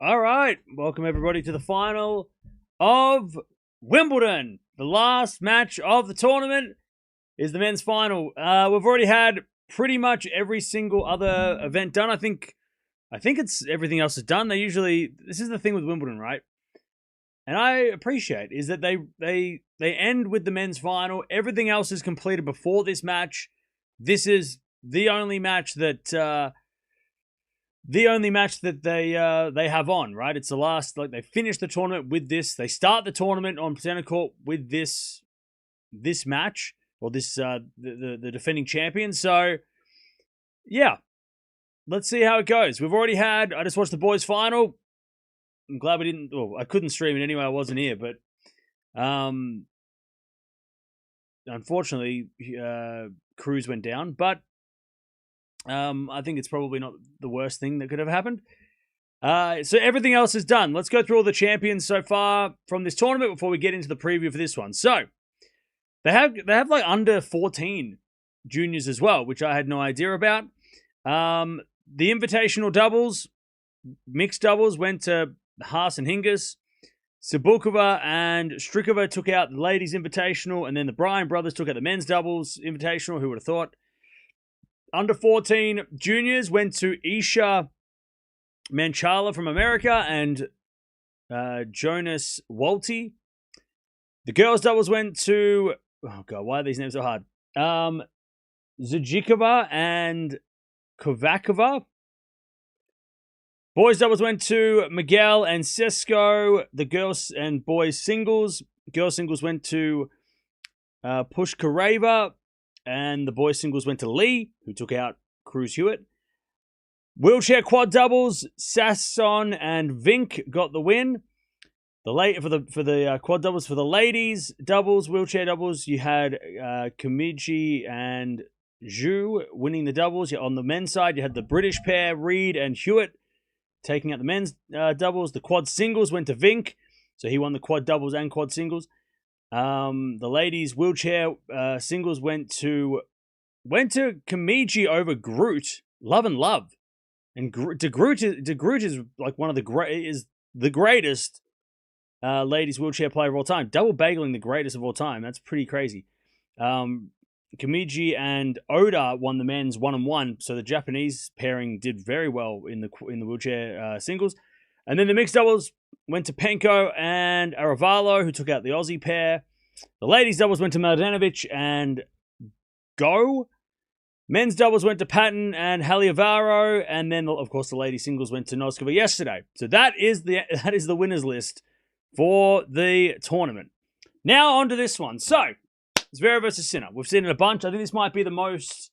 All right, welcome everybody to the final of Wimbledon. The last match of the tournament is the men's final. We've already had pretty much every single other event done. I think it's everything else is done. This is the thing with Wimbledon, right? And I appreciate is that they end with the men's final. Everything else is completed before this match. This is the only match that. They have on, right? It's the last, they finish the tournament with this. They start the tournament on center court with this match, or this the defending champion. So yeah, let's see how it goes. I just watched the boys final. I'm glad I couldn't stream it anyway. I wasn't here, but unfortunately, Cruz went down, but I think it's probably not the worst thing that could have happened. So everything else is done. Let's go through all the champions so far from this tournament before we get into the preview for this one. So they have like under 14 juniors as well, which I had no idea about. The invitational doubles, mixed doubles went to Haas and Hingis. Sabulkova and Strikova took out the ladies' invitational, and then the Bryan brothers took out the men's doubles invitational. Who would have thought? Under 14 juniors went to Isha Manchala from America and Jonas Walty. The girls' doubles went to... Oh, God, why are these names so hard? Zajikova and Kovakova. Boys' doubles went to Miguel and Sesko. The girls and boys' singles. Girls' singles went to Pushkareva. And the boys' singles went to Lee, who took out Cruz Hewitt. Wheelchair quad doubles, Sasson and Vink got the win. For the quad doubles for the ladies doubles, wheelchair doubles, you had Kimiji and Zhu winning the doubles. On the men's side, you had the British pair, Reed and Hewitt, taking out the men's doubles. The quad singles went to Vink, so he won the quad doubles and quad singles. The ladies' wheelchair singles went to Kimiji over Groot. Love and love, and De Groot is like one of the greatest ladies wheelchair player of all time. Double bageling the greatest of all time. That's pretty crazy. Kimiji and Oda won the men's 1-on-1, so the Japanese pairing did very well in the wheelchair singles. And then the mixed doubles went to Penko and Aravalo, who took out the Aussie pair. The ladies' doubles went to Mladenovic and Go. Men's doubles went to Patton and Haliavaro. And then, of course, the ladies' singles went to Noskova yesterday. So that is the winners list for the tournament. Now on to this one. So, Zverev versus Sinner. We've seen it a bunch. I think this might be the most...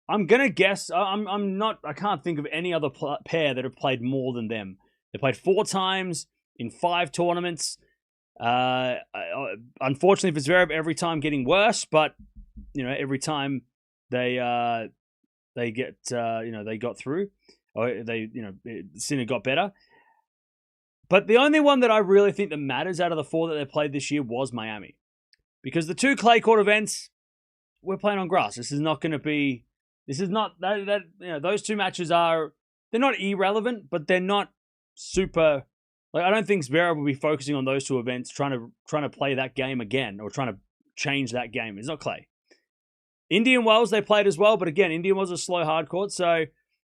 I'm going to guess... I can't think of any other pair that have played more than them. They played 4 times in 5 tournaments. Unfortunately for Zverev, every time getting worse, but every time they got through, or Sinner got better. But the only one that I really think that matters out of the 4 that they played this year was Miami, because the 2 clay court events we're playing on grass. This is not going to be. This is not that those 2 matches are. They're not irrelevant, but they're not super. I don't think Zverev will be focusing on those 2 events, trying to play that game again, or trying to change that game. It's not clay. Indian Wells they played as well, but again, Indian Wells is a slow hard court, so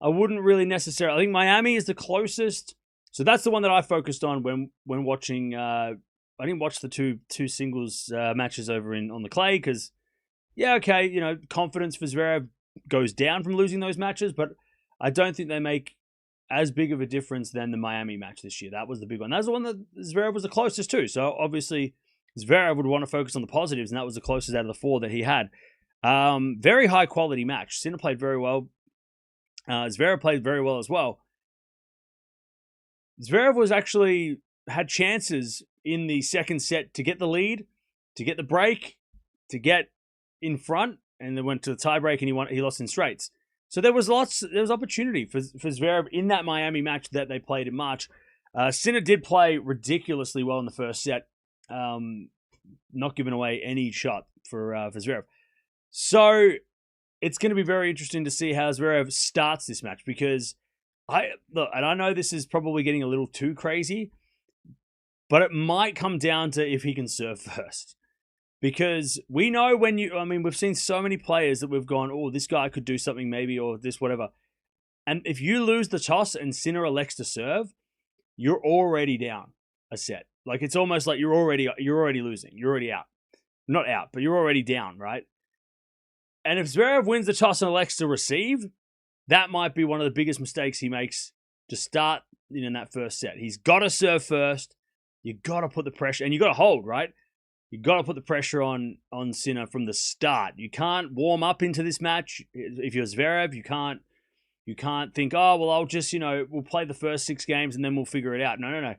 I wouldn't really necessarily. I think Miami is the closest, so that's the one that I focused on when watching. I didn't watch the two singles matches over on the clay because, confidence for Zverev goes down from losing those matches, but I don't think they make as big of a difference than the Miami match this year. That was the big one. That was the one that Zverev was the closest to. So obviously Zverev would want to focus on the positives, and that was the closest out of the 4 that he had. Very high quality match. Sinner played very well. Zverev played very well as well. Zverev was actually had chances in the second set to get the lead, to get the break, to get in front, and then went to the tiebreak and he lost in straights. So there was opportunity for Zverev in that Miami match that they played in March. Sinner did play ridiculously well in the first set, not giving away any shot for Zverev. So it's going to be very interesting to see how Zverev starts this match, because and I know this is probably getting a little too crazy, but it might come down to if he can serve first. Because we know we've seen so many players that we've gone, oh, this guy could do something maybe, or this, whatever. And if you lose the toss and Sinner elects to serve, you're already down a set. Like, it's almost like you're already losing. You're already out. Not out, but you're already down, right? And if Zverev wins the toss and elects to receive, that might be one of the biggest mistakes he makes to start in that first set. He's got to serve first. You got to put the pressure, and you got to hold, right? You got to put the pressure on Sinner from the start. You can't warm up into this match. If you're Zverev, you can't think, oh, well, I'll just, we'll play the first 6 games and then we'll figure it out. No.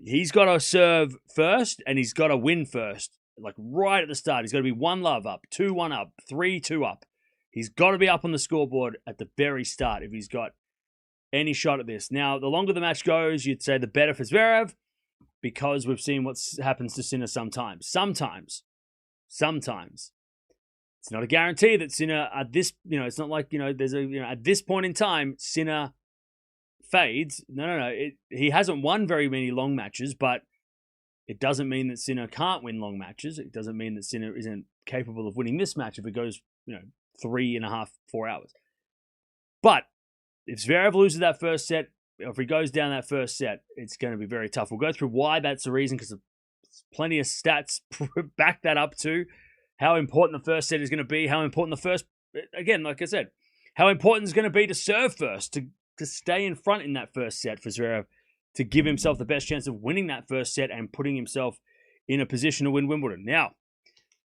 He's got to serve first, and he's got to win first. Like, right at the start. He's got to be 1-love up, 2-1 up, 3-2 up. He's got to be up on the scoreboard at the very start if he's got any shot at this. Now, the longer the match goes, you'd say the better for Zverev, because we've seen what happens to Sinner sometimes. Sometimes. It's not a guarantee that Sinner at this, it's not like, there's at this point in time, Sinner fades. No. He hasn't won very many long matches, but it doesn't mean that Sinner can't win long matches. It doesn't mean that Sinner isn't capable of winning this match if it goes, 3.5, 4 hours. But if Zverev loses that first set, or if he goes down that first set, it's going to be very tough. We'll go through why that's the reason, because there's plenty of stats back that up too. How important the first set is going to be, how important again, like I said, how important it's going to be to serve first, to stay in front in that first set for Zverev, to give himself the best chance of winning that first set and putting himself in a position to win Wimbledon. Now,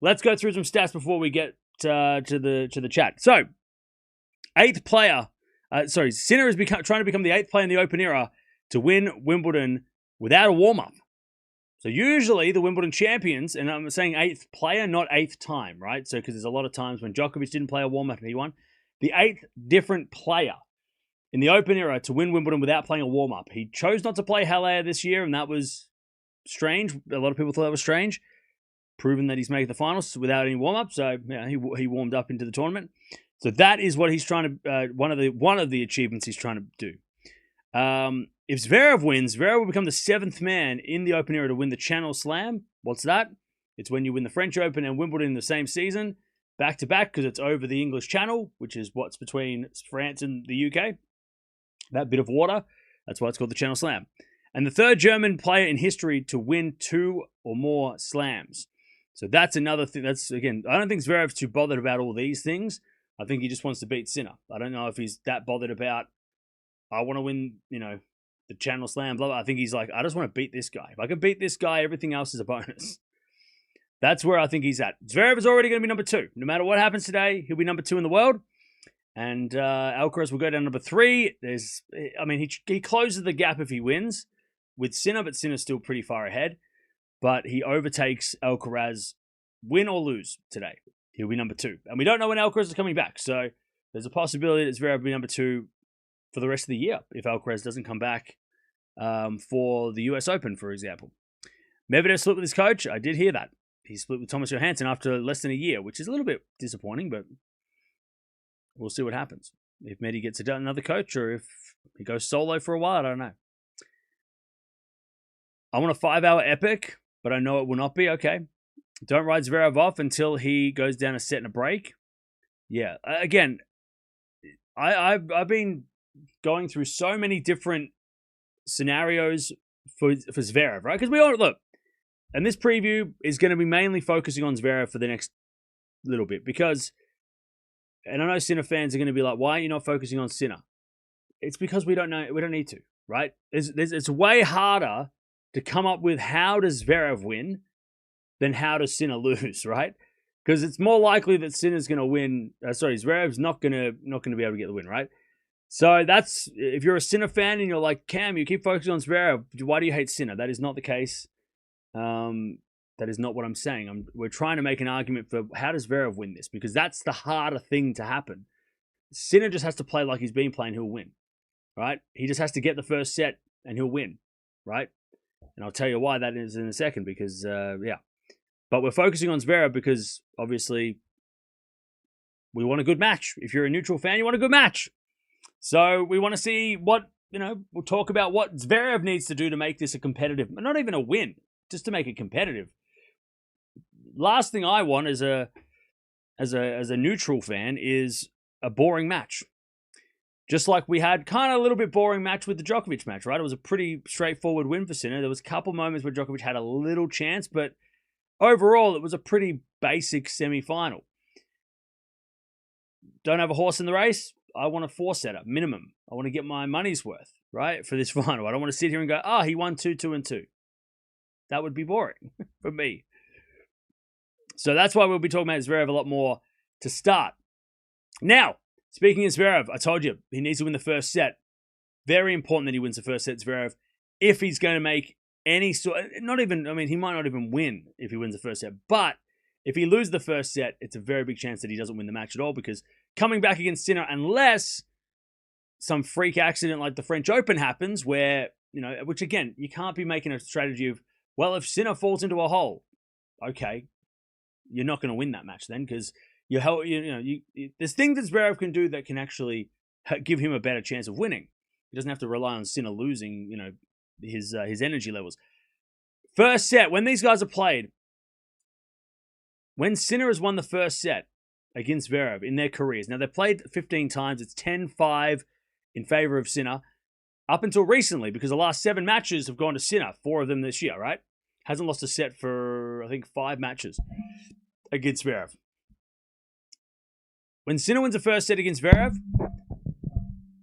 let's go through some stats before we get to the chat. So, Sinner is trying to become the 8th player in the Open era to win Wimbledon without a warm-up. So usually the Wimbledon champions, and I'm saying 8th player, not 8th time, right? So because there's a lot of times when Djokovic didn't play a warm-up and he won. The 8th different player in the Open era to win Wimbledon without playing a warm-up. He chose not to play Halle this year, and that was strange. A lot of people thought that was strange. Proven that he's making the finals without any warm-up. So he warmed up into the tournament. So that is what he's trying to, one of the achievements he's trying to do. If Zverev wins, Zverev will become the 7th man in the Open era to win the Channel Slam. What's that? It's when you win the French Open and Wimbledon in the same season, back-to-back, because it's over the English Channel, which is what's between France and the UK. That bit of water, that's why it's called the Channel Slam. And the 3rd German player in history to win 2 or more slams. So that's another thing. Again, I don't think Zverev's too bothered about all these things. I think he just wants to beat Sinner. I don't know if he's that bothered about, I want to win, the Channel Slam, blah, blah. I think he's like, I just want to beat this guy. If I can beat this guy, everything else is a bonus. That's where I think he's at. Zverev is already going to be number 2. No matter what happens today, he'll be number 2 in the world. And Alcaraz will go down number 3. He closes the gap if he wins with Sinner, but Sinner's still pretty far ahead. But he overtakes Alcaraz, win or lose today. He'll be number 2. And we don't know when Alcaraz is coming back. So there's a possibility that Zverev will be number 2 for the rest of the year if Alcaraz doesn't come back for the US Open, for example. Medvedev split with his coach. I did hear that. He split with Thomas Johansson after less than a year, which is a little bit disappointing, but we'll see what happens. If Medi gets another coach or if he goes solo for a while, I don't know. I want a 5-hour epic, but I know it will not be. Okay. Don't ride Zverev off until he goes down a set and a break. Yeah. Again, I've been going through so many different scenarios for Zverev, right? Because we all look, and this preview is going to be mainly focusing on Zverev for the next little bit because, and I know Sinner fans are going to be like, why are you not focusing on Sinner? It's because we don't know, we don't need to, right? It's way harder to come up with how does Zverev win than how does Sinner lose, right? Because it's more likely that Sinner's going to win. Zverev's not going to be able to get the win, right? So that's, if you're a Sinner fan and you're like, Cam, you keep focusing on Zverev, why do you hate Sinner? That is not the case. That is not what I'm saying. We're trying to make an argument for how does Zverev win this? Because that's the harder thing to happen. Sinner just has to play like he's been playing, he'll win, right? He just has to get the first set and he'll win, right? And I'll tell you why that is in a second because, yeah. But we're focusing on Zverev because, obviously, we want a good match. If you're a neutral fan, you want a good match. So we want to see what we'll talk about what Zverev needs to do to make this a competitive, not even a win, just to make it competitive. Last thing I want as a neutral fan is a boring match. Just like we had kind of a little bit boring match with the Djokovic match, right? It was a pretty straightforward win for Sinner. There was a couple moments where Djokovic had a little chance, but overall it was a pretty basic semi-final. Don't have a horse in the race? I want a 4-setter, minimum. I want to get my money's worth, right, for this final. I don't want to sit here and go, he won 2-2 and 2. That would be boring for me. So that's why we'll be talking about Zverev a lot more to start. Now, speaking of Zverev, I told you he needs to win the first set. Very important that he wins the first set, Zverev, if he's going to make any sort. He might not even win if he wins the first set. But if he loses the first set, it's a very big chance that he doesn't win the match at all, because coming back against Sinner, unless some freak accident like the French Open happens, where, which again, you can't be making a strategy of, well, if Sinner falls into a hole, okay, you're not going to win that match then, because there's things that Zverev can do that can actually give him a better chance of winning. He doesn't have to rely on Sinner losing, his energy levels. First set, when these guys are played, when Sinner has won the first set against Zverev in their careers, now they've played 15 times, it's 10-5 in favor of Sinner, up until recently, because the last 7 matches have gone to Sinner, 4 of them this year, right? Hasn't lost a set for, I think, 5 matches against Zverev. When Sinner wins the first set against Zverev,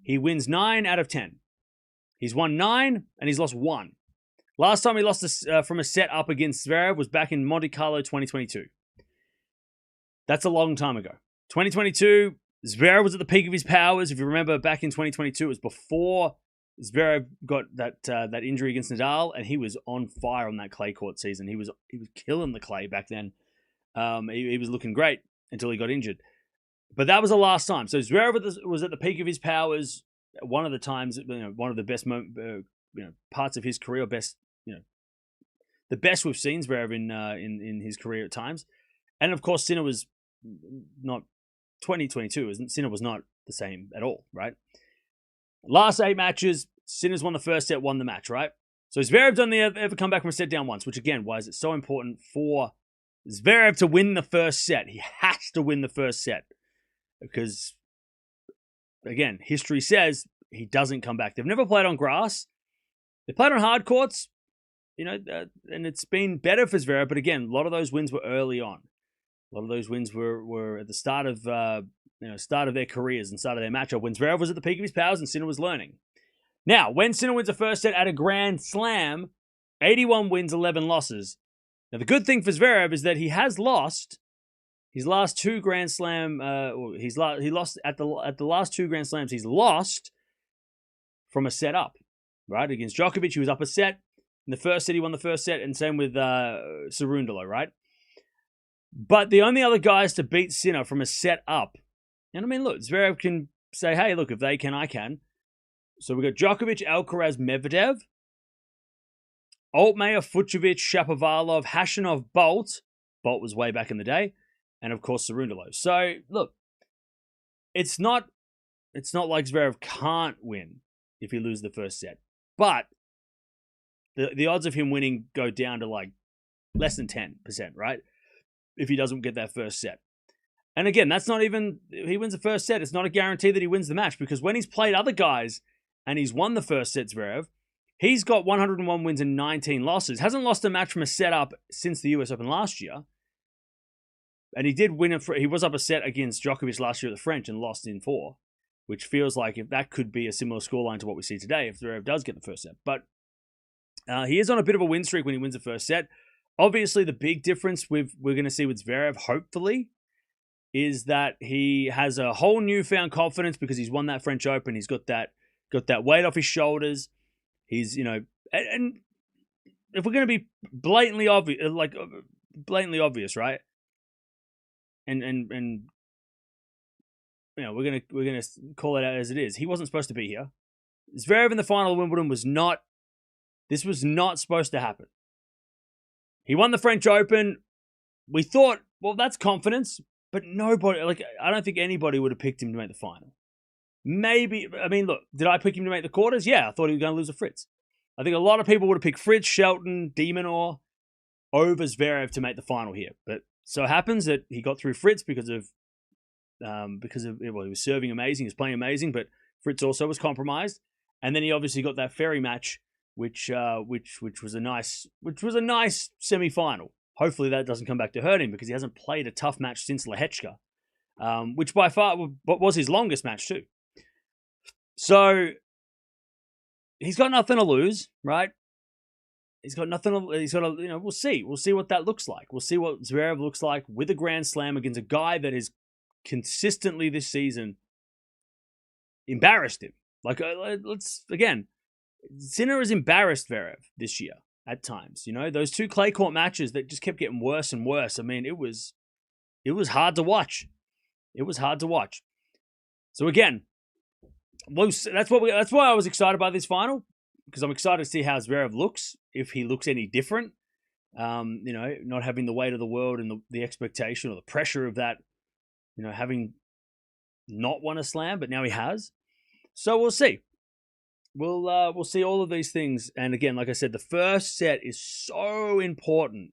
he wins 9 out of 10. He's won 9 and he's lost 1. Last time he lost from a set up against Zverev was back in Monte Carlo 2022. That's a long time ago. 2022, Zverev was at the peak of his powers. If you remember, back in 2022, it was before Zverev got that injury against Nadal, and he was on fire on that clay court season. He was killing the clay back then. He was looking great until he got injured. But that was the last time. So Zverev was at the peak of his powers. One of the times, one of the best parts of his career, the best we've seen Zverev in his career at times. And of course, Sinner was not 2022. Sinner was not the same at all, right? Last 8 matches, Sinner's won the first set, won the match, right? So Zverev's only ever come back from a set down once, which again, why is it so important for Zverev to win the first set? He has to win the first set because, again, history says he doesn't come back. They've never played on grass. They played on hard courts, and it's been better for Zverev. But again, a lot of those wins were early on. A lot of those wins were at the start of their careers and start of their matchup when Zverev was at the peak of his powers and Sinner was learning. Now, when Sinner wins the first set at a Grand Slam, 81 wins, 11 losses. Now, the good thing for Zverev is that he has lost his last 2 Grand Slam. He lost at the last 2 Grand Slams. He's lost from a set up, right? Against Djokovic, he was up a set. In the first set, he won the first set, and same with Cerundolo, right? But the only other guys to beat Sinner from a set up, and I mean, look, Zverev can say, hey, look, if they can, I can. So we got Djokovic, Alcaraz, Medvedev, Altmaier, Fucsovics, Shapovalov, Khachanov, Bolt. Bolt was way back in the day. And of course, Cerundolo. So look, it's not like Zverev can't win if he loses the first set. But the odds of him winning go down to like less than 10%, right? If he doesn't get that first set. And again, that's not even, he wins the first set, it's not a guarantee that he wins the match, because when he's played other guys and he's won the first set, Zverev, he's got 101 wins and 19 losses. Hasn't lost a match from a set up since the US Open last year. And he did win he was up a set against Djokovic last year at the French and lost in 4, which feels like if that could be a similar scoreline to what we see today if Zverev does get the first set. But he is on a bit of a win streak when he wins the first set. Obviously, the big difference we're going to see with Zverev, hopefully, is that he has a whole newfound confidence because he's won that French Open. He's got that weight off his shoulders. He's, and if we're going to be blatantly obvious, right? And we're gonna call it out as it is. He wasn't supposed to be here. Zverev in the final of Wimbledon was not supposed to happen. He won the French Open. We thought, well, that's confidence, but nobody, I don't think anybody would have picked him to make the final. Maybe, I mean, look, did I pick him to make the quarters? Yeah, I thought he was going to lose to Fritz. I think a lot of people would have picked Fritz, Shelton, de Minaur over Zverev to make the final here. But so it happens that he got through Fritz because of well, he was serving amazing, he was playing amazing, but Fritz also was compromised. And then he obviously got that Ferry match, which was a nice semi-final. Hopefully that doesn't come back to hurt him because he hasn't played a tough match since Lehechka, which by far was his longest match too. So he's got nothing to lose, right? He's got nothing to, we'll see. We'll see what that looks like. We'll see what Zverev looks like with a Grand Slam against a guy that has consistently this season embarrassed him. Like, Sinner has embarrassed Zverev this year at times. Those two clay court matches that just kept getting worse and worse. I mean, it was hard to watch. It was hard to watch. So again, that's why I was excited by this final, because I'm excited to see how Zverev looks, if he looks any different. Not having the weight of the world and the expectation or the pressure of that, having not won a slam, but now he has. So we'll see. We'll see all of these things. And again, like I said, the first set is so important,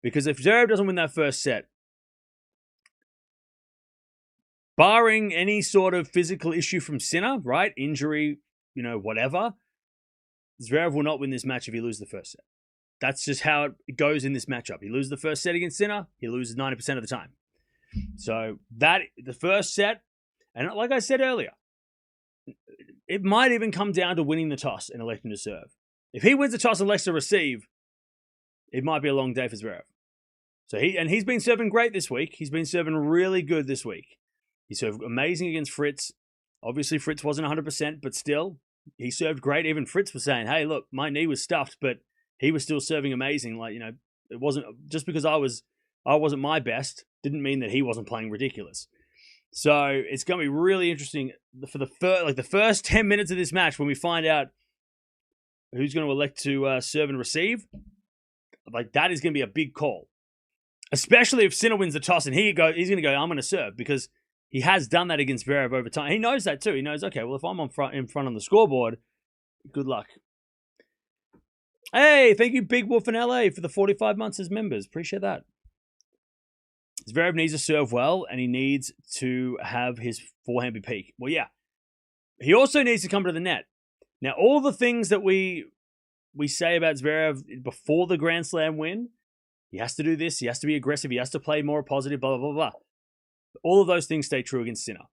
because if Zverev doesn't win that first set, barring any sort of physical issue from Sinner, right? Injury, whatever, Zverev will not win this match if he loses the first set. That's just how it goes in this matchup. He loses the first set against Sinner, he loses 90% of the time. So the first set, and like I said earlier, it might even come down to winning the toss and electing to serve. If he wins the toss and elects to receive, it might be a long day for Zverev. So he's been serving great this week. He's been serving really good this week. He served amazing against Fritz. Obviously, Fritz wasn't 100%, but still, he served great. Even Fritz was saying, hey, look, my knee was stuffed, but he was still serving amazing. Like, it wasn't just because I wasn't my best, didn't mean that he wasn't playing ridiculous. So it's going to be really interesting for the first 10 minutes of this match when we find out who's going to elect to serve and receive. Like, that is going to be a big call, especially if Sinner wins the toss and he's going to go, I'm going to serve, because he has done that against Zverev over time. He knows that too. He knows, okay, well, if I'm in front on the scoreboard, good luck. Hey, thank you, Big Wolf in LA, for the 45 months as members. Appreciate that. Zverev needs to serve well, and he needs to have his forehand be peak. Well, yeah. He also needs to come to the net. Now, all the things that we say about Zverev before the Grand Slam win, he has to do this, he has to be aggressive, he has to play more positive, blah, blah, blah, blah. All of those things stay true against Sinner.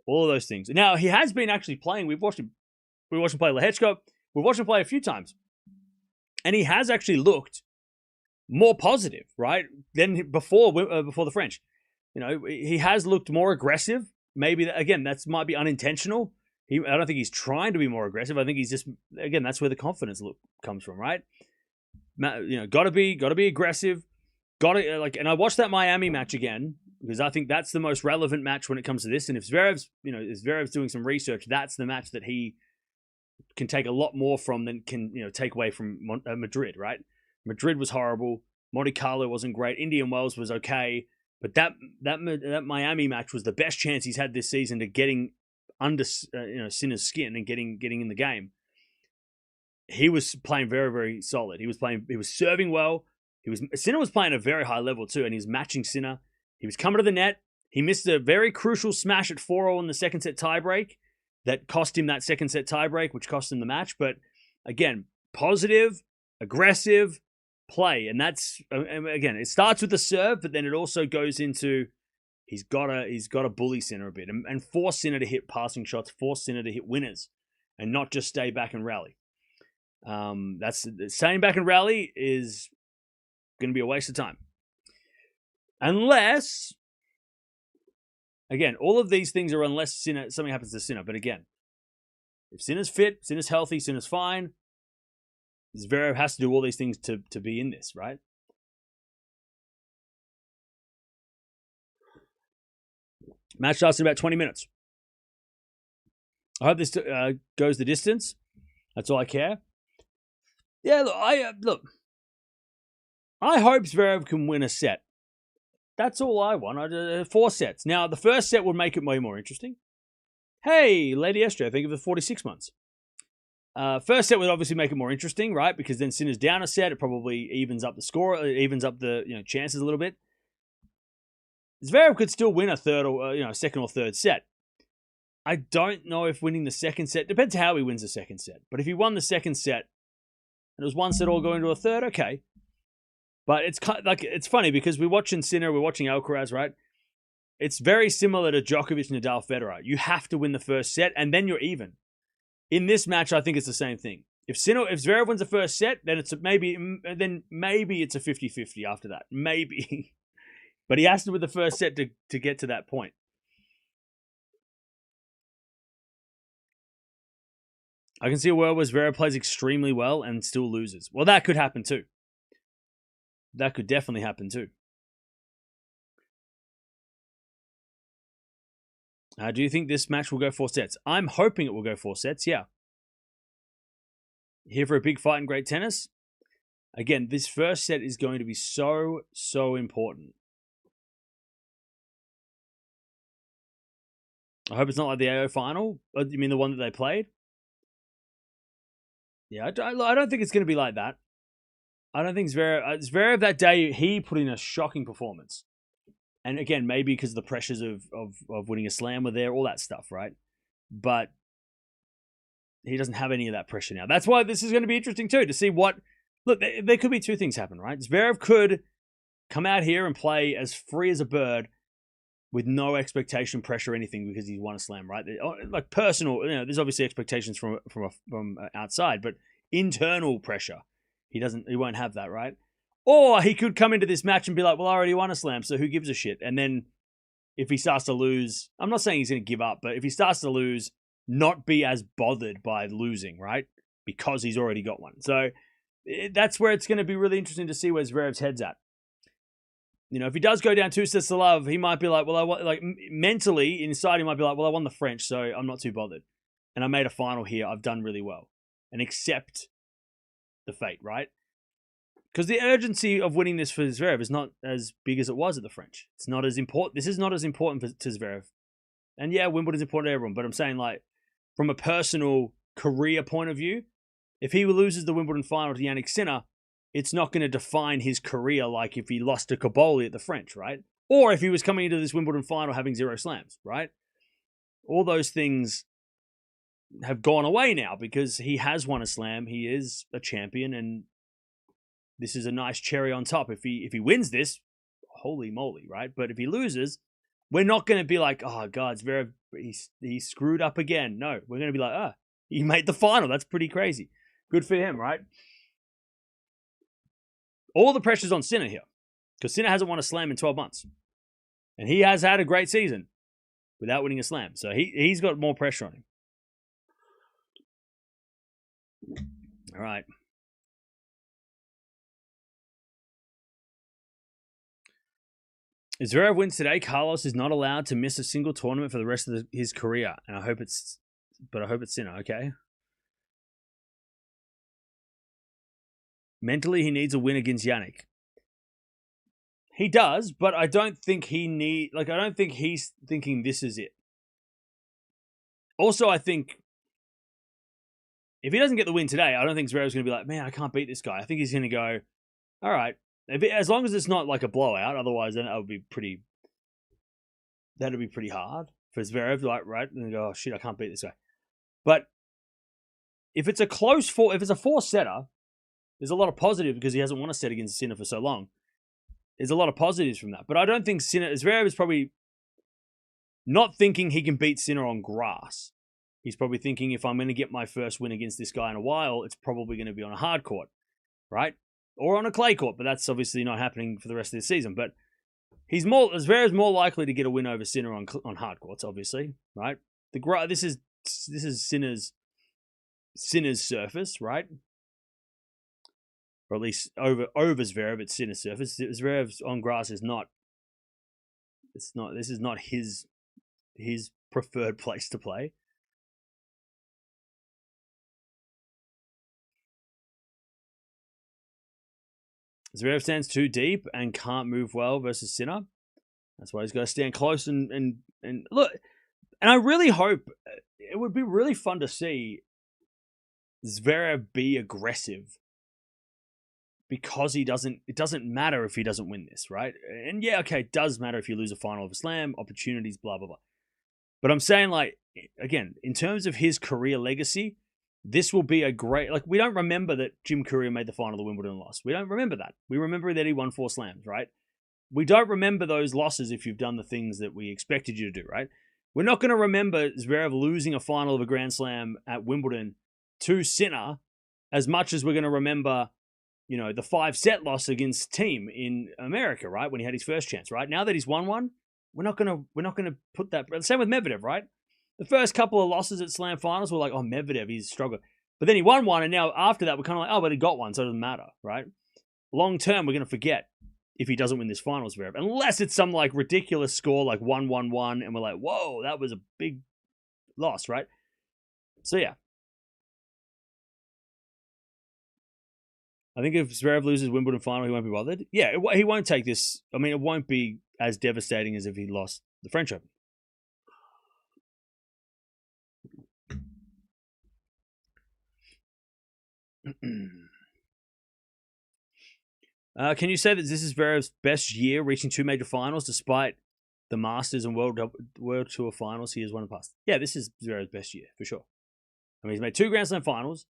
All of those things. Now, he has been actually playing. We watched him play Lehechka. We've watched him play a few times. And he has actually looked more positive, right, than before the French. He has looked more aggressive. Maybe, that might be unintentional. I don't think he's trying to be more aggressive. I think he's just, again, that's where the confidence comes from, right? Got to be aggressive. And I watched that Miami match again, because I think that's the most relevant match when it comes to this. And if Zverev's doing some research, that's the match that he can take a lot more from than can take away from Madrid, right? Madrid was horrible. Monte Carlo wasn't great. Indian Wells was okay, but that Miami match was the best chance he's had this season to getting under Sinner's skin and getting in the game. He was playing very, very solid. He was serving well. Sinner was playing at a very high level too, and he was matching Sinner. He was coming to the net. He missed a very crucial smash at 4-0 in the second set tiebreak that cost him that second set tiebreak, which cost him the match. But again, positive, aggressive play. And that's, again, it starts with the serve, but then it also goes into he's got to bully Sinner a bit and force Sinner to hit passing shots, force Sinner to hit winners and not just stay back and rally. That's staying back and rally is going to be a waste of time. Unless, again, all of these things are unless something happens to Sinner. But again, if Sinner's fit, Sinner's healthy, Sinner's fine, Zverev has to do all these things to be in this, right? Match starts in about 20 minutes. I hope this goes the distance. That's all I care. Yeah, look, I hope Zverev can win a set. That's all I want. 4 sets. Now, the first set would make it way more interesting. hey, later yesterday, I think of the 46 months. First set would obviously make it more interesting, right? Because then Sinner's down a set. It probably evens up the score. It evens up the chances a little bit. Zverev could still win a third or second or third set. I don't know if winning the second set, depends how he wins the second set. But if he won the second set and it was one set all going to a third, okay. But it's kind of like, it's funny because we're watching Sinner, we're watching Alcaraz, right? It's very similar to Djokovic, Nadal, Federer. You have to win the first set and then you're even. In this match, I think it's the same thing. If Zverev wins the first set, then maybe it's a 50-50 after that. Maybe. But he has to win the first set to get to that point. I can see a world where Zverev plays extremely well and still loses. Well, that could happen too. That could definitely happen too. Do you think this match will go 4 sets? I'm hoping it will go 4 sets, yeah. Here for a big fight in great tennis. Again, this first set is going to be so, so important. I hope it's not like the AO final. You mean the one that they played? Yeah, I don't think it's going to be like that. I don't think Zverev that day, he put in a shocking performance. And again, maybe because the pressures of winning a slam were there, all that stuff, right? But he doesn't have any of that pressure now. That's why this is going to be interesting too, to see what... Look, there could be two things happen, right? Zverev could come out here and play as free as a bird with no expectation, pressure, or anything because he's won a slam, right? Like personal, there's obviously expectations from outside, but internal pressure, he won't have that, right? Or he could come into this match and be like, well, I already won a slam, so who gives a shit? And then if he starts to lose, I'm not saying he's going to give up, but if he starts to lose, not be as bothered by losing, right? Because he's already got one. So that's where it's going to be really interesting to see where Zverev's head's at. If he does go down 2 sets to love, he might be like, well, mentally inside, he might be like, well, I won the French, so I'm not too bothered. And I made a final here. I've done really well. And accept the fate, right? Because the urgency of winning this for Zverev is not as big as it was at the French. It's not as important. This is not as important to Zverev. And yeah, Wimbledon's important to everyone, but I'm saying like from a personal career point of view, if he loses the Wimbledon final to Jannik Sinner, it's not going to define his career like if he lost to Caboli at the French, right? Or if he was coming into this Wimbledon final having 0 slams, right? All those things have gone away now because he has won a slam. He is a champion, and this is a nice cherry on top. If he wins this, holy moly, right? But if he loses, we're not going to be like, oh, God, Zverev, he screwed up again. No, we're going to be like, he made the final. That's pretty crazy. Good for him, right? All the pressure's on Sinner here because Sinner hasn't won a slam in 12 months. And he has had a great season without winning a slam. So he's got more pressure on him. All right. If Zverev wins today, Carlos is not allowed to miss a single tournament for the rest of his career. And I hope it's Sinner, okay? Mentally, he needs a win against Jannik. He does, but I don't think I don't think he's thinking this is it. Also, I think if he doesn't get the win today, I don't think Zverev's going to be like, man, I can't beat this guy. I think he's going to go, all right, as long as it's not like a blowout, otherwise then that'd be pretty hard for Zverev, like, right? And go, oh shit, I can't beat this guy. But if it's a close if it's a 4-setter, there's a lot of positive because he hasn't won a set against Sinner for so long. There's a lot of positives from that. But I don't think Zverev is probably not thinking he can beat Sinner on grass. He's probably thinking if I'm going to get my first win against this guy in a while, it's probably going to be on a hard court, right? Or on a clay court, but that's obviously not happening for the rest of the season. But Zverev's more likely to get a win over Sinner on hard courts, obviously, right? This is Sinner's surface, right? Or at least over Zverev, it's Sinner's surface. Zverev's on grass is not. This is not his preferred place to play. Zverev stands too deep and can't move well versus Sinner. That's why he's got to stand close and look. And I really hope it would be really fun to see Zverev be aggressive because it doesn't matter if he doesn't win this, right? And yeah, okay, it does matter if you lose a final of a slam, opportunities, blah, blah, blah. But I'm saying, like, again, in terms of his career legacy, this will be a great, like, we don't remember that Jim Courier made the final of Wimbledon and lost. We don't remember that. We remember that he won 4 slams, right? We don't remember those losses if you've done the things that we expected you to do, right? We're not going to remember Zverev losing a final of a Grand Slam at Wimbledon to Sinner as much as we're going to remember, you know, the 5-set loss against Team in America, right? When he had his first chance, right? Now that he's won one, we're not gonna put that. Same with Medvedev, right? The first couple of losses at Slam finals were like, oh, Medvedev, he's struggled. But then he won one, and now after that, we're kind of like, oh, but he got one, so it doesn't matter, right? Long term, we're gonna forget if he doesn't win this finals, Zverev, unless it's some like ridiculous score like 1-1-1, and we're like, whoa, that was a big loss, right? So yeah. I think if Zverev loses Wimbledon final, he won't be bothered. Yeah, he won't take this. I mean, it won't be as devastating as if he lost the French Open. Can you say that this is Zverev's best year, reaching 2 major finals, despite the Masters and World Tour finals he has won in the past? Yeah, this is Zverev's best year, for sure. I mean, he's made 2 Grand Slam finals,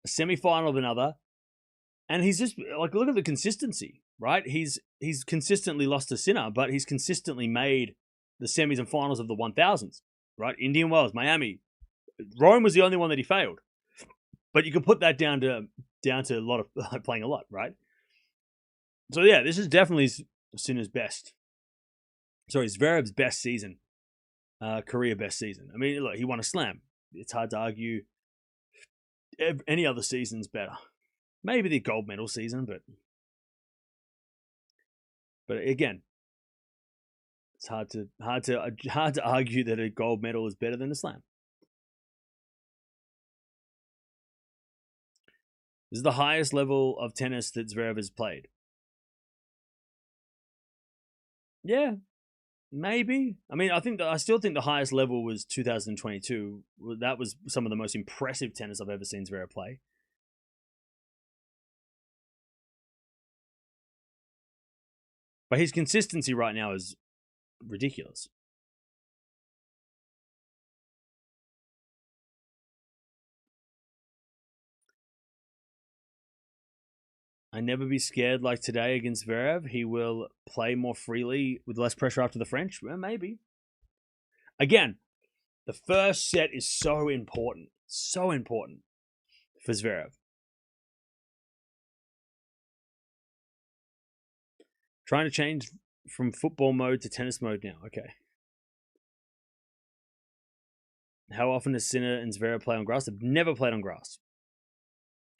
a semi-final of another, and he's just, like, look at the consistency, right? He's consistently lost to Sinner, but he's consistently made the semis and finals of the 1000s, right? Indian Wells, Miami. Rome was the only one that he failed. But you can put that down to a lot of playing a lot, right? So yeah, this is definitely Sinner's best. Sorry, Zverev's best season. Career best season. I mean, look, he won a slam. It's hard to argue any other season's better. Maybe the gold medal season, but again, it's hard to argue that a gold medal is better than a slam. This is the highest level of tennis that Zverev has played. Yeah, maybe. I mean, I still think the highest level was 2022. That was some of the most impressive tennis I've ever seen Zverev play. But his consistency right now is ridiculous. I never be scared like today against Zverev. He will play more freely with less pressure after the French. Well, maybe. Again, the first set is so important. So important for Zverev. Trying to change from football mode to tennis mode now. Okay. How often does Sinner and Zverev play on grass? They've never played on grass.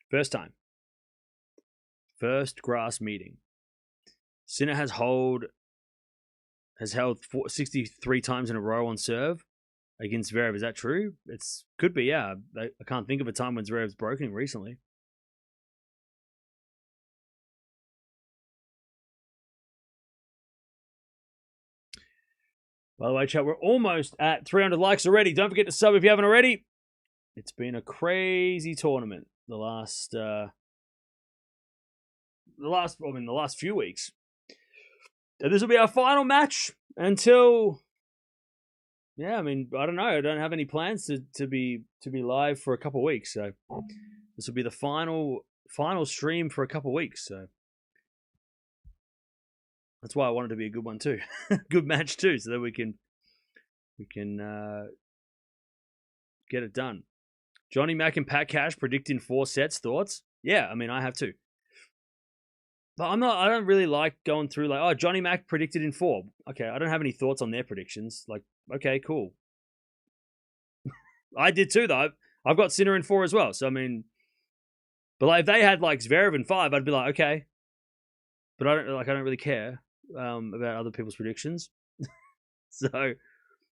First time. First grass meeting. Sinner has held 63 times in a row on serve against Zverev. Is that true? It's could be, yeah. I can't think of a time when Zverev's broken recently. By the way, chat, we're almost at 300 likes already. Don't forget to sub if you haven't already. It's been a crazy tournament the last few weeks. And this will be our final match until, yeah, I mean, I don't know. I don't have any plans to be live for a couple of weeks. So this will be the final stream for a couple of weeks. So that's why I wanted to be a good one too. Good match too, so that we can get it done. Johnny Mack and Pat Cash predicting 4 sets. Thoughts? Yeah, I mean, I have too. But I don't really like going through like, oh, Johnny Mack predicted in 4. Okay, I don't have any thoughts on their predictions. Like, okay, cool. I did too, though. I've got Sinner in 4 as well. So, I mean, but like, if they had like Zverev in 5, I'd be like, okay. But I don't really care about other people's predictions. So,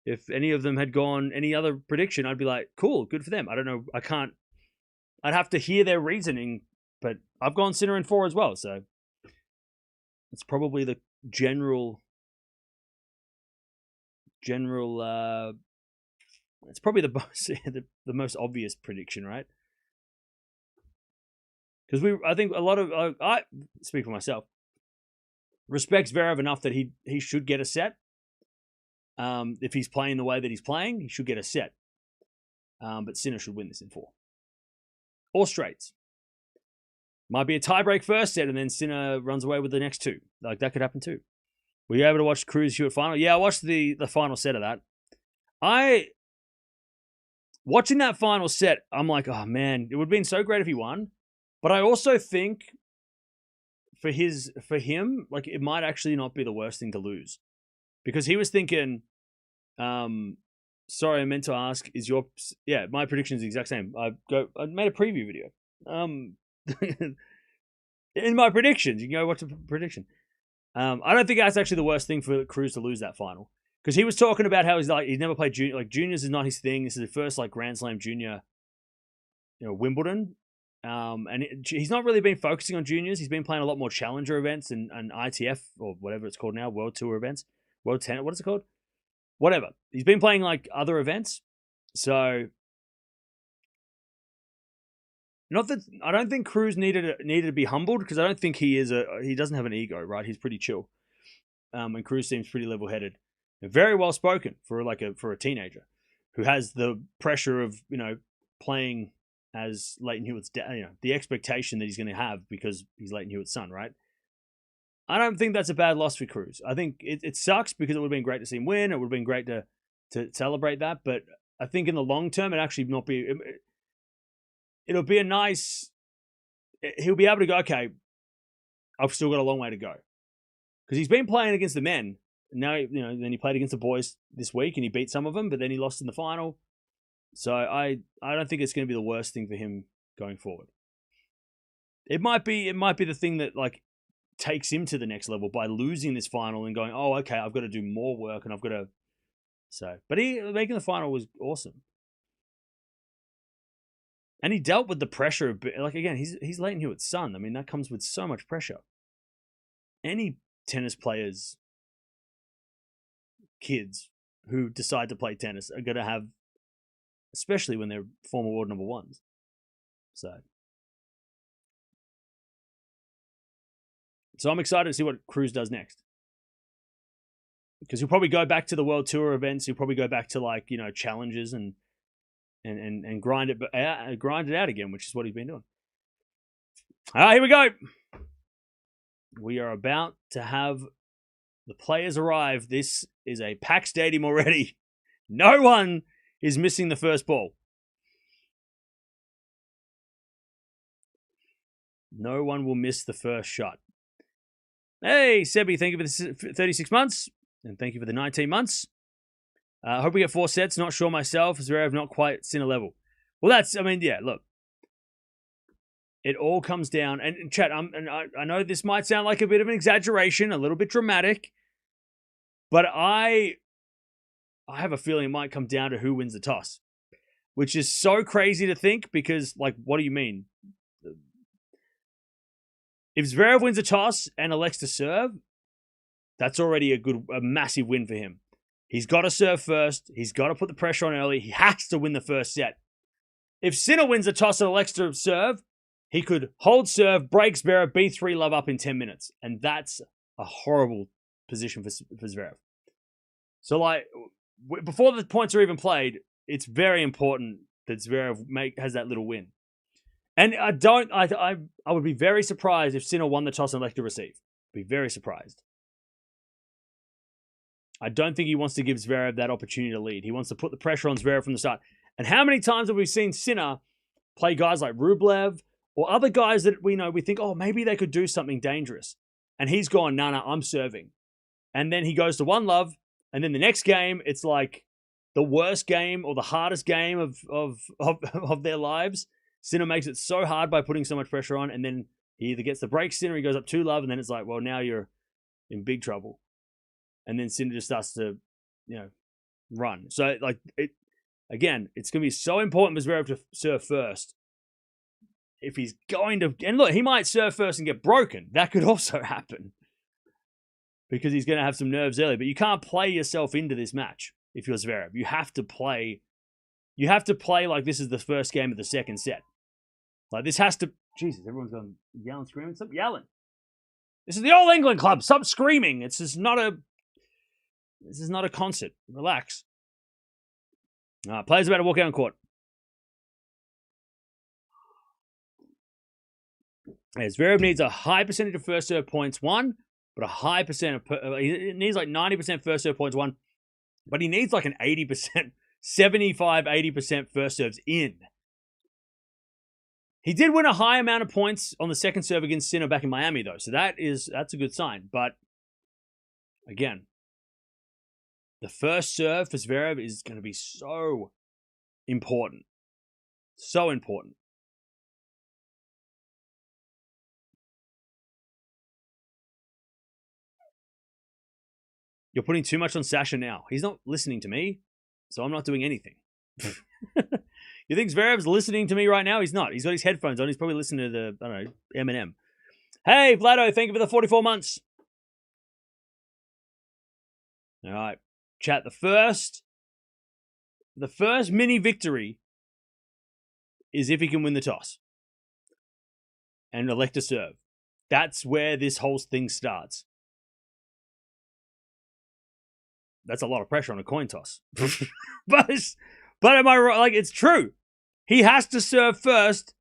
if any of them had gone any other prediction, I'd be like, cool, good for them. I don't know. I'd have to hear their reasoning, but I've gone Sinner in 4 as well. So, it's probably the general It's probably the most, the most obvious prediction, right? Because I think a lot of, I speak for myself, respects Zverev enough that he should get a set. If he's playing the way that he's playing, he should get a set. But Sinner should win this in 4. Or straights. Might be a tiebreak first set, and then Sinner runs away with the next 2. Like, that could happen too. Were you able to watch Cruz Hewitt final? Yeah, I watched the final set of that. Watching that final set, I'm like, oh man, it would have been so great if he won. But I also think for him, like, it might actually not be the worst thing to lose. Because he was thinking, sorry, I meant to ask, my prediction is the exact same. I made a preview video. In my predictions, you can go watch the prediction. I don't think that's actually the worst thing for Cruz to lose that final. Because he was talking about how he's never played junior. Like, juniors is not his thing. This is the first Grand Slam junior, Wimbledon. And he's not really been focusing on juniors. He's been playing a lot more challenger events and ITF or whatever it's called now, World Tour events, World Tennis. What is it called? Whatever. He's been playing other events. So, not that I don't think Cruz needed to be humbled, because I don't think he doesn't have an ego, right? He's pretty chill. And Cruz seems pretty level-headed. Very well spoken for a teenager who has the pressure of playing as Leighton Hewitt's the expectation that he's going to have because he's Leighton Hewitt's son, right? I don't think that's a bad loss for Cruz. I think it sucks because it would have been great to see him win. It would have been great to celebrate that, but I think in the long term, it'll be a nice. He'll be able to go, okay, I've still got a long way to go, because he's been playing against the men. Now, then he played against the boys this week and he beat some of them, but then he lost in the final. So I don't think it's going to be the worst thing for him going forward. It might be the thing that takes him to the next level by losing this final and going, oh, okay, I've got to do more work and I've got to. But making the final was awesome. And he dealt with the pressure of, again, he's Leighton Hewitt's son. I mean, that comes with so much pressure. Any tennis players, kids who decide to play tennis are going to have, especially when they're former world number ones. So I'm excited to see what Cruz does next. Because he'll probably go back to the World Tour events. He'll probably go back to challenges and grind it out again, which is what he's been doing. All right, here we go. We are about to have the players arrive. This is a packed stadium already. No one is missing the first ball. No one will miss the first shot. Hey, Sebi, thank you for the 36 months. And thank you for the 19 months. I hope we get 4 sets. Not sure myself. Zverev not quite Sinner level. Well, look. It all comes down. And chat, I know this might sound like a bit of an exaggeration, a little bit dramatic. But I have a feeling it might come down to who wins the toss. Which is so crazy to think because, what do you mean? If Zverev wins a toss and elects to serve, that's already a massive win for him. He's got to serve first. He's got to put the pressure on early. He has to win the first set. If Sinner wins a toss and elects to serve, he could hold serve, break Zverev, B3 love up in 10 minutes. And that's a horrible position for Zverev. So, before the points are even played, it's very important that Zverev has that little win. And I would be very surprised if Sinner won the toss and elected to receive. Be very surprised. I don't think he wants to give Zverev that opportunity to lead. He wants to put the pressure on Zverev from the start. And how many times have we seen Sinner play guys like Rublev or other guys that we think, oh, maybe they could do something dangerous. And he's gone, no, I'm serving. And then he goes to one love. And then the next game, it's like the worst game or the hardest game of their lives. Sinner makes it so hard by putting so much pressure on. And then he either gets the break, Sinner, he goes up 2 love. And then it's like, well, now you're in big trouble. And then Sinner just starts to, run. So, it's going to be so important for Zverev to serve first. If he's going to... And look, he might serve first and get broken. That could also happen. Because he's going to have some nerves early. But you can't play yourself into this match if you're Zverev. You have to play You have to play like this is the first game of the second set. Like this has to. Jesus, everyone's going yelling, screaming. Stop yelling. This is the All England Club. Stop screaming. This is not a concert. Relax. Players about to walk out on court. Zverev needs a high percentage of first serve points won, but a high percent of he needs like 90% first serve points won, but he needs like an 80%, 75, 80% first serves in. He did win a high amount of points on the second serve against Sinner back in Miami, though, so that's a good sign. But again, the first serve for Zverev is going to be so important. So important. You're putting too much on Sasha now. He's not listening to me, so I'm not doing anything. You think Zverev's listening to me right now? He's not. He's got his headphones on. He's probably listening to the, I don't know, Eminem. Hey, Vlado, thank you for the 44 months. All right. Chat, the first mini victory is if he can win the toss and elect a serve. That's where this whole thing starts. That's a lot of pressure on a coin toss. but am I right? Like, it's true. He has to serve first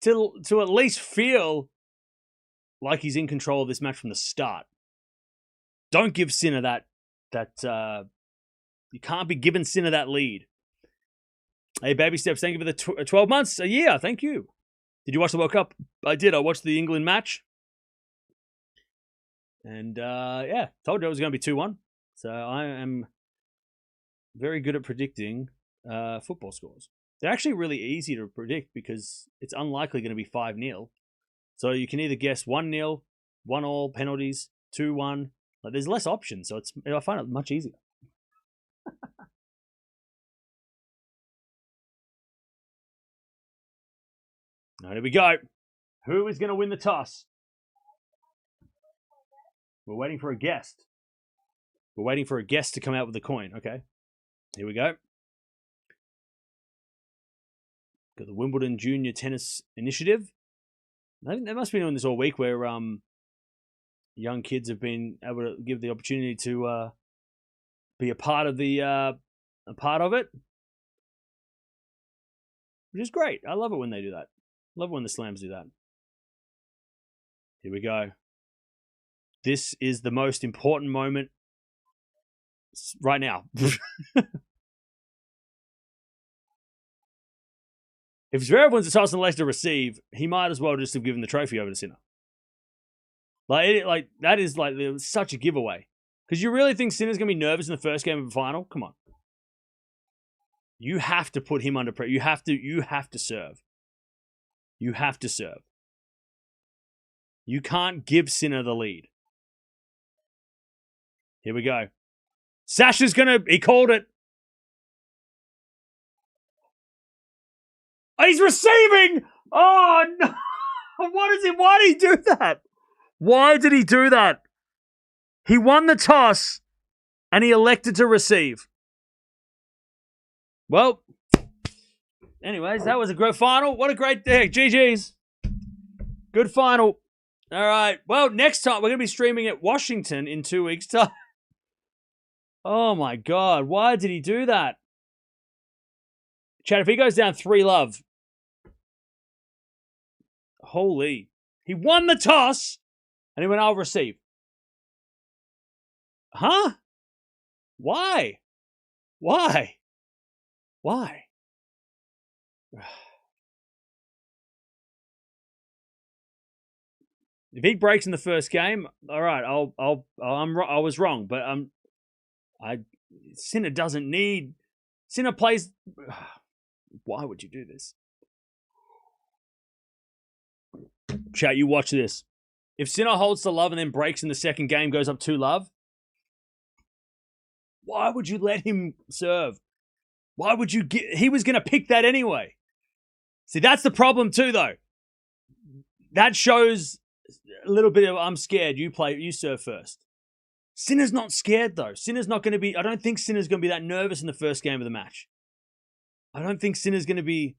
to at least feel like he's in control of this match from the start. Don't give Sinner that you can't be giving Sinner that lead. Hey, baby steps, thank you for the 12 months, a year. Thank you. Did you watch the World Cup? I did. I watched the England match. And, yeah, told you it was going to be 2-1. So I am very good at predicting football scores. They're actually really easy to predict because it's unlikely going to be 5-0. So you can either guess 1-0, 1-1, penalties, 2-1. Like, there's less options, so I find it much easier. Now, here we go. Who is going to win the toss? We're waiting for a guest. We're waiting for a guest to come out with the coin. Okay. Here we go. Got the Wimbledon Junior Tennis Initiative. I think they must be doing this all week where young kids have been able to give the opportunity to be a part of it. Which is great. I love it when they do that. Love it when the slams do that. Here we go. This is the most important moment right now. If Zverev wins the toss and elects to receive, he might as well just have given the trophy over to Sinner. That is such a giveaway. Because you really think Sinner's going to be nervous in the first game of the final? Come on. You have to put him under pressure. You have to serve. You have to serve. You can't give Sinner the lead. Here we go. Sasha's he called it. Oh, he's receiving! Oh, no! Why did he do that? Why did he do that? He won the toss, and he elected to receive. Well, anyways, that was a great final. What a great day. GG's. Good final. All right. Well, next time, we're going to be streaming at Washington in 2 weeks' time. Oh, my God. Why did he do that? Chad, if he goes down 3-love. Holy. He won the toss, and he went, I'll receive. Huh? Why? Why? Why? If he breaks in the first game, all right, I was wrong, but Sinner doesn't need. Sinner plays. Why would you do this? Chat, you watch this. If Sinner holds the love and then breaks in the second game, goes up 2-love, why would you let him serve? Why would you he was going to pick that anyway. See, that's the problem too, though. That shows a little bit of, I'm scared, you serve first. Sinner's not scared, though. Sinner's not going to be, I don't think Sinner's going to be that nervous in the first game of the match. I don't think Sinner's going to be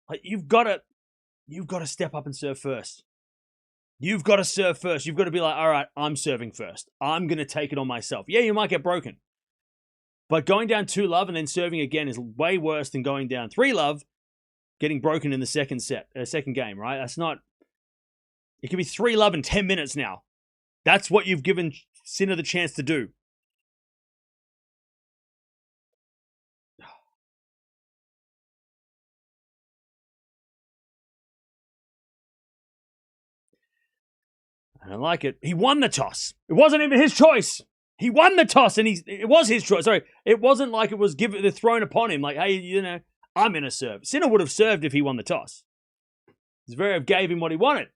like, you've got to step up and serve first. You've got to serve first. You've got to be like, all right, I'm serving first. I'm going to take it on myself. Yeah, you might get broken. But going down 2-love and then serving again is way worse than going down 3-love, getting broken in the second game, right? That's not... It could be 3-love in 10 minutes now. That's what you've given Sinner the chance to do. I don't like it. He won the toss. It wasn't even his choice. He won the toss, and it was his choice. Sorry, it wasn't like it was thrown upon him. Like, hey, I'm in a serve. Sinner would have served if he won the toss. Zverev gave him what he wanted.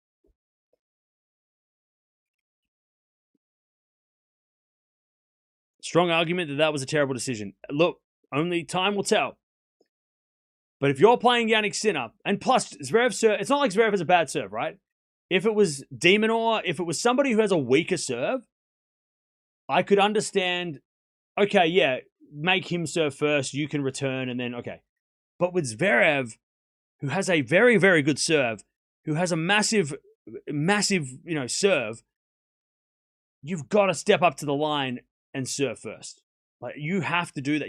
Strong argument that was a terrible decision. Look, only time will tell. But if you're playing Jannik Sinner, and plus Zverev serve, it's not like Zverev has a bad serve, right? If it was Demonor, if it was somebody who has a weaker serve, I could understand, okay, yeah, make him serve first, you can return, and then, okay. But with Zverev, who has a very, very good serve, who has a massive, massive, serve, you've got to step up to the line and serve first. Like, you have to do that.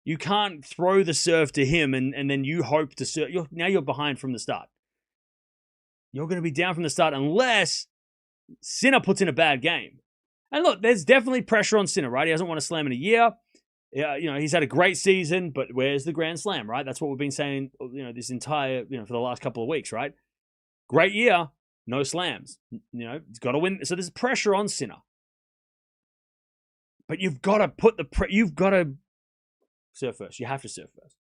You can't throw the serve to him and then you hope to serve. Now you're behind from the start. You're going to be down from the start unless Sinner puts in a bad game. And look, there's definitely pressure on Sinner, right? He hasn't won a slam in a year. Yeah, he's had a great season, but where's the Grand Slam, right? That's what we've been saying, this entire, for the last couple of weeks, right? Great year, no slams. He's got to win. So there's pressure on Sinner. But you've got to you've got to serve first. You have to serve first.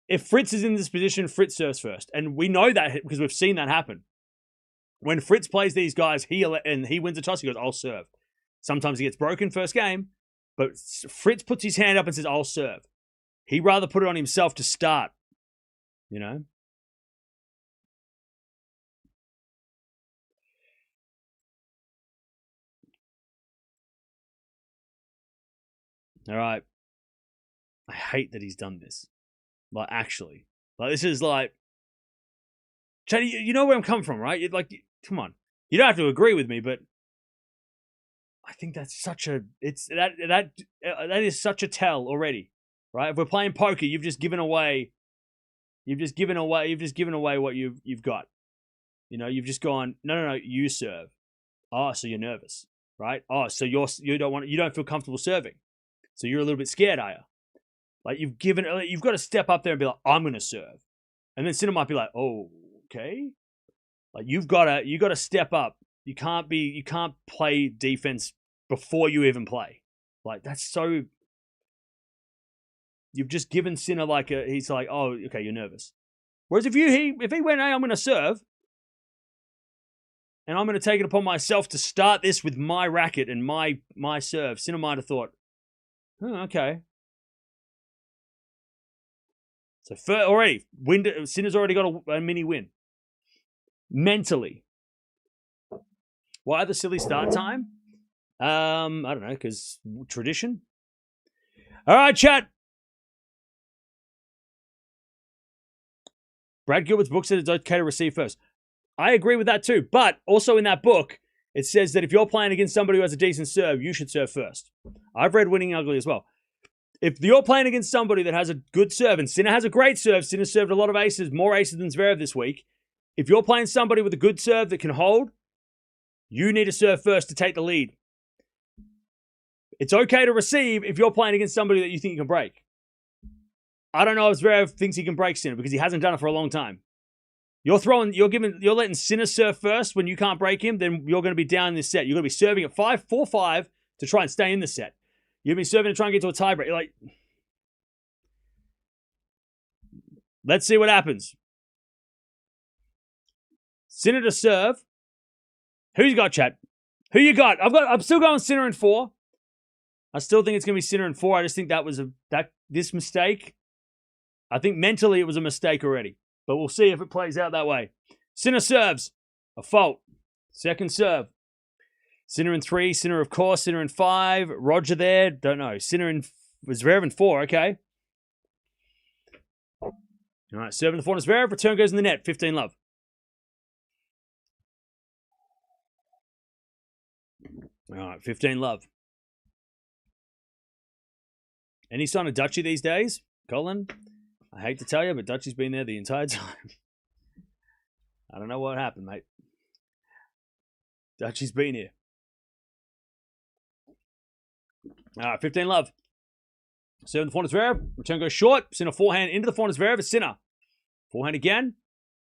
If Fritz is in this position, Fritz serves first. And we know that because we've seen that happen. When Fritz plays these guys, he wins the toss, he goes, I'll serve. Sometimes he gets broken first game, but Fritz puts his hand up and says, I'll serve. He'd rather put it on himself to start, All right. I hate that he's done this. Like, actually. Like, this is like... Chad, you know where I'm coming from, right? Come on. You don't have to agree with me, but... I think that's such a... That is such a tell already, right? If we're playing poker, you've just given away... You've just given away what you've got. You've just gone, no, you serve. Oh, so you're nervous, right? Oh, so you don't feel comfortable serving. So you're a little bit scared, are you? Like, you've got to step up there and be like, I'm going to serve. And then Sinner might be like, oh, okay. Like, you got to step up. You can't play defense before you even play. Like, that's so... You've just given Sinner he's like, oh, okay, you're nervous. Whereas if he went, hey, I'm going to serve, and I'm going to take it upon myself to start this with my racket and my serve, Sinner might have thought, oh, okay. So already, Sinner's already got a mini win. Mentally. Why the silly start time? I don't know, because tradition. All right, chat. Brad Gilbert's book said it's okay to receive first. I agree with that too. But also in that book, it says that if you're playing against somebody who has a decent serve, you should serve first. I've read Winning Ugly as well. If you're playing against somebody that has a good serve, and Sinner has a great serve, Sinner served a lot of aces, more aces than Zverev this week. If you're playing somebody with a good serve that can hold, you need to serve first to take the lead. It's okay to receive if you're playing against somebody that you think you can break. I don't know if Zverev thinks he can break Sinner because he hasn't done it for a long time. You're letting Sinner serve first when you can't break him, then you're going to be down in this set. You're going to be serving at 4-5 to try and stay in the set. You're going to be serving to try and get to a tiebreak. You're like, let's see what happens. Sinner to serve. Who you got, chat? Who you got? I'm still going Sinner in 4. I still think it's going to be Sinner in 4. I just think that was this mistake. I think mentally it was a mistake already. But we'll see if it plays out that way. Sinner serves. A fault. Second serve. Sinner in 3. Sinner, of course. Sinner in 5. Roger there. Don't know. Sinner in... Was Zverev in 4. Okay. All right, serving the corner, Zverev. Return goes in the net. 15 love. All right, 15 love. Any sign of Dutchy these days, Colin? I hate to tell you, but Dutchy's been there the entire time. I don't know what happened, mate. Dutchy's been here. All right, 15 love. Serving the forehand Zverev. Return goes short. Sinner forehand into the forehand Zverev. It's Sinner. Forehand again.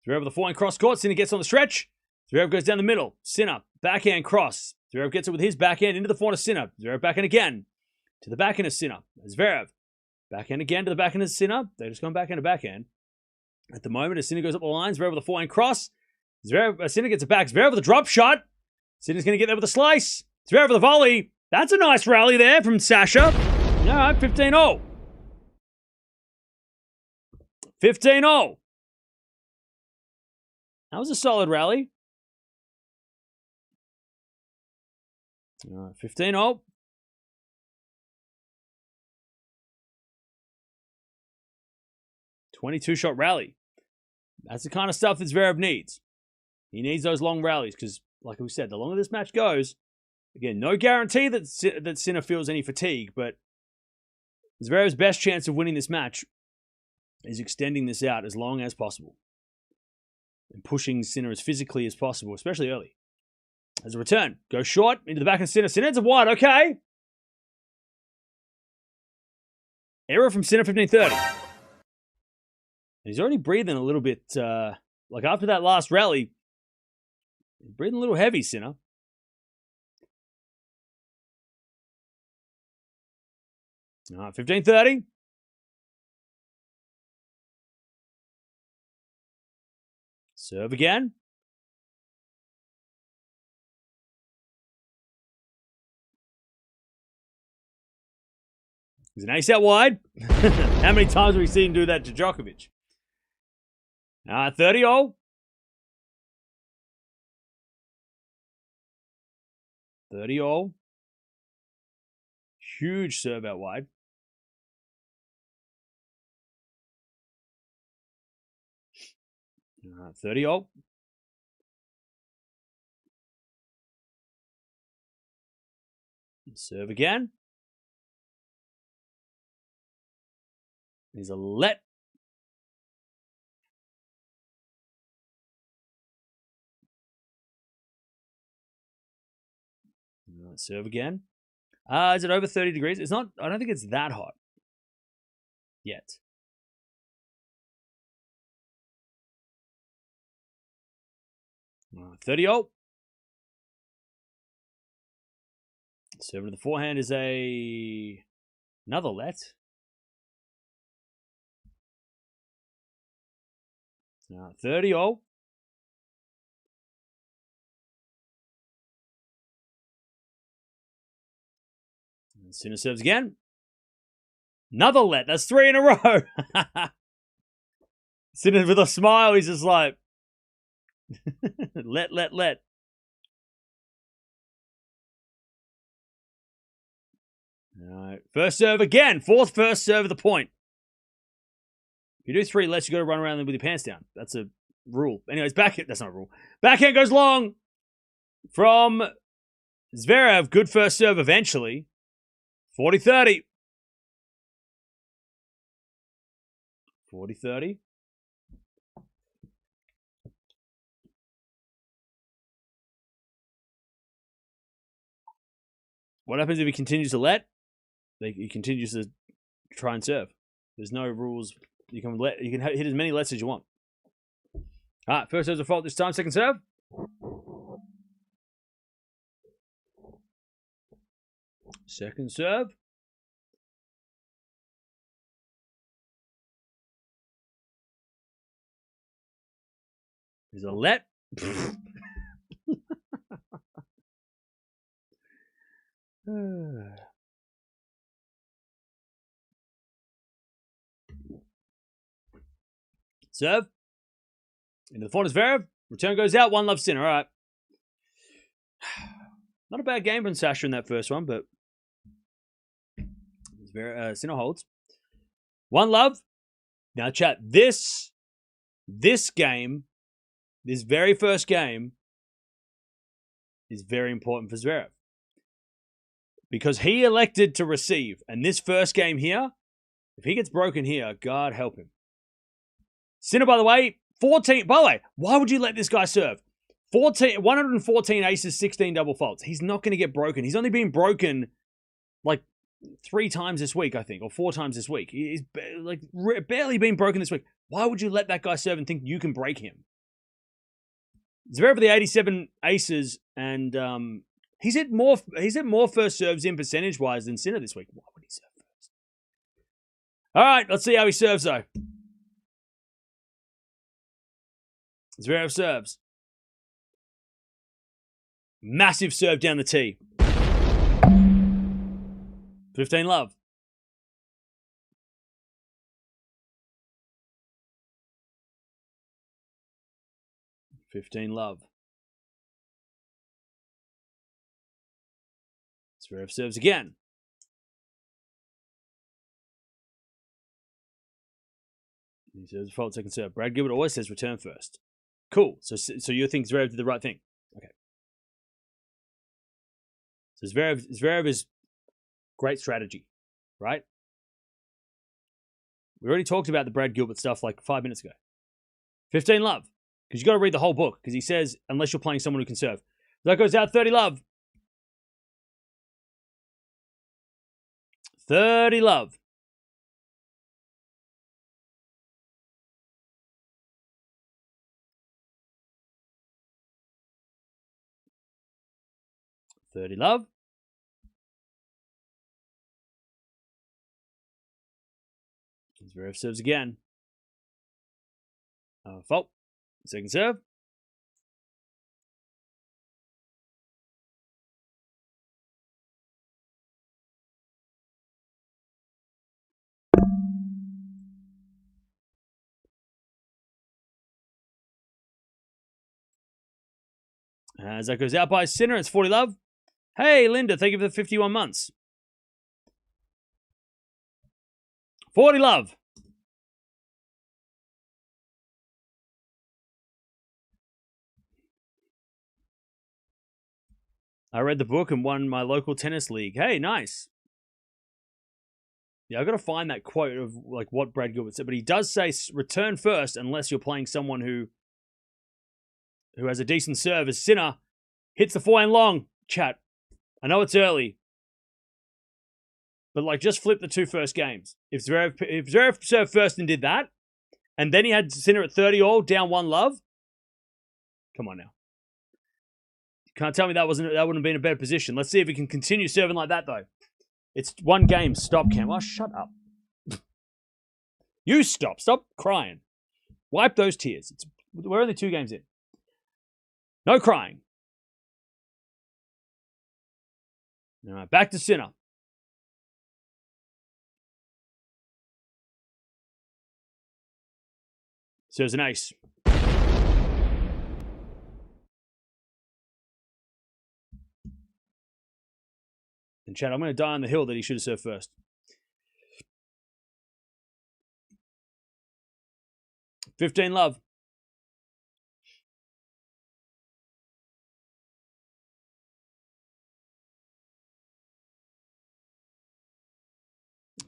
Zverev with the forehand cross court. Sinner gets on the stretch. Zverev goes down the middle. Sinner. Backhand cross. Zverev gets it with his backhand into the forehand of Sinner. Zverev backhand again. To the backhand of Sinner. Zverev. Backhand again to the backhand of Sinner. They're just going backhand to backhand. At the moment, as Sinner goes up the line, Zverev with a forehand cross. Sinner gets it back. Zverev with a drop shot. Sinner's going to get there with a slice. Zverev with a volley. That's a nice rally there from Sasha. All right, 15-0. 15-0. That was a solid rally. All right, 15-0. 22-shot rally. That's the kind of stuff that Zverev needs. He needs those long rallies because, like we said, the longer this match goes, again, no guarantee that Sinner feels any fatigue, but Zverev's best chance of winning this match is extending this out as long as possible and pushing Sinner as physically as possible, especially early. As a return, goes short into the back of Sinner. Sinner ends up wide. Okay. Error from Sinner, 15-30. He's already breathing a little bit, like after that last rally, he's breathing a little heavy, Sinner. All right, 15-30. Serve again. He's an ace out wide. How many times have we seen him do that to Djokovic? 30-0. 30-0. Huge serve out wide. 30-0. Serve again. He's a let. Serve again. Is it over 30 degrees? It's not. I don't think it's that hot yet. Uh, 30-0. Serve to the forehand is another let. 30-0. Sinner serves again. Another let. That's 3 in a row. Sinner with a smile. He's just like, let. All right. First serve again. Fourth first serve of the point. If you do 3 lets, you got to run around with your pants down. That's a rule. Anyways, backhand. That's not a rule. Backhand goes long from Zverev. Good first serve eventually. 40-30. 40-30. What happens if he continues to let? He continues to try and serve. There's no rules. You can hit as many lets as you want. All right, first serve's a fault this time. Second serve. Second serve. There's a let. Serve. Into the forehand Zverev. Return goes out. 1 love Sinner. All right. Not a bad game from Sasha in that first one, but Sinner holds. 1 love. Now, chat, this This game, this very first game, is very important for Zverev. Because he elected to receive. And this first game here, if he gets broken here, God help him. Sinner, by the way, 14. By the way, why would you let this guy serve? 114 aces, 16 double faults. He's not going to get broken. He's only been broken like 3 times this week, I think, or 4 times this week. He's like barely been broken this week. Why would you let that guy serve and think you can break him? Zverev with the 87 aces, and he's hit more first serves in percentage wise than Sinner this week. Why would he serve first? All right, let's see how he serves though. Zverev serves. Massive serve down the tee. 15 love. Zverev serves again. He serves a fault second serve. Brad Gilbert always says return first. Cool. So you think Zverev did the right thing? Okay. So Zverev is great strategy, right? We already talked about the Brad Gilbert stuff like 5 minutes ago. 15 love. Because you got to read the whole book. Because he says, unless you're playing someone who can serve. That goes out 30 love. 30 love. Love. Zverev serves again. Fault. Second serve. As that goes out by Sinner, it's 40 love. Hey, Linda, thank you for the 51 months. 40 love. I read the book and won my local tennis league. Hey, nice. Yeah, I've got to find that quote of like what Brad Gilbert said, but he does say return first unless you're playing someone who has a decent serve. As Sinner hits the forehand long. Chat, I know it's early, but like just flip the 2 first games. If Zverev served first and did that, and then he had Sinner at 30 all, down 1 love. Come on now. You can't tell me that wouldn't have been a better position. Let's see if he can continue serving like that though. It's 1 game. Stop, Cam. Oh, shut up. You stop. Stop crying. Wipe those tears. We're only 2 games in. No crying. All right, back to Sinner. Serves an ace. And Chad, I'm going to die on the hill that he should have served first. 15 love.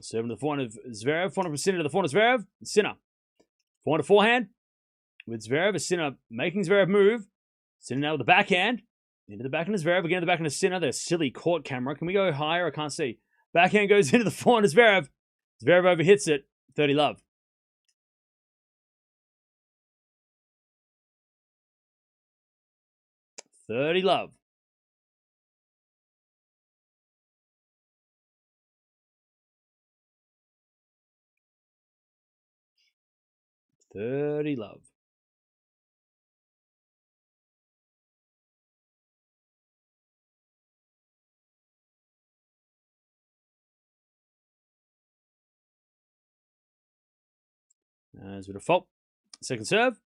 Serving to the forehand of Zverev. Forehand of Sinner to the forehand of Zverev. Sinner. Forehand to forehand. With Zverev. Sinner making Zverev move. Sinner now with the backhand. Into the backhand of Zverev. Again to the backhand of Sinner. The silly court camera. Can we go higher? I can't see. Backhand goes into the forehand of Zverev. Zverev overhits it. 30 love. $30. 30 love. As with a fault. Second serve.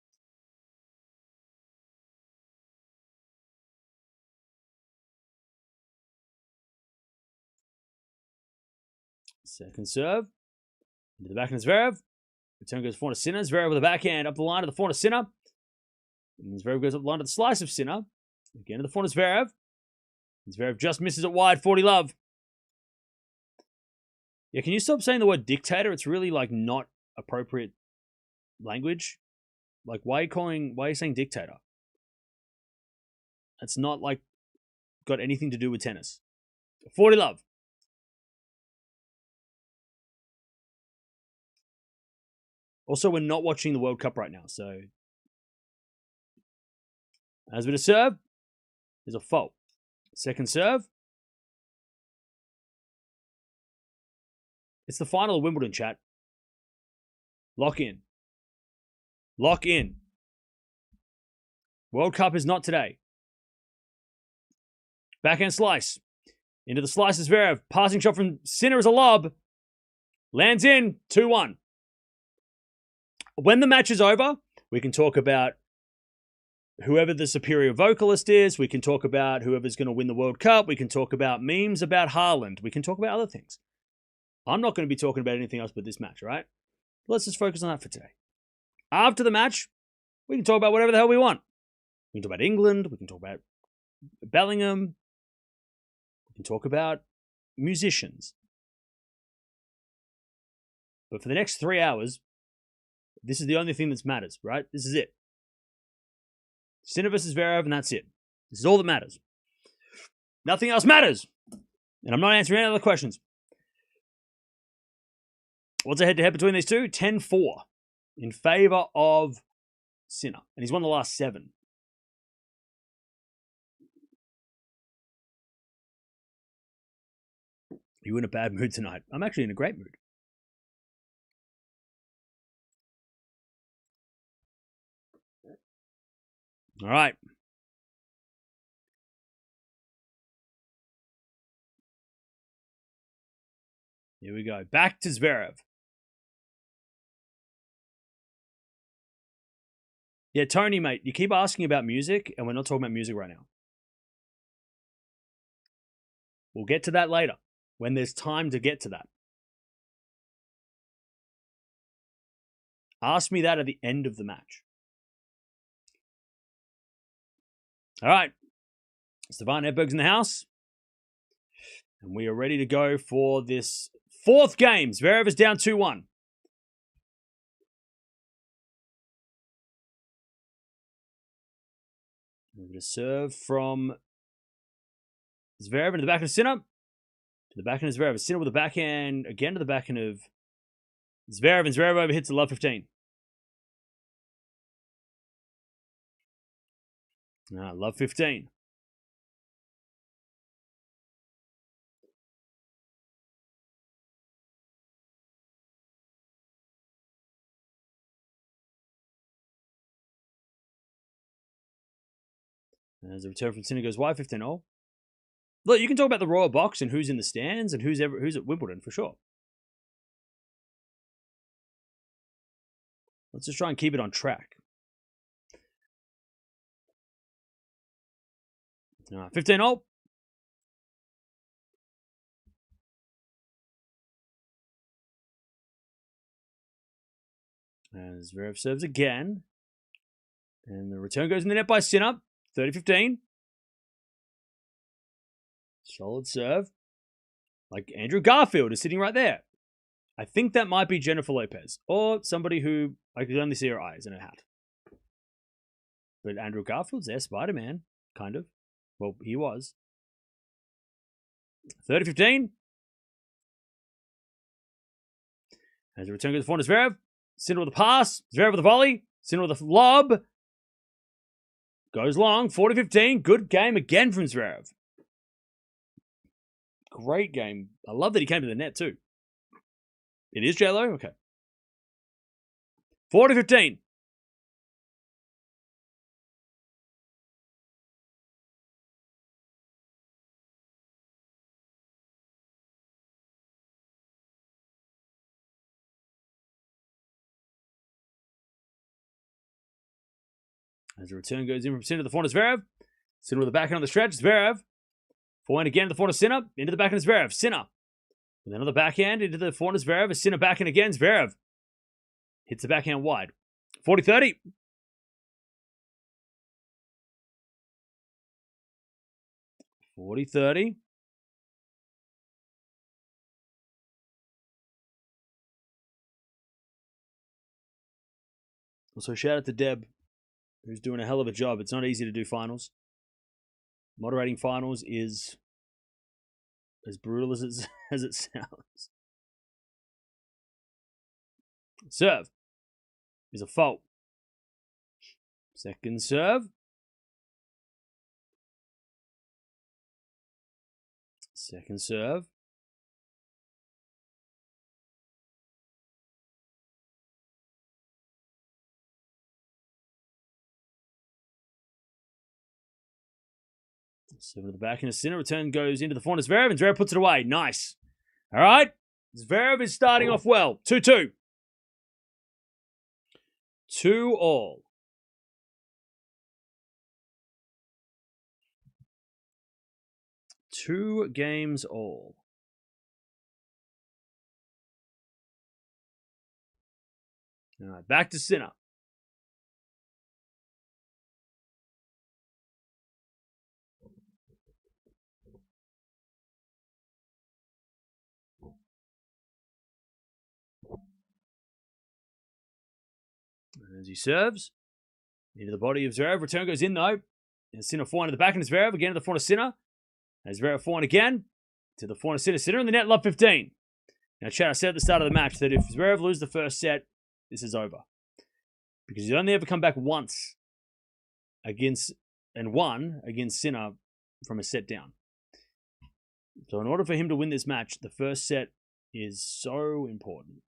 Second serve. Into the backhand of Zverev. Return goes forehand to Sinner. Zverev with the backhand up the line to the forehand to Sinner. And Zverev goes up the line to the slice of Sinner. Again to the forehand to Zverev. And Zverev just misses it wide. 40 love. Yeah, can you stop saying the word dictator? It's really like not appropriate language. Like, why are you saying dictator? That's not like got anything to do with tennis. 40 love. Also, we're not watching the World Cup right now, so as with a serve, there's a fault. Second serve. It's the final of Wimbledon, chat. Lock in. Lock in. World Cup is not today. Backhand slice. Into the slice is Zverev. Passing shot from Sinner is a lob. Lands in. 2-1. When the match is over, we can talk about whoever the superior vocalist is. We can talk about whoever's going to win the World Cup. We can talk about memes about Haaland. We can talk about other things. I'm not going to be talking about anything else but this match, right? Let's just focus on that for today. After the match, we can talk about whatever the hell we want. We can talk about England. We can talk about Bellingham. We can talk about musicians. But for the next 3 hours, this is the only thing that matters, right? This is it. Sinner versus Zverev, and that's it. This is all that matters. Nothing else matters. And I'm not answering any other questions. What's a head-to-head between these two? 10-4 in favor of Sinner. And he's won the last 7. You in a bad mood tonight? I'm actually in a great mood. All right. Here we go. Back to Zverev. Yeah, Tony, mate, you keep asking about music, and we're not talking about music right now. We'll get to that later, when there's time to get to that. Ask me that at the end of the match. All right. Stefan Edberg's in the house. And we are ready to go for this 4th game. Zverev is down 2-1. We're going to serve from Zverev into the backhand of Sinner. To the backhand of Zverev. Sinner with the backhand. Again to the backhand of Zverev. And Zverev overhits the love 15. Love 15. As a return from Sinner goes wide, 15-0. Look, you can talk about the Royal Box and who's in the stands and who's at Wimbledon for sure. Let's just try and keep it on track. 15-0. As Zverev serves again. And the return goes in the net by Sinner. 30-15. Solid serve. Like Andrew Garfield is sitting right there. I think that might be Jennifer Lopez. Or somebody who I could only see her eyes and her hat. But Andrew Garfield's there, Spider-Man. Kind of. Well, he was. 30-15. As the return goes forward to Zverev. Sinner with a pass. Zverev with a volley. Sinner with a lob. Goes long. 40-15. Good game again from Zverev. Great game. I love that he came to the net too. It is J-Lo? Okay. 40-15. As the return goes in from Sinner to the forehand of Zverev. Sinner with the backhand on the stretch. Zverev. Forehand again to the forehand of Sinner. Into the backhand of Zverev. Sinner. With another backhand into the forehand of Zverev. A Sinner backhand again. Zverev. Hits the backhand wide. 40-30. Also, shout out to Deb, who's doing a hell of a job. It's not easy to do finals. Moderating finals is as brutal as it sounds. Serve is a fault. Second serve. Second serve. Seven to the back, and a Sinner return goes into the front of Zverev, and Zverev puts it away. Nice. All right. Zverev is starting off well. 2-2. 2-2. 2 games all. All right, back to Sinner. As he serves into the body of Zverev, return goes in though. And Sinner forehand to the back, and Zverev again to the front of Sinner. As Zverev forehand again to the front of Sinner. Sinner in the net, love 15. Now, Chad, I said at the start of the match that if Zverev loses the first set, this is over, because he's only ever come back once won against Sinner from a set down. So, in order for him to win this match, the first set is so important.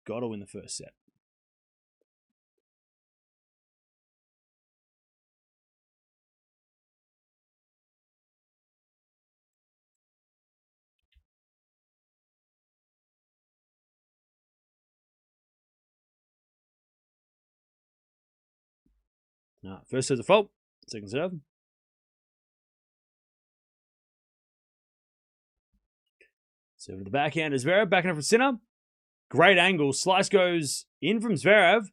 Got to win the first set. First serve's a fault. Second serve. Serve to the backhand is Zverev. Backhand from Sinner. Great angle. Slice goes in from Zverev.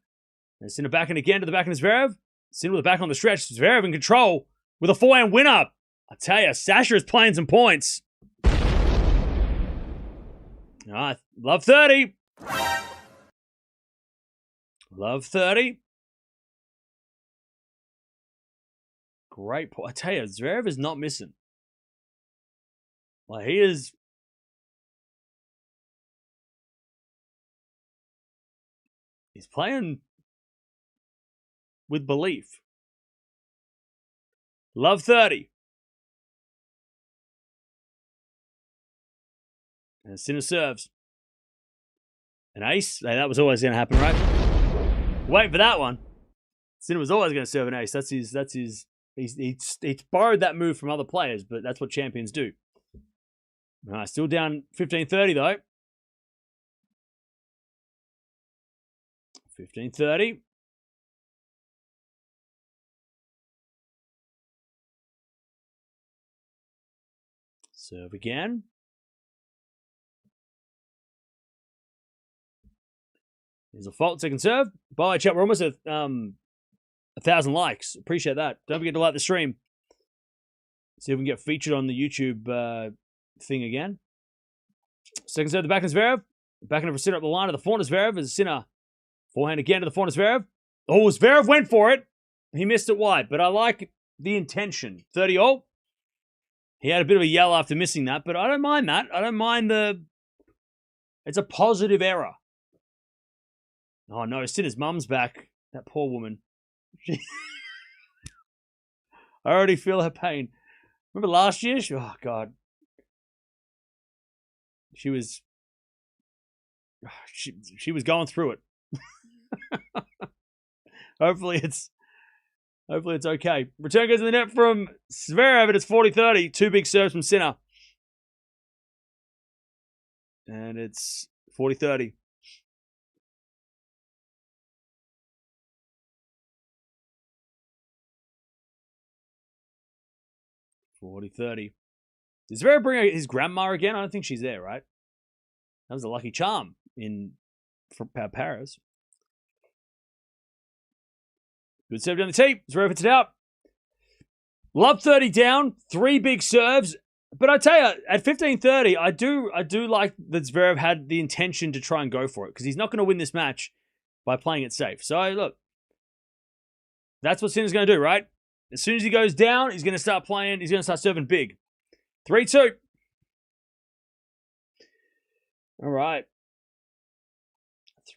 And Sinner backhand again to the backhand of Zverev. Sinner with the back on the stretch. Zverev in control with a forehand winner. I tell you, Sasha is playing some points. All right. Love 30. Love 30. Great point. I tell you, Zverev is not missing. Like, he is... He's playing with belief. Love 30. And Sinner serves. An ace. Hey, that was always going to happen, right? Wait for that one. Sinner was always going to serve an ace. That's his. He's borrowed that move from other players, but that's what champions do. All right, still down 15-30 though. 15-30. Serve again. There's a fault. Second serve. By the way, chat, we're almost at 1,000 likes. Appreciate that. Don't forget to like the stream. See if we can get featured on the YouTube thing again. Second serve, the backhand Zverev. Backhand for Sinner up the line of the forehand Zverev as Sinner. Forehand again to the forehand Zverev. Oh, Zverev went for it. He missed it wide, but I like the intention. 30-all. He had a bit of a yell after missing that, but I don't mind that. I don't mind the... It's a positive error. Oh, no. Sinner's mum's back. That poor woman. I already feel her pain. Remember last year? Oh, God. She was going through it. Hopefully it's okay. Return goes in the net from Zverev, and it's 40-30. 2 big serves from Sinner. And it's 40-30. Did Zverev bring his grandma again? I don't think she's there, right? That was a lucky charm for Paris. Good serve down the tee. Zverev hits it out. Love 30 down. 3 big serves. But I tell you, at 15-30, I do like that Zverev had the intention to try and go for it, because he's not going to win this match by playing it safe. So, look, that's what Sinner's going to do, right? As soon as he goes down, he's going to start playing. He's going to start serving big. 3-2. All right.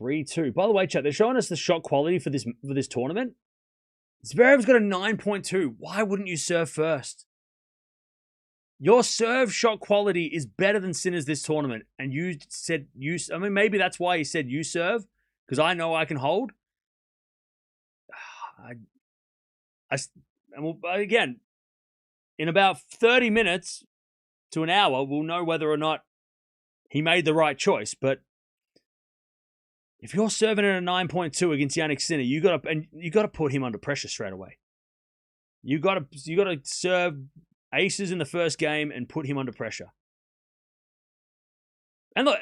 3-2. By the way, chat, they're showing us the shot quality for this tournament. Zverev's got a 9.2. Why wouldn't you serve first? Your serve shot quality is better than Sinner's this tournament. And you said I mean, maybe that's why he said you serve, because I know I can hold. Again, in about 30 minutes to an hour, we'll know whether or not he made the right choice. But if you're serving at a 9.2 against Jannik Sinner, you got to put him under pressure straight away. You got to serve aces in the first game and put him under pressure. And look,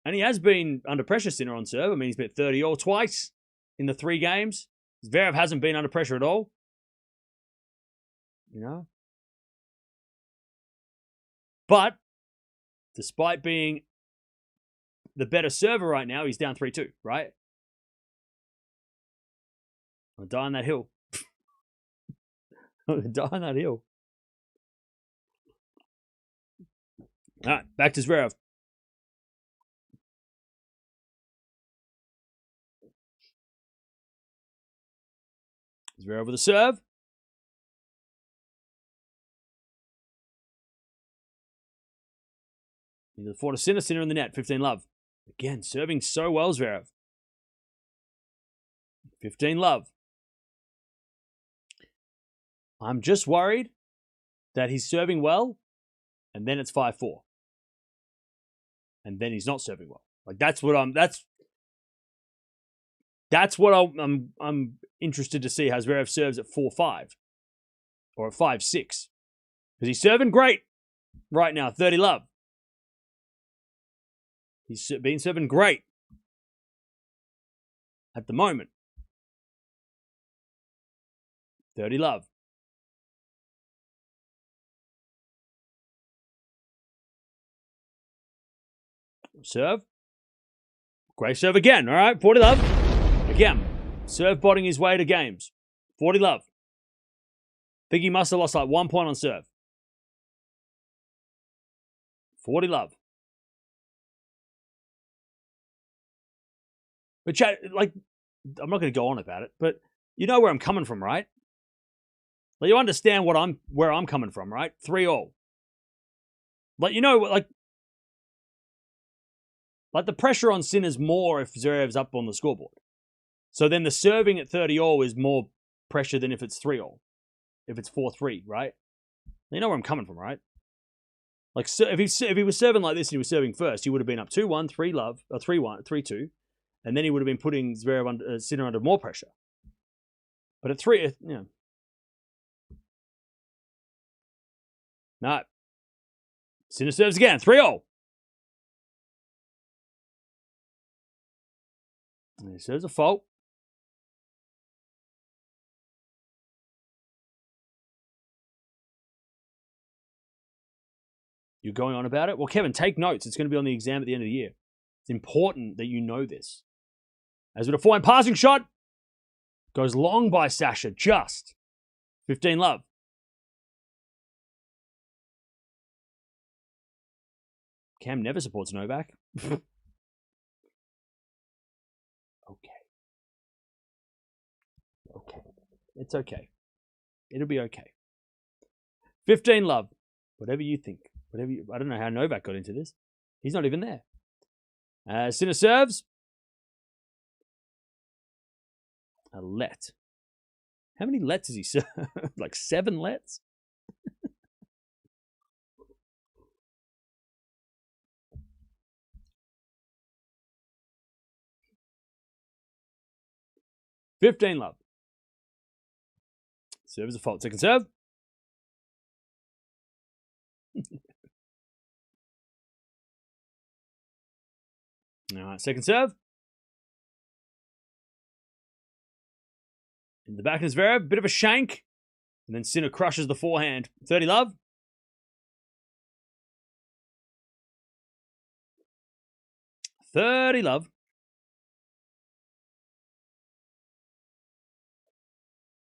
and he has been under pressure, Sinner, on serve. I mean, he's been 30-all twice in the 3 games. Zverev hasn't been under pressure at all. You know? But despite being the better server right now, he's down 3-2, right? I'll die on that hill. I'll die on that hill. All right, back to Zverev. Zverev with a serve. Into the 4 to Sinner. Sinner in the net. 15 love. Again, serving so well, Zverev. 15 love. I'm just worried that he's serving well, and then it's 5-4. And then he's not serving well. Like, that's what I'm interested to see how Zverev serves at 4-5 or at 5-6. Because he's serving great right now, 30 love. He's been serving great at the moment. 30 love. Serve. Great serve again. All right, 40 love. Again, serve botting his way to games. 40 love. Think he must have lost like 1 point on serve. 40 love. But chat, like, I'm not going to go on about it, but you know where I'm coming from, right? Like, you understand where I'm coming from, right? 3-all. Like, you know, like the pressure on Sinner's more if Zverev's up on the scoreboard. So then the serving at 30-all is more pressure than if it's 3-all. If it's 4-3, right? You know where I'm coming from, right? Like, so if he was serving like this and he was serving first, he would have been up 2-1, 3-love, or 3-1, 3-2. And then he would have been putting Sinner under more pressure. But at 3, you know. No. Sinner serves again. 3-all. And he serves a fault. You're going on about it? Well, Kevin, take notes. It's going to be on the exam at the end of the year. It's important that you know this. As with a forehand passing shot, goes long by Sasha, just 15 love. Cam never supports Novak. Okay. It's okay. It'll be okay. 15 love. Whatever you think. I don't know how Novak got into this. He's not even there. Sinner serves. A let. How many lets does he serve? Like 7 lets? $15 love. Serve is a fault. Second serve. All right, second serve. In the back of Zverev, bit of a shank. And then Sinner crushes the forehand. 30 love.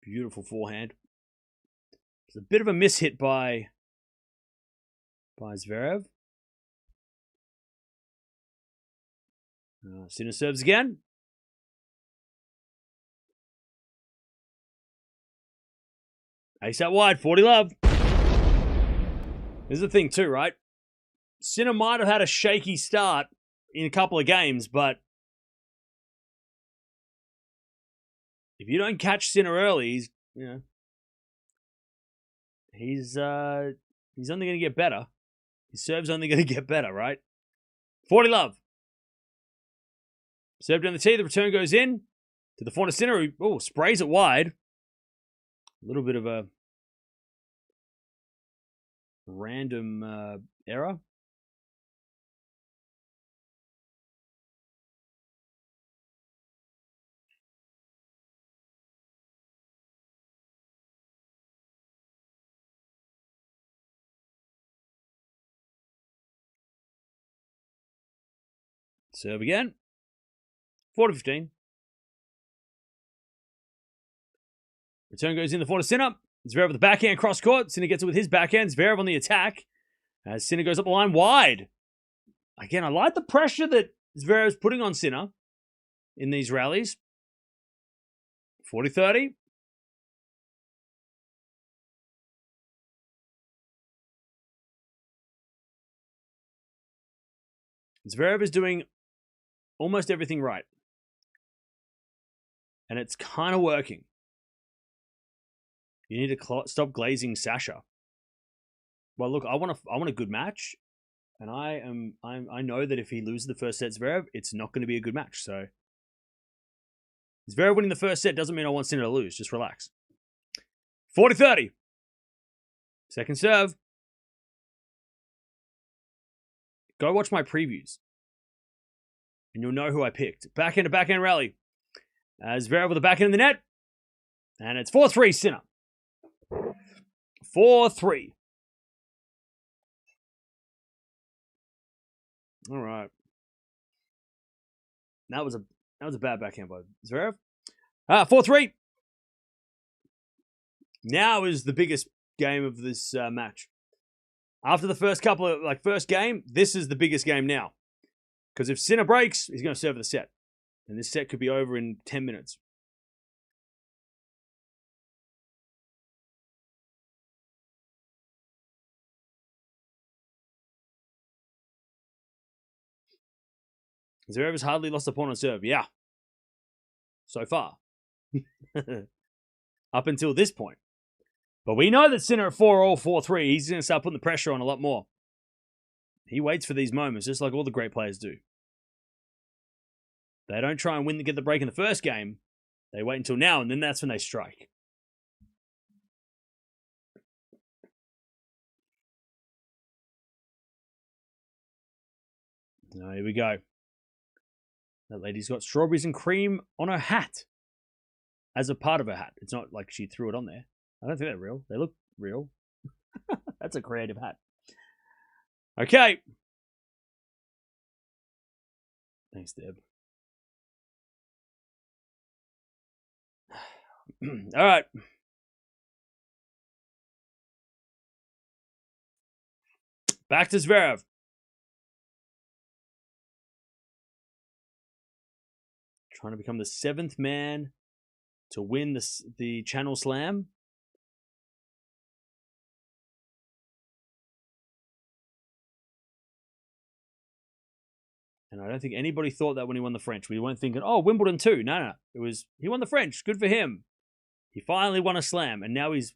Beautiful forehand. It's a bit of a mishit by Zverev. Sinner serves again. Ace out wide, 40 love. This is the thing too, right? Sinner might have had a shaky start in a couple of games, but if you don't catch Sinner early, he's only going to get better. His serve's only going to get better, right? 40 love. Serve down the tee, the return goes in to the forehand Sinner, who sprays it wide. A little bit of a random error. Serve again. 40-15. Return goes in the forehand Sinner. Zverev with the backhand cross court. Sinner gets it with his backhand. Zverev on the attack. As Sinner goes up the line wide. Again, I like the pressure that Zverev's putting on Sinner in these rallies. 40-30. Zverev is doing almost everything right. And it's kind of working. You need to stop glazing Sasha. Well, look, I want a good match, and I know that if he loses the first set, Zverev, it's not going to be a good match. So, Zverev winning the first set doesn't mean I want Sinner to lose. Just relax. 40-30. Second serve. Go watch my previews, and you'll know who I picked. Backhand to backhand rally. Zverev with the backhand in the net, and it's 4-3 Sinner. 4-3. All right. That was a bad backhand by Zverev. 4-3. Now is the biggest game of this match. After the first first game, this is the biggest game now. Because if Sinner breaks, he's going to serve the set. And this set could be over in 10 minutes. Zverev has hardly lost a point on serve. Yeah. So far. Up until this point. But we know that Sinner at 4-all, 4-3, he's going to start putting the pressure on a lot more. He waits for these moments, just like all the great players do. They don't try and get the break in the first game. They wait until now, and then that's when they strike. Now, here we go. That lady's got strawberries and cream on her hat. As a part of her hat. It's not like she threw it on there. I don't think they're real. They look real. That's a creative hat. Okay. Thanks, Deb. All right. Back to Zverev. Trying to become the 7th man to win the Channel Slam. And I don't think anybody thought that when he won the French. We weren't thinking, oh, Wimbledon too. No. It was, he won the French. Good for him. He finally won a slam. And now he's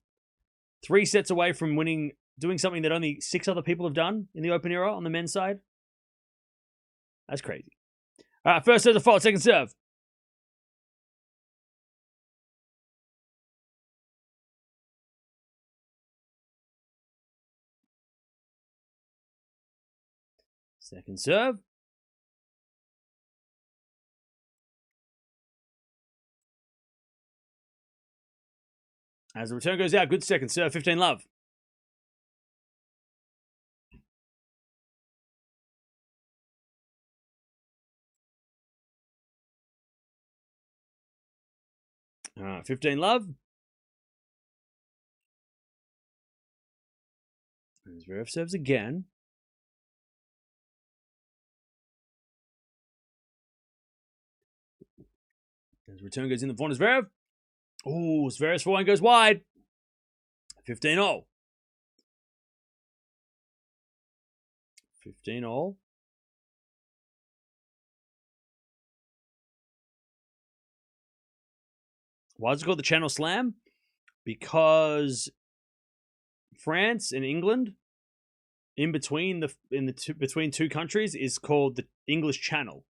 3 sets away from doing something that only 6 other people have done in the Open era on the men's side. That's crazy. All right, first serve to fault, second serve. Second serve. As the return goes out, good second serve, 15-love. All right, 15-love. And Zverev serves again. As return goes in the front of Zverev. Oh, Zverev's forehand goes wide. 15-all. 15-all. Why is it called the Channel Slam? Because France and England, between two countries, is called the English Channel.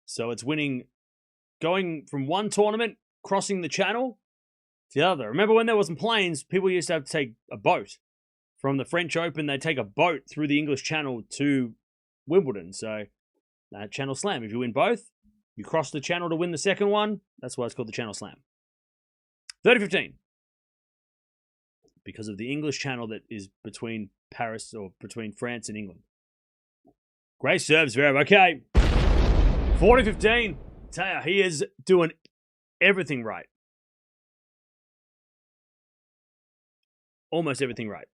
So it's going from one tournament, crossing the channel to the other. Remember when there wasn't planes, people used to have to take a boat. From the French Open, they take a boat through the English Channel to Wimbledon. So, Channel Slam. If you win both, you cross the channel to win the second one. That's why it's called the Channel Slam. 30-15. Because of the English Channel that is between Paris or between France and England. Great serves, Zverev. Okay. 40-15. Tell you, he is doing everything right. Almost everything right.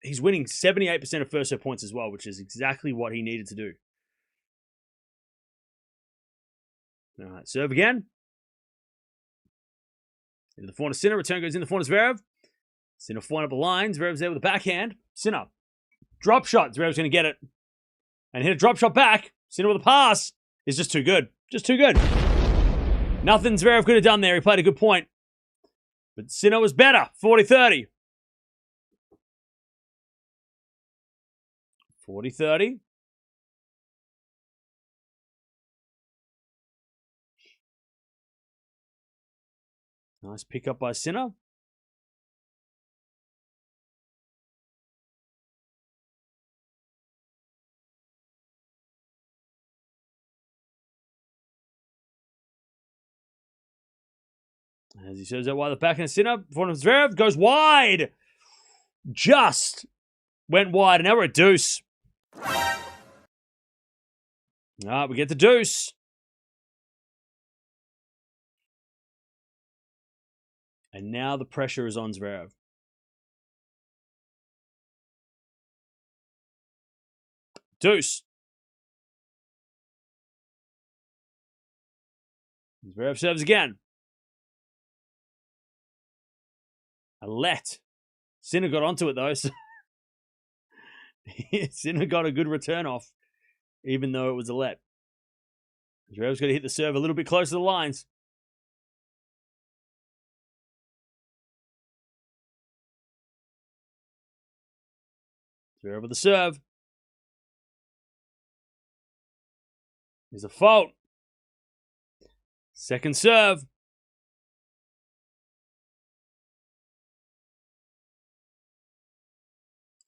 He's winning 78% of first serve points as well, which is exactly what he needed to do. All right, serve again. Into the forehand of Sinner. Return goes in the forehand of Zverev. Sinner forehand up the line. Zverev's there with a backhand. Sinner. Drop shot. Zverev's going to get it. And hit a drop shot back. Sinner with a pass. Is just too good. Just too good. Nothing Zverev could have done there. He played a good point. But Sinner was better. 40-30. 40-30. Nice pickup by Sinner. As he serves out wide the backhand Sinner, front of Zverev goes wide. Just went wide, and now we're at deuce. All right, we get the deuce. And now the pressure is on Zverev. Deuce. Zverev serves again. A let. Sinner got onto it though. So Sinner got a good return off, even though it was a let. Zverev's got to hit the serve a little bit closer to the lines. Zverev with the serve. Here's a fault. Second serve.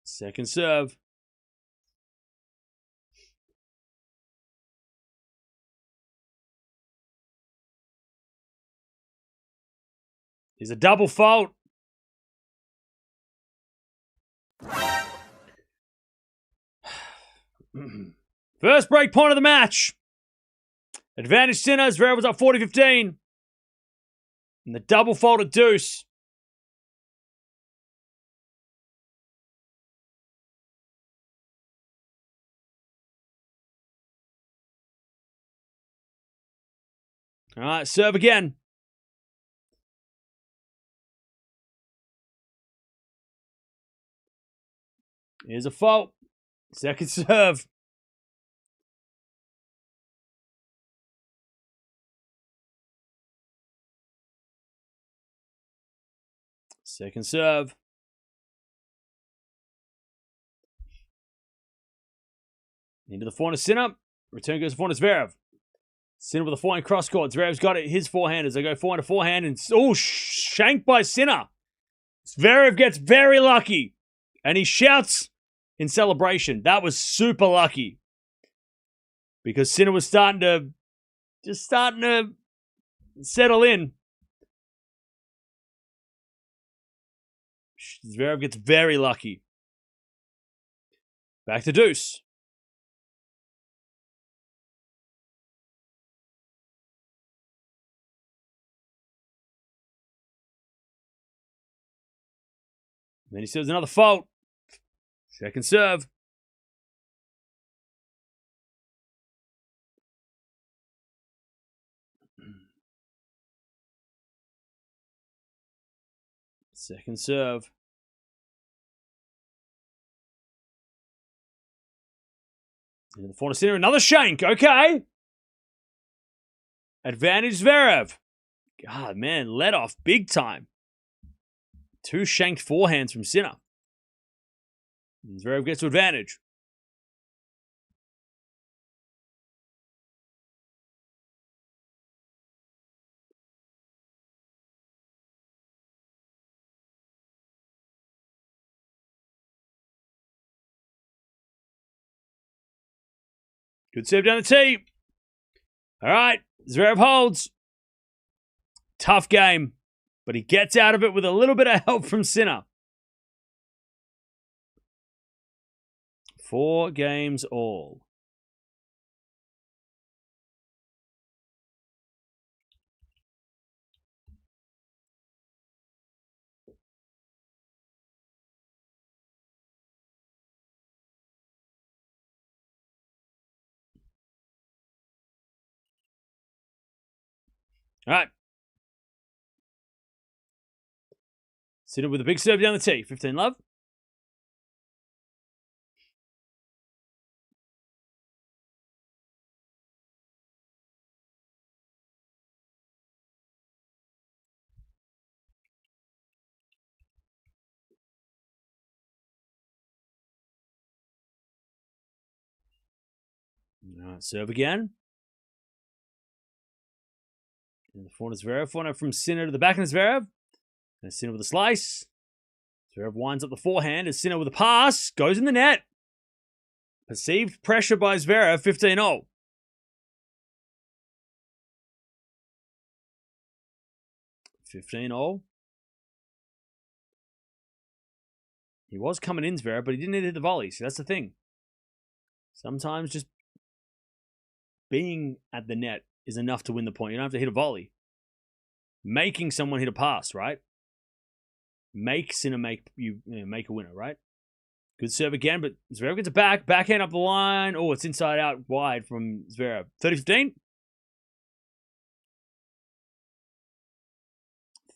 Second serve. Here's a double fault. First break point of the match. Advantage Sinner. Zverev was up 40-15. And the double fault at deuce. All right, serve again. Here's a fault. Second serve. Second serve. Into the forehand of Sinner. Return goes to forehand of Zverev. Sinner with a forehand cross court. Zverev's got it. His forehand as they go forehand to forehand. And shanked by Sinner. Zverev gets very lucky. And he shouts in celebration. That was super lucky. Because Sinner was starting to settle in. Zverev gets very lucky. Back to deuce. And then he serves another fault. Second serve. Second serve. Into the corner center, another shank. Okay. Advantage Zverev. God, man, let off big time. 2 shanked forehands from Sinner. And Zverev gets to advantage. Good serve down the tee. All right, Zverev holds. Tough game, but he gets out of it with a little bit of help from Sinner. 4 games all. All right. Sinner with a big serve down the tee. 15 love. All right, serve again. In the front of Zverev. Forehand from Sinner to the back of Zverev. And Sinner with a slice. Zverev winds up the forehand as Sinner with a pass. Goes in the net. Perceived pressure by Zverev. 15-0. He was coming in, Zverev, but he didn't hit the volley. So that's the thing. Sometimes just being at the net is enough to win the point. You don't have to hit a volley. Making someone hit a pass, right? Make Sinner make a winner, right? Good serve again, but Zverev gets it back. Backhand up the line. Oh, it's inside out wide from Zverev. 30-15.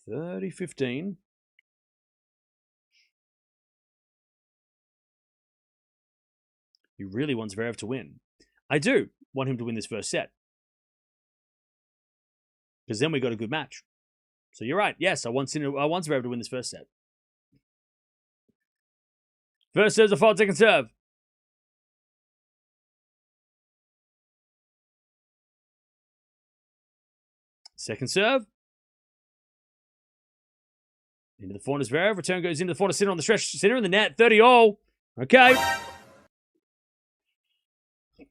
30-15. He really wants Zverev to win. I do want him to win this first set. Because then we got a good match. So you're right. Yes, I want Zverev to win this first set. First serve's a fault, second serve. Second serve. Into the forehand Zverev. Return goes into the forehand Sinner on the stretch. Sinner in the net. 30-all. Okay.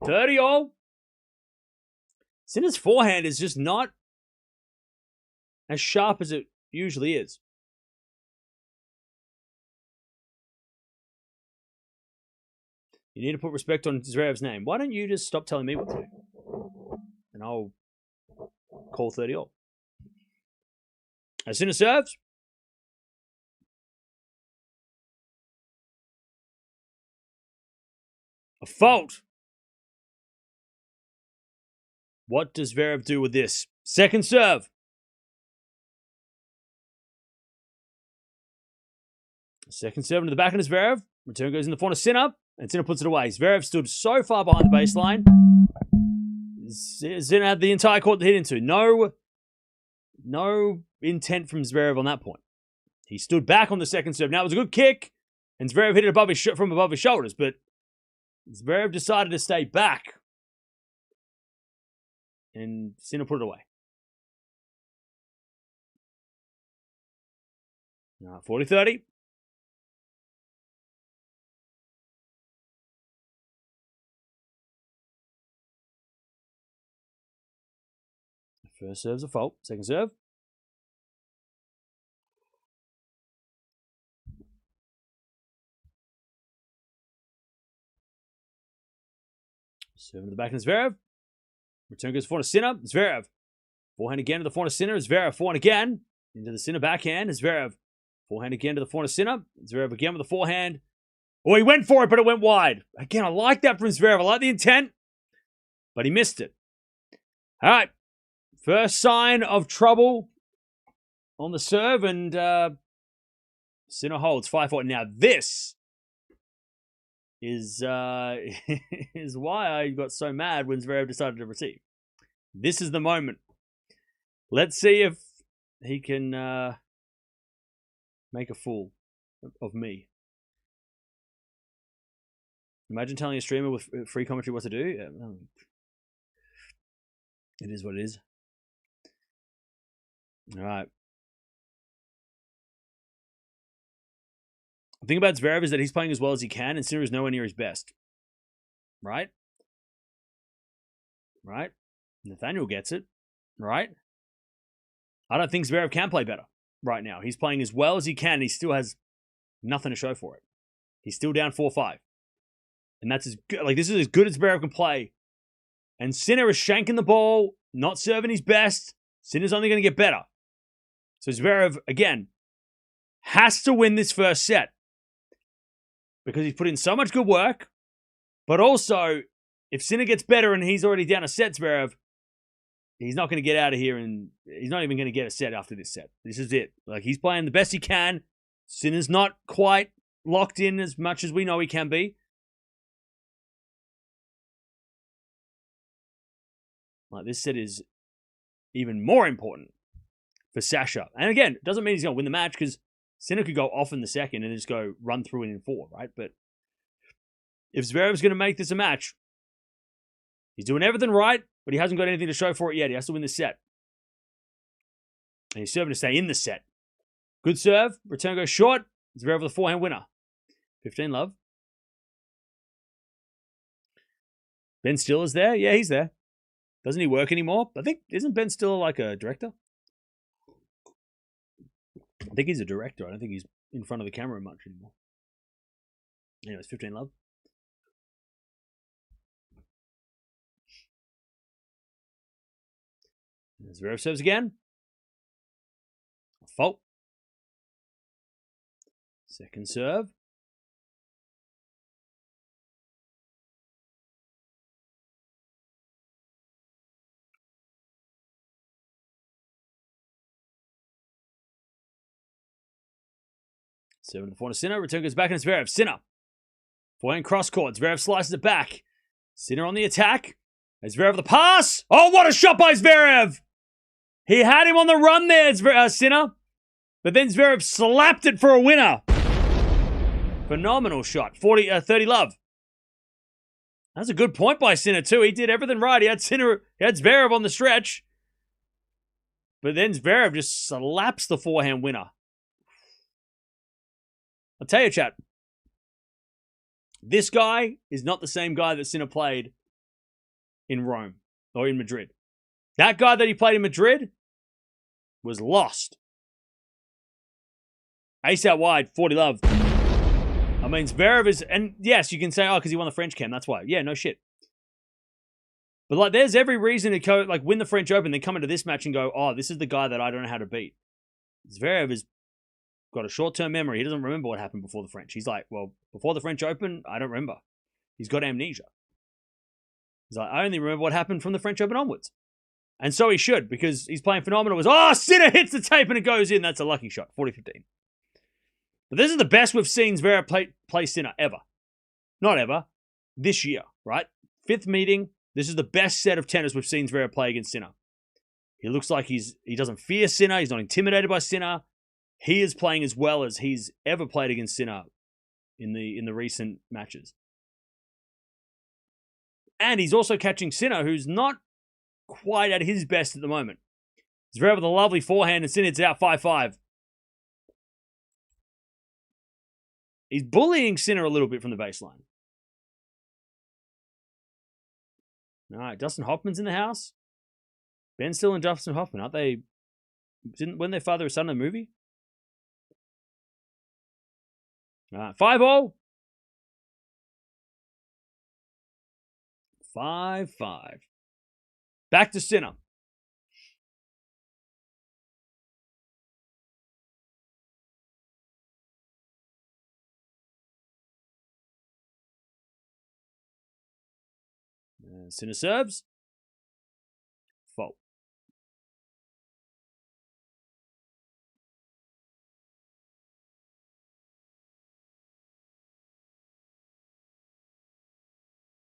30-all. Sinner's forehand is just not as sharp as it usually is. You need to put respect on Zverev's name. Why don't you just stop telling me what to do? And I'll call 30-all. As Sinner serves. A fault. What does Zverev do with this? Second serve. Second serve into the back of Zverev. Return goes in the front of Sinner. And Sinner puts it away. Zverev stood so far behind the baseline. Sinner had the entire court to hit into. No intent from Zverev on that point. He stood back on the second serve. Now it was a good kick. And Zverev hit it from above his shoulders. But Zverev decided to stay back. And Sinner put it away. 40-30. First serve's a fault. Second serve. Serving to the back of Zverev. Return goes forehand to Sinner. Zverev. Forehand again to the forehand to Sinner. Zverev. Forehand again. Into the Sinner backhand. Zverev. Forehand again to the forehand to Sinner. Zverev again with the forehand. Oh, he went for it, but it went wide. Again, I like that from Zverev. I like the intent, but he missed it. All right. First sign of trouble on the serve, and Sinner holds 5-4. Now, this is is why I got so mad when Zverev decided to receive. This is the moment. Let's see if he can make a fool of me. Imagine telling a streamer with free commentary what to do. It is what it is. All right. The thing about Zverev is that he's playing as well as he can, and Sinner is nowhere near his best. Right? Right? Nathaniel gets it. Right? I don't think Zverev can play better right now. He's playing as well as he can. He still has nothing to show for it. He's still down 4-5. And that's as good. Like, this is as good as Zverev can play. And Sinner is shanking the ball, not serving his best. Sinner's only going to get better. So Zverev, again, has to win this first set. Because he's put in so much good work. But also, if Sinner gets better and he's already down a set, Zverev, he's not going to get out of here, and he's not even going to get a set after this set. This is it. Like, he's playing the best he can. Sinner's not quite locked in as much as we know he can be. Like, this set is even more important for Sasha. And again, it doesn't mean he's going to win the match, because Sinner could go off in the second and just go run through it in 4, right? But if Zverev's going to make this a match, he's doing everything right, but he hasn't got anything to show for it yet. He has to win the set. And he's serving to stay in the set. Good serve. Return goes short. Zverev with a forehand winner. 15 love. Ben Stiller is there? Yeah, he's there. Doesn't he work anymore? I think, isn't Ben Stiller like a director? I think he's a director. I don't think he's in front of the camera much anymore. Anyways, 15 love. Zverev serves again. Fault. Second serve. Serving the forehand to Sinner. Return goes back and it's Zverev. Sinner. Forehand cross court. Zverev slices it back. Sinner on the attack. As Zverev the pass. Oh, what a shot by Zverev! He had him on the run there, Sinner. But then Zverev slapped it for a winner. Phenomenal shot. 30 love. That's a good point by Sinner too. He did everything right. He had Zverev on the stretch. But then Zverev just slaps the forehand winner. I'll tell you, chat. This guy is not the same guy that Sinner played in Rome or in Madrid. That guy that he played in Madrid was lost. Ace out wide, 40 love. I mean, Zverev is, and yes, you can say, oh, because he won the French Cam, that's why. Yeah, no shit. But like, there's every reason to go, like, win the French Open, then come into this match and go, oh, this is the guy that I don't know how to beat. Zverev has got a short-term memory. He doesn't remember what happened before the French. He's like, well, before the French Open, I don't remember. He's got amnesia. He's like, I only remember what happened from the French Open onwards. And so he should, because he's playing phenomenal. Sinner hits the tape and it goes in. That's a lucky shot. 40-15. But this is the best we've seen Zverev play Sinner ever. Not ever. This year, right? 5th meeting. This is the best set of tennis we've seen Zverev play against Sinner. He looks like he doesn't fear Sinner. He's not intimidated by Sinner. He is playing as well as he's ever played against Sinner in the recent matches. And he's also catching Sinner, who's not quite at his best at the moment. Zverev with a lovely forehand, and Sinner hits it out 5-5. He's bullying Sinner a little bit from the baseline. All right, Dustin Hoffman's in the house. Ben Still and Dustin Hoffman, aren't they? When their father or son in a movie? All right, 5-0. 5-5. Back to Sinner. Sinner serves. Fault.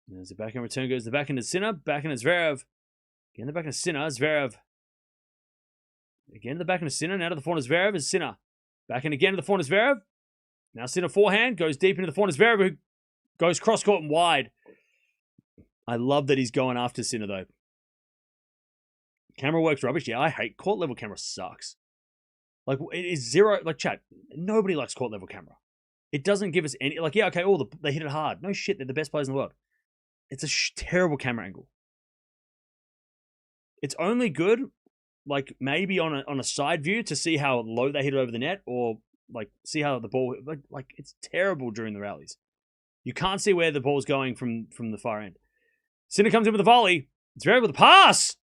There's the backhand return, goes the backhand to Sinner. Backhand to Zverev. Again, the backhand to Sinner. Zverev. Again, the backhand to Sinner. Now to the forehand Zverev is Sinner. Backhand again to the forehand Zverev. Now Sinner forehand. Goes deep into the forehand Zverev, who goes cross-court and wide. I love that he's going after Sinner, though. Camera works rubbish. Yeah, I hate court level camera. Sucks. Like, it is zero. Like, chat, nobody likes court level camera. It doesn't give us any. Like, yeah, okay, they hit it hard. No shit, they're the best players in the world. It's a terrible camera angle. It's only good, like, maybe on a side view to see how low they hit it over the net, or like see how the ball. Like it's terrible during the rallies. You can't see where the ball's going from the far end. Sinner comes in with a volley. It's Zverev with a pass.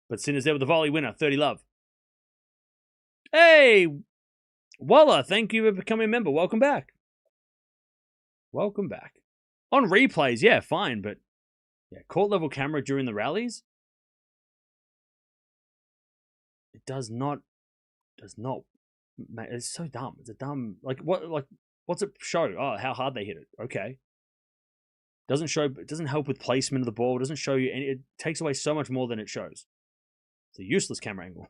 But Sinner's there with the volley winner. 30 love. Hey, Walla, thank you for becoming a member. Welcome back. Welcome back. On replays, yeah, fine. But yeah, court level camera during the rallies. It does not. It's so dumb. It's a dumb. What's it show? Oh, how hard they hit it. Okay. Doesn't show. It doesn't help with placement of the ball. It doesn't show you any. It takes away so much more than it shows. It's a useless camera angle.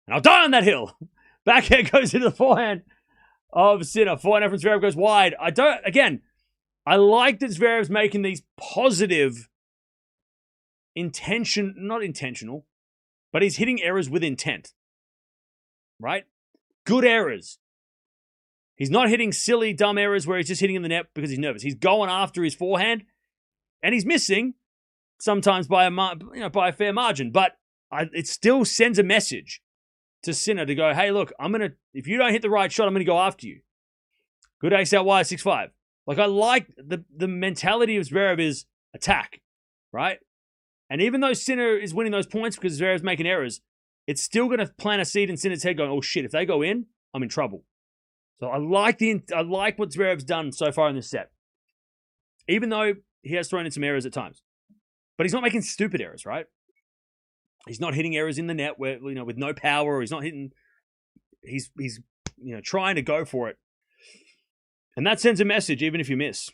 And I'll die on that hill. Backhand goes into the forehand of Sinner. Forehand from Zverev goes wide. I like that Zverev's making these positive not intentional, but he's hitting errors with intent. Right? Good errors. He's not hitting silly, dumb errors where he's just hitting in the net because he's nervous. He's going after his forehand, and he's missing sometimes by a fair margin. But it still sends a message to Sinner to go, hey, look, if you don't hit the right shot, I'm going to go after you. Good ace out wide, 6-5. Like, I like the mentality of Zverev is attack, right? And even though Sinner is winning those points because Zverev's making errors, it's still going to plant a seed in Sinner's head going, oh shit, if they go in, I'm in trouble. So I like what Zverev's done so far in this set. Even though he has thrown in some errors at times. But he's not making stupid errors, right? He's not hitting errors in the net where, with no power, or he's not hitting. He's trying to go for it. And that sends a message even if you miss.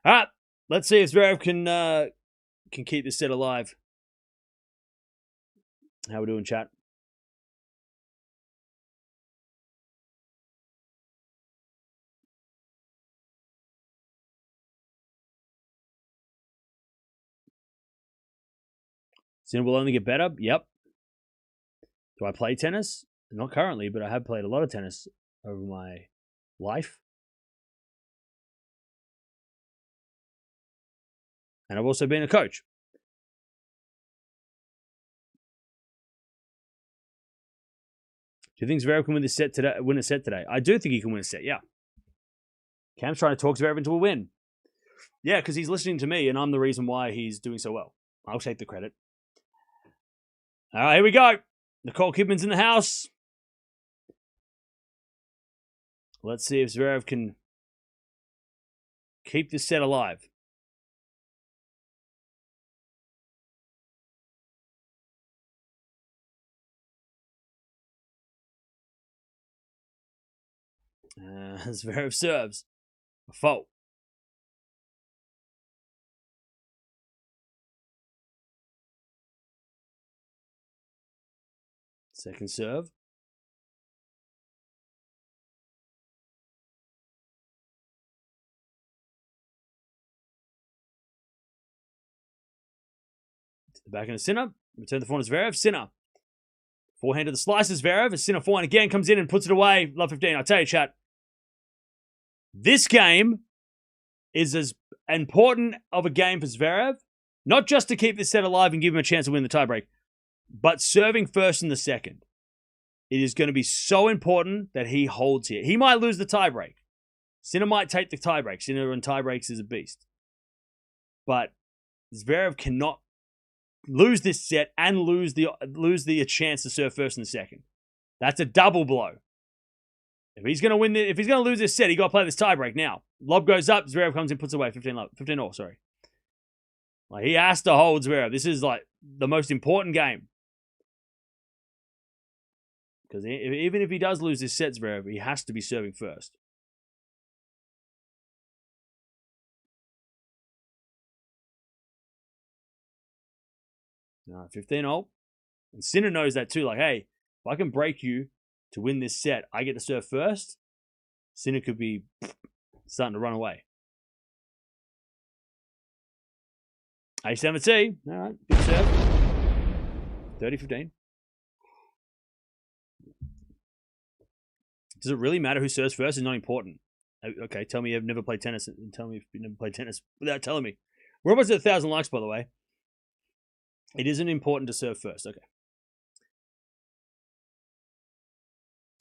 All right, let's see if Zverev can keep this set alive. How we doing, chat? Sinner will only get better. Yep. Do I play tennis? Not currently, but I have played a lot of tennis over my life. And I've also been a coach. Do you think Zverev can win a set today? I do think he can win a set, yeah. Cam's trying to talk Zverev into a win. Yeah, because he's listening to me, and I'm the reason why he's doing so well. I'll take the credit. All right, here we go. Nicole Kidman's in the house. Let's see if Zverev can keep this set alive. Zverev serves. A fault. Second serve. To the backhand of Sinner. Return the forehand to Zverev. Sinner. Forehand to the slices. Zverev. Sinner forehand again comes in and puts it away. Love 15. I tell you, chat. This game is as important of a game for Zverev, not just to keep this set alive and give him a chance to win the tiebreak, but serving first in the second. It is going to be so important that he holds here. He might lose the tiebreak. Sinner might take the tiebreak. Sinner in tiebreaks is a beast. But Zverev cannot lose this set and lose the chance to serve first in the second. That's a double blow. If he's going to lose this set, he got to play this tiebreak now. Lob goes up, Zverev comes in, puts away 15 all, sorry. Like, he has to hold Zverev. This is like the most important game. Because even if he does lose this set, Zverev, he has to be serving first. No, 15 all. And Sinner knows that too. Like, hey, if I can break you to win this set, I get to serve first. Sinner could be starting to run away. A7T. All right, big serve. 30-15. Does it really matter who serves first? It's not important. Okay, tell me you've never played tennis. And tell me if you've never played tennis without telling me. We're almost at 1,000 likes, by the way. It isn't important to serve first. Okay.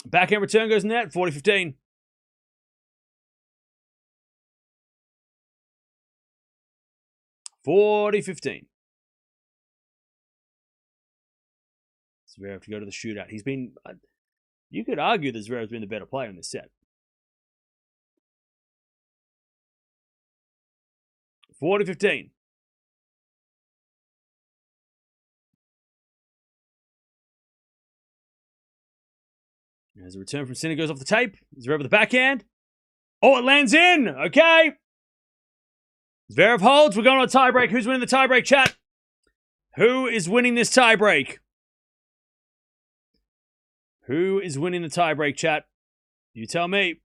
Backhand return goes in net. 40-15. Zverev to go to the shootout. He's been... you could argue that Zverev's been the better player in this set. 40-15. As a return from Sinner goes off the tape. Zverev with the backhand. Oh, it lands in. Okay. Zverev holds. We're going on a tiebreak. Who's winning the tiebreak, chat? Who is winning this tiebreak? Who is winning the tiebreak, chat? You tell me.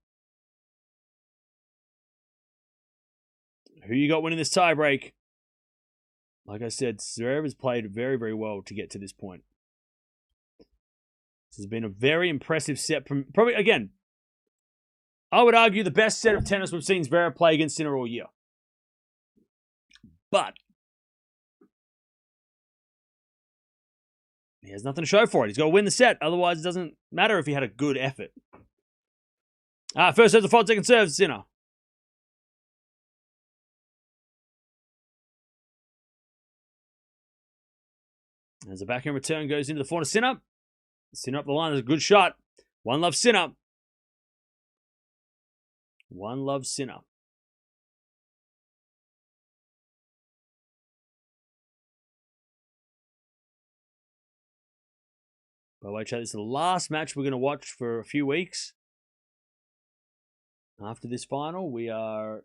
Who you got winning this tiebreak? Like I said, Zverev has played very, very well to get to this point. This has been a very impressive set. Probably, again, I would argue the best set of tennis we've seen Zverev play against Sinner all year. But he has nothing to show for it. He's got to win the set. Otherwise, it doesn't matter if he had a good effort. First serve to fault, second serve, Sinner. As the backhand return goes into the forehand of Sinner. Sinner up the line is a good shot. One love Sinner. One love Sinner. By the way, chat, this is the last match we're going to watch for a few weeks. After this final,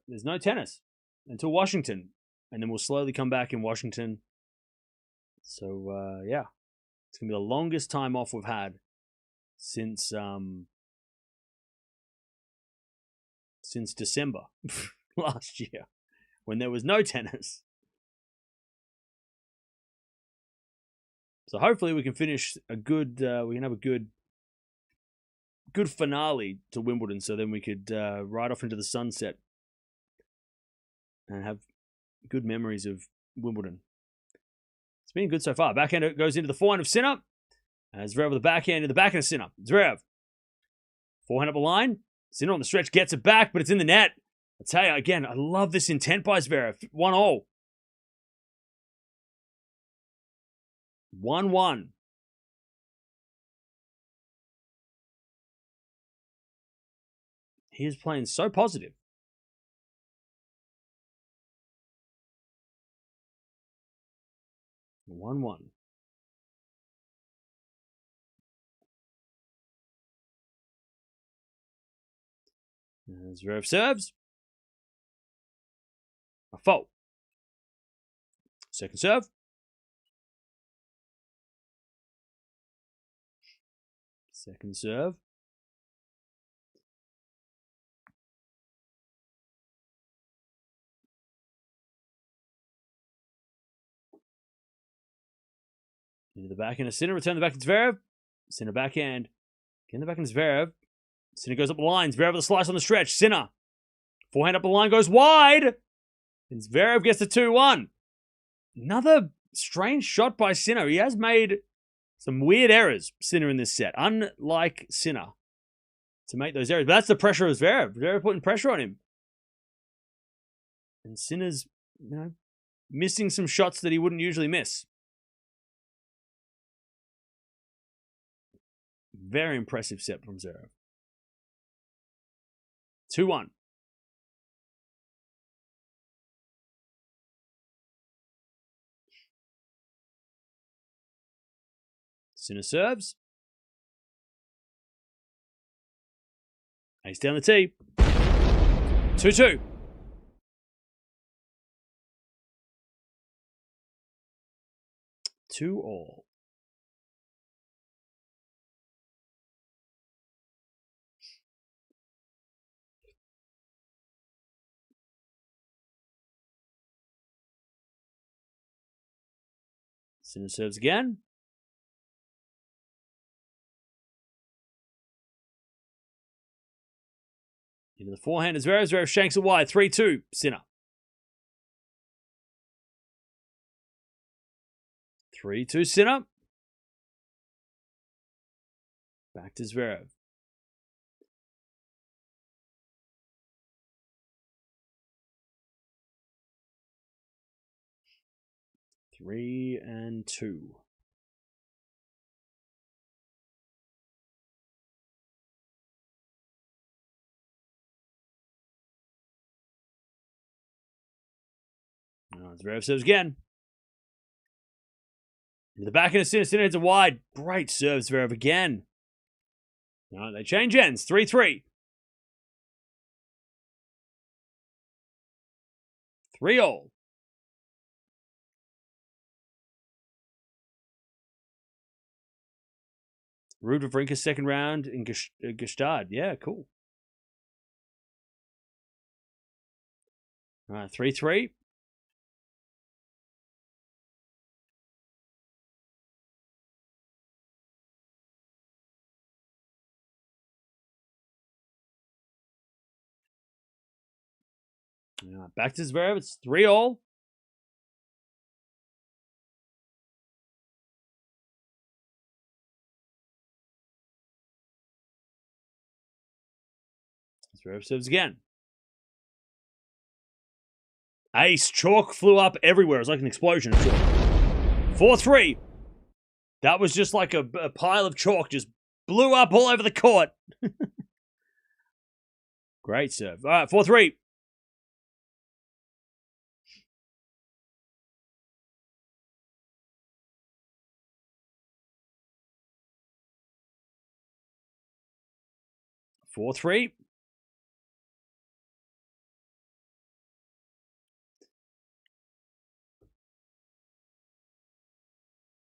there's no tennis until Washington. And then we'll slowly come back in Washington. So, yeah. It's going to be the longest time off we've had since December last year, when there was no tennis. So hopefully we can finish we can have a good finale to Wimbledon, so then we could ride off into the sunset and have good memories of Wimbledon. It's been good so far. Backhand goes into the forehand of Sinner. As Zverev with the backhand in the backhand of Sinner. Zverev. Forehand up the line. Sinner on the stretch gets it back, but it's in the net. I tell you, again, I love this intent by Zverev. 1-all. 1-1. He is playing so positive. One. Zverev serves. A fault. Second serve. Second serve. Into the backhand of Sinner. Return the back to Zverev. Sinner backhand. Again the backhand of Zverev. Sinner goes up the line. Zverev with a slice on the stretch. Sinner. Forehand up the line goes wide. And Zverev gets the 2-1. Another strange shot by Sinner. He has made some weird errors, Sinner, in this set. Unlike Sinner to make those errors. But that's the pressure of Zverev. Zverev putting pressure on him. And Sinner's, missing some shots that he wouldn't usually miss. Very impressive set from Zverev. 2-1. Sinner serves. Ace down the tee. 2-2. Two all. Sinner serves again. Into the forehand is Zverev. Zverev shanks it wide. 3-2. Sinner. 3-2 Sinner. Back to Zverev. Three and two. Zverev serves again. Into the back end of Sinner. Sinner hits a wide. Great serve, Zverev again. No, they change ends. 3-3. 3-all. Ruud Wawrinka's second round in Gstaad. Yeah, cool. All right, 3-3. Back to Zverev. It's 3-all. Zverev serves again. Ace. Chalk flew up everywhere. It was like an explosion of chalk. 4-3. That was just like a pile of chalk. Just blew up all over the court. Great serve. All right, 4-3.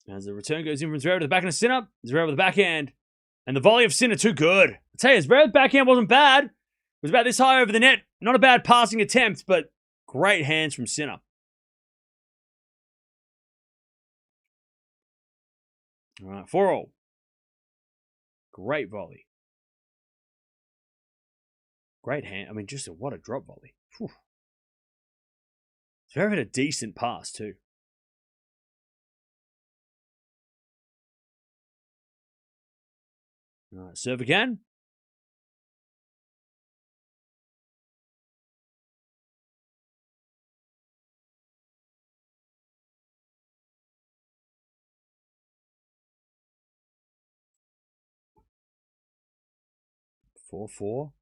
As the return goes in from Zverev to the backhand of Sinner. Zverev with the backhand. And the volley of Sinner too good. I tell you, Zverev's backhand wasn't bad. It was about this high over the net. Not a bad passing attempt, but great hands from Sinner. All right, 4-all. Great volley. Great hand. I mean, just what a drop volley. Whew. Zverev had a decent pass too. All right, serve again. Four.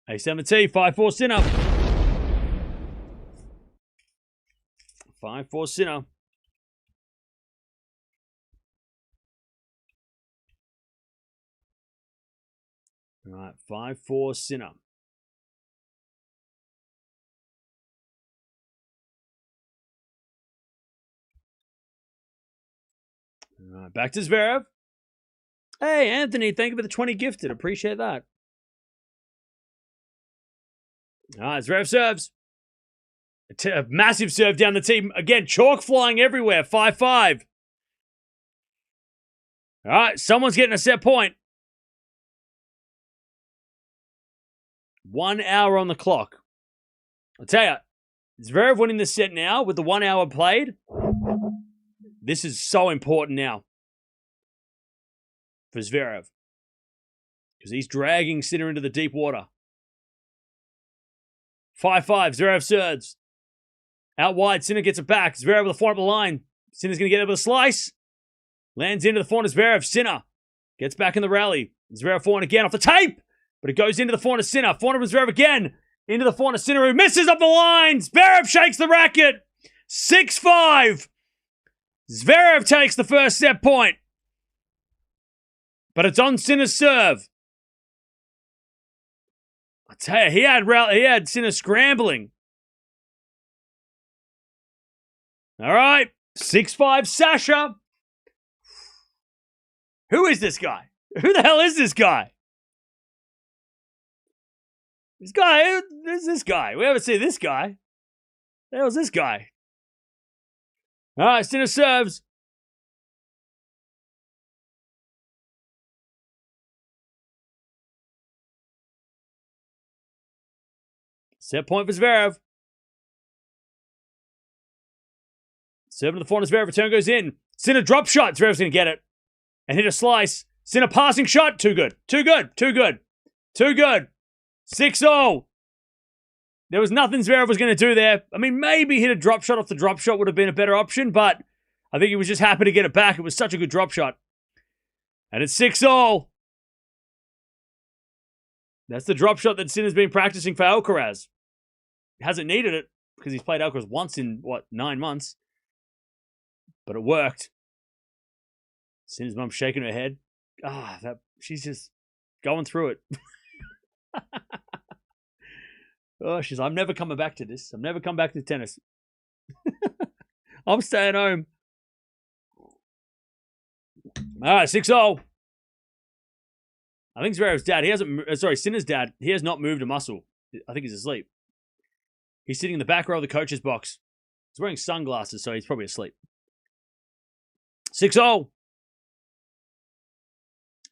Ace down the tee. 5-4 Sinner. 5-4 Sinner. All right, 5-4 Sinner. All right, back to Zverev. Hey, Anthony, thank you for the 20 gifted. Appreciate that. All right, Zverev serves. A massive serve down the tee. Again, chalk flying everywhere. 5-5. All right, someone's getting a set point. 1 hour on the clock. I'll tell you, Zverev winning the set now with the 1 hour played. This is so important now for Zverev because he's dragging Sinner into the deep water. 5-5. Zverev serves. Out wide. Sinner gets it back. Zverev with the forehand up the line. Sinner's going to get it with a slice. Lands into the forehand of Zverev. Sinner gets back in the rally. Zverev forehand again off the tape. But it goes into the forehand of Sinner. Forehand of Zverev again. Into the forehand of Sinner who misses up the line. Zverev shakes the racket. 6-5. Zverev takes the first set point. But it's on Sinner's serve. I tell you, he had Sinner scrambling. All right. 6-5 Sasha. Who is this guy? Who the hell is this guy? Who's this guy? We haven't seen this guy. The hell's this guy? All right, Sinner serves. Set point for Zverev. Serving to the forehand of Zverev. Return goes in. Sinner drop shot. Zverev's going to get it. And hit a slice. Sinner passing shot. Too good. Too good. Too good. Too good. 6-0. There was nothing Zverev was going to do there. I mean, maybe hit a drop shot off the drop shot would have been a better option, but I think he was just happy to get it back. It was such a good drop shot. And it's 6-0. That's the drop shot that Sinner's been practicing for Alcaraz. He hasn't needed it because he's played Alcaraz once in, 9 months. But it worked. Sinner's mum shaking her head. She's just going through it. She's like, I'm never coming back to this. I'm never coming back to tennis. I'm staying home. All right, 6-0. I think Zverev's dad, Sinner's dad, he has not moved a muscle. I think he's asleep. He's sitting in the back row of the coach's box. He's wearing sunglasses, so he's probably asleep. 6-0.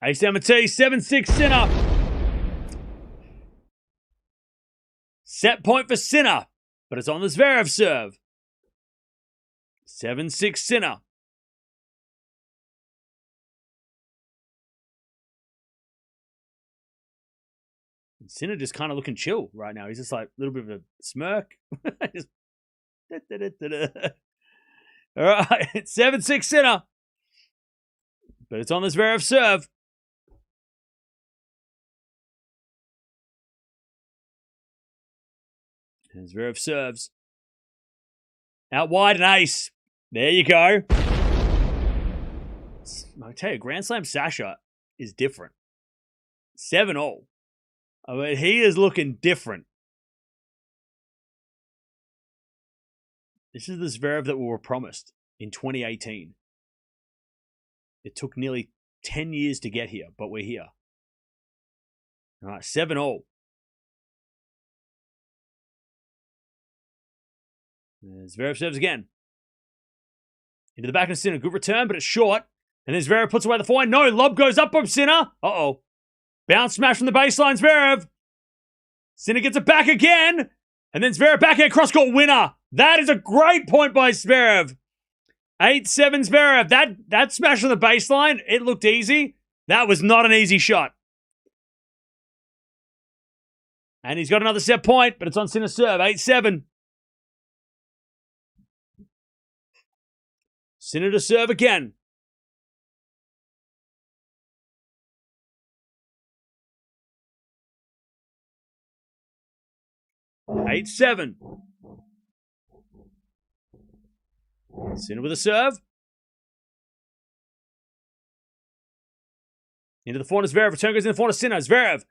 Ace Amity, 7-6 Sinner. Set point for Sinner, but it's on the Zverev serve. 7-6 Sinner. Sinner just kind of looking chill right now. He's just like a little bit of a smirk. Just, all right, it's 7-6 Sinner. But it's on the Zverev serve. And Zverev serves. Out wide and ace. There you go. I tell you, Grand Slam Sasha is different. 7-0. I mean, he is looking different. This is the Zverev that we were promised in 2018. It took nearly 10 years to get here, but we're here. All right, 7-0. Zverev serves again. Into the back of Sinner. Good return, but it's short. And then Zverev puts away the forehand. No, lob goes up from Sinner. Uh-oh. Bounce smash from the baseline, Zverev. Sinner gets it back again. And then Zverev backhand cross-court winner. That is a great point by Zverev. 8-7 Zverev. That smash on the baseline, it looked easy. That was not an easy shot. And he's got another set point, but it's on Sinner's serve. 8-7. Sinner to serve again. Eight, 7. Sinner with a serve. Into the forehand of Zverev. Return goes in the forehand of Sinner. Zverev.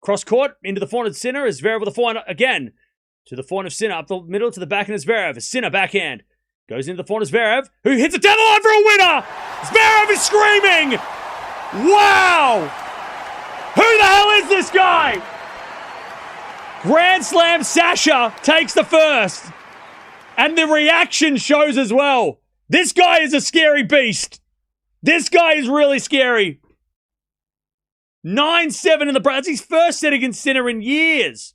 Cross court. Into the forehand of Sinner. Zverev with the forehand again. To the forehand of Sinner. Up the middle to the backhand of Zverev. Sinner backhand. Goes into the forehand of Zverev. Who hits it down the line for a winner. Zverev is screaming. Wow. Who the hell is this guy? Grand Slam Sasha takes the first. And the reaction shows as well. This guy is a scary beast. This guy is really scary. 9-7 in the bracket. That's his first set against Sinner in years.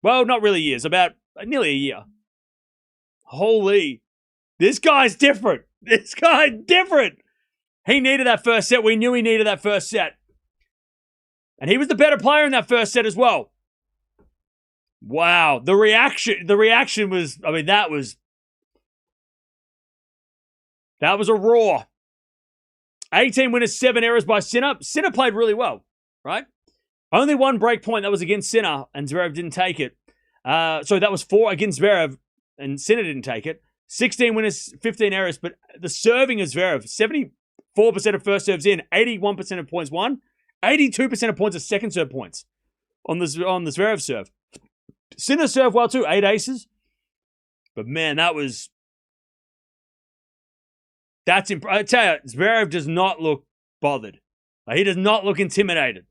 Well, not really years. About nearly a year. Holy. This guy's different. This guy's different. He needed that first set. We knew he needed that first set. And he was the better player in that first set as well. Wow. The reaction was, I mean, that was a roar. 18 winners, 7 errors by Sinner. Sinner played really well, right? Only one break point. That was against Sinner, and Zverev didn't take it. So that was 4 against Zverev, and Sinner didn't take it. 16 winners, 15 errors, but the serving of Zverev, 74% of first serves in, 81% of points won, 82% of points of second serve points on the Zverev serve. Sinner served well too, 8 aces. But man, I tell you, Zverev does not look bothered. He does not look intimidated.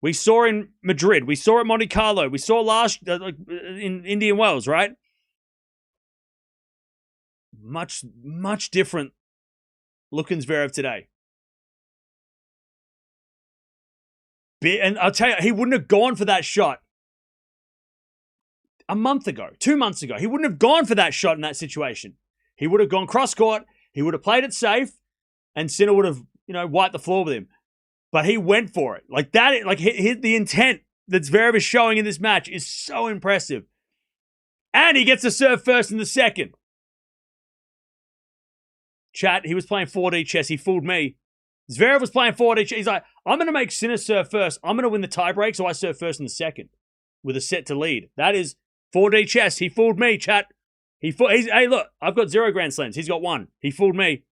We saw in Madrid. We saw at Monte Carlo. We saw last in Indian Wells, right? Much, much different looking Zverev today. And I'll tell you, he wouldn't have gone for that shot a month ago, 2 months ago. He wouldn't have gone for that shot in that situation. He would have gone cross-court. He would have played it safe, and Sinner would have, wiped the floor with him. But he went for it. Like that, like the intent that Zverev is showing in this match is so impressive. And he gets to serve first in the second. Chat, he was playing 4D chess. He fooled me. Zverev was playing 4D chess. He's like, I'm going to make Sinner serve first. I'm going to win the tiebreak, so I serve first in the second with a set to lead. That is 4D chess. He fooled me, chat. Hey, look, I've got 0 Grand Slams. He's got 1. He fooled me.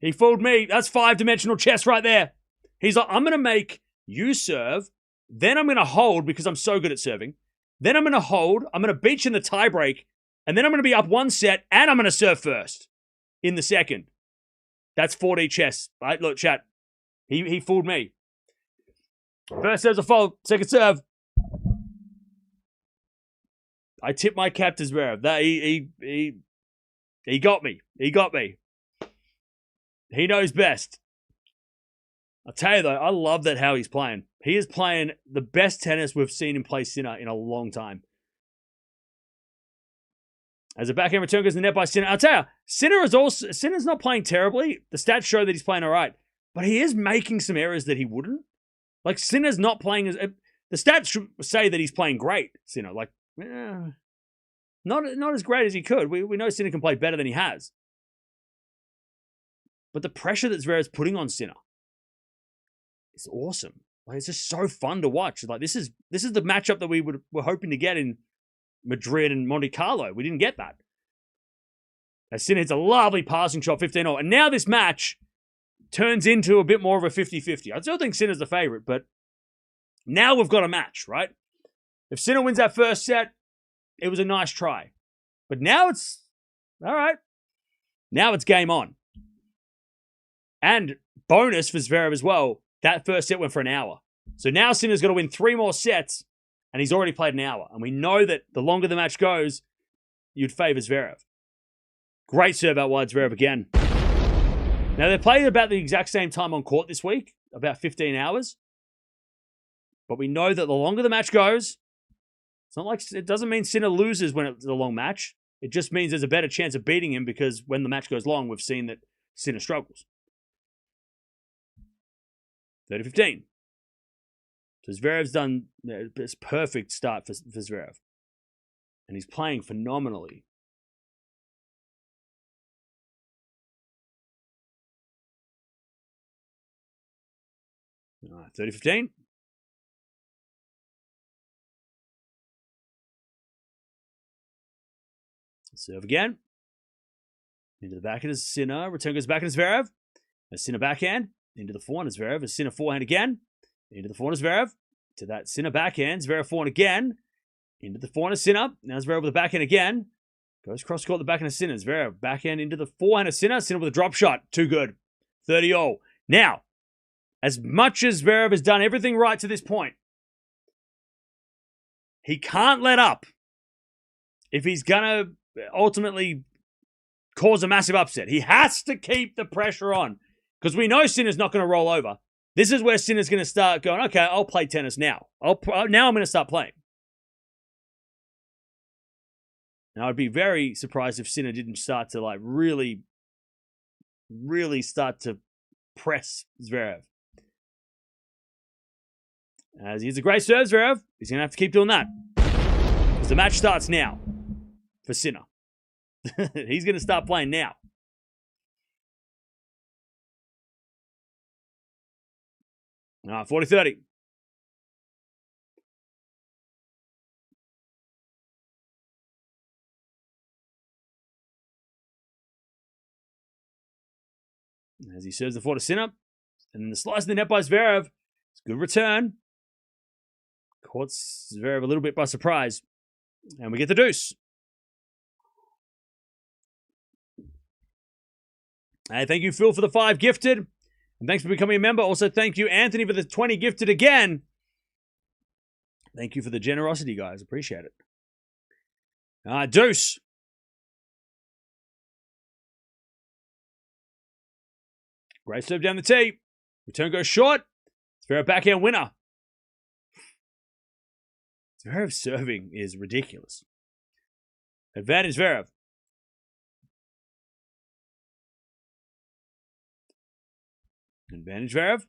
He fooled me. That's 5-dimensional chess right there. He's like, I'm going to make you serve, then I'm going to hold because I'm so good at serving. Then I'm going to hold, I'm going to beat you in the tiebreak, and then I'm going to be up 1 set, and I'm going to serve first in the second. That's 4D chess. Right? Look, chat. He fooled me. First serve's a fault. Second serve. I tip my cap to Zverev. That he got me. He got me. He knows best. I'll tell you though, I love that how he's playing. He is playing the best tennis we've seen him play Sinner in a long time. As a backhand return goes in the net by Sinner. I'll tell you, Sinner's not playing terribly. The stats show that he's playing all right. But he is making some errors that he wouldn't. Like, Sinner's not playing as... The stats should say that he's playing great, Sinner. Like, not as great as he could. We know Sinner can play better than he has. But the pressure that Zverev's putting on Sinner is awesome. Like, it's just so fun to watch. Like, this is the matchup that we were hoping to get in Madrid and Monte Carlo. We didn't get that. As Sinner hits a lovely passing shot, 15-0. And now this match turns into a bit more of a 50-50. I still think Sinner's the favorite, but now we've got a match, right? If Sinner wins that first set, it was a nice try. But now it's, all right. Now it's game on. And bonus for Zverev as well, that first set went for an hour. So now Sinner's got to win 3 more sets, and he's already played an hour. And we know that the longer the match goes, you'd favor Zverev. Great serve out wide, Zverev again. Now, they played about the exact same time on court this week, about 15 hours. But we know that the longer the match goes, it's not like it doesn't mean Sinner loses when it's a long match. It just means there's a better chance of beating him because when the match goes long, we've seen that Sinner struggles. 30-15. So Zverev's done this perfect start for Zverev. And he's playing phenomenally. All right, 30-15. Serve again. Into the backhand is Sinner. Return goes back into Zverev. A Sinner backhand. Into the forehand is Zverev. A Sinner forehand again. Into the forehand is Zverev. To that Sinner backhand. Zverev forehand again. Into the forehand is Sinner. Now Zverev with the backhand again. Goes cross court the backhand of Sinner. Zverev backhand into the forehand of Sinner. Sinner with a drop shot. Too good. 30-0. Now, as much as Zverev has done everything right to this point, he can't let up if he's going to ultimately cause a massive upset. He has to keep the pressure on because we know Sinner's not going to roll over. This is where Sinner's going to start going, okay, I'll play tennis now. Now I'm going to start playing. Now, I'd be very surprised if Sinner didn't start to like really start to press Zverev. As he's a great serve, Zverev. He's going to have to keep doing that. Because the match starts now for Sinner. He's going to start playing now. All right, 40-30. As he serves the floor to Sinner. And then the slice in the net by Zverev. It's a good return. Caught Zverev a little bit by surprise. And we get the deuce. Hey, thank you, Phil, for the 5 gifted. And thanks for becoming a member. Also, thank you, Anthony, for the 20 gifted again. Thank you for the generosity, guys. Appreciate it. Deuce. Great serve down the tee. Return goes short. Zverev backhand winner. Zverev serving is ridiculous. Advantage Zverev. Advantage Zverev.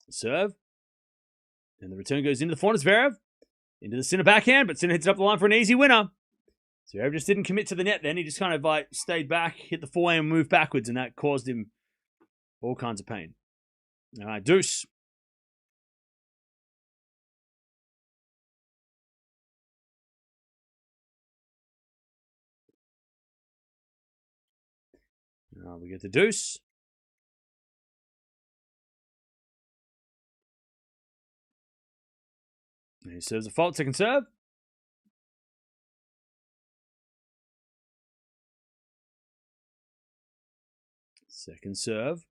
Serve. And the return goes into the forehand. Zverev. Into the Sinner backhand, but Sinner hits it up the line for an easy winner. Zverev just didn't commit to the net then. He just kind of like stayed back, hit the forehand, and moved backwards, and that caused him all kinds of pain. All right, deuce. We get the deuce. And he serves a fault, second serve. Second serve.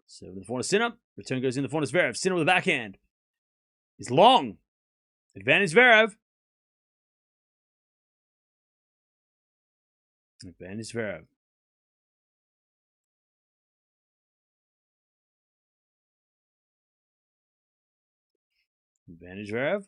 Serve with the forehand Sinner. Return goes in the forehand Zverev. Sinner with the backhand. He's long. Advantage Zverev. Advantage Zverev. Advantage Zverev.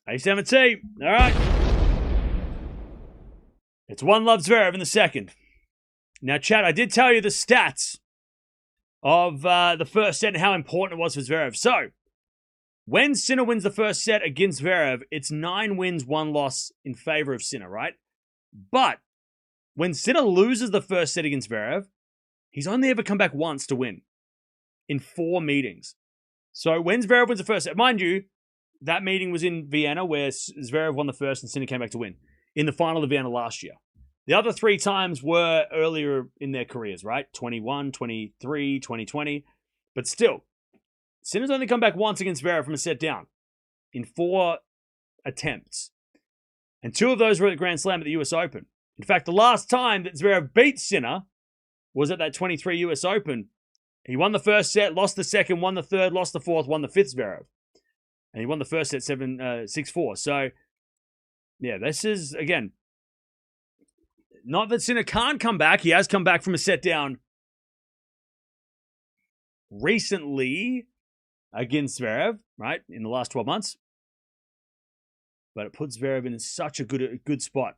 A17. All right. It's 1-love Zverev in the second. Now, Chad, I did tell you the stats of the first set and how important it was for Zverev. So, when Sinner wins the first set against Zverev, it's 9 wins, 1 loss in favor of Sinner, right? But when Sinner loses the first set against Zverev, he's only ever come back once to win in 4 meetings. So when Zverev wins the first set, mind you, that meeting was in Vienna where Zverev won the first and Sinner came back to win in the final of Vienna last year. The other 3 times were earlier in their careers, right? 21, 23, 2020. But still, Sinner's only come back once against Zverev from a set down in 4 attempts. And 2 of those were at the Grand Slam at the US Open. In fact, the last time that Zverev beat Sinner was at that 23 US Open. He won the first set, lost the second, won the third, lost the fourth, won the fifth Zverev. And he won the first set 6-4. So, yeah, this is, again, not that Sinner can't come back. He has come back from a set down recently against Zverev, right, in the last 12 months. But it puts Zverev in such a good spot.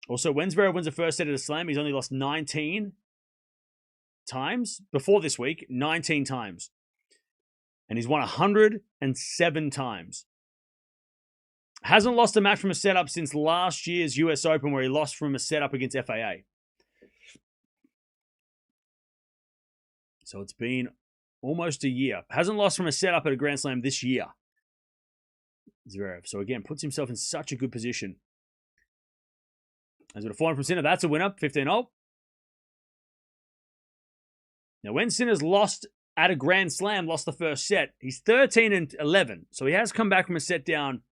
Also, when Zverev wins the first set at a slam, he's only lost 19 times. Before this week, 19 times. And he's won 107 times. Hasn't lost a match from a setup since last year's US Open where he lost from a setup against FAA. So it's been almost a year. Hasn't lost from a setup at a Grand Slam this year. Zverev. So again, puts himself in such a good position. As with a forehand from Sinner, that's a winner. 15-0. Now, when Sinner's lost at a Grand Slam, lost the first set, he's 13-11. So he has come back from a set down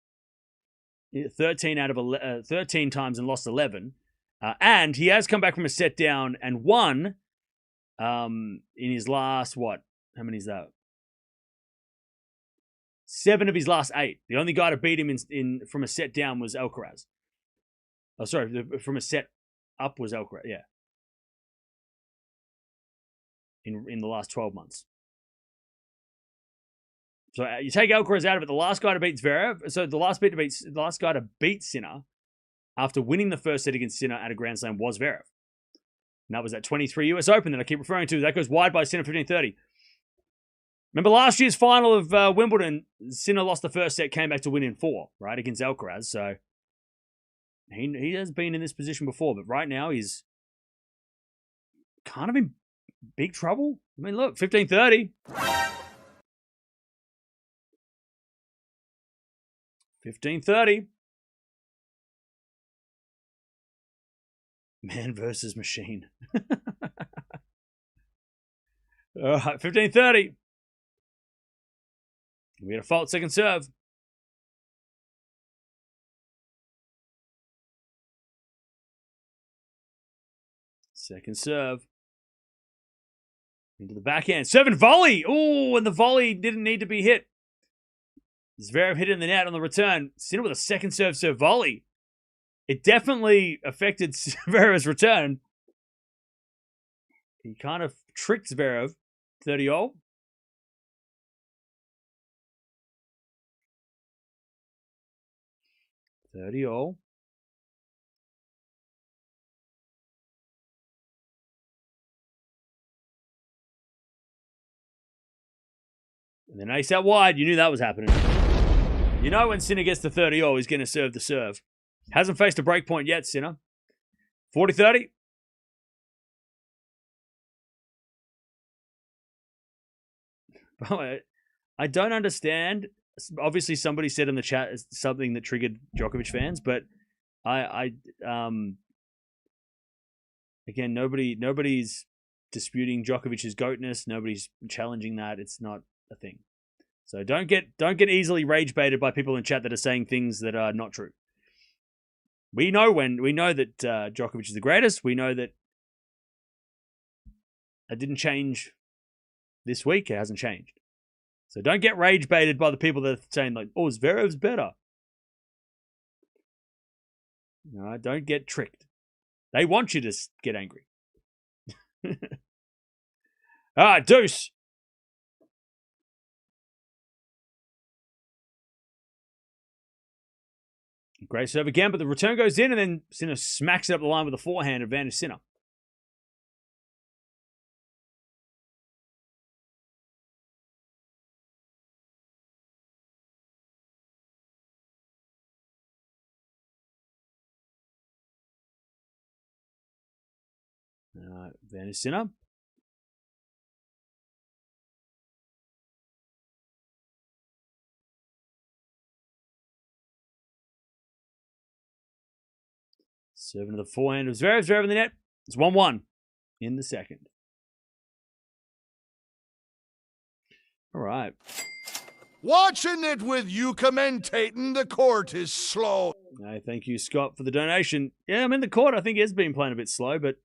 13 times and lost 11. And he has come back from a set down and won In his last, what? How many is that? 7 of his last 8. The only guy to beat him in from a set down was Alcaraz. Oh, sorry, from a set up was Alcaraz. Yeah. In the last 12 months. So you take Alcaraz out of it. The last guy to beat Zverev. So the last guy to beat Sinner after winning the first set against Sinner at a Grand Slam was Zverev. And that was that 23 US Open that I keep referring to. That goes wide by Sinner 15-30. Remember last year's final of Wimbledon, Sinner lost the first set, came back to win in 4, right, against Alcaraz. So he has been in this position before, but right now he's kind of in big trouble. I mean, look, 15-30. 15-30. Man versus machine. All right, 15-30. We had a fault second serve. Second serve. Into the backhand. Serve and volley. Oh, and the volley didn't need to be hit. Zverev hit it in the net on the return. Sinner with a second serve volley. It definitely affected Zverev's return. He kind of tricked Zverev. 30-all. 30-all. And then ace out wide. You knew that was happening. You know when Sinner gets to 30-all, he's going to serve the serve. Hasn't faced a break point yet, Sinner. 40-30. I don't understand. Obviously, somebody said in the chat something that triggered Djokovic fans, but again, nobody's disputing Djokovic's goatness. Nobody's challenging that. It's not a thing. So don't get easily rage baited by people in chat that are saying things that are not true. We know that Djokovic is the greatest. We know that it didn't change this week. It hasn't changed. So don't get rage baited by the people that are saying like, "Oh, Zverev's better." No, don't get tricked. They want you to get angry. All right, deuce. Great serve again, but the return goes in, and then Sinner smacks it up the line with a forehand, advantage Sinner. Advantage Sinner. Serving to the forehand of Zverev. Zverev in the net. It's 1-1 in the second. All right. Watching it with you commentating, the court is slow. Hey, thank you, Scott, for the donation. Yeah, I'm in the court. I think he has been playing a bit slow, but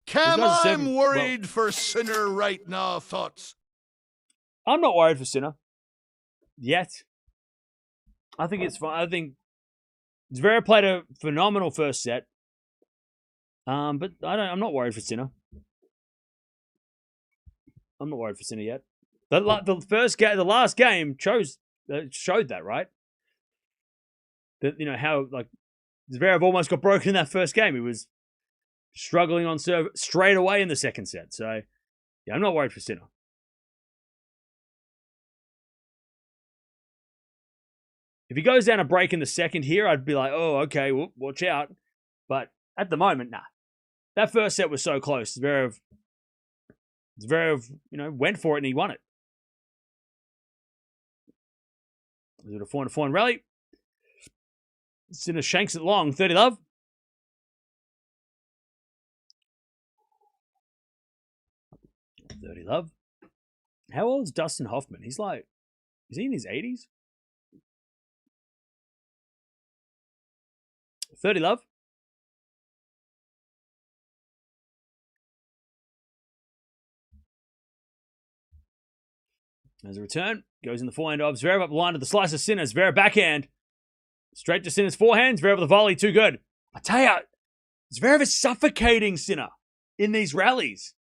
Cam, I'm worried for Sinner right now. Thoughts? I'm not worried for Sinner yet. I think it's fine. I think Zverev played a phenomenal first set. But I'm not worried for Sinner. I'm not worried for Sinner yet. The last game showed that, right? That how like Zverev almost got broken in that first game. He was struggling on serve straight away in the second set. So yeah, I'm not worried for Sinner. If he goes down a break in the second here, I'd be like, oh, okay, well, watch out. But at the moment, nah. That first set was so close. Zverev, went for it and he won it. Was it a 4-4 rally? Sinner shanks it long. 30 love. How old is Dustin Hoffman? Is he in his 80s? 30 love. As a return, goes in the forehand of Zverev up the line to the slice of Sinner. Zverev backhand. Straight to Sinner's forehand. Zverev with a volley. Too good. I tell you, Zverev is suffocating Sinner in these rallies,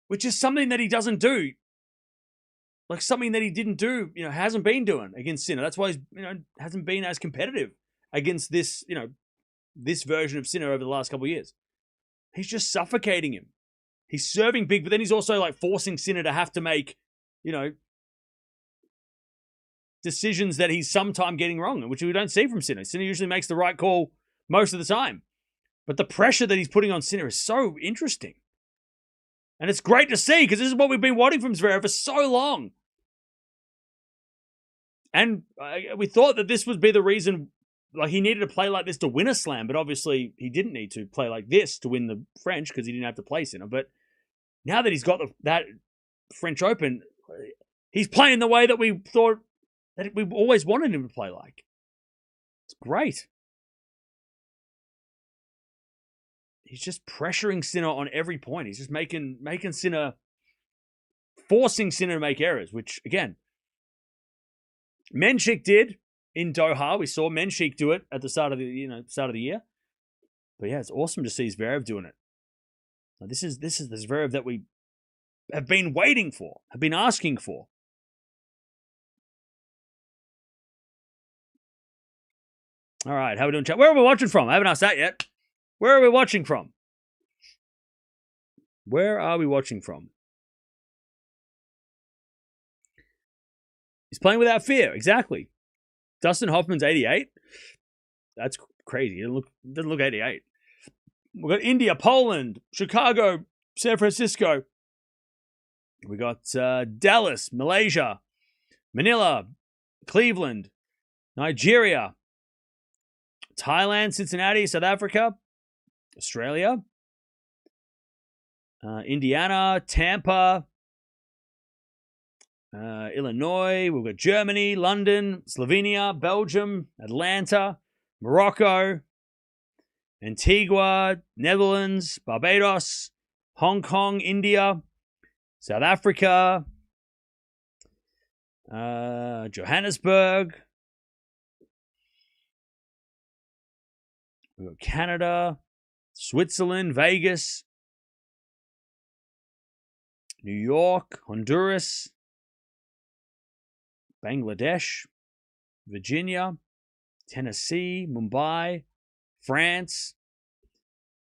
which is something that he doesn't do. Like something that he didn't do, hasn't been doing against Sinner. That's why he's, hasn't been as competitive against this, this version of Sinner over the last couple of years. He's just suffocating him. He's serving big, but then he's also like forcing Sinner to have to make, decisions that he's sometime getting wrong, which we don't see from Sinner. Sinner usually makes the right call most of the time. But the pressure that he's putting on Sinner is so interesting. And it's great to see because this is what we've been wanting from Zverev for so long. And we thought that this would be the reason, like he needed to play like this to win a slam, but obviously he didn't need to play like this to win the French because he didn't have to play Sinner. But now that he's got that French Open, he's playing the way that we thought that we always wanted him to play like. It's great. He's just pressuring Sinner on every point. He's just making Sinner, forcing Sinner to make errors, which, again, Menchik did in Doha. We saw Menchik do it at the start of the year. But yeah, it's awesome to see Zverev doing it. Now, this is the Zverev that we have been waiting for, have been asking for. All right, how are we doing, chat? Where are we watching from? I haven't asked that yet. Where are we watching from? Where are we watching from? He's playing without fear. Exactly. Dustin Hoffman's 88. That's crazy. It doesn't look 88. We've got India, Poland, Chicago, San Francisco. We got Dallas, Malaysia, Manila, Cleveland, Nigeria, Thailand, Cincinnati, South Africa, Australia, Indiana, Tampa, Illinois. We've got Germany, London, Slovenia, Belgium, Atlanta, Morocco, Antigua, Netherlands, Barbados, Hong Kong, India, South Africa, Johannesburg. We've got Canada, Switzerland, Vegas, New York, Honduras, Bangladesh, Virginia, Tennessee, Mumbai, France.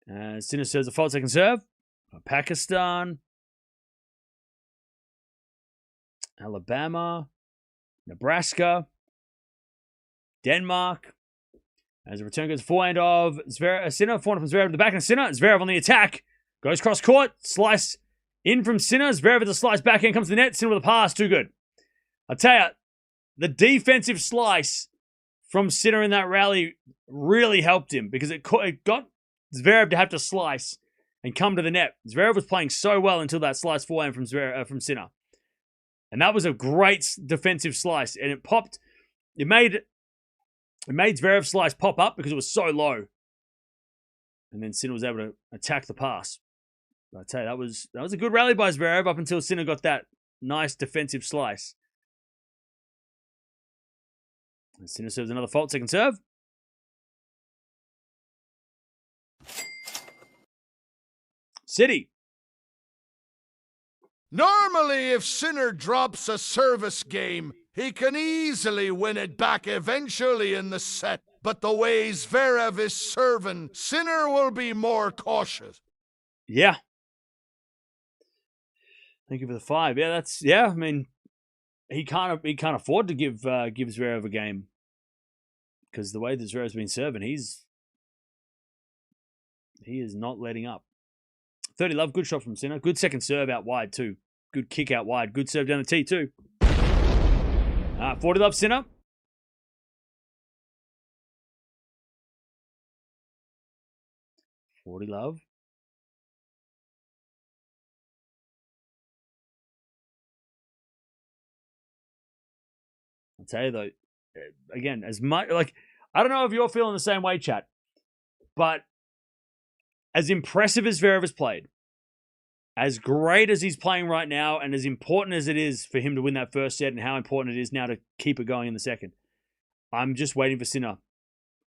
Sinner serves a fault second serve. Pakistan, Alabama, Nebraska, Denmark. As a return goes forehand of Sinner, forehand from Zverev to the back of Sinner. Zverev on the attack. Goes cross court. Slice in from Sinner. Zverev with a slice backhand comes to the net. Sinner with a pass. Too good. I tell you, the defensive slice from Sinner in that rally really helped him because it got Zverev to have to slice and come to the net. Zverev was playing so well until that slice forehand from Sinner. And that was a great defensive slice. And it popped. It made Zverev's slice pop up because it was so low. And then Sinner was able to attack the pass. But I tell you, that was a good rally by Zverev up until Sinner got that nice defensive slice. And Sinner serves another fault second serve. City. Normally, if Sinner drops a service game, he can easily win it back eventually in the set. But the way Zverev is serving, Sinner will be more cautious. Yeah. Thank you for the 5. Yeah, I mean, he can't afford to give Zverev a game because the way that Zverev's been serving, he is not letting up. 30 love, good shot from Sinner. Good second serve out wide too. Good kick out wide. Good serve down the tee too. 40 love, Sinner. $40 love. I'll tell you though, again, as much like I don't know if you're feeling the same way, chat, but as impressive as Zverev has played, as great as he's playing right now and as important as it is for him to win that first set and how important it is now to keep it going in the second, I'm just waiting for Sinner.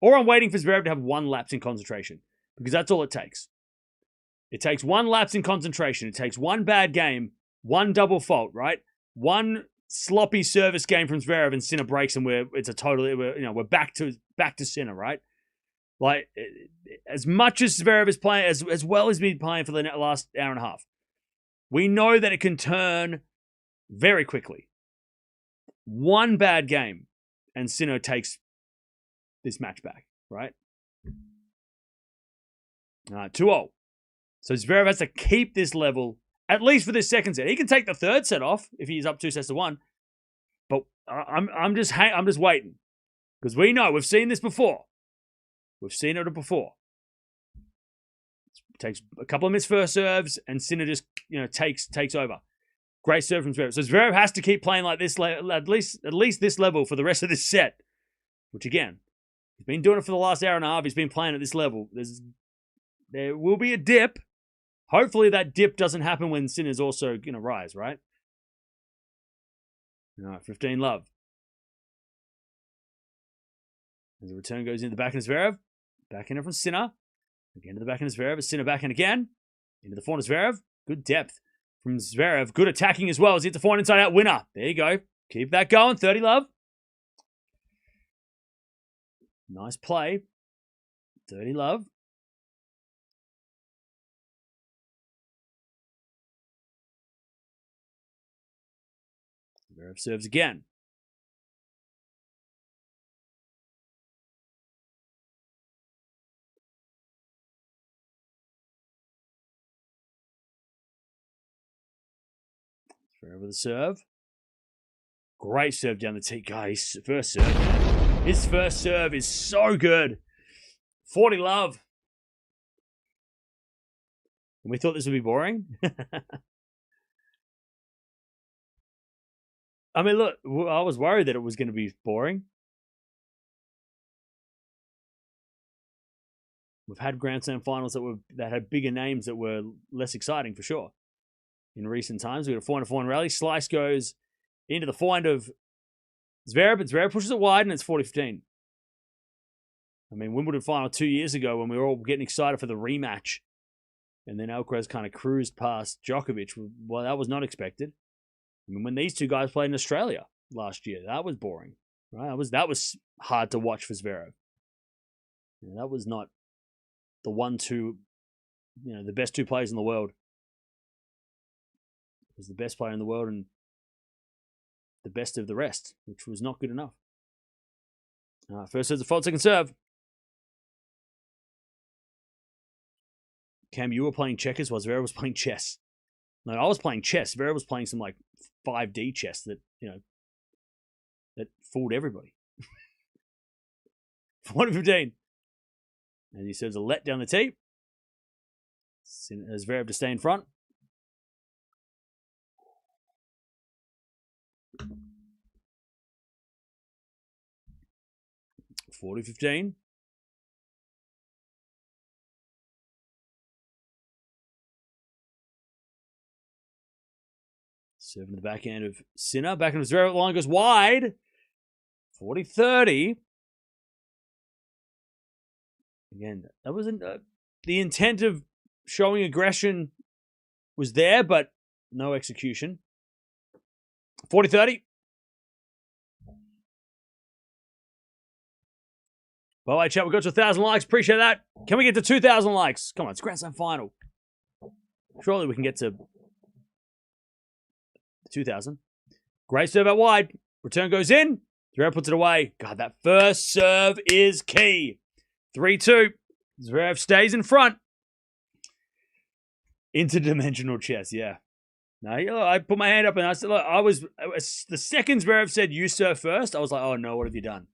Or I'm waiting for Zverev to have one lapse in concentration, because that's all it takes. It takes one lapse in concentration. It takes one bad game, one double fault, right? One sloppy service game from Zverev and Sinner breaks, and we're back to Sinner, right? Like, as much as Zverev is playing, as well as been playing for the last hour and a half, we know that it can turn very quickly. One bad game, and Sinner takes this match back, right? 2-0. So Zverev has to keep this level, at least for this second set. He can take the third set off if he's up 2-1. But I'm just waiting. Because we know, we've seen this before. We've seen it before. It takes a couple of missed first serves, and Sinner just takes over. Great serve from Zverev. So Zverev has to keep playing like this, at least this level for the rest of this set. Which again, he's been doing it for the last hour and a half. He's been playing at this level. There will be a dip. Hopefully that dip doesn't happen when Sinner's also going to rise, right? All right, 15 love. As the return goes into the backhand of Zverev. Backhand from Sinner. Again to the backhand of Zverev. Sinner backhand again. Into the forehand of Zverev. Good depth from Zverev. Good attacking as well as he hits the forehand inside out winner. There you go. Keep that going. 30 love. Nice play. 30 love. Zverev serves again. Zverev with a serve. Great serve down the tee. God, his first serve. His first serve is so good. 40 love. And we thought this would be boring. I mean, look, I was worried that it was going to be boring. We've had Grand Slam finals that had bigger names that were less exciting for sure. In recent times, we got a 4-4 rally. Slice goes into the forehand of Zverev, but Zverev pushes it wide, and it's 40-15. I mean, Wimbledon final 2 years ago when we were all getting excited for the rematch, and then Alcaraz kind of cruised past Djokovic. Well, that was not expected. I mean, when these two guys played in Australia last year, that was boring, right? That was hard to watch for Zverev. That was not the 1-2, the best two players in the world. It was the best player in the world and the best of the rest, which was not good enough. First serve's a fault, second serve. Cam, you were playing checkers while Zverev was playing chess. No, I was playing chess. Zverev was playing some 5D chess that fooled everybody. 40-15. And he serves a let down the tee. Zverev to stay in front. $40-15. Serving to the backhand of Sinner. Backhand of Zverev. Line goes wide. 40-30. Again, that wasn't the intent of showing aggression was there, but no execution. 40-30. By the way, chat, we got to 1,000 likes. Appreciate that. Can we get to 2,000 likes? Come on, it's Grand Slam final. Surely we can get to 2,000. Great serve out wide. Return goes in. Zverev puts it away. God, that first serve is key. 3-2. Zverev stays in front. Interdimensional chess, yeah. No, I put my hand up and I said, look, the second Zverev said you serve first, I was like, oh no, what have you done?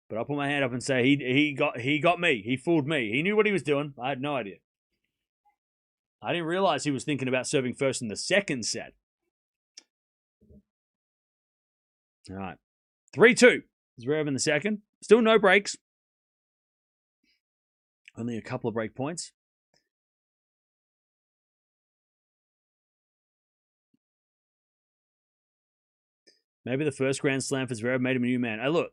But I put my hand up and say he got me. He fooled me. He knew what he was doing. I had no idea. I didn't realize he was thinking about serving first in the second set. All right. 3-2. Zverev in the second. Still no breaks. Only a couple of break points. Maybe the first Grand Slam for Zverev made him a new man. Hey, look,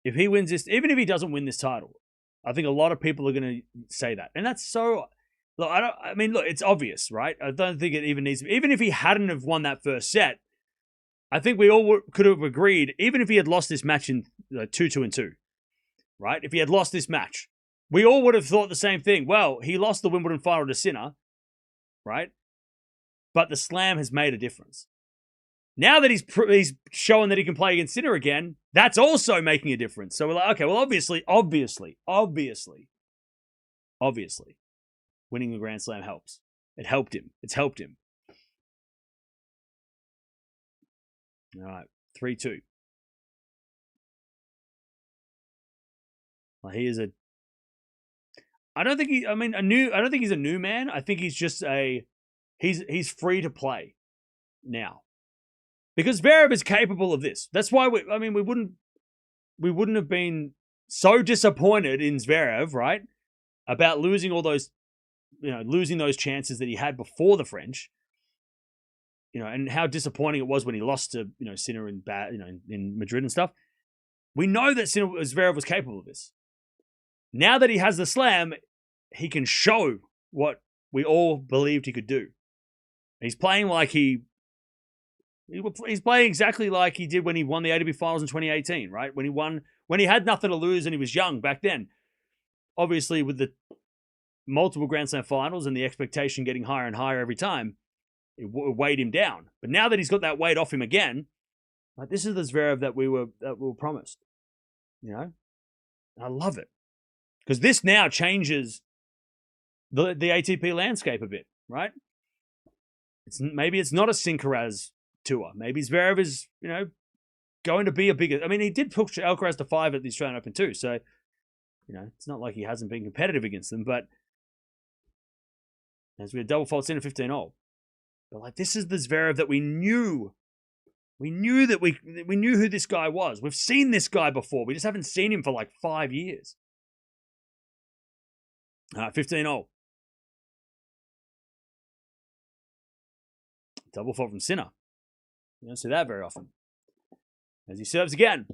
if he wins this, even if he doesn't win this title, I think a lot of people are going to say that. And that's so... Look, look, it's obvious, right? I don't think it even needs... Even if he hadn't have won that first set, I think we all could have agreed, even if he had lost this match in 2-2-2, right? If he had lost this match, we all would have thought the same thing. Well, he lost the Wimbledon final to Sinner, right? But the slam has made a difference. Now that he's showing that he can play against Sinner again, that's also making a difference. So we're like, okay, well, obviously, winning the Grand Slam helps. It helped him. It's helped him. All right, 3-2. Well, he is a... I don't think he's a new man. I think he's just he's free to play now. Because Zverev is capable of this. That's why we wouldn't have been so disappointed in Zverev, right? About losing all those, losing those chances that he had before the French. And how disappointing it was when he lost to, Sinner in Madrid and stuff. We know that Zverev was capable of this. Now that he has the slam, he can show what we all believed he could do. He's playing like he's playing exactly like he did when he won the ATP Finals in 2018, right? When he had nothing to lose and he was young back then. Obviously, with the multiple Grand Slam finals and the expectation getting higher and higher every time, it weighed him down. But now that he's got that weight off him again, like, this is the Zverev that we were promised. I love it. Because this now changes the ATP landscape a bit, right? Maybe it's not a Sinkeraz tour. Maybe Zverev is, going to be a bigger... I mean, he did push Alcaraz to 5 at the Australian Open too, so, it's not like he hasn't been competitive against them, but as we had double fault Sinner 15-0. But, this is the Zverev that we knew. We knew that we knew who this guy was. We've seen this guy before. We just haven't seen him for 5 years. 15-0. Double fault from Sinner. You don't see that very often. As he serves again.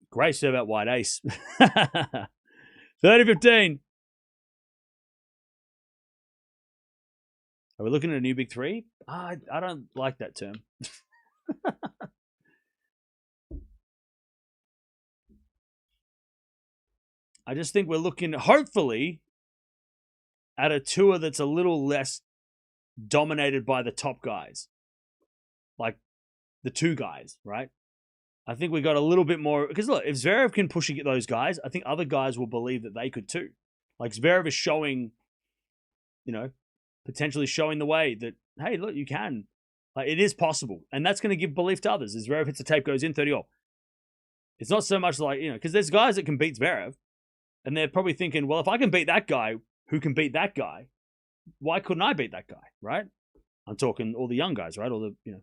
Great serve out wide ace. 30-15. Are we looking at a new big three? I don't like that term. I just think we're looking, hopefully, at a tour that's a little less dominated by the top guys. Like the two guys, right? I think we got a little bit more... Because look, if Zverev can push those guys, I think other guys will believe that they could too. Like Zverev is showing, potentially showing the way that, hey, look, you can. Like, it is possible. And that's going to give belief to others. As Zverev hits the tape, goes in 30-0. It's not so much like, because there's guys that can beat Zverev. And they're probably thinking, well, if I can beat that guy who can beat that guy, why couldn't I beat that guy, right? I'm talking all the young guys, right? All the, All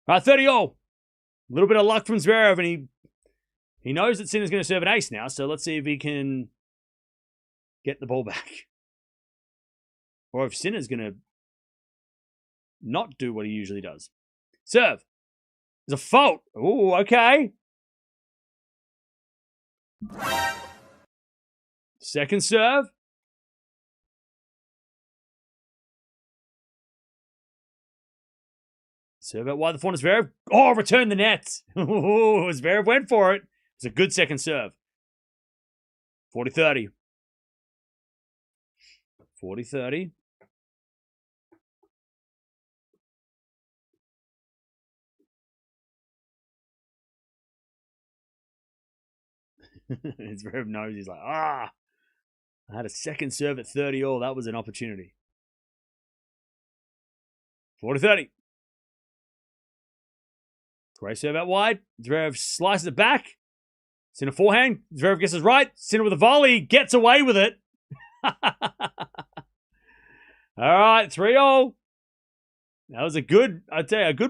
right, 30-0. A little bit of luck from Zverev, and he knows that Sinner's going to serve an ace now, so let's see if he can get the ball back. Or if Sinner's going to not do what he usually does. Serve. There's a fault. Ooh, okay. Second serve. Serve out wide the corner, Zverev. Oh, return the net. Ooh, Zverev went for it. It's a good second serve. 40-30. 40-30. Zverev knows. He's like, I had a second serve at 30-all. That was an opportunity. 40-30. Great serve out wide. Zverev slices it back. Sinner forehand. Zverev gets it right. Sinner with a volley. Gets away with it. All right, 3-0. That was a good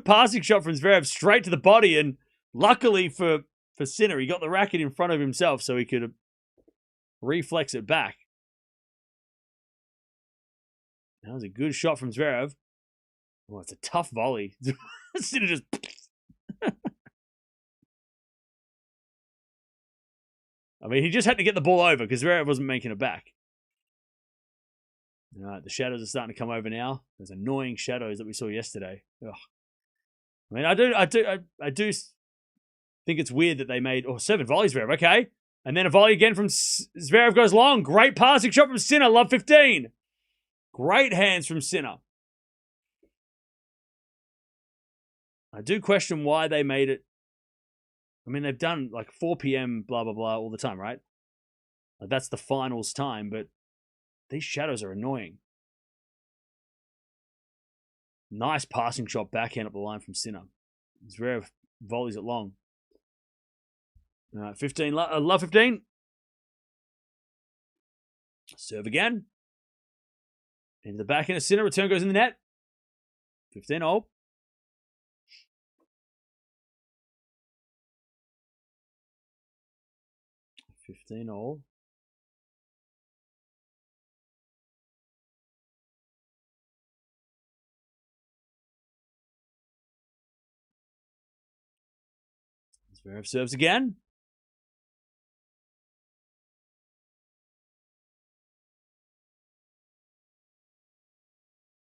passing shot from Zverev straight to the body. And luckily for Sinner, he got the racket in front of himself so he could reflex it back. That was a good shot from Zverev. Oh, it's a tough volley. Sinner just... I mean, he just had to get the ball over because Zverev wasn't making it back. All right, the shadows are starting to come over now. Those annoying shadows that we saw yesterday. Ugh. I mean, I do think it's weird that they made seven volleys, Zverev. Okay, and then a volley again from Zverev goes long. Great passing shot from Sinner. Love 15. Great hands from Sinner. I do question why they made it. I mean, they've done like 4 p.m. blah blah blah all the time, right? Like, that's the finals time, but these shadows are annoying. Nice passing shot backhand up the line from Sinner. Zverev volleys it long. All right, 15. Love 15. Serve again. Into the backhand of Sinner. Return goes in the net. 15 all. Zverev serves again.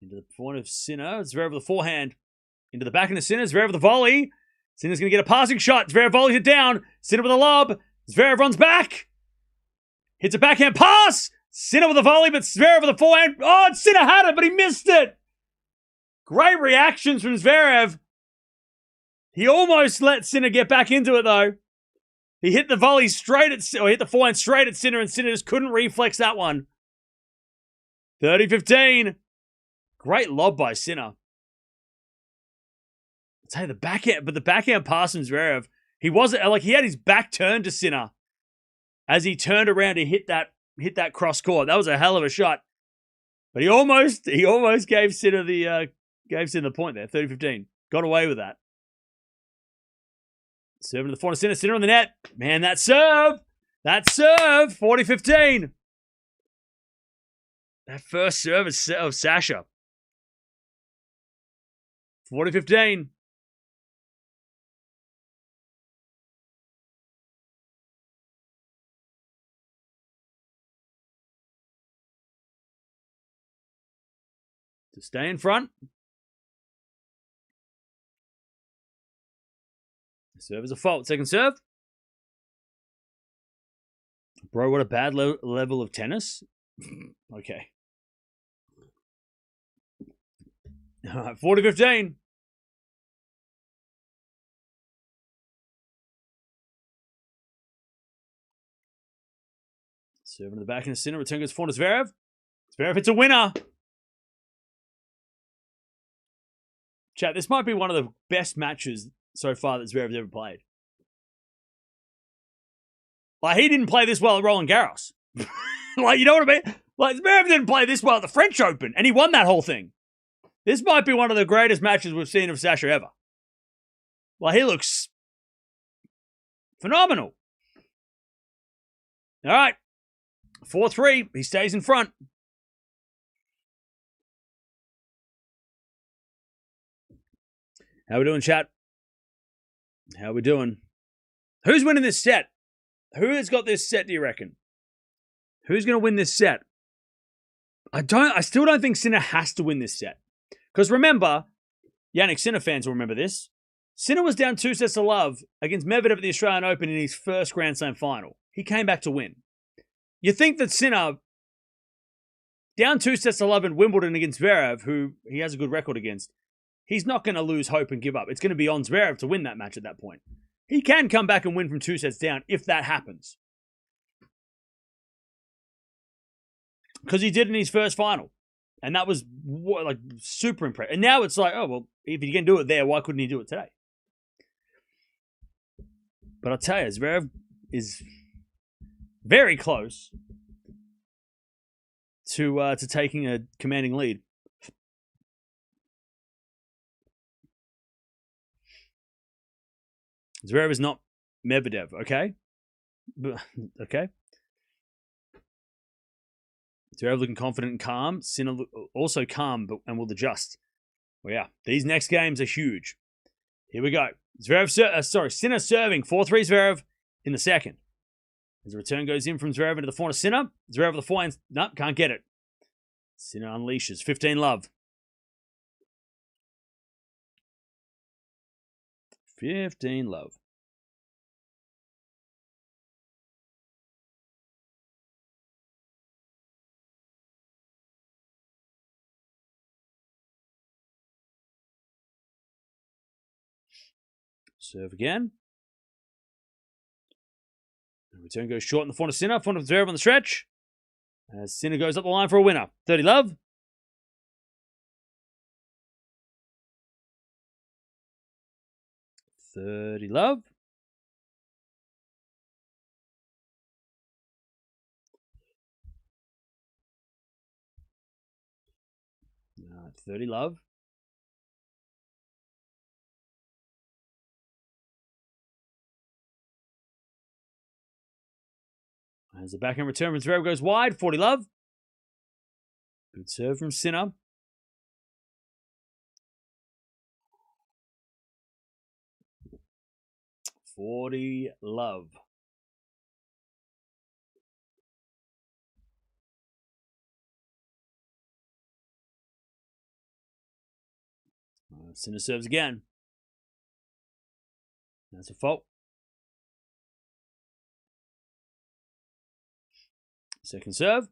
Into the forehand of Sinner. Zverev with the forehand. Into the backhand of Sinner. Zverev with the volley. Sinner's going to get a passing shot. Zverev volleys it down. Sinner with a lob. Zverev runs back. Hits a backhand pass. Sinner with a volley, but Zverev with a forehand. Oh, Sinner had it, but he missed it. Great reactions from Zverev. He almost let Sinner get back into it, though. He hit the volley straight at, or hit the forehand straight at Sinner, and Sinner just couldn't reflex that one. 30-15. Great lob by Sinner. I'd say the backhand, but the backhand pass from Zverev, he wasn't, like, he had his back turned to Sinner as he turned around to hit that cross court. That was a hell of a shot. But he almost gave Sinner the point there. 30-15. Got away with that. Serving to the forehand of Sinner. Sinner on the net. Man, that serve. 40-15. That first serve of Sasha. 40-15. To stay in front. Serve is a fault. Second serve. Bro, what a bad level of tennis. Okay. All right, 40-15. Serving to the back in the center. Return goes forward to Zverev. Zverev hits a winner. Chat, this might be one of the best matches so far that Zverev's ever played. Like, he didn't play this well at Roland Garros. Like, you know what I mean? Like, Zverev didn't play this well at the French Open, and he won that whole thing. This might be one of the greatest matches we've seen of Sasha ever. Like, he looks phenomenal. All right. 4-3. He stays in front. How we doing, chat? How we doing? Who's winning this set? Who has got this set, do you reckon? Who's going to win this set? I still don't think Sinner has to win this set. Because remember, Jannik Sinner fans will remember this. Sinner was down 2 sets to love against Medvedev at the Australian Open in his first Grand Slam final. He came back to win. You think that Sinner, down 2 sets to love in Wimbledon against Zverev, who he has a good record against, he's not going to lose hope and give up. It's going to be on Zverev to win that match at that point. He can come back and win from 2 sets down if that happens. Because he did in his first final. And that was like super impressive. And now it's like, oh, well, if he can do it there, why couldn't he do it today? But I'll tell you, Zverev is very close to taking a commanding lead. Zverev is not Medvedev, okay? Okay. Zverev looking confident and calm. Sinner also calm and will adjust Well, yeah, these next games are huge. Here we go. Sinner serving 4-3 Zverev in the second. As the return goes in from Zverev into the forehand of Sinner. Zverev with the forehand. Nope, can't get it. Sinner unleashes. 15 love. 15 love. Serve again. The return goes short in the forehand of Sinner. Forehand of Zverev on the stretch. As Sinner goes up the line for a winner. 30 love. 30 love. No, 30 love. As the backhand return from Zverev goes wide. 40 love. Good serve from Sinner. $40 love. Sinner serves again. That's a fault. Second serve.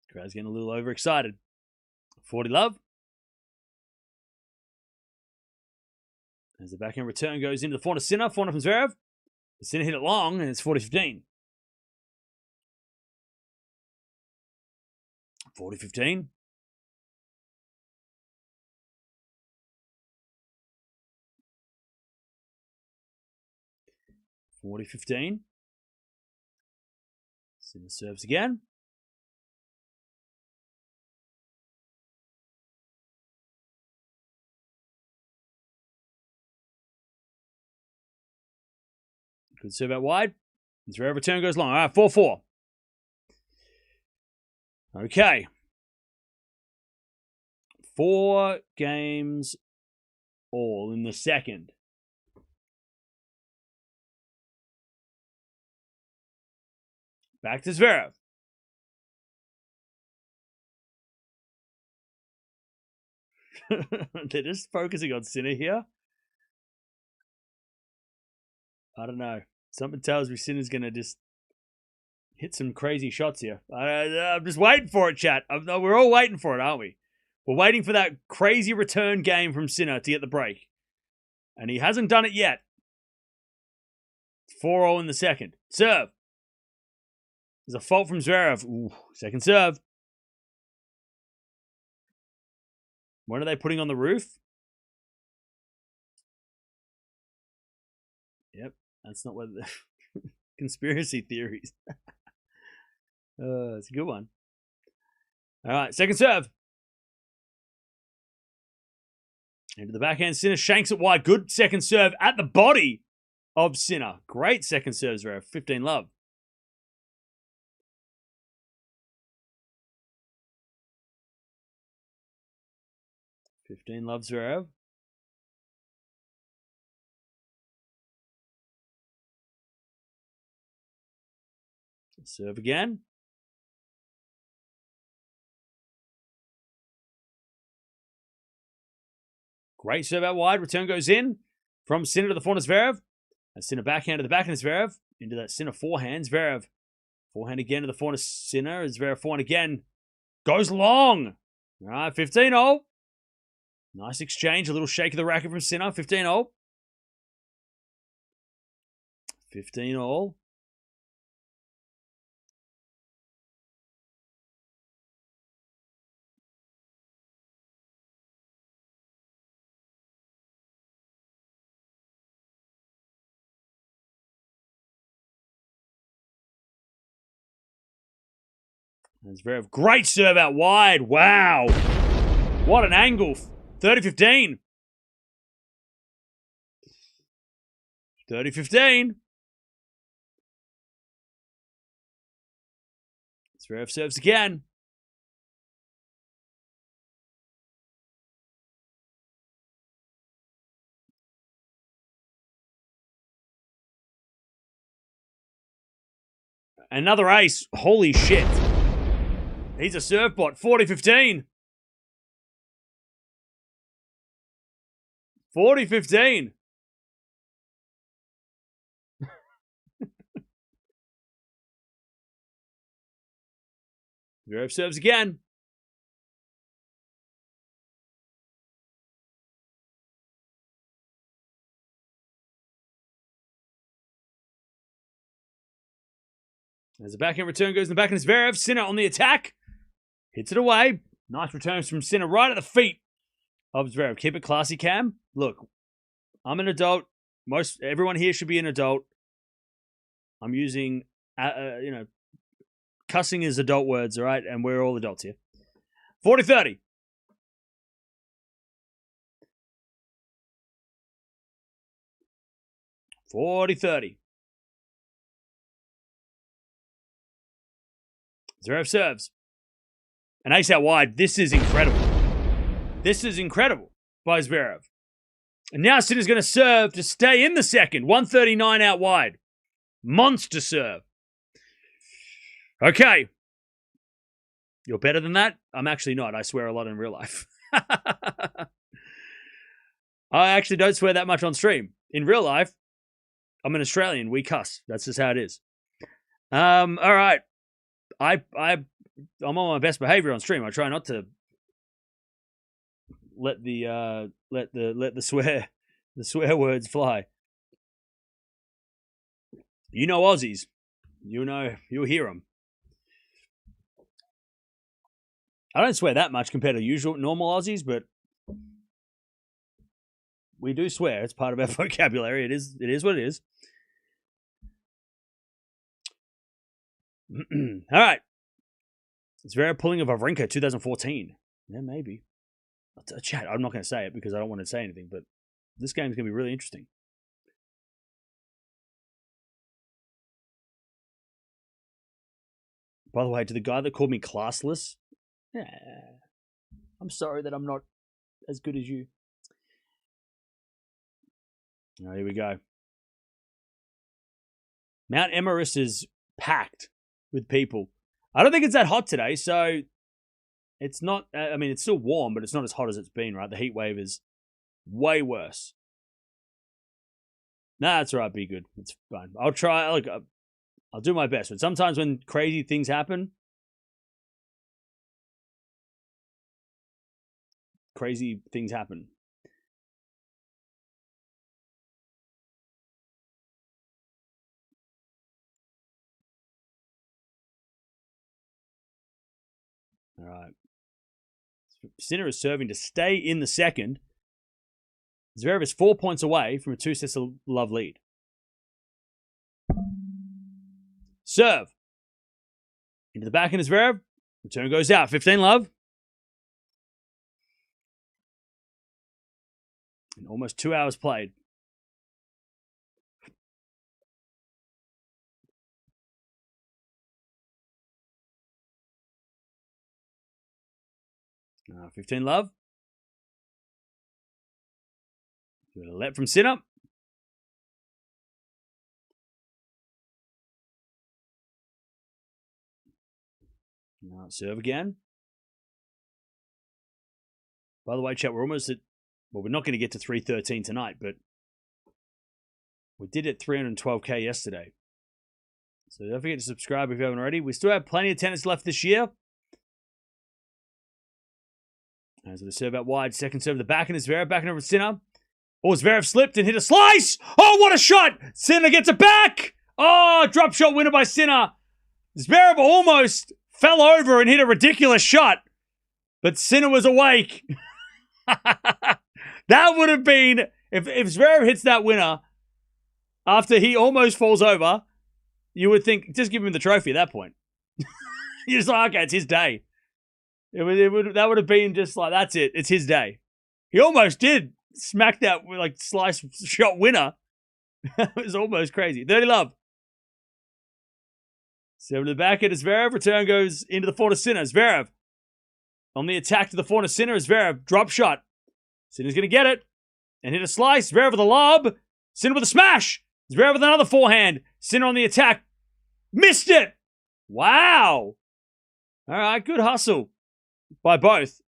Crowd's getting a little overexcited. 40 love. As the backhand return goes into the forehand of Sinner. Forehand from Zverev. Sinner hit it long, and it's 40-15. 40-15. $40-15. Sinner serves again. Good serve out wide. Zverev return goes long. All right, 4-4. Okay. 4 games all in the second. Back to Zverev. They're just focusing on Sinner here. I don't know. Something tells me Sinner's going to just hit some crazy shots here. I'm just waiting for it, chat. We're all waiting for it, aren't we? We're waiting for that crazy return game from Sinner to get the break. And he hasn't done it yet. 4-0 in the second. Serve. There's a fault from Zverev. Ooh, second serve. What are they putting on the roof? Yep, that's not what the conspiracy theories. It's a good one. All right, second serve. Into the backhand, Sinner shanks it wide. Good second serve at the body of Sinner. Great second serve, Zverev. 15 love. 15 love, Zverev. Serve again. Great serve out wide. Return goes in from Sinner to the forehand of Zverev. A Sinner backhand to the backhand of Zverev. Into that Sinner forehand. Zverev. Forehand again to the forehand of Sinner. Zverev forehand again. Goes long. All right, 15-0. Nice exchange. A little shake of the racket from Sinner. 15-0. 15-0. And Zverev, great serve out wide. Wow. What an angle. 30-15. 30-15. Zverev serves again. Another ace. Holy shit. He's a serve bot. 40-15. 40-15. Zverev serves again. As the backhand return goes in the backhand, Zverev. Sinner on the attack. Hits it away. Nice returns from Sinner right at the feet of Zverev. Keep it classy, Cam. Look, I'm an adult. Everyone here should be an adult. I'm using, cussing is adult words, all right? And we're all adults here. 40-30. Zverev serves. An ace out wide. This is incredible. This is incredible by Zverev. And now Sinner's going to serve to stay in the second. 139 out wide. Monster serve. Okay. You're better than that? I'm actually not. I swear a lot in real life. I actually don't swear that much on stream. In real life, I'm an Australian. We cuss. That's just how it is. All right. I'm on my best behavior on stream. I try not to let the swear words fly. You know Aussies. You'll hear them. I don't swear that much compared to normal Aussies, but we do swear. It's part of our vocabulary. It is what it is. All right. It's very pulling of Wawrinka 2014. Yeah, maybe. Chat, I'm not going to say it because I don't want to say anything, but this game's going to be really interesting. By the way, to the guy that called me classless, I'm sorry that I'm not as good as you. All right, here we go. Mount Everest is packed with people. I don't think it's that hot today, so it's not, it's still warm, but it's not as hot as it's been, right? The heat wave is way worse. Nah, that's all right, be good. It's fine. I'll try, I'll do my best, but sometimes when crazy things happen, crazy things happen. All right. Sinner is serving to stay in the second. Zverev is 4 points away from a 2 sets of love lead. Serve. Into the backhand of Zverev. Return goes out. 15 love. And almost 2 hours played. 15 love. Got a let from Sinner. Now serve again. By the way, chat, we're almost at, we're not going to get to 313 tonight, but we did it 312k yesterday. So don't forget to subscribe if you haven't already. We still have plenty of tennis left this year. As the serve out wide, second serve the backhand is Zverev, backhand over Sinner. Oh, Zverev slipped and hit a slice. Oh, what a shot! Sinner gets it back. Oh, drop shot winner by Sinner. Zverev almost fell over and hit a ridiculous shot, but Sinner was awake. That would have been, if Zverev hits that winner after he almost falls over, you would think, just give him the trophy at that point. You're just like, okay, it's his day. That would have been just like, that's it. It's his day. He almost did smack that like slice shot winner. It was almost crazy. 30 love. 7 to the backhand as Zverev. Return goes into the forehand to Sinner. Zverev on the attack to the forehand to Sinner. Zverev drop shot. Sinner's going to get it and hit a slice. Zverev with a lob. Sinner with a smash. Zverev with another forehand. Sinner on the attack. Missed it. Wow. All right, good hustle by both.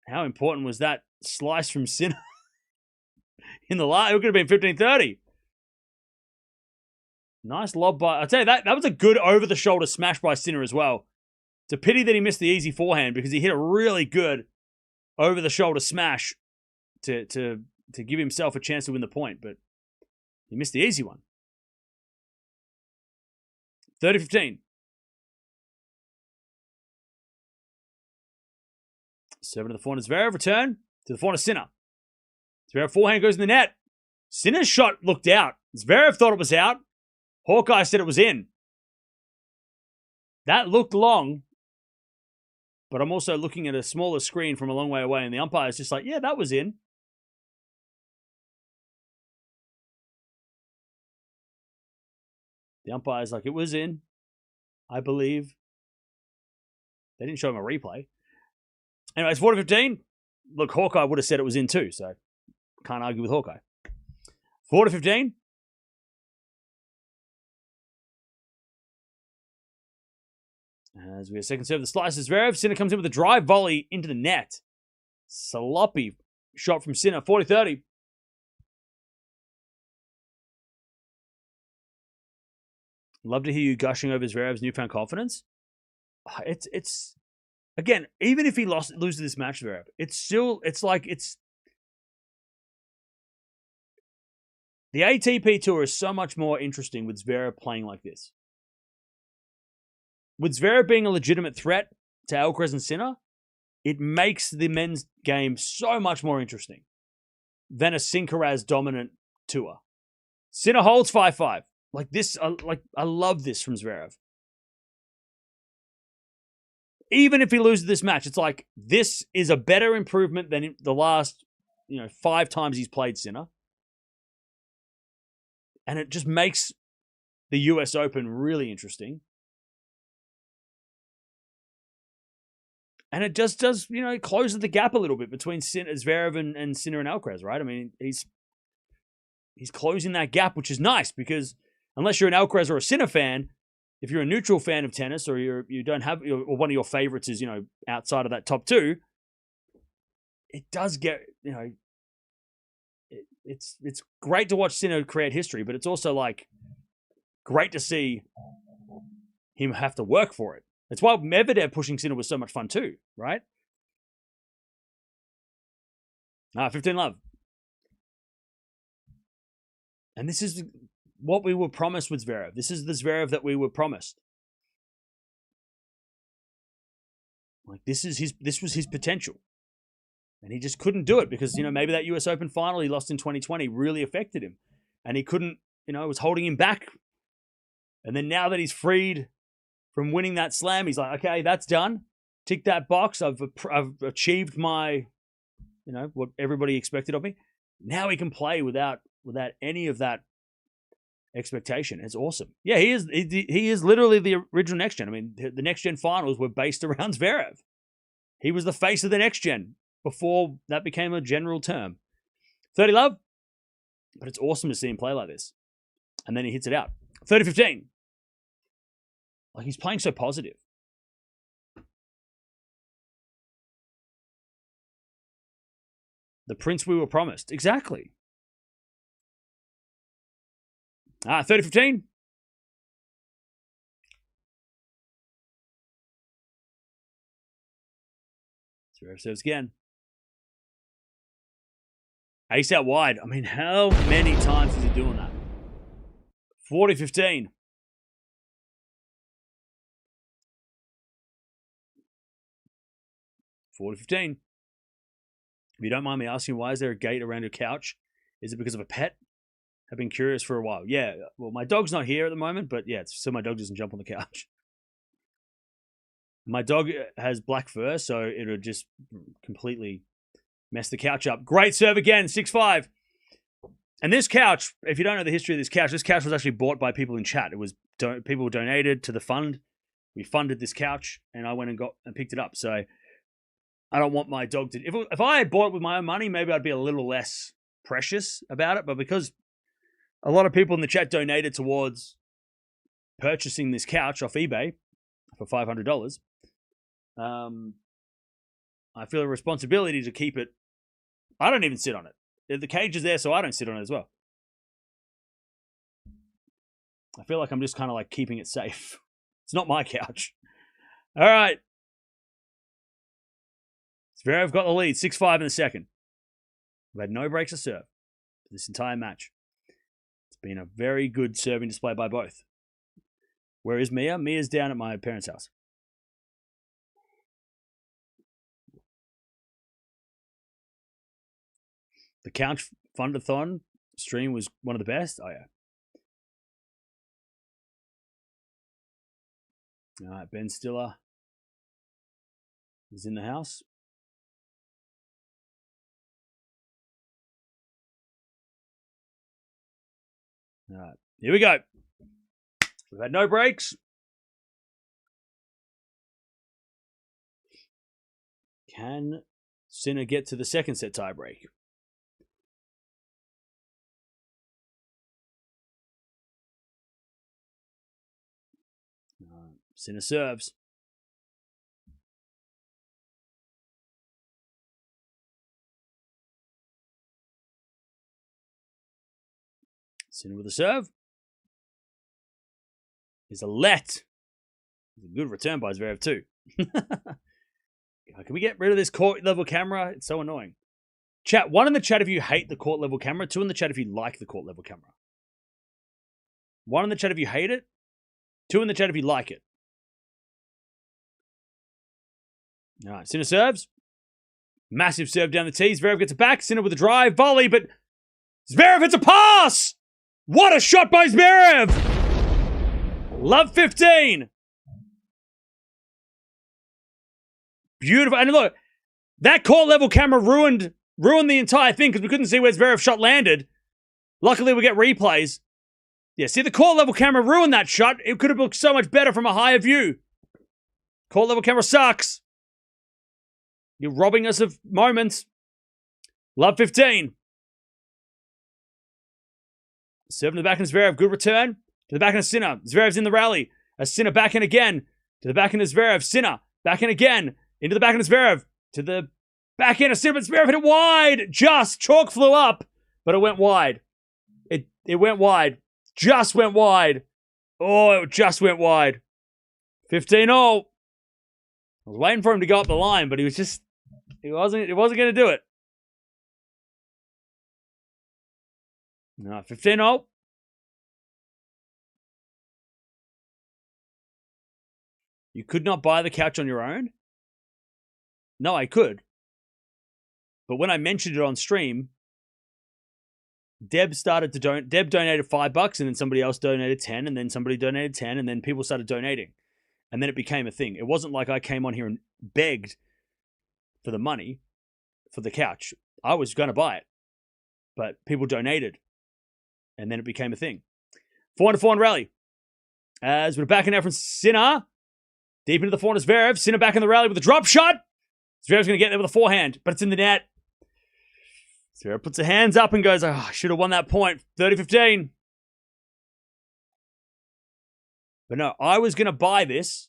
How important was that slice from Sinner in the last? It could have been 15-30. Nice lob by... I'll tell you, that was a good over-the-shoulder smash by Sinner as well. It's a pity that he missed the easy forehand because he hit a really good over-the-shoulder smash to give himself a chance to win the point, but he missed the easy one. 30-15. Seven to the forehand. Zverev return to the forehand. Sinner. Zverev forehand goes in the net. Sinner's shot looked out. Zverev thought it was out. Hawkeye said it was in. That looked long, but I'm also looking at a smaller screen from a long way away, and the umpire is just like, yeah, that was in. The umpire's like, it was in, I believe. They didn't show him a replay. Anyways, 40-15. Look, Hawkeye would have said it was in too, so can't argue with Hawkeye. 40-15. As we have second serve, the slices Zverev. Sinner comes in with a drive volley into the net. Sloppy shot from Sinner. 40-30. Love to hear you gushing over Zverev's newfound confidence. It's again, even if he loses this match, Zverev, it's the ATP Tour is so much more interesting with Zverev playing like this. With Zverev being a legitimate threat to Alcaraz and Sinner, it makes the men's game so much more interesting than a Sincaraz dominant tour. Sinner holds 5-5. Like this, I love this from Zverev. Even if he loses this match, it's like this is a better improvement than the last, 5 times he's played Sinner. And it just makes the US Open really interesting. And it just does, it closes the gap a little bit between Zverev and Sinner and Alcaraz, right? I mean, he's closing that gap, which is nice because unless you're an Alcaraz or a Sinner fan, if you're a neutral fan of tennis or you don't have, or one of your favorites is, outside of that top 2, it does get, it's great to watch Sinner create history, but it's also like great to see him have to work for it. That's why Medvedev pushing Sinner was so much fun too, right? 15-love. And this is what we were promised with Zverev. This is the Zverev that we were promised. Like this was his potential. And he just couldn't do it because, maybe that US Open final he lost in 2020 really affected him. And he couldn't, it was holding him back. And then now that he's freed from winning that slam, he's like, okay, that's done. Tick that box. I've achieved my, what everybody expected of me. Now he can play without any of that expectation. It's awesome. Yeah, he is literally the original next gen. I mean, the next gen finals were based around Zverev. He was the face of the next gen before that became a general term. 30-love. But it's awesome to see him play like this. And then he hits it out. 30-15. Like, he's playing so positive. The prince we were promised. Exactly. 30-15. Zverev serves again. Ace out wide. I mean, how many times is he doing that? 40-15. If you don't mind me asking, why is there a gate around your couch? Is it because of a pet? I've been curious for a while. Yeah, well, my dog's not here at the moment, but yeah, so my dog doesn't jump on the couch. My dog has black fur, so it'll just completely mess the couch up. Great serve again, 6-5. And this couch, if you don't know the history of this couch was actually bought by people in chat. It was people donated to the fund. We funded this couch, and I went and picked it up. So I don't want my dog to... If I had bought it with my own money, maybe I'd be a little less precious about it. But because a lot of people in the chat donated towards purchasing this couch off eBay for $500, I feel a responsibility to keep it. I don't even sit on it. The cage is there, so I don't sit on it as well. I feel like I'm just kind of like keeping it safe. It's not my couch. All right. Zverev got the lead, 6-5 in the second. We've had no breaks to serve for this entire match. It's been a very good serving display by both. Where is Mia? Mia's down at my parents' house. The Couch Fundathon stream was one of the best. Oh, yeah. All right, Ben Stiller is in the house. All right, here we go. We've had no breaks. Can Sinner get to the second set tiebreak? Sinner serves. Sinner with a serve. Is a let. It's a good return by Zverev too. Can we get rid of this court level camera? It's so annoying. Chat, 1 in the chat if you hate the court level camera. 2 in the chat if you like the court level camera. 1 in the chat if you hate it. 2 in the chat if you like it. All right, Sinner serves. Massive serve down the tee. Zverev gets it back. Sinner with a drive. Volley, but Zverev hits a pass! What a shot by Zverev! Love 15. Beautiful. And look, that court level camera ruined the entire thing because we couldn't see where Zverev's shot landed. Luckily, we get replays. Yeah, see, the court level camera ruined that shot. It could have looked so much better from a higher view. Court level camera sucks. You're robbing us of moments. Love 15. Serve to the backhand of Zverev. Good return. To the backhand of Sinner. Zverev's in the rally. A Sinner backhand again. To the backhand of Zverev. Sinner. Backhand again. Into the backhand of Zverev. To the backhand of Sinner. But Zverev hit it wide. Just. Chalk flew up. But it went wide. It went wide. Just went wide. Oh, it just went wide. 15-0. I was waiting for him to go up the line, but he wasn't going to do it. No, 15-0. You could not buy the couch on your own? No, I could. But when I mentioned it on stream, Deb donated $5 and then somebody else donated 10 and then somebody donated 10 and then people started donating. And then it became a thing. It wasn't like I came on here and begged for the money for the couch. I was going to buy it. But people donated. And then it became a thing. 4-4 rally. As we're back in now from Sinner. Deep into the forehand is Zverev. Sinner back in the rally with a drop shot. Zverev's going to get there with a forehand, but it's in the net. Zverev puts her hands up and goes, I should have won that point. 30-15. But no, I was going to buy this.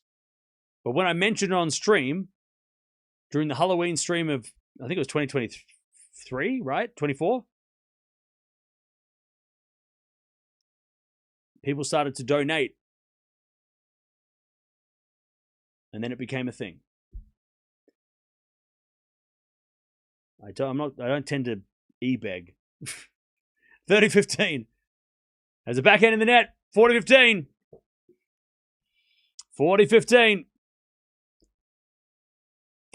But when I mentioned it on stream, during the Halloween stream of, I think it was 2023, right? 24? People started to donate. And then it became a thing. I don't tend to e-beg. 30-15. There's a backhand in the net. 40-15. 40-15.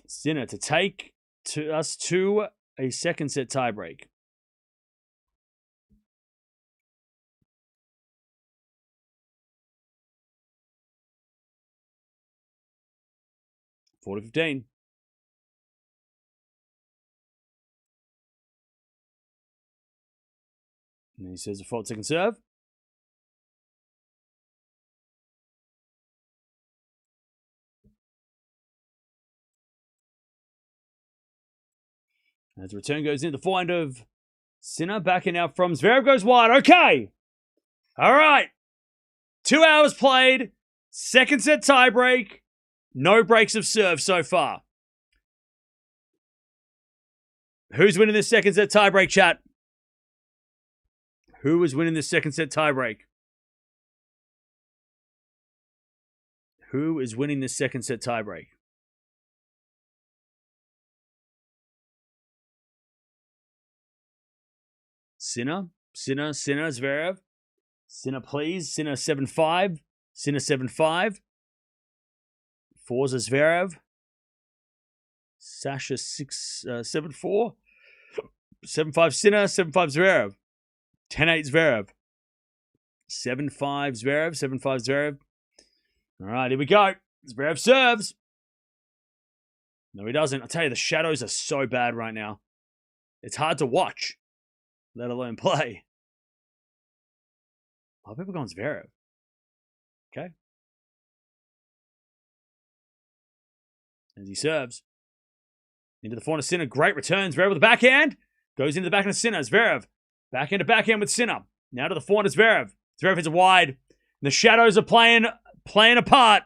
Sinner to take us to a second set tiebreak. $40-15. And he says a fault second serve. As the return goes in, the forehand of Sinner backing out from Zverev goes wide. Okay. All right. 2 hours played. Second set tiebreak. No breaks of serve so far. Who's winning this second set tiebreak, chat? Who is winning this second set tiebreak? Who is winning this second set tiebreak? Sinner, Zverev. Sinner, please. Sinner 7-5. Sinner 7-5. Forza Zverev. Sasha 7-4. 7-5 Sinner, 7-5 Zverev. 10-8 Zverev. 7-5 Zverev, 7-5 Zverev. All right, here we go. Zverev serves. No, he doesn't. I'll tell you, the shadows are so bad right now. It's hard to watch, let alone play. A lot of people going Zverev. Okay. As he serves. Into the forehand of Sinner. Great return. Zverev with the backhand. Goes into the backhand of Sinner. Zverev. Backhand to backhand with Sinner. Now to the forehand of Zverev. Zverev hits it wide. The shadows are playing apart.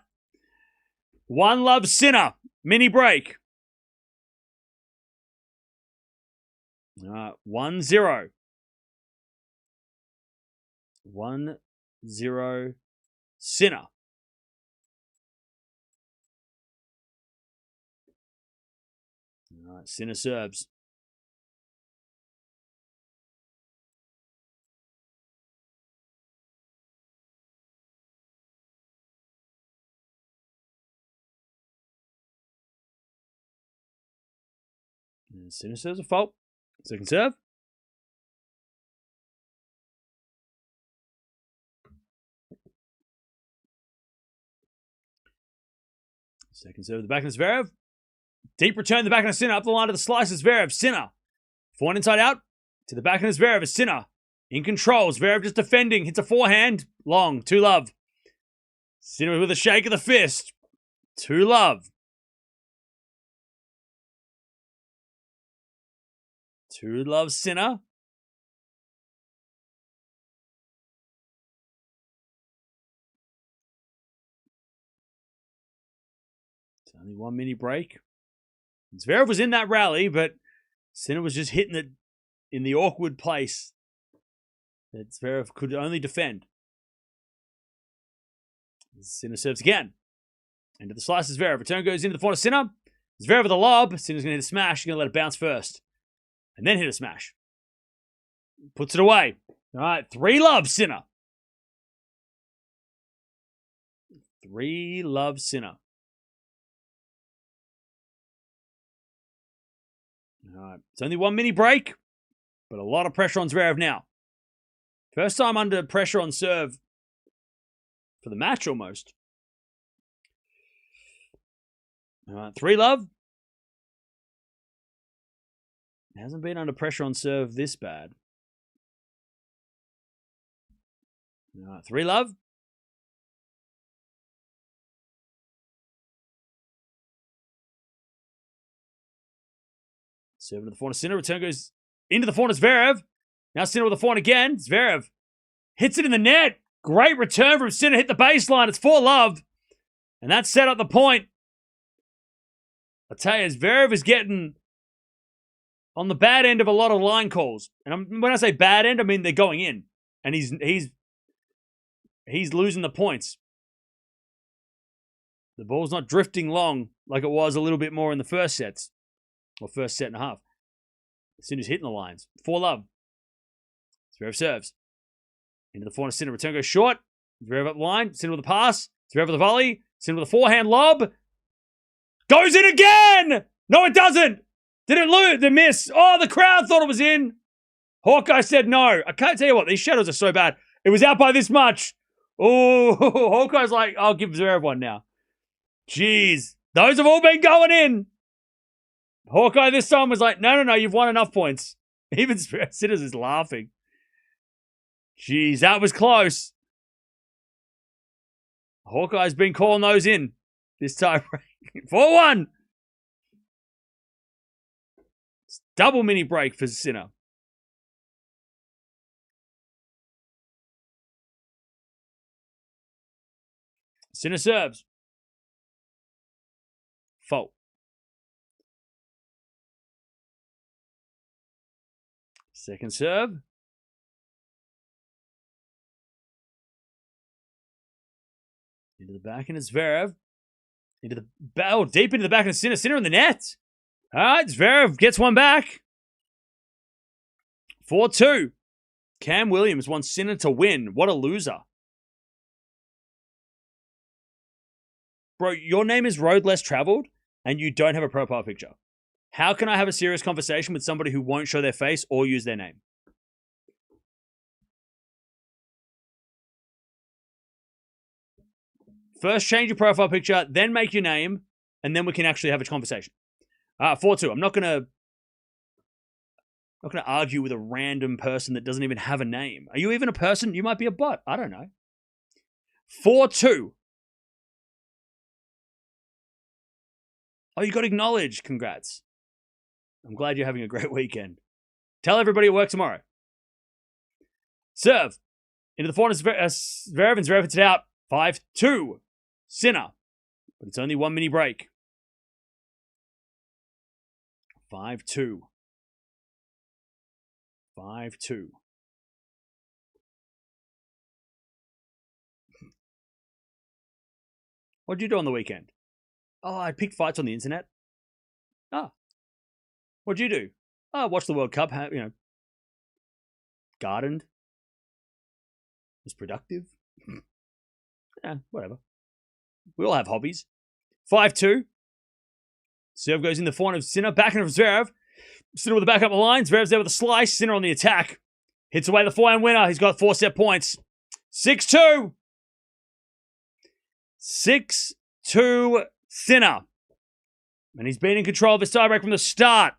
One love Sinner. Mini break. 1-0. 1-0 Sinner. All right, Sinner serves. And Sinner serves a fault. Second serve. Second serve, the backhand of Zverev. Deep return, the backhand of Sinner. Up the line to the slice of Zverev. Sinner. Forehand inside out. To the backhand of Zverev is Sinner. In control. Zverev just defending. Hits a forehand. Long. 2-love. Sinner with a shake of the fist. 2-love. 2-love Sinner. It's only 1 mini break. Zverev was in that rally, but Sinner was just hitting it in the awkward place that Zverev could only defend. Sinner serves again. Into the slice of Zverev. Return goes into the forehand of Sinner. Zverev with a lob. Sinner's going to hit a smash. He's going to let it bounce first. And then hit a smash. Puts it away. All right, 3-love Sinner. 3-love Sinner. All right, it's only 1 mini break, but a lot of pressure on Zverev now. First time under pressure on serve for the match almost. All right, 3-love. Hasn't been under pressure on serve this bad. All right, 3-love. Serve to the forehand of Sinner. Return goes into the forehand of Zverev. Now Sinner with the forehand again. Zverev hits it in the net. Great return from Sinner. Hit the baseline. It's 4-love. And that set up the point. I tell you, Zverev is getting on the bad end of a lot of line calls. And when I say bad end, I mean they're going in. And he's losing the points. The ball's not drifting long like it was a little bit more in the first sets. Or first set and a half. Sinner's hitting the lines. 4-love. Zverev serves. Into the forehand of Sinner. Return goes short. Zverev up the line. Sinner with a pass. Zverev with a volley. Sinner with a forehand lob. Goes in again! No, it doesn't! Did it lose? Did it miss? Oh, the crowd thought it was in. Hawkeye said no. I can't tell you what. These shadows are so bad. It was out by this much. Oh, Hawkeye's like, I'll give Zverev one now. Jeez. Those have all been going in. Hawkeye this time was like, no, you've won enough points. Even Sinners is laughing. Jeez, that was close. Hawkeye's been calling those in this time. 4-1. It's double mini break for Sinner. Sinner serves. Fault. Second serve. Into the back, and it's Zverev. Into the deep into the back of Sinner. Sinner in the net. All right, Zverev gets one back. 4-2. Cam Williams wants Sinner to win. What a loser. Bro, your name is Road Less Traveled, and you don't have a profile picture. How can I have a serious conversation with somebody who won't show their face or use their name? First, change your profile picture, then make your name, and then we can actually have a conversation. 4-2. I'm not gonna argue with a random person that doesn't even have a name. Are you even a person? You might be a bot. I don't know. 4-2. Oh, you got acknowledged. Congrats. I'm glad you're having a great weekend. Tell everybody at work tomorrow. Serve. Into the forehand, Zverev, and Zverev hits it out. 5-2. Sinner. But it's only one mini break. 5-2. 5-2. What'd you do on the weekend? Oh, I picked fights on the internet. Ah. What'd you do? Oh, watch the World Cup. Gardened. Was productive. Yeah, whatever. We all have hobbies. 5-2. Serve goes in the forehand of Sinner. Backhand of Zverev. Sinner with the back up the line. Zverev's there with a slice. Sinner on the attack. Hits away the forehand winner. He's got 4 set points. 6-2. 6-2 Sinner. And he's been in control of his tiebreak from the start.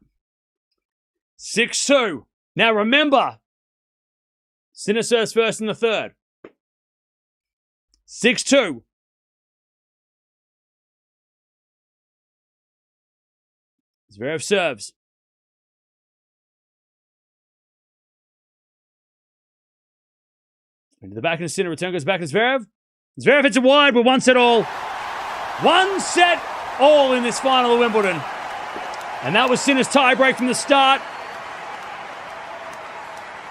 6-2. Now remember, Sinner serves first in the third. 6-2. Zverev serves. Into the back of the Sinner. Return goes back to Zverev. Zverev hits it wide with 1 set all. 1 set all in this final of Wimbledon. And that was Sinner's tiebreak from the start.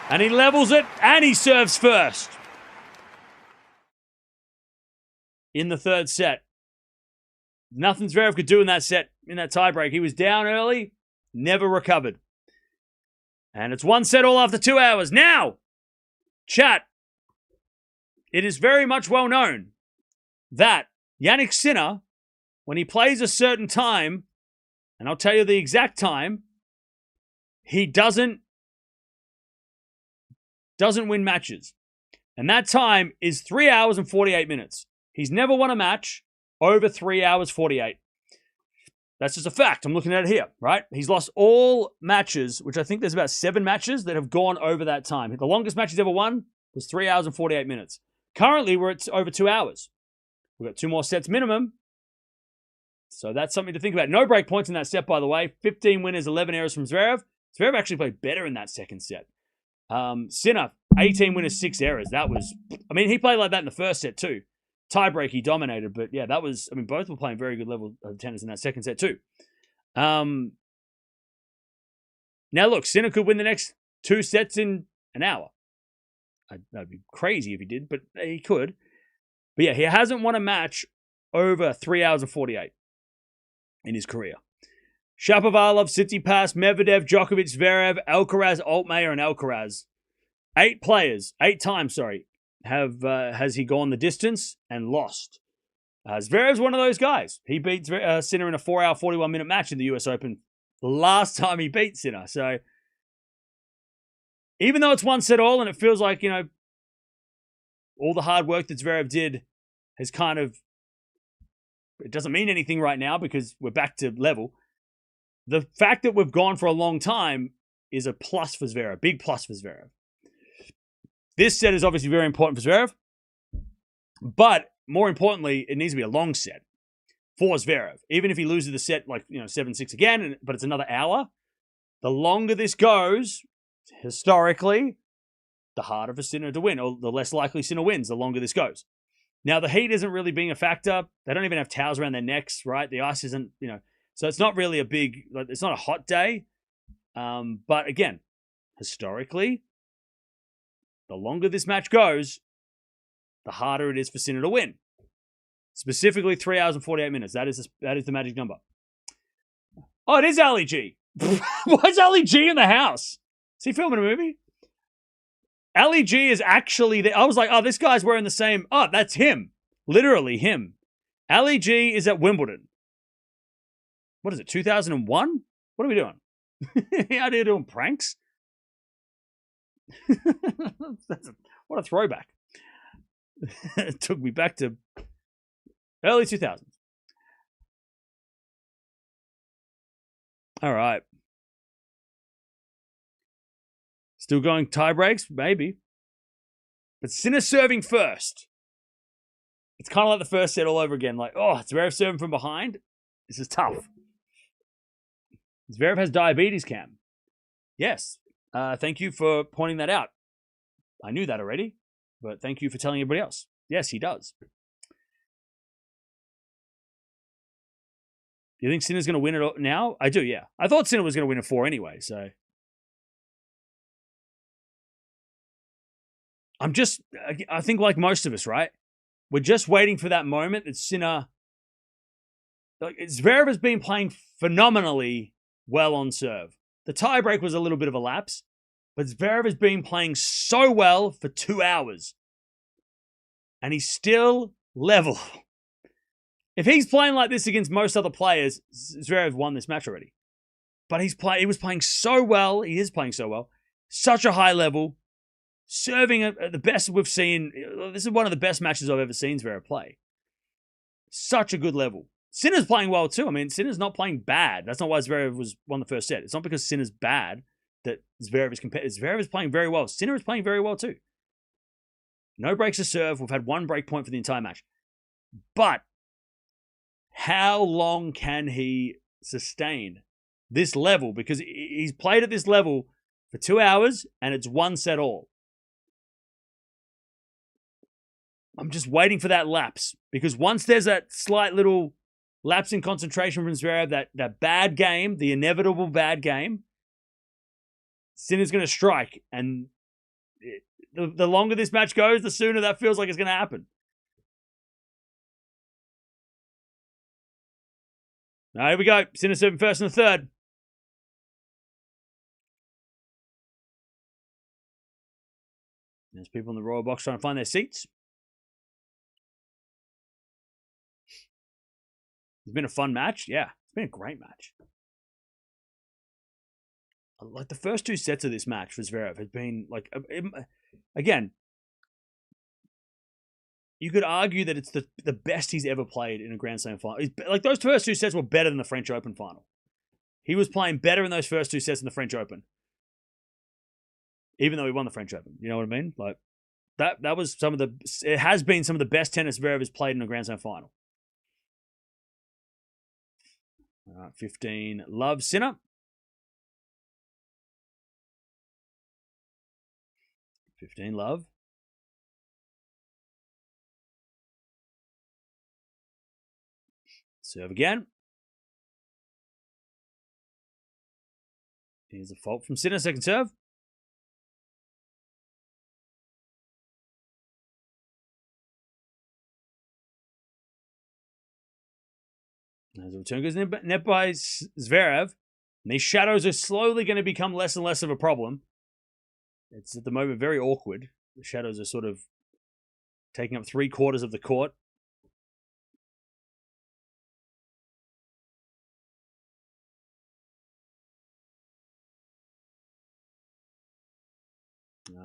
And he levels it, and he serves first. In the third set. Nothing Zverev could do in that set, in that tiebreak. He was down early, never recovered. And it's 1 set all after 2 hours. Now, chat, it is very much well known that Jannik Sinner, when he plays a certain time, and I'll tell you the exact time, he doesn't win matches. And that time is 3 hours and 48 minutes. He's never won a match over 3 hours 48. That's just a fact. I'm looking at it here, right? He's lost all matches, which I think there's about 7 matches that have gone over that time. The longest match he's ever won was 3 hours and 48 minutes. Currently, we're at over 2 hours. We've got 2 more sets minimum. So that's something to think about. No break points in that set, by the way. 15 winners, 11 errors from Zverev. Zverev actually played better in that second set. Sinner, 18 winners, 6 errors. That was, he played like that in the first set too. Tiebreak, he dominated, but yeah, that was, both were playing very good level of tennis in that second set too. Now look, Sinner could win the next 2 sets in an hour. That'd be crazy if he did, but he could. But yeah, he hasn't won a match over 3 hours and 48 in his career. Shapovalov, Tsitsipas, Medvedev, Djokovic, Zverev, Alcaraz, Altmaier, and Alcaraz. 8 times, has he gone the distance and lost. Zverev's one of those guys. He beat Sinner in a 4 hour, 41 minute match in the US Open the last time he beat Sinner. So even though it's 1 set all and it feels like, all the hard work that Zverev did has kind of, it doesn't mean anything right now because we're back to level. The fact that we've gone for a long time is a plus for Zverev, big plus for Zverev. This set is obviously very important for Zverev, but more importantly, it needs to be a long set for Zverev. Even if he loses the set, 7-6 again, but it's another hour, the longer this goes, historically, the harder for Sinner to win, or the less likely Sinner wins, the longer this goes. Now, the heat isn't really being a factor. They don't even have towels around their necks, right? The ice isn't, so it's not really it's not a hot day. But again, historically, the longer this match goes, the harder it is for Sinner to win. Specifically, 3 hours and 48 minutes. That is the magic number. Oh, it is Ali G. Why is Ali G in the house? Is he filming a movie? Ali G is actually there. I was like, oh, this guy's wearing the same. Oh, that's him. Literally him. Ali G is at Wimbledon. What is it, 2001? What are we doing? Out here doing pranks? What a throwback. It took me back to early 2000s. All right. Still going tie breaks? Maybe. But Sinner serving first. It's kind of like the first set all over again. Like, oh, Zverev serving from behind. This is tough. Zverev has diabetes, Cam. Yes. Thank you for pointing that out. I knew that already, but thank you for telling everybody else. Yes, he does. Do you think Sinner's going to win it now? I do, yeah. I thought Sinner was going to win it 4 anyway, so. I think like most of us, right? We're just waiting for that moment that Sinner, Zverev has been playing phenomenally well on serve. The tiebreak was a little bit of a lapse, but Zverev has been playing so well for 2 hours. And he's still level. If he's playing like this against most other players, Zverev won this match already. But he was playing so well. He is playing so well. Such a high level. Serving at the best we've seen. This is one of the best matches I've ever seen Zverev play. Such a good level. Sinner's playing well too. I mean, Sinner's not playing bad. That's not why Zverev won the first set. It's not because Sinner's bad that Zverev is competitive. Zverev is playing very well. Sinner is playing very well too. No breaks to serve. We've had 1 break point for the entire match. But how long can he sustain this level? Because he's played at this level for 2 hours and it's 1 set all. I'm just waiting for that lapse. Because once there's that slight little lapse in concentration from Zverev, that bad game, the inevitable bad game, Sinner's going to strike. And the longer this match goes, the sooner that feels like it's going to happen. Now, here we go. Sinner serving first and the third. There's people in the royal box trying to find their seats. It's been a fun match. Yeah, it's been a great match. Like the first 2 sets of this match for Zverev has been like, again, you could argue that it's the best he's ever played in a Grand Slam final. Like those first 2 sets were better than the French Open final. He was playing better in those first 2 sets in the French Open, even though he won the French Open. You know what I mean? Like that was it has been some of the best tennis Zverev has played in a Grand Slam final. All right, 15. Love Sinner. 15. Love. Serve again. Here's a fault from Sinner. Second serve. As the return goes net by Zverev. And these shadows are slowly going to become less and less of a problem. It's at the moment very awkward. The shadows are sort of taking up 3/4 of the court.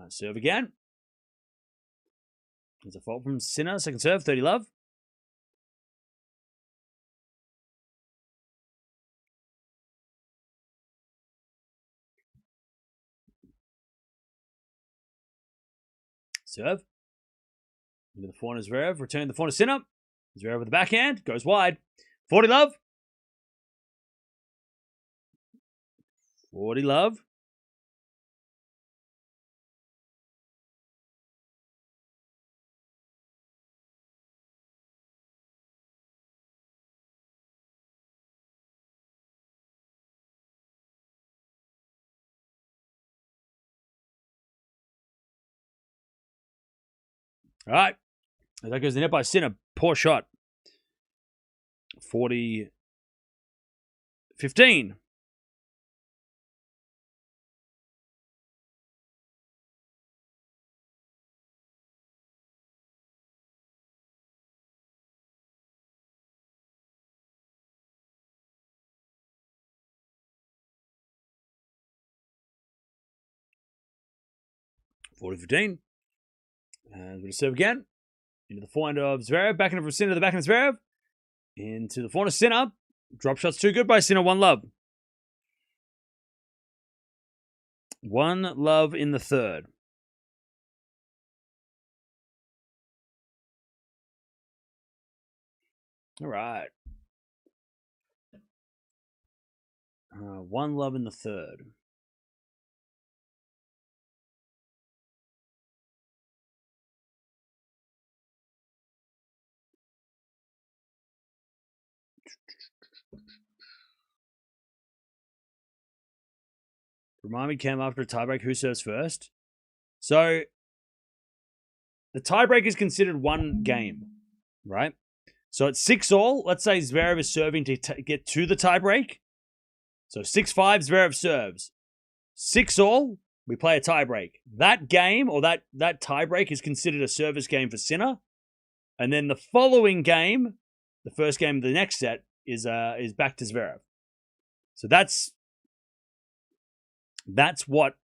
Serve again. There's a fault from Sinner. Second serve, 30 love. Serve. Into the forehand of Zverev. Return the forehand to Sinner. Zverev with the backhand. Goes wide. 40 love. 40 love. All right. That goes the net by Sinner. Poor shot. 40-15. And we're going to serve again. Into the forehand of Zverev. Back into from Sinner to the backhand of Zverev. Into the forehand of Sinner. Drop shot's too good by Sinner. 1 love. 1 love in the third. All right. 1 love in the third. Remind me, Cam, after a tiebreak, who serves first? So, the tiebreak is considered one game, right? So, it's 6-all. Let's say Zverev is serving to get to the tiebreak. So, 6-5, Zverev serves. 6-all, we play a tiebreak. That game, or that tiebreak, is considered a service game for Sinner. And then the following game, the first game of the next set, is back to Zverev. So, that's what's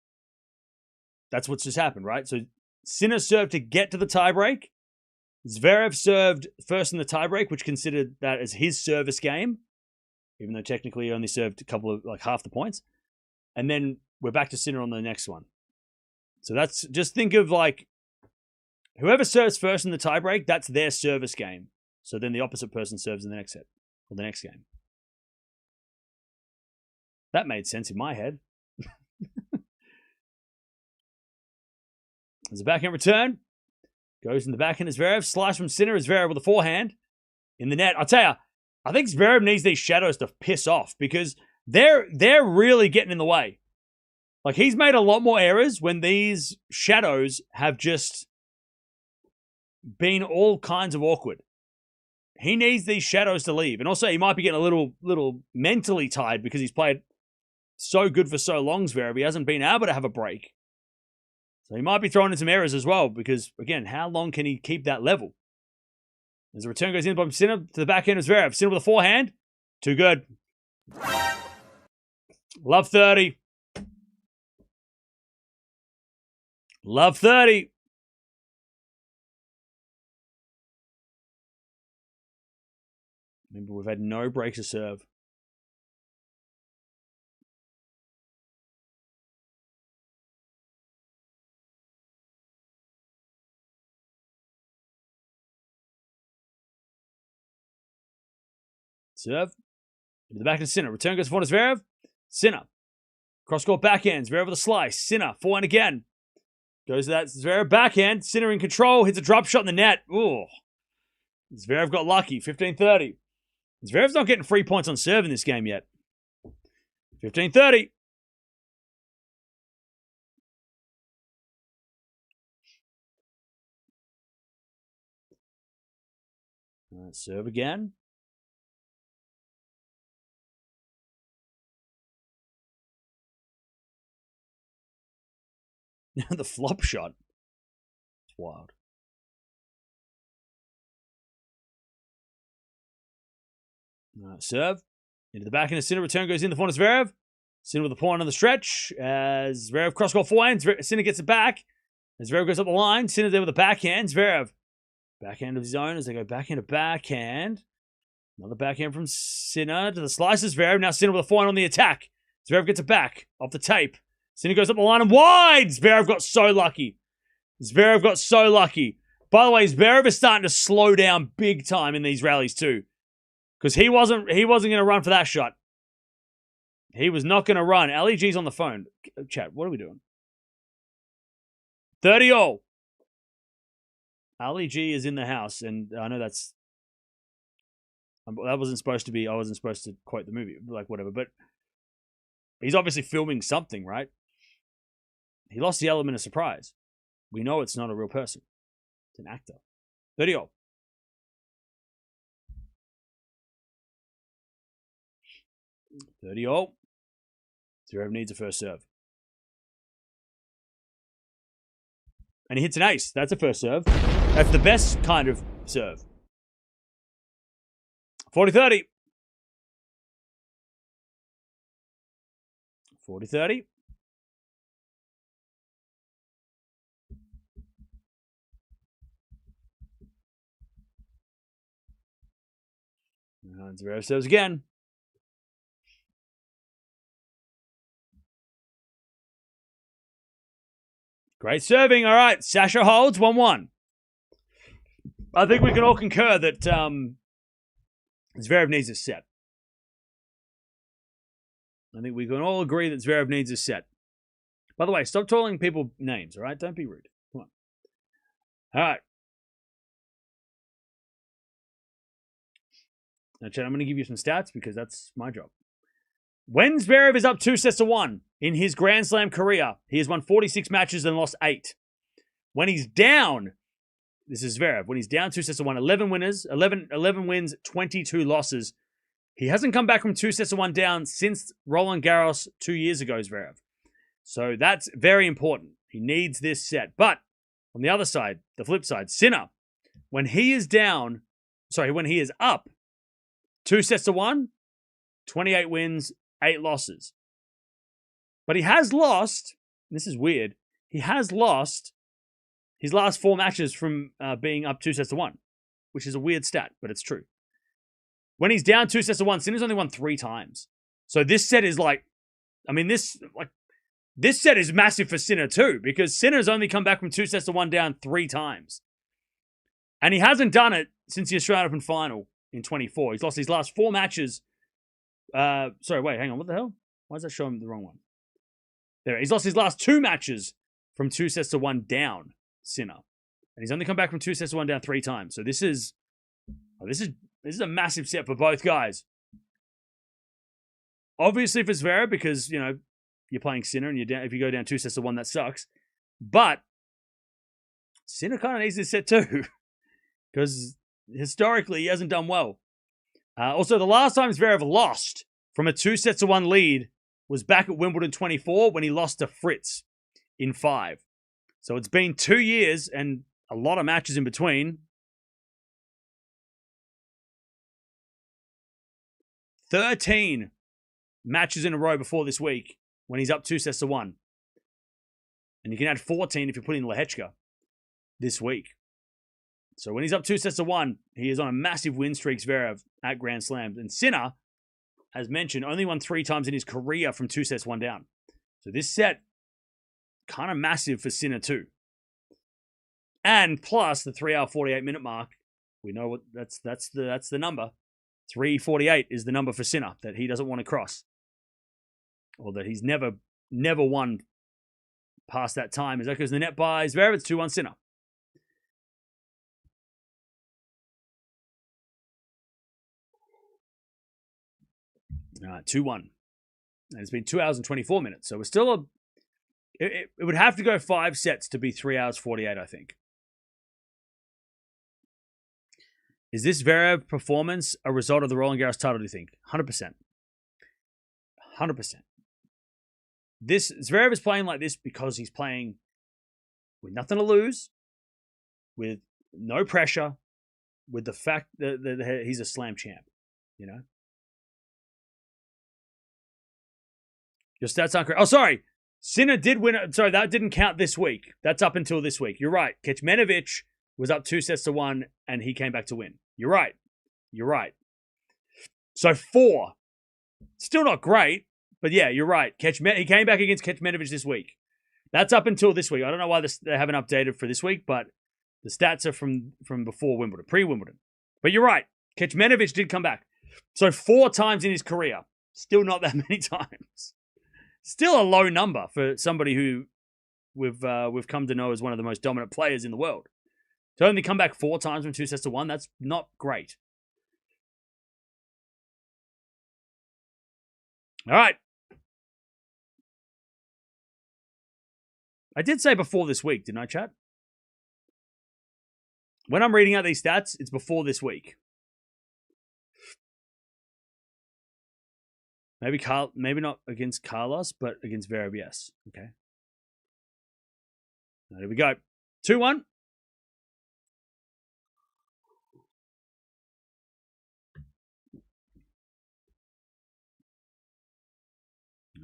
just happened, right? So Sinner served to get to the tiebreak. Zverev served first in the tiebreak, which considered that as his service game, even though technically he only served a couple of, half the points. And then we're back to Sinner on the next one. So that's, just think of whoever serves first in the tiebreak, that's their service game. So then the opposite person serves in the next set, or the next game. That made sense in my head. There's a backhand return. Goes in the backhand as Zverev. Slice from Sinner as Zverev with a forehand. In the net. I'll tell you, I think Zverev needs these shadows to piss off because they're really getting in the way. He's made a lot more errors when these shadows have just been all kinds of awkward. He needs these shadows to leave. And also, he might be getting a little mentally tired because he's played so good for so long, Zverev. He hasn't been able to have a break. So he might be throwing in some errors as well because, again, how long can he keep that level? As the return goes in by Sinner to the backhand of Zverev. Sinner with a forehand. Too good. Love 30. Love 30. Remember, we've had no breaks to serve. Serve. Into the back of Sinner. Return goes forward to Zverev. Sinner. Cross-court backhand. Zverev with a slice. Sinner. Forehand again. Goes to that Zverev backhand. Sinner in control. Hits a drop shot in the net. Ooh. Zverev got lucky. 15-30. Zverev's not getting free points on serve in this game yet. 15-30. Serve again. The flop shot. It's wild. Serve. Into the backhand of Sinner. Return goes in. The forehand of Zverev. Sinner with the point on the stretch. As Zverev cross-court forehand. Sinner gets it back. As Zverev goes up the line. Sinner there with a backhand. Zverev. Backhand of his own as they go backhand to backhand. Another backhand from Sinner to the slices. Zverev. Now Sinner with a forehand on the attack. Zverev gets it back. Off the tape. Sinner goes up the line and wide. Zverev got so lucky. Zverev got so lucky. By the way, Zverev is starting to slow down big time in these rallies too. Because he wasn't going to run for that shot. He was not going to run. Ali G's on the phone. Chat, what are we doing? 30-all. Ali G is in the house, and I know that wasn't supposed to be, I wasn't supposed to quote the movie, like whatever, but he's obviously filming something, right? He lost the element of surprise. We know it's not a real person. It's an actor. 30-all. Zverev needs a first serve. And he hits an ace. That's a first serve. That's the best kind of serve. 40-30. 40-30. And Zverev serves again. Great serving. All right. Sasha holds 1-1. I think we can all concur that Zverev needs a set. I think we can all agree that Zverev needs a set. By the way, stop calling people names, all right? Don't be rude. Come on. All right. Now, Chad, I'm going to give you some stats because that's my job. When Zverev is up 2-1 in his Grand Slam career, he has won 46 matches and lost 8. When he's down, this is Zverev, when he's down 2-1, 11 wins, 22 losses. He hasn't come back from 2-1 down since Roland Garros 2 years ago, Zverev. So that's very important. He needs this set. But on the other side, the flip side, Sinner, when he is up 2-1, 28 wins, 8 losses. But he has lost, this is weird, he has lost his last 4 matches from being up 2-1, which is a weird stat, but it's true. When he's down 2-1, Sinner's only won 3 times. So this set is this set is massive for Sinner too, because Sinner's only come back from 2-1 down 3 times. And he hasn't done it since the Australian Open final in 24. He's lost his last 4 matches. Sorry, wait, hang on. What the hell? Why is that showing the wrong one? There, he's lost his last 2 matches from 2-1 down, Sinner. And he's only come back from 2-1 down 3 times. So this is a massive set for both guys. Obviously for Zverev, because, you know, you're playing Sinner and if you go down 2-1, that sucks. But Sinner kind of needs this set too. Because historically, he hasn't done well. Also, the last time Zverev lost from a 2-1 lead was back at Wimbledon 24 when he lost to Fritz in 5. So it's been 2 years and a lot of matches in between. 13 matches in a row before this week when he's up 2-1. And you can add 14 if you put in Lehechka this week. So when he's up 2-1, he is on a massive win streak, Zverev, at Grand Slams. And Sinner, as mentioned, only won 3 times in his career from 2-1 down. So this set, kind of massive for Sinner too. And plus the 3-hour 48-minute mark, we know what that's the number. 3:48 is the number for Sinner that he doesn't want to cross, or that he's never won past that time. Is that because the net by Zverev? It's 2-1 Sinner. All right, 2-1. And it's been 2 hours and 24 minutes. So we're still it would have to go 5 sets to be 3 hours 48, I think. Is this Zverev performance a result of the Roland Garros title, do you think? 100%. 100%. Zverev is playing like this because he's playing with nothing to lose, with no pressure, with the fact that he's a slam champ, you know? Your stats aren't correct. Oh, sorry. Sinner did win. Sorry, that didn't count this week. That's up until this week. You're right. Kecmanovic was up 2-1 and he came back to win. You're right. You're right. So 4. Still not great, but yeah, you're right. He came back against Kecmanovic this week. That's up until this week. I don't know why they haven't updated for this week, but the stats are from before Wimbledon, pre-Wimbledon. But you're right. Kecmanovic did come back. So 4 times in his career. Still not that many times. Still a low number for somebody who we've come to know as one of the most dominant players in the world. To only come back 4 times from 2-1, that's not great. All right. I did say before this week, didn't I, chat? When I'm reading out these stats, it's before this week. Maybe not against Carlos, but against Zverev, yes. Okay. There we go. 2-1.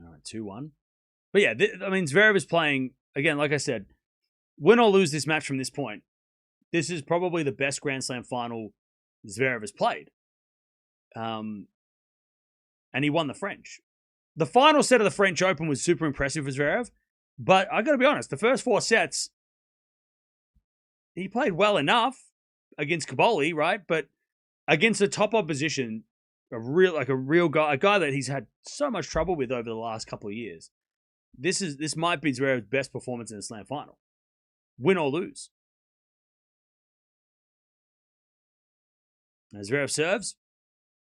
All right, 2-1. But yeah, Zverev is playing, again, like I said, win or lose this match from this point, this is probably the best Grand Slam final Zverev has played. And he won the French. The final set of the French Open was super impressive for Zverev, but I got to be honest, the first 4 sets, he played well enough against Caboli, right? But against a top opposition, a real guy, a guy that he's had so much trouble with over the last couple of years. This might be Zverev's best performance in a Slam final, win or lose. Now Zverev serves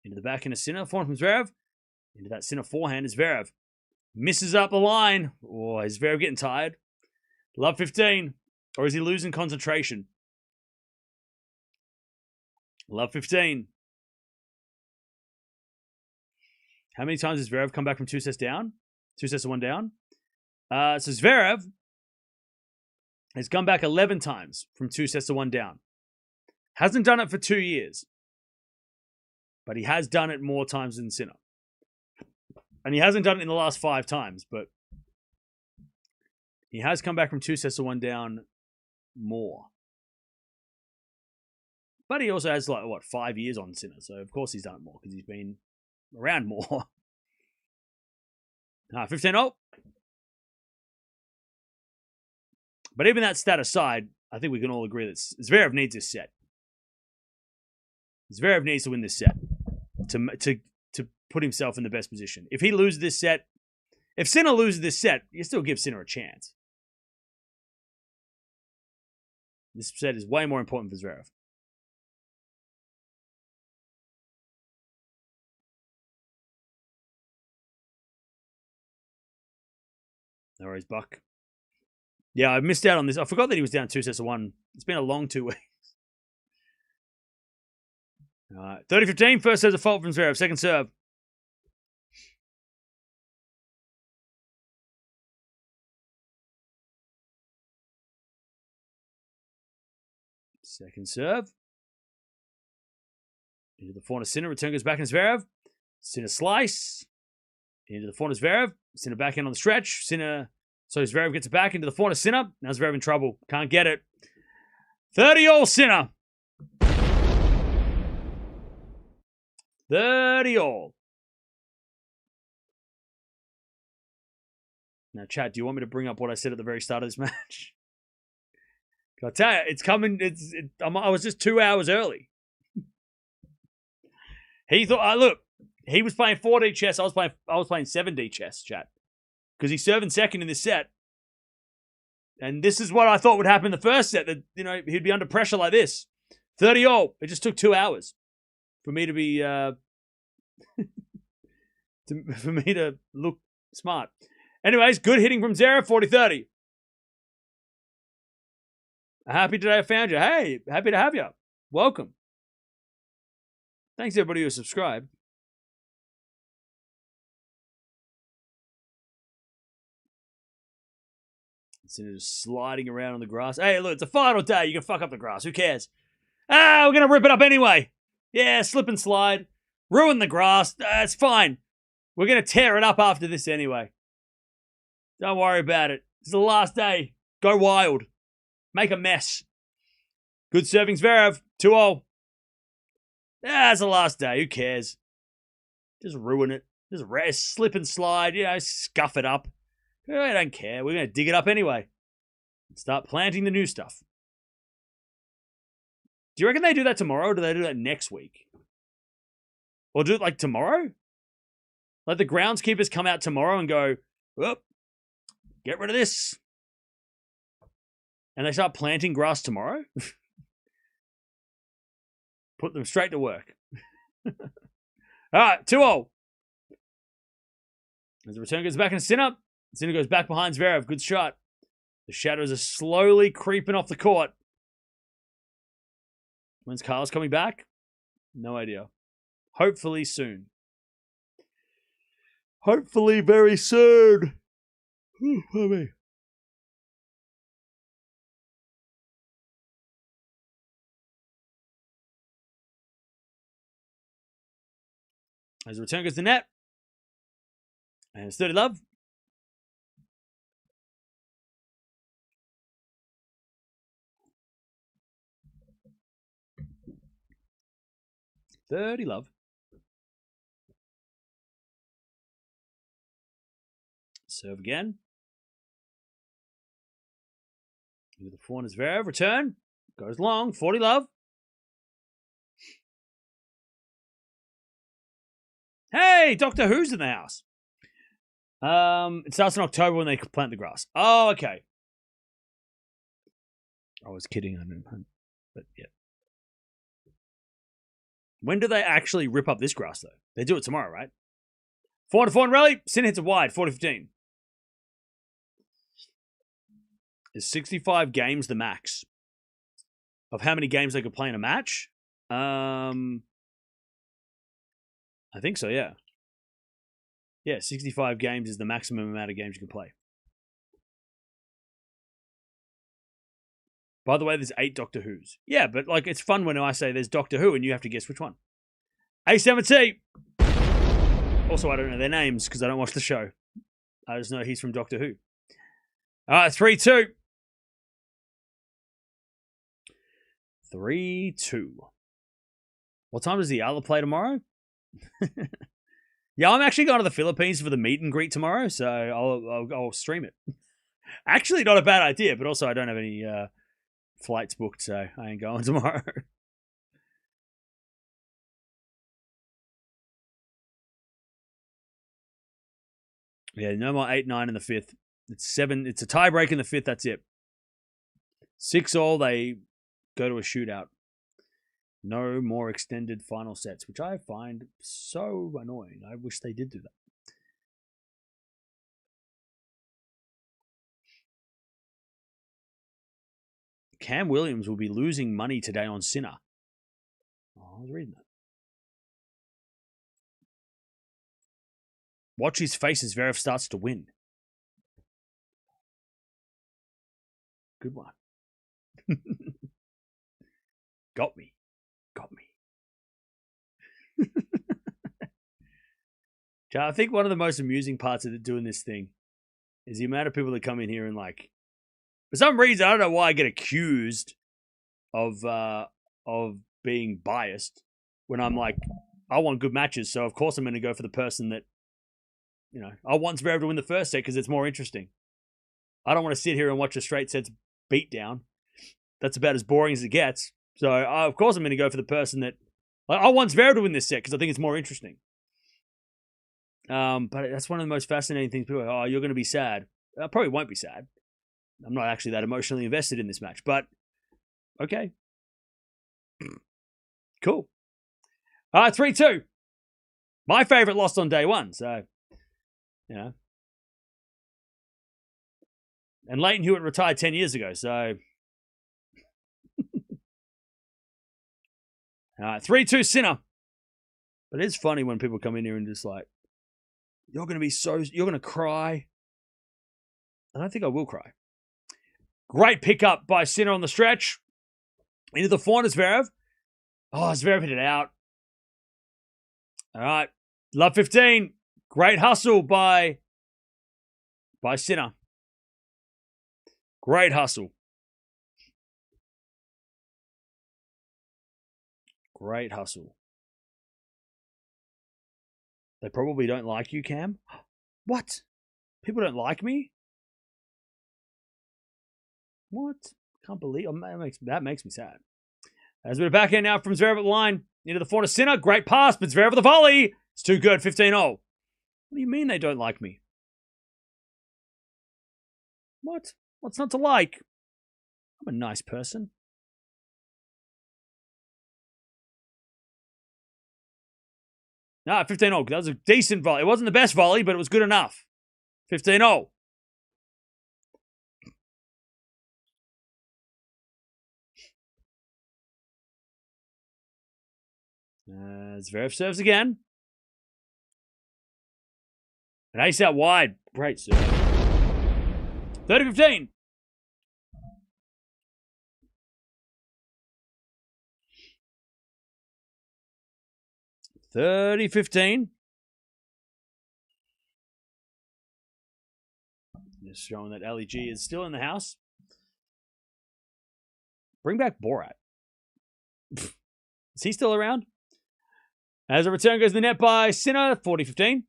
into the back into Sinner, forehand from Zverev. Into that Sinner forehand is Zverev. Misses up the line. Oh, is Zverev getting tired? Love 15. Or is he losing concentration? Love 15. How many times has Zverev come back from 2 sets down? 2-1 down? So Zverev has come back 11 times from 2-1 down. Hasn't done it for 2 years. But he has done it more times than Sinner. And he hasn't done it in the last 5 times, but he has come back from 2-1 down more. But he also has 5 years on Sinner, so of course he's done it more because he's been around more. 15-0. But even that stat aside, I think we can all agree that Zverev needs this set. Zverev needs to win this set to put himself in the best position. If he loses this set, if Sinner loses this set, you still give Sinner a chance. This set is way more important for Zverev. No worries, Buck. Yeah, I missed out on this. I forgot that he was down 2-1. It's been a long 2 weeks. 30-15. First serve's a fault from Zverev. Second serve. Second serve. Into the forehand of Sinner. Return goes back in Zverev. Sinner slice. Into the forehand of Zverev. Sinner back in on the stretch. So Zverev gets it back into the forehand of Sinner. Now Zverev in trouble. Can't get it. 30-all Sinner. 30-all. Now, Chad, do you want me to bring up what I said at the very start of this match? I'll tell you, it's coming. I was just 2 hours early. He thought, look, he was playing 4D chess. I was playing 7D chess, chat, because he's serving second in this set. And this is what I thought would happen in the first set. That he'd be under pressure like this. 30-all. It just took 2 hours for me to be for me to look smart. Anyways, good hitting from Zverev. 40-30. Happy today I found you. Hey, happy to have you. Welcome. Thanks everybody who subscribed. Sinner just sliding around on the grass. Hey, look, it's a final day. You can fuck up the grass. Who cares? We're going to rip it up anyway. Yeah, slip and slide. Ruin the grass. It's fine. We're going to tear it up after this anyway. Don't worry about it. It's the last day. Go wild. Make a mess. Good serving Zverev. 2-0. It's the last day. Who cares? Just ruin it. Just slip and slide. Scuff it up. I don't care. We're going to dig it up anyway. Start planting the new stuff. Do you reckon they do that tomorrow, or do they do that next week? Or do it like tomorrow? Like the groundskeepers come out tomorrow and go, "Whoop, get rid of this." And they start planting grass tomorrow? Put them straight to work. All right, 2-0. As the return goes back in Sinner. Sinner goes back behind Zverev. Good shot. The shadows are slowly creeping off the court. When's Carlos coming back? No idea. Hopefully soon. Hopefully very soon. Me. As the return goes to net. And it's 30 love. Serve again. With the 4 Zverev. Return. Goes long. 40 love. Hey, Doctor Who's in the house. It starts in October when they plant the grass. Oh, okay. I was kidding. I didn't, but yeah. When do they actually rip up this grass, though? They do it tomorrow, right? 4-4 rally. Sin hits it wide. 40-15. Is 65 games the max of how many games they could play in a match? I think so, yeah. Yeah, 65 games is the maximum amount of games you can play. By the way, there's 8 Doctor Who's. Yeah, but like it's fun when I say there's Doctor Who and you have to guess which one. A7T. Also, I don't know their names because I don't watch the show. I just know he's from Doctor Who. All right, 3-2. 3-2. What time does the Eala play tomorrow? Yeah, I'm actually going to the Philippines for the meet and greet tomorrow, so I'll stream it. Actually, not a bad idea, but also I don't have any flights booked, so I ain't going tomorrow. Yeah, no more 8-9 in the 5th. It's 7. It's a tie break in the 5th. That's it. 6-all. They go to a shootout. No more extended final sets, which I find so annoying. I wish they did do that. Cam Williams will be losing money today on Sinner. Oh, I was reading that. Watch his face as Zverev starts to win. Good one. Got me. I think one of the most amusing parts of doing this thing is the amount of people that come in here and like, for some reason, I don't know why I get accused of being biased when I'm like, I want good matches, so of course I'm going to go for the person that, you know, I want Zverev to win the first set because it's more interesting. I don't want to sit here and watch a straight sets beat down. That's about as boring as it gets. So of course I'm going to go for the person that, like, I want Zverev to win this set because I think it's more interesting. But that's one of the most fascinating things. People are like, oh, you're going to be sad. I probably won't be sad. I'm not actually that emotionally invested in this match, but okay. Cool. 3-2. My favorite lost on day one, so, you know. And Leighton Hewitt retired 10 years ago, so. 3-2 Sinner. But it's funny when people come in here and just like, you're going to cry. I don't think I will cry. Great pickup by Sinner on the stretch. Into the 4 Zverev. Oh, Zverev hit it out. All right. Love 15. Great hustle by Sinner. Great hustle. Great hustle. They probably don't like you, Cam. What? People don't like me? What? Can't believe that makes me sad. As we're back in now from Zverev at the line. Into the forehand of Sinner. Great pass, but Zverev with the volley. It's too good. 15-0. What do you mean they don't like me? What? What's not to like? I'm a nice person. No, 15-0. That was a decent volley. It wasn't the best volley, but it was good enough. 15-0. Zverev serves again. An ace out wide. Great serve. 30-15. Just showing that LEG is still in the house. Bring back Borat. Is he still around? As a return goes to the net by Sinner, 40-15.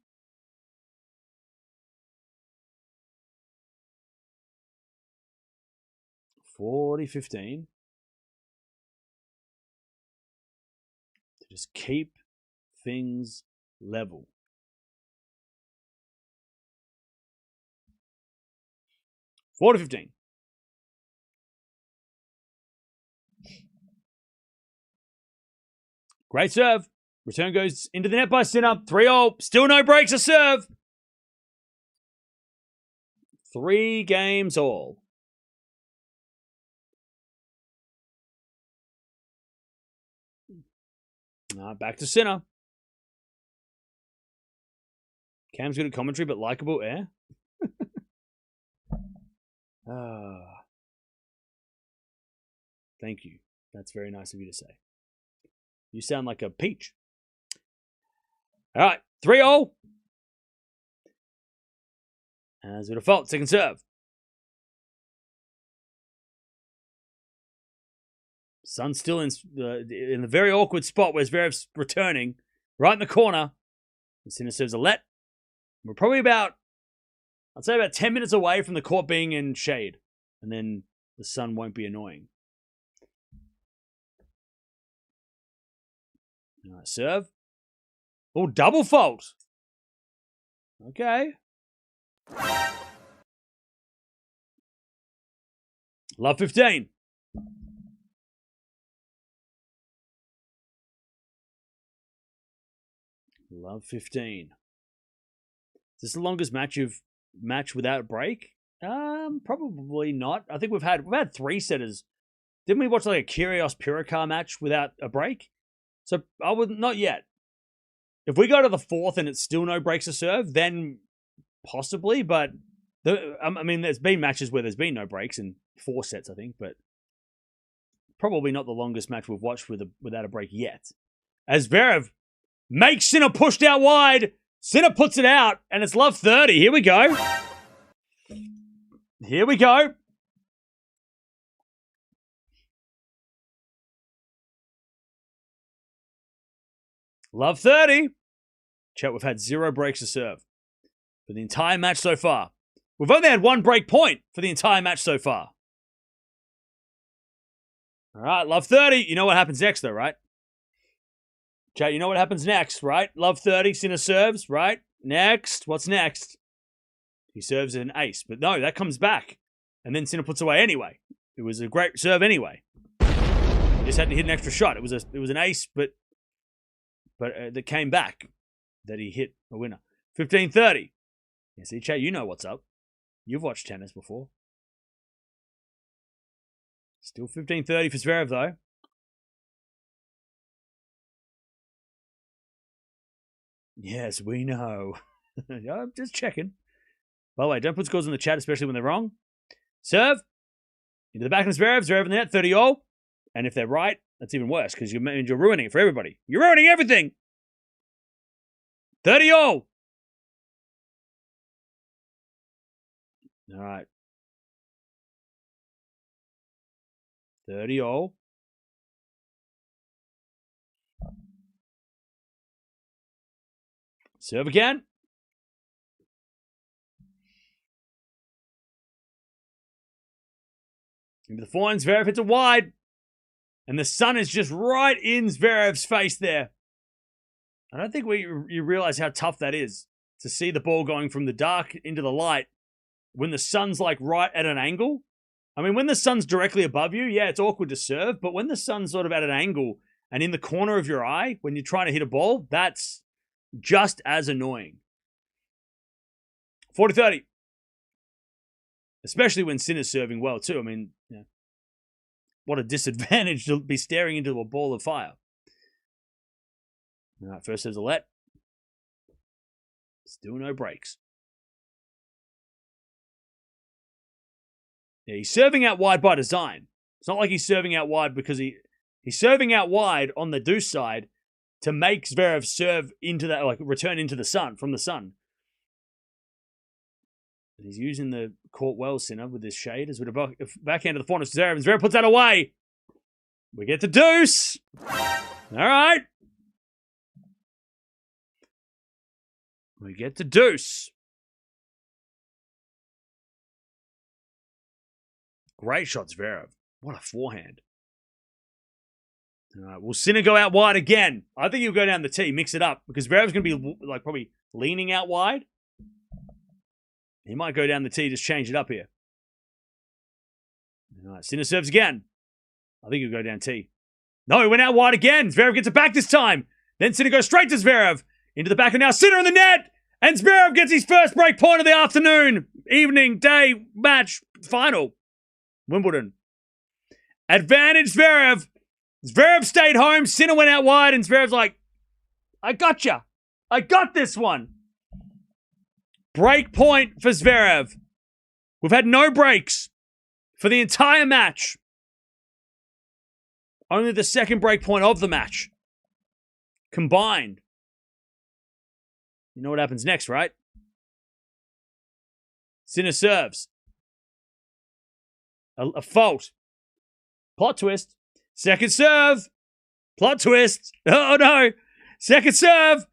To just keep things level. Four to 15. Great serve. Return goes into the net by Sinner. 3-0. Still no breaks a serve. 3 games all. Back to Sinner. Cam's good at commentary, but likable air. Thank you. That's very nice of you to say. You sound like a peach. All right, 3-0. As a default, second serve. Sun's still in the very awkward spot where Zverev's returning, right in the corner. And Sinner serves a let. We're probably I'd say about 10 minutes away from the court being in shade. And then the sun won't be annoying. All right, serve. Oh, double fault. Okay. Love 15. Love 15. Is this the longest match without a break? Probably not. I think we've had 3 setters. Didn't we watch like a Kyrgios Pirikar match without a break? So I would not yet. If we go to the 4th and it's still no breaks to serve, then possibly. But there's been matches where there's been no breaks in 4 sets, I think, but probably not the longest match we've watched without a break yet. As Zverev makes Sinner pushed out wide. Sinner puts it out, and it's love 30. Here we go. Here we go. Love 30. Chat, we've had 0 breaks to serve for the entire match so far. We've only had 1 break point for the entire match so far. All right, love 30. You know what happens next, though, right? Chat, you know what happens next, right? Love 30, Sinner serves, right? Next. What's next? He serves an ace. But no, that comes back. And then Sinner puts away anyway. It was a great serve anyway. He just had to hit an extra shot. It was an ace, but that came back. That he hit a winner. 15-30. Yeah, see, chat, you know what's up. You've watched tennis before. Still 15-30 for Zverev, though. Yes, we know. I'm just checking. By the way, don't put scores in the chat, especially when they're wrong. Serve. Into the back of Zverev. Zverev in the net, 30-0. And if they're right, that's even worse, because you're ruining it for everybody. You're ruining everything. 30-0. All right. 30-0. Serve again. Into the forehand, Zverev hits it wide. And the sun is just right in Zverev's face there. I don't think you realize how tough that is to see the ball going from the dark into the light when the sun's like right at an angle. I mean, when the sun's directly above you, yeah, it's awkward to serve. But when the sun's sort of at an angle and in the corner of your eye when you're trying to hit a ball, that's just as annoying. 40-30. Especially when Sinner's serving well, too. I mean, you know, what a disadvantage to be staring into a ball of fire. All right, first there's a let. Still no breaks. Yeah, he's serving out wide by design. It's not like he's serving out wide because he's serving out wide on the deuce side to make Zverev serve into that, like return into the sun, from the sun. And he's using the court well, Sinner, with this shade as with a backhand to the forehand of Zverev. And Zverev puts that away. We get the deuce. All right. We get the deuce. Great shot, Zverev. What a forehand. All right, will Sinner go out wide again? I think he'll go down the tee, mix it up, because Zverev's going to be like probably leaning out wide. He might go down the tee, just change it up here. All right, Sinner serves again. I think he'll go down tee. No, he went out wide again. Zverev gets it back this time. Then Sinner goes straight to Zverev. Into the back, and now Sinner in the net. And Zverev gets his first break point of the afternoon, evening, day, match, final. Wimbledon. Advantage Zverev. Zverev stayed home. Sinner went out wide, and Zverev's like, I got ya. I got this one. Break point for Zverev. We've had no breaks for the entire match. Only the second break point of the match. Combined. You know what happens next, right? Sinner serves. A fault. Plot twist. Second serve. Plot twist. Oh, no. Second serve.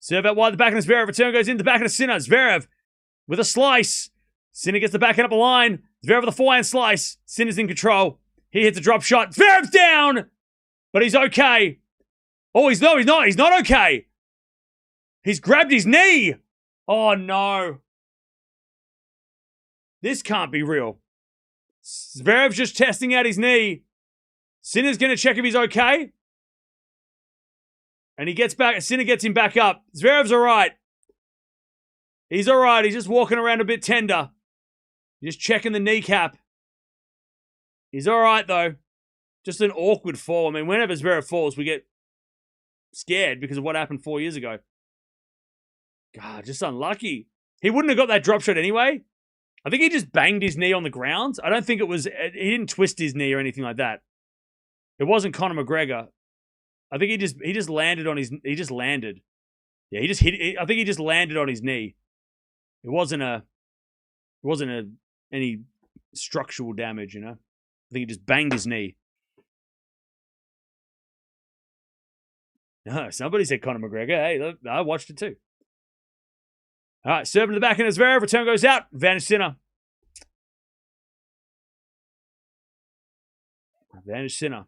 Serve out wide the backhand of Zverev. Return goes in the backhand of Sinner. Zverev with a slice. Sinner gets the backhand up the line. Zverev with a forehand slice. Sinner's in control. He hits a drop shot. Zverev's down. But he's okay. Oh, he's not. He's not okay. He's grabbed his knee. Oh, no. This can't be real. Zverev's just testing out his knee. Sinner's going to check if he's okay. And he gets back. Sinner gets him back up. Zverev's all right. He's all right. He's just walking around a bit tender. Just checking the kneecap. He's all right, though. Just an awkward fall. I mean, whenever Zverev falls, we get scared because of what happened 4 years ago. God, just unlucky. He wouldn't have got that drop shot anyway. I think he just banged his knee on the ground. I don't think it was, he didn't twist his knee or anything like that. It wasn't Conor McGregor. I think he just landed on his, he just landed. Yeah, he just hit, I think he just landed on his knee. It wasn't any structural damage, you know. I think he just banged his knee. No, somebody said Conor McGregor. Hey, look, I watched it too. All right, serving to the backhand of Zverev. Return goes out. Advantage Sinner. Advantage Sinner.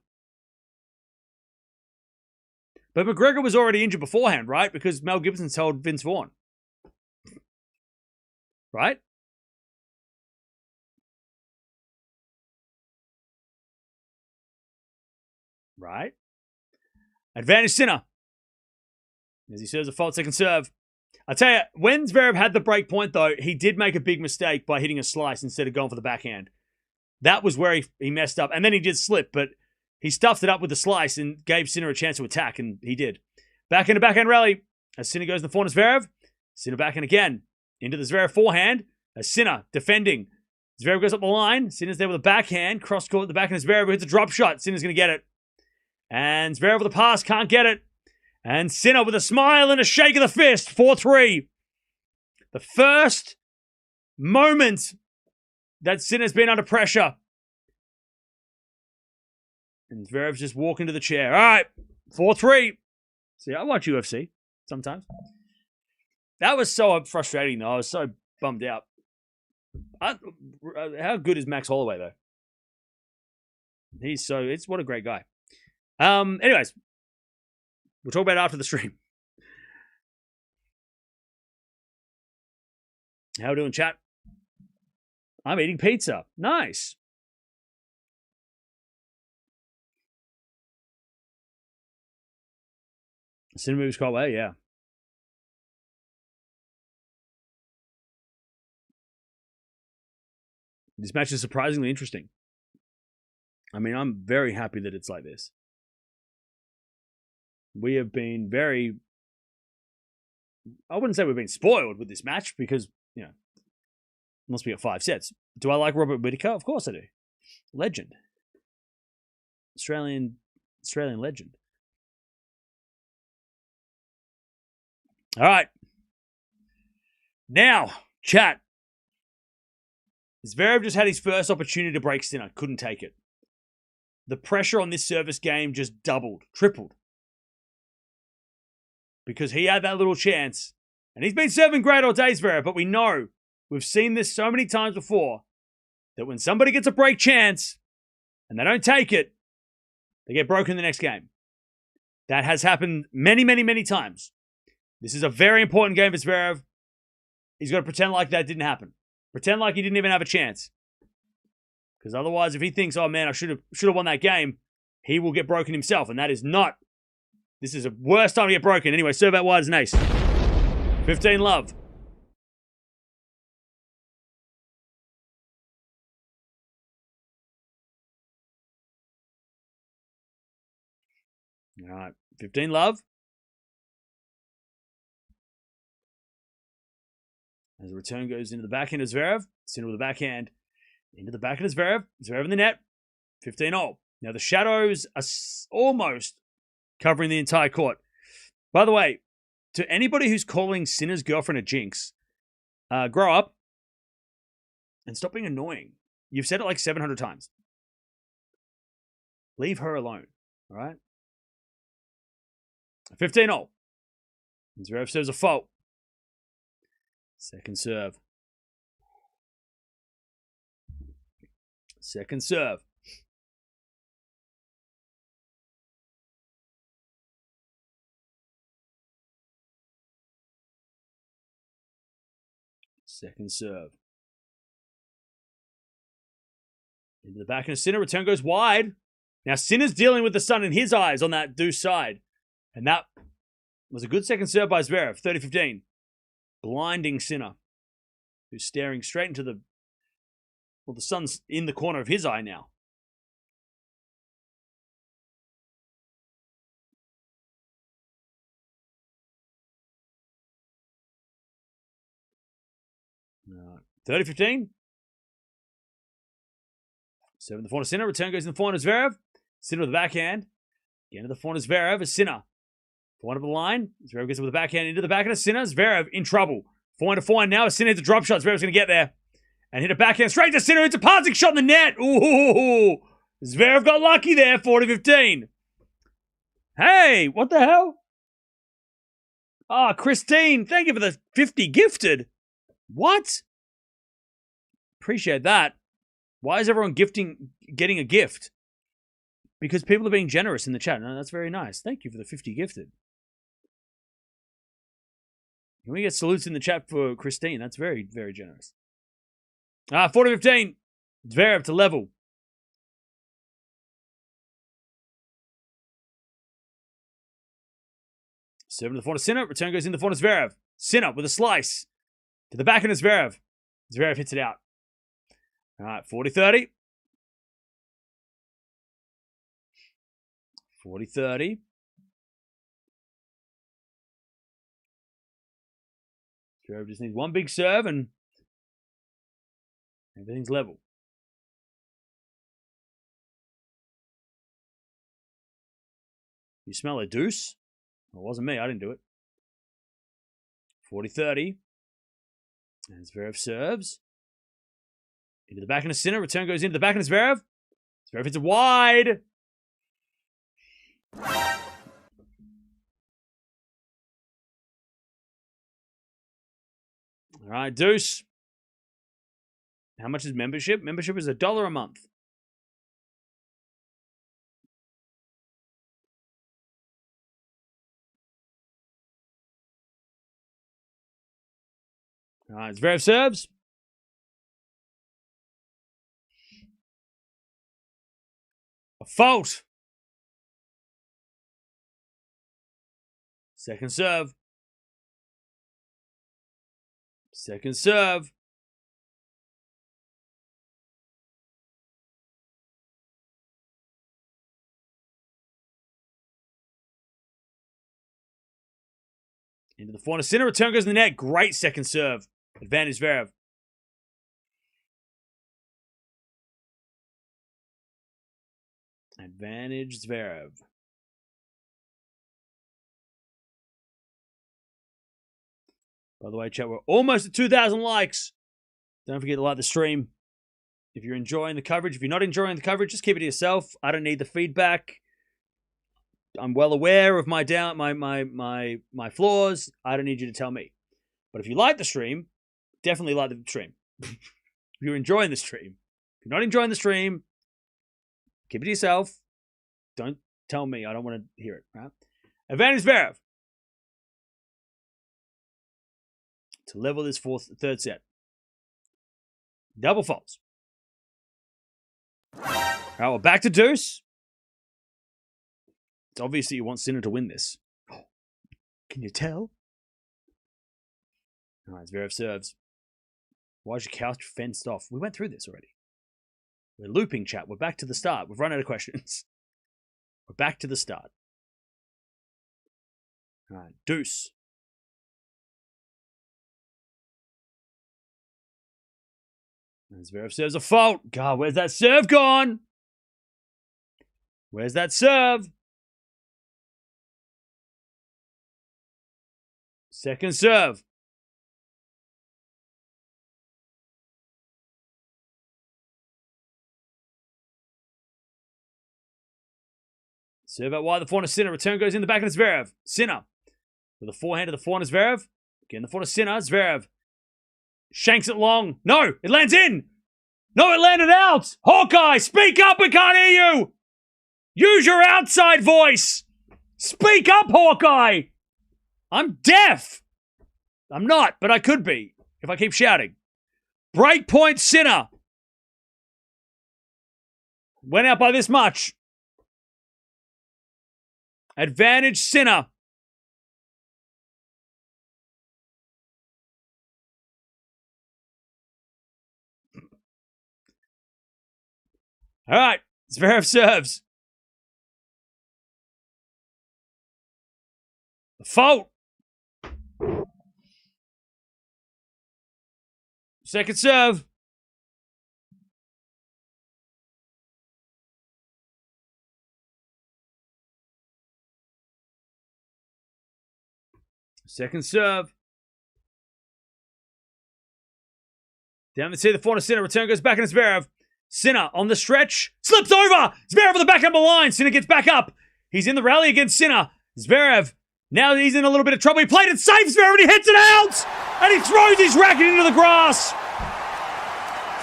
But McGregor was already injured beforehand, right? Because Mel Gibson told Vince Vaughn. Right? Right? Advantage Sinner. As he serves a fault second serve. I tell you, when Zverev had the break point, though, he did make a big mistake by hitting a slice instead of going for the backhand. That was where he messed up. And then he did slip, but he stuffed it up with the slice and gave Sinner a chance to attack, and he did. Backhand to backhand rally. As Sinner goes in the forehand of Zverev. Sinner backhand again. Into the Zverev forehand. As Sinner defending. Zverev goes up the line. Sinner's there with a backhand. Cross court at the backhand of Zverev, who hits a drop shot. Sinner's going to get it. And Zverev with a pass, can't get it. And Sinner with a smile and a shake of the fist. 4-3. The first moment that Sinner's been under pressure. And Zverev's just walking to the chair. All right, 4-3. See, I watch UFC sometimes. That was so frustrating, though. I was so bummed out. How good is Max Holloway, though? What a great guy. Anyways, we'll talk about it after the stream. How we doing, chat? I'm eating pizza. Nice. Sinner moves quite well, yeah. This match is surprisingly interesting. I mean, I'm very happy that it's like this. We have been I wouldn't say we've been spoiled with this match because, unless we get 5 sets. Do I like Robert Whittaker? Of course I do. Legend. Australian legend. All right. Now, chat. Zverev just had his first opportunity to break Sinner. Couldn't take it. The pressure on this service game just tripled. Because he had that little chance. And he's been serving great all day, Zverev, but we know, we've seen this so many times before, that when somebody gets a break chance and they don't take it, they get broken the next game. That has happened many, many, many times. This is a very important game for Zverev. He's got to pretend like that didn't happen. Pretend like he didn't even have a chance. Because otherwise, if he thinks, oh man, I should have won that game, he will get broken himself. And that is not. This is the worst time to get broken. Anyway, serve out wide as an ace. 15 love. All right, 15 love. As the return goes into the backhand of Zverev. Sinner with the backhand. Into the backhand of Zverev. Zverev in the net. 15-all. Now the shadows are almost covering the entire court. By the way, to anybody who's calling Sinner's girlfriend a jinx, grow up and stop being annoying. You've said it like 700 times. Leave her alone. All right? 15-all. Zverev serves a fault. Second serve. Second serve. Second serve. Into the back of Sinner. Return goes wide. Now Sinner's dealing with the sun in his eyes on that deuce side. And that was a good second serve by Zverev. 30-15. Blinding Sinner. Who's staring straight into the sun's in the corner of his eye now. All right. 30-15. 7 the forehand Sinner. Return goes in the forehand of Zverev. Sinner with the backhand. Again to the forehand of Zverev as Sinner. Forehand of the line. Zverev gets it with the backhand into the backhand of Sinner. Zverev in trouble. Forehand to forehand now. Sinner hits a drop shot. Zverev's going to get there. And hit a backhand straight to Sinner. It's a passing shot in the net. Ooh. Zverev got lucky there. 40-15. Hey, what the hell? Ah, Christine, thank you for the 50 gifted. What? Appreciate that. Why is everyone getting a gift? Because people are being generous in the chat. No, that's very nice. Thank you for the 50 gifted. Can we get salutes in the chat for Christine? That's very, very generous. 40-15. Zverev to level. Serve to the forehand of Sinner. Return goes in the forehand of Zverev. Sinner with a slice. To the backhand of Zverev. Zverev hits it out. All right, 40-30. 40-30. Zverev just needs one big serve and everything's level. You smell a deuce? It wasn't me. I didn't do it. 40-30. And Zverev serves. Into the backhand of Sinner. Return goes into the backhand of Zverev. Zverev hits it wide. All right, deuce. How much is membership? Membership is $1 a month. All right, Zverev serves. A fault. Second serve. Second serve. Into the corner. Sinner, return goes in the net. Great second serve. Advantage Zverev. Advantage Zverev. By the way, chat, we're almost at 2,000 likes. Don't forget to like the stream. If you're enjoying the coverage, if you're not enjoying the coverage, just keep it to yourself. I don't need the feedback. I'm well aware of my flaws. I don't need you to tell me. But if you like the stream, definitely like the stream. If you're enjoying the stream. If you're not enjoying the stream, keep it to yourself. Don't tell me. I don't want to hear it. Right? Advantage Zverev. To level this third set. Double faults. All right, well, back to deuce. It's obvious that you want Sinner to win this. Oh, can you tell? All right, Zverev serves. Why is your couch fenced off? We went through this already. We're looping, chat. We're back to the start. We've run out of questions. We're back to the start. All right, deuce. And Zverev serves a fault. God, where's that serve gone? Where's that serve? Second serve. Serve out wide, the forehand of Sinner. Return goes in the back of Zverev. Sinner. With a forehand to the forehand of Zverev. Again, the forehand of Sinner. Zverev. Shanks it long. No, it lands in. No, it landed out. Hawkeye, speak up. We can't hear you. Use your outside voice. Speak up, Hawkeye. I'm deaf. I'm not, but I could be if I keep shouting. Breakpoint Sinner. Went out by this much. Advantage Sinner. All right, Zverev serves. Fault. Second serve. Second serve. Down the tee, the forehand of Sinner. Return goes back in Zverev. Sinner on the stretch. Slips over. Zverev on the back number line. Sinner gets back up. He's in the rally against Sinner. Zverev. Now he's in a little bit of trouble. He played it safe, Zverev, and he hits it out! And he throws his racket into the grass.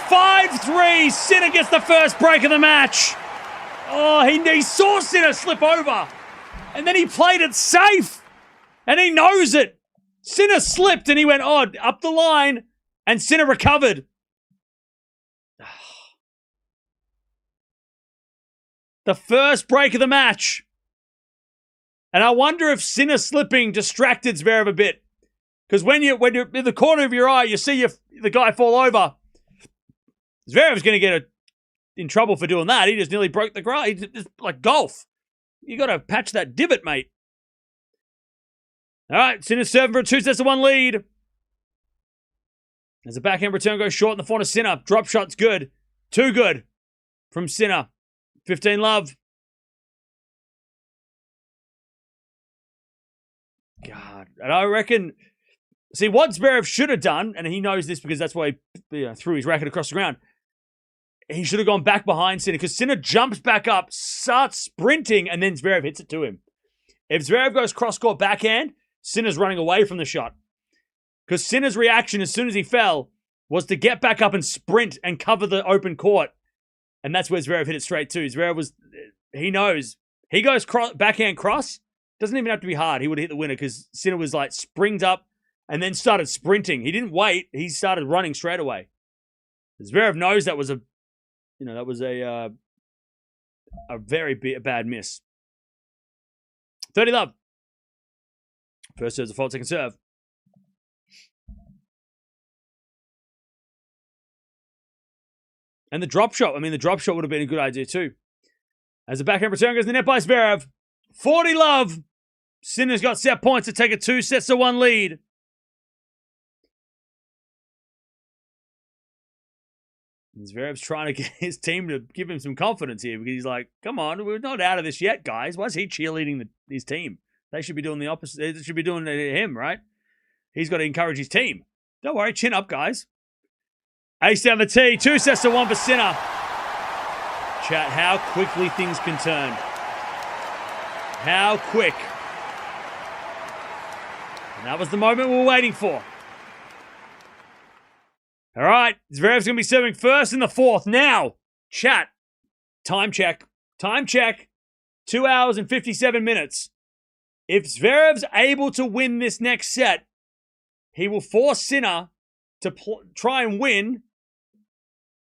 5-3. Sinner gets the first break of the match. Oh, he saw Sinner slip over. And then he played it safe. And he knows it. Sinner slipped and he went up the line. And Sinner recovered. The first break of the match. And I wonder if Sinner slipping distracted Zverev a bit. Because when you're in the corner of your eye, you see the guy fall over. Zverev's going to get in trouble for doing that. He just nearly broke the grass. It's like golf. You got to patch that divot, mate. All right, Sinner serving for a 2-1 lead. As the backhand return goes short in the front of Sinner. Drop shot's good. Too good from Sinner. 15-love. God. And I reckon... See, what Zverev should have done, and he knows this because that's why he threw his racket across the ground, he should have gone back behind Sinner because Sinner jumps back up, starts sprinting, and then Zverev hits it to him. If Zverev goes cross-court backhand, Sinner's running away from the shot. Because Sinner's reaction as soon as he fell was to get back up and sprint and cover the open court. And that's where Zverev hit it straight too. Zverev was, he knows. He goes backhand cross. Doesn't even have to be hard. He would hit the winner because Sinner was like springed up and then started sprinting. He didn't wait. He started running straight away. Zverev knows that was a very bad miss. 30 love. First serve's a fault, second serve. And the drop shot. I mean, the drop shot would have been a good idea too. As the backhand return goes to the net by Zverev. 40 love. Sinner's got set points to take a 2-1 lead. And Zverev's trying to get his team to give him some confidence here because he's like, come on, we're not out of this yet, guys. Why is he cheerleading his team? They should be doing the opposite. They should be doing it to him, right? He's got to encourage his team. Don't worry, chin up, guys. Ace down the tee, 2-1 for Sinner. Chat, how quickly things can turn. How quick. And that was the moment we were waiting for. All right, Zverev's going to be serving first in the fourth. Now, chat, time check. Time check. 2 hours and 57 minutes. If Zverev's able to win this next set, he will force Sinner to try and win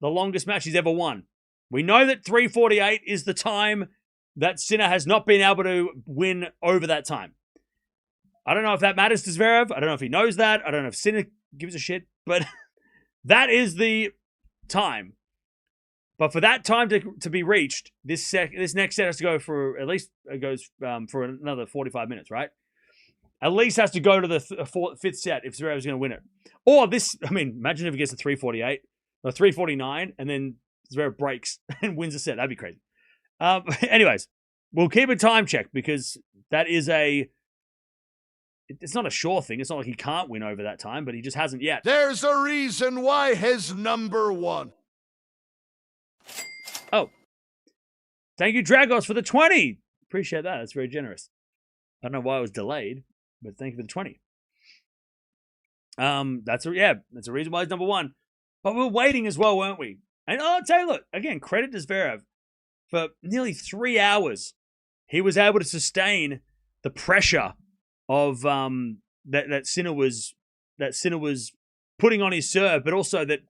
the longest match he's ever won. We know that 3:48 is the time that Sinner has not been able to win over that time. I don't know if that matters to Zverev. I don't know if he knows that. I don't know if Sinner gives a shit. But that is the time. But for that time to be reached, this next set has to go for at least, it goes for another 45 minutes, right? At least has to go to the fifth set if Zverev's going to win it. Or this, I mean, imagine if it gets to 3:48 or 3:49 and then Zverev breaks and wins a set. That'd be crazy. Anyways, we'll keep a time check because that is it's not a sure thing. It's not like he can't win over that time, but he just hasn't yet. There's a reason why he's number one. Oh. Thank you, Dragos, for the 20. Appreciate that. That's very generous. I don't know why it was delayed, but thank you for the 20. That's a reason why he's number one. But we're waiting as well, weren't we? And I'll tell you, look, again, credit to Zverev. For nearly 3 hours, he was able to sustain the pressure of that Sinner was putting on his serve, but also that,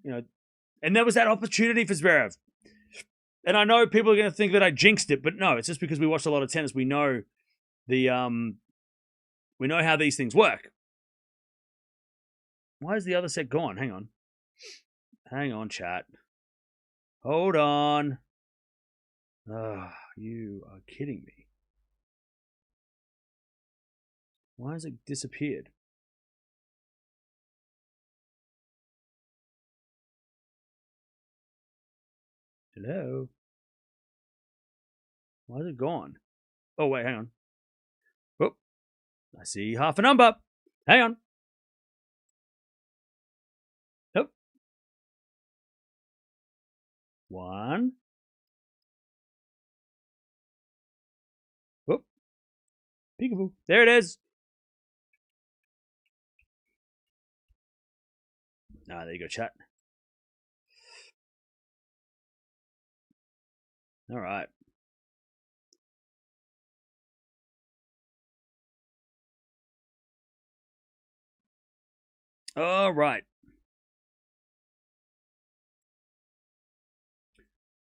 and there was that opportunity for Zverev. And I know people are going to think that I jinxed it, but no, it's just because we watched a lot of tennis. We know we know how these things work. Why is the other set gone? Hang on, chat. Hold on. You are kidding me. Why has it disappeared? Hello? Why is it gone? Oh, wait, hang on. Oh, I see half a number. Hang on. Nope. 1. Whoop. Peekaboo. There it is. There you go, chat. All right. All right.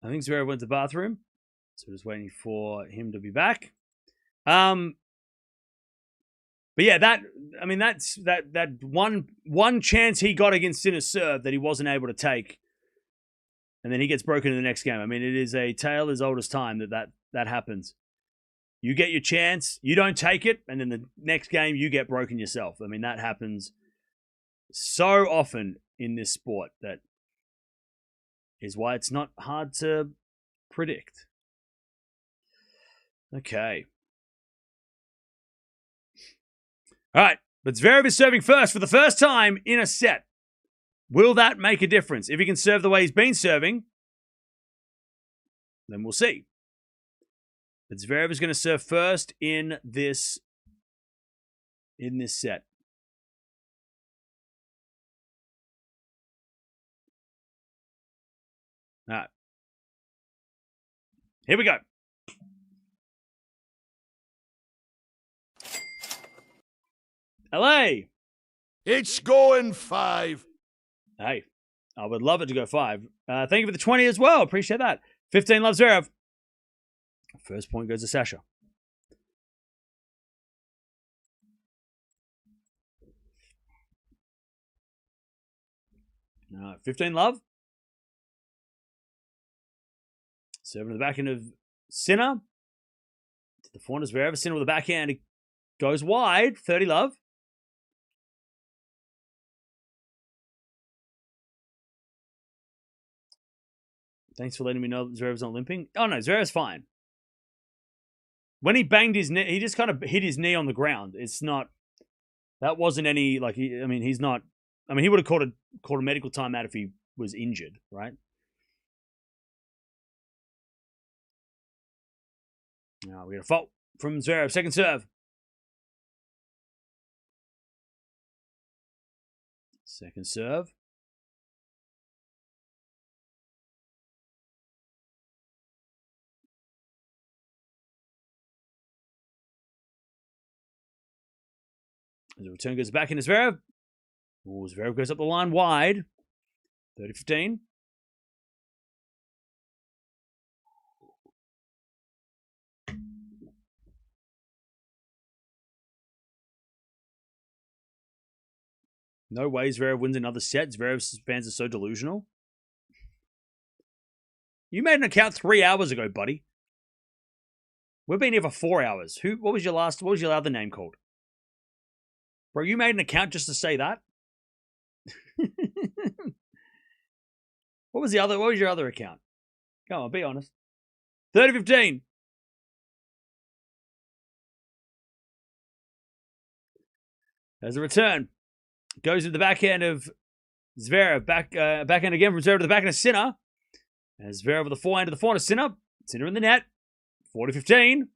I think Zverev went to the bathroom, so we're just waiting for him to be back. But yeah, that's that one chance he got against Sinner's serve that he wasn't able to take, and then he gets broken in the next game. I mean, it is a tale as old as time that happens. You get your chance, you don't take it, and then the next game you get broken yourself. I mean, that happens so often in this sport. That is why it's not hard to predict. Okay. All right, but Zverev is serving first for the first time in a set. Will that make a difference? If he can serve the way he's been serving, then we'll see. But Zverev is going to serve first in this set. All right. Here we go. LA. It's going 5. Hey, I would love it to go 5. Thank you for the 20 as well. Appreciate that. 15 loves Zverev. First point goes to Sasha. No, 15 love. Serving to the backhand of Sinner. To the forehand of Zverev. Sinner with the backhand. It goes wide. 30 love. Thanks for letting me know that Zverev's not limping. Oh, no, Zverev's fine. When he banged his knee, he just kind of hit his knee on the ground. It's not, that wasn't any, like, he's not, he would have called a medical timeout if he was injured, right? Now we got a fault from Zverev. Second serve. Second serve. As the return goes back into Zverev. Oh, Zverev goes up the line wide. 30-15. No way Zverev wins another set. Zverev's fans are so delusional. You made an account 3 hours ago, buddy. We've been here for 4 hours. What was your other name called? Bro, you made an account just to say that? What was your other account? Come on, be honest. 30-15. There's a return. Goes to the backhand of Zverev. Backhand again from Zverev to the backhand of Sinner. As Zverev with the forehand to the forehand of Sinner. Sinner in the net. 40-15.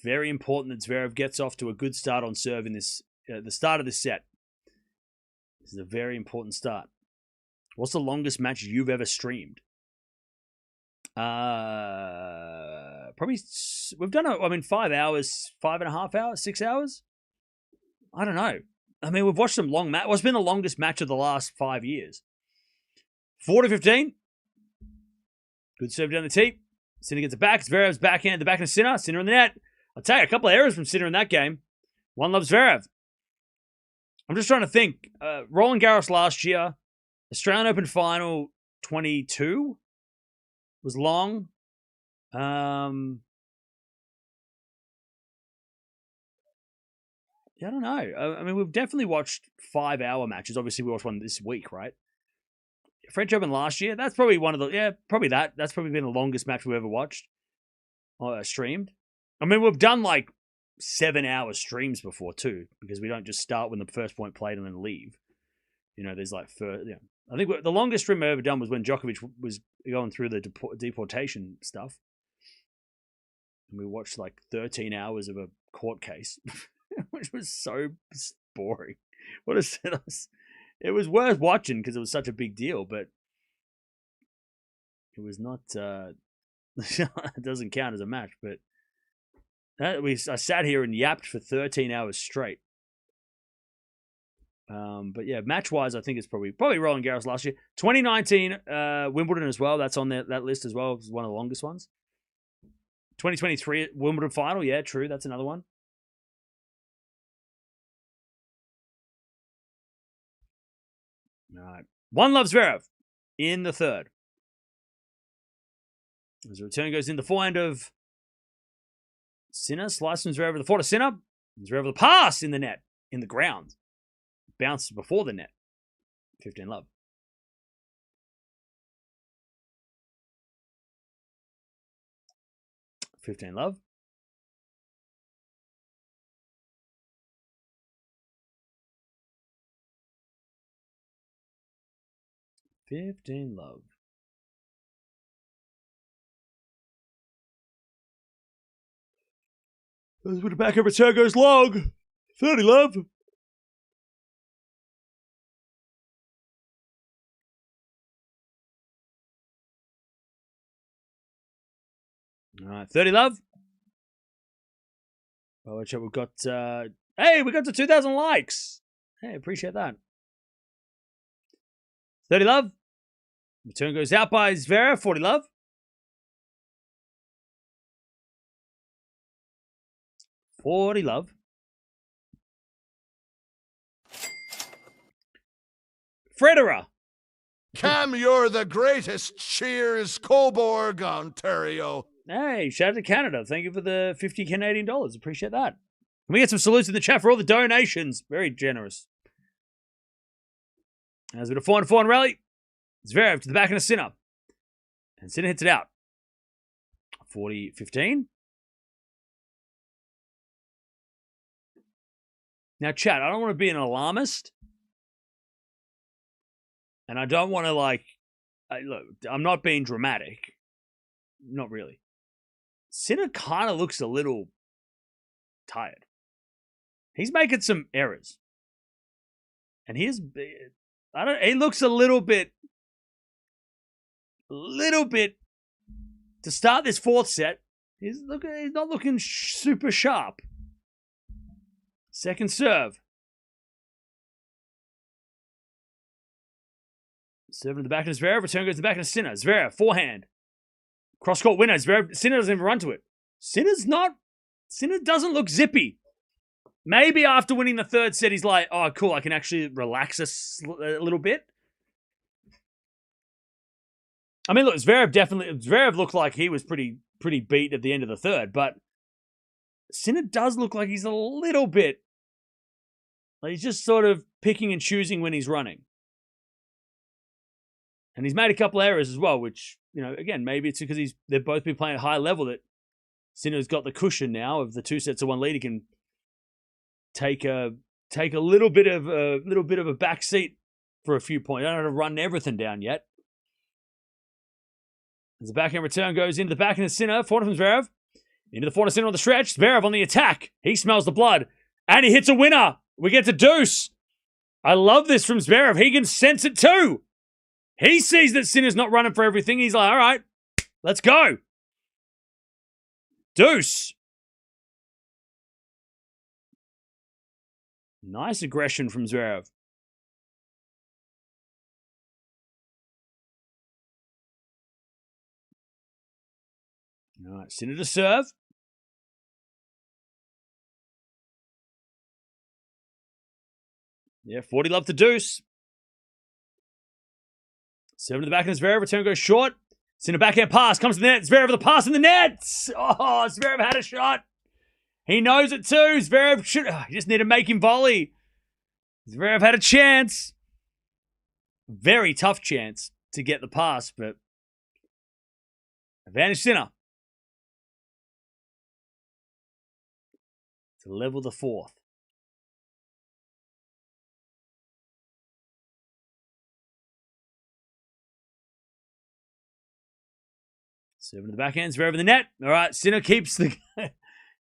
Very important that Zverev gets off to a good start on serve in this the start of this set. This is a very important start. What's the longest match you've ever streamed? Probably we've done 5 hours, 5.5 hours, 6 hours. I don't know. We've watched some long match. What's been the longest match of the last 5 years? 40-15. Good serve down the tee. Sinner gets it back. Zverev's backhand, the backhand of Sinner. Sinner in the net. I'll tell you, a couple of errors from Sinner in that game. One loves Zverev. I'm just trying to think. Roland Garros last year. Australian Open Final 22 was long. Yeah, I don't know. We've definitely watched 5-hour matches. Obviously, we watched one this week, right? French Open last year. That's probably probably that. That's probably been the longest match we've ever watched or streamed. We've done like 7-hour streams before too, because we don't just start when the first point played and then leave. There's like I think the longest stream I've ever done was when Djokovic was going through the deportation stuff. And we watched like 13 hours of a court case, which was so boring. It was worth watching because it was such a big deal, but it was not, it doesn't count as a match, but I sat here and yapped for 13 hours straight. But yeah, match-wise, I think it's probably Roland Garros last year. 2019 Wimbledon as well. That's on that list as well. It's one of the longest ones. 2023 Wimbledon final. Yeah, true. That's another one. All right. One loves Zverev in the third. As the return goes in, the forehand of Sinner. Slice from Zverev to the forehand of Sinner. Zverev with a pass in the net, in the ground. Bounced before the net. 15 love. $15 love. $15 love. As with the back of return goes long. 30 love. right, 30 love. Oh, watch out, we've got... hey, we got to 2,000 likes. Hey, appreciate that. 30 love. Return goes out by Zverev. 40 love. 40 love. Federer. Cam, you're the greatest. Cheers, Cobourg, Ontario. Hey, shout out to Canada. Thank you for the 50 Canadian dollars. Appreciate that. Can we get some salutes in the chat for all the donations? Very generous. As with a 4-4 rally, Zverev to the back and a Sinner. And Sinner hits it out. 40-15. Now, chat, I don't want to be an alarmist. And I don't want to, like... look, I'm not being dramatic. Not really. Sinner kind of looks a little tired. He's making some errors. And he looks a little bit, to start this fourth set, he's not looking super sharp. Second serve. Serve to the back of Zverev, return goes to the back of Sinner. Zverev, forehand. Cross-court winner. Zverev, Sinner doesn't even run to it. Sinner doesn't look zippy. Maybe after winning the third set, he's like, oh, cool, I can actually relax a little bit. I mean, look, Zverev looked like he was pretty beat at the end of the third, but Sinner does look like he's a little bit, like he's just sort of picking and choosing when he's running. And he's made a couple errors as well, which, you know, again, maybe it's because they've both been playing at a high level that Sinner's got the cushion now of the 2-1 lead. He can take a little bit of a back seat for a few points. I don't have to run everything down yet. As the backhand return goes into the backhand of Sinner, forehand from Zverev. Into the forehand Sinner on the stretch. Zverev on the attack. He smells the blood. And he hits a winner. We get to deuce. I love this from Zverev. He can sense it too. He sees that Sinner's not running for everything. He's like, all right, let's go. Deuce. Nice aggression from Zverev. All right, Sinner to serve. Yeah, 40 love to deuce. 7 to the back of Zverev. Return goes short. Sinner backhand pass. Comes to the net. Zverev with a pass in the net. Oh, Zverev had a shot. He knows it too. Zverev should... you just need to make him volley. Zverev had a chance. Very tough chance to get the pass, but... advantage Sinner. To level the fourth. Seven to the backhand. Zverev in the net. All right, Sinner keeps the...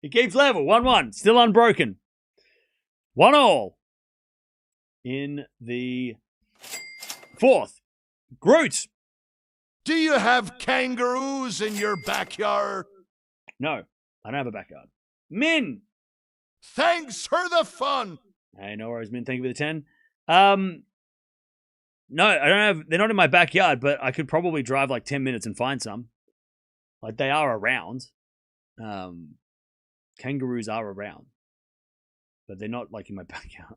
he keeps level. 1-1. Still unbroken. 1-1. In the fourth. Groot. Do you have kangaroos in your backyard? No, I don't have a backyard. Min. Thanks for the fun. Hey, no worries, Min. Thank you for the 10. No, I don't have... they're not in my backyard, but I could probably drive like 10 minutes and find some. Like, they are around. Kangaroos are around. But they're not, like, in my backyard.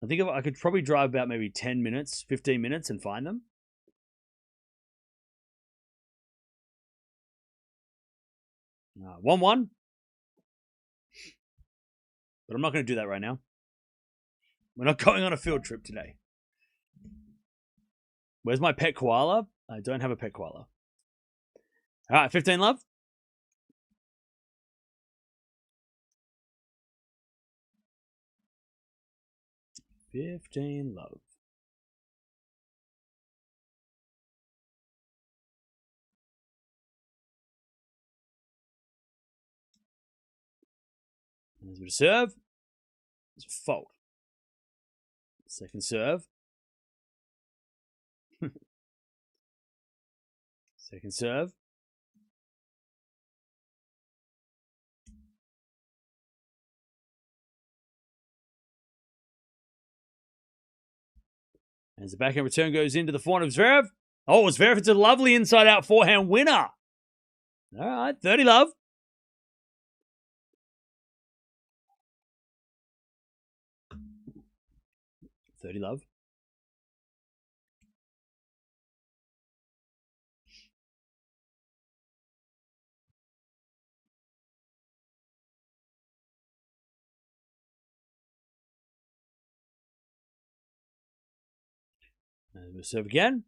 I think I could probably drive about maybe 10 minutes, 15 minutes and find them. Uh, 1-1. But I'm not going to do that right now. We're not going on a field trip today. Where's my pet koala? I don't have a pet koala. All right, 15 love. $15 love. There's a serve. It's a fault. Second serve. Second serve. As the backhand return goes into the forehand of Zverev. Oh, Zverev, it's a lovely inside-out forehand winner. All right, 30 love. $30 love. And we'll serve again.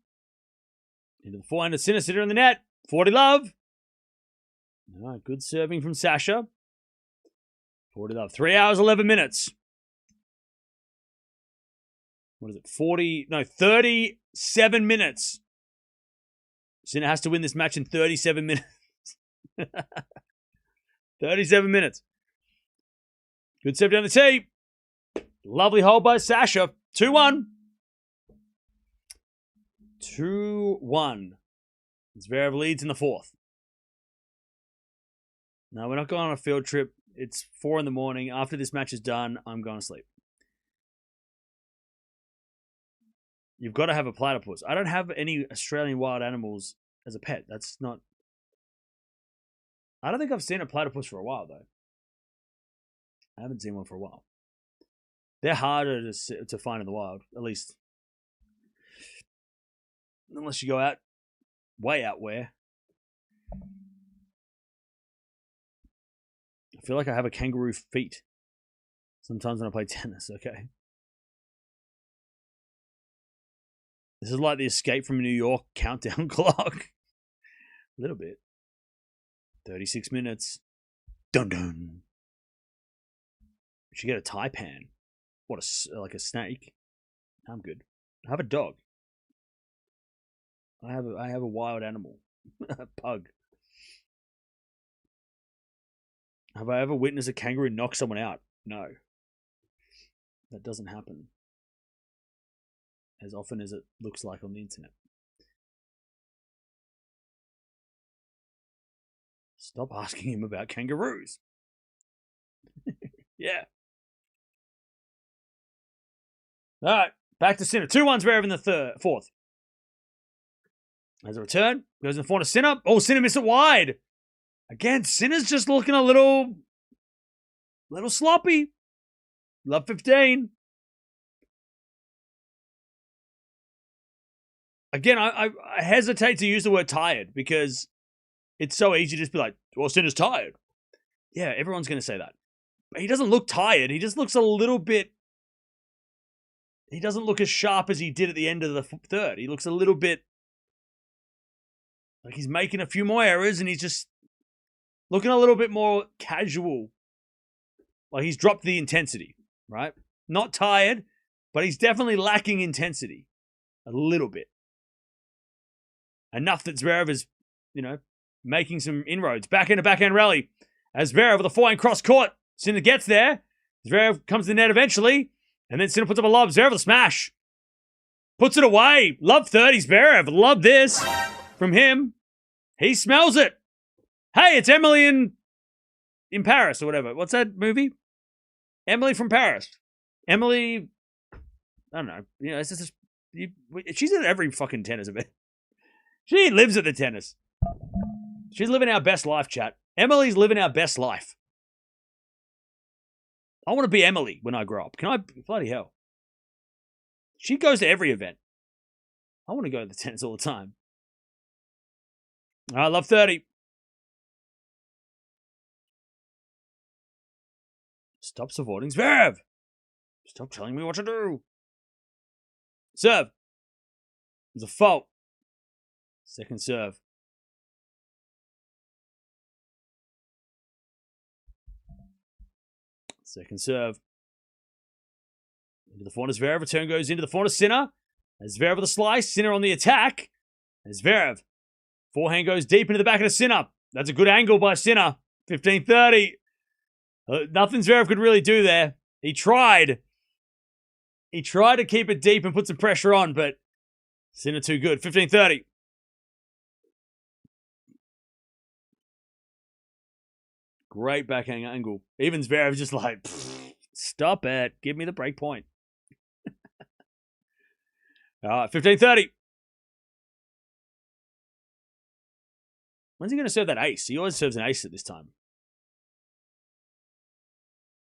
Into the forehand of Sinner, Sinner in the net. 40 love. All right, good serving from Sasha. 40 love. 3 hours, 11 minutes. What is it? 37 minutes. Sinner has to win this match in 37 minutes. 37 minutes. Good serve down the tee. Lovely hold by Sasha. 2-1. 2-1. Zverev leads in the fourth. No, we're not going on a field trip. It's 4 a.m. After this match is done, I'm going to sleep. You've got to have a platypus. I don't have any Australian wild animals as a pet. That's not... I don't think I've seen a platypus for a while, though. I haven't seen one for a while. They're harder to find in the wild, at least. Unless you go out, way out where. I feel like I have a kangaroo feet. Sometimes when I play tennis, okay? This is like the Escape from New York countdown clock. A little bit. 36 minutes. Dun dun. We should get a taipan. What, like a snake? I'm good. I have a dog. I have a wild animal. A pug. Have I ever witnessed a kangaroo knock someone out? No. That doesn't happen. As often as it looks like on the internet. Stop asking him about kangaroos. Yeah. All right, back to Sinner. 2-1 Zverev in the fourth. As a return, goes in the forehand to Sinner. Oh, Sinner missed it wide. Again, Sinner's just looking a little sloppy. Love 15. Again, I hesitate to use the word tired because it's so easy to just be like, well, Sinner's tired. Yeah, everyone's going to say that. But he doesn't look tired. He just looks a little bit... He doesn't look as sharp as he did at the end of the third. He looks a little bit... like he's making a few more errors and he's just looking a little bit more casual. Like he's dropped the intensity, right? Not tired, but he's definitely lacking intensity. A little bit. Enough that Zverev is, making some inroads. Backhand rally. As Zverev with a forehand cross court. Sinner gets there. Zverev comes to the net eventually. And then Sinner puts up a lob. Zverev with a smash. Puts it away. Love 30 Zverev. Love this from him. He smells it. Hey, it's Emily in Paris or whatever. What's that movie? Emily from Paris. Emily, I don't know. It's just, she's at every fucking tennis event. She lives at the tennis. She's living our best life, chat. Emily's living our best life. I want to be Emily when I grow up. Can I? Bloody hell. She goes to every event. I want to go to the tennis all the time. I love 30. Stop supporting Zverev. Stop telling me what to do. Serve. It was a fault. Second serve. Second serve. Into the forehand of Zverev. Return goes into the forehand of Sinner. As Zverev with a slice. Sinner on the attack. As Zverev. Forehand goes deep into the back of the Sinner. That's a good angle by Sinner. 15-30. Nothing Zverev could really do there. He tried. He tried to keep it deep and put some pressure on, but Sinner too good. 15-30. Great backhand angle. Even Zverev just like, stop it. Give me the break point. All right, 15:30. When's he going to serve that ace? He always serves an ace at this time.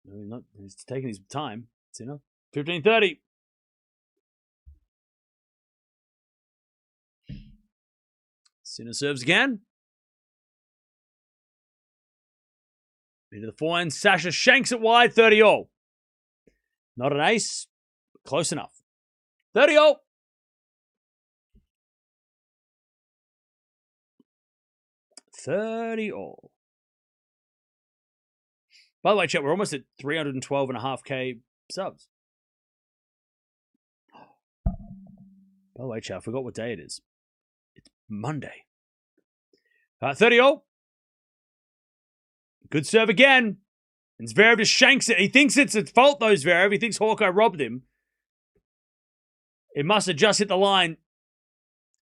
No, he's taking his time. It's enough. 15:30. Sinner serves again. Into the forehand. Sasha shanks it wide. 30-all. Not an ace. Close enough. 30-all. By the way, chat, we're almost at 312.5k subs. By the way, chat, I forgot what day it is. It's Monday. 30-all. Good serve again. And Zverev just shanks it. He thinks it's at fault, though, Zverev. He thinks Hawkeye robbed him. It must have just hit the line.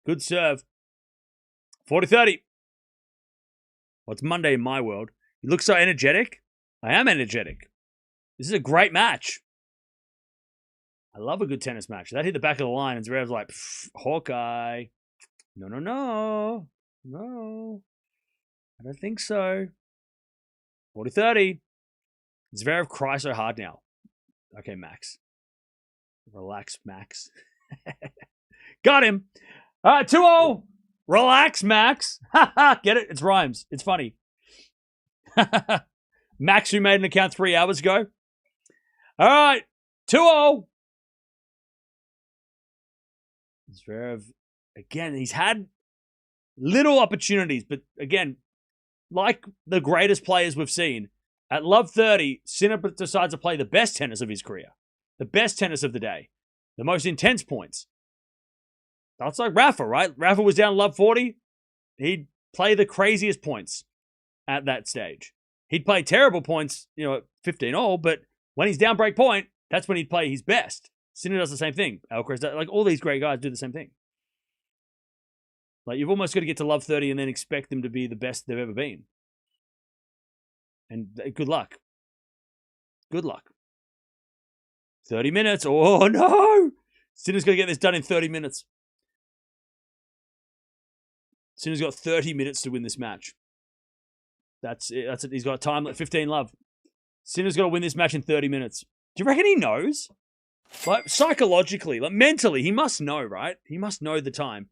Good serve. 40-30. Well, it's Monday in my world. You look so energetic. I am energetic. This is a great match. I love a good tennis match. That hit the back of the line, and Zverev's like, Hawkeye. No. I don't think so. 40-30. Zverev cries so hard now. Okay, Max. Relax, Max. Got him. All right, 2-0. Relax, Max. Get it? It's rhymes. It's funny. Max, who made an account 3 hours ago. All right, 2-0. Zverev, again, he's had little opportunities, but again, like the greatest players we've seen, at Love 30, Sinner decides to play the best tennis of his career. The best tennis of the day. The most intense points. That's like Rafa, right? Rafa was down Love 40. He'd play the craziest points at that stage. He'd play terrible points, at 15-all, but when he's down break point, that's when he'd play his best. Sinner does the same thing. Alcaraz, like all these great guys do the same thing. Like you've almost got to get to Love 30 and then expect them to be the best they've ever been. And good luck. Good luck. 30 minutes. Oh, no. Sinner's got to get this done in 30 minutes. Sinner's got 30 minutes to win this match. That's it. That's it. He's got time. 15 love. Sinner's got to win this match in 30 minutes. Do you reckon he knows? Like, psychologically, like, mentally, he must know, right? He must know the time.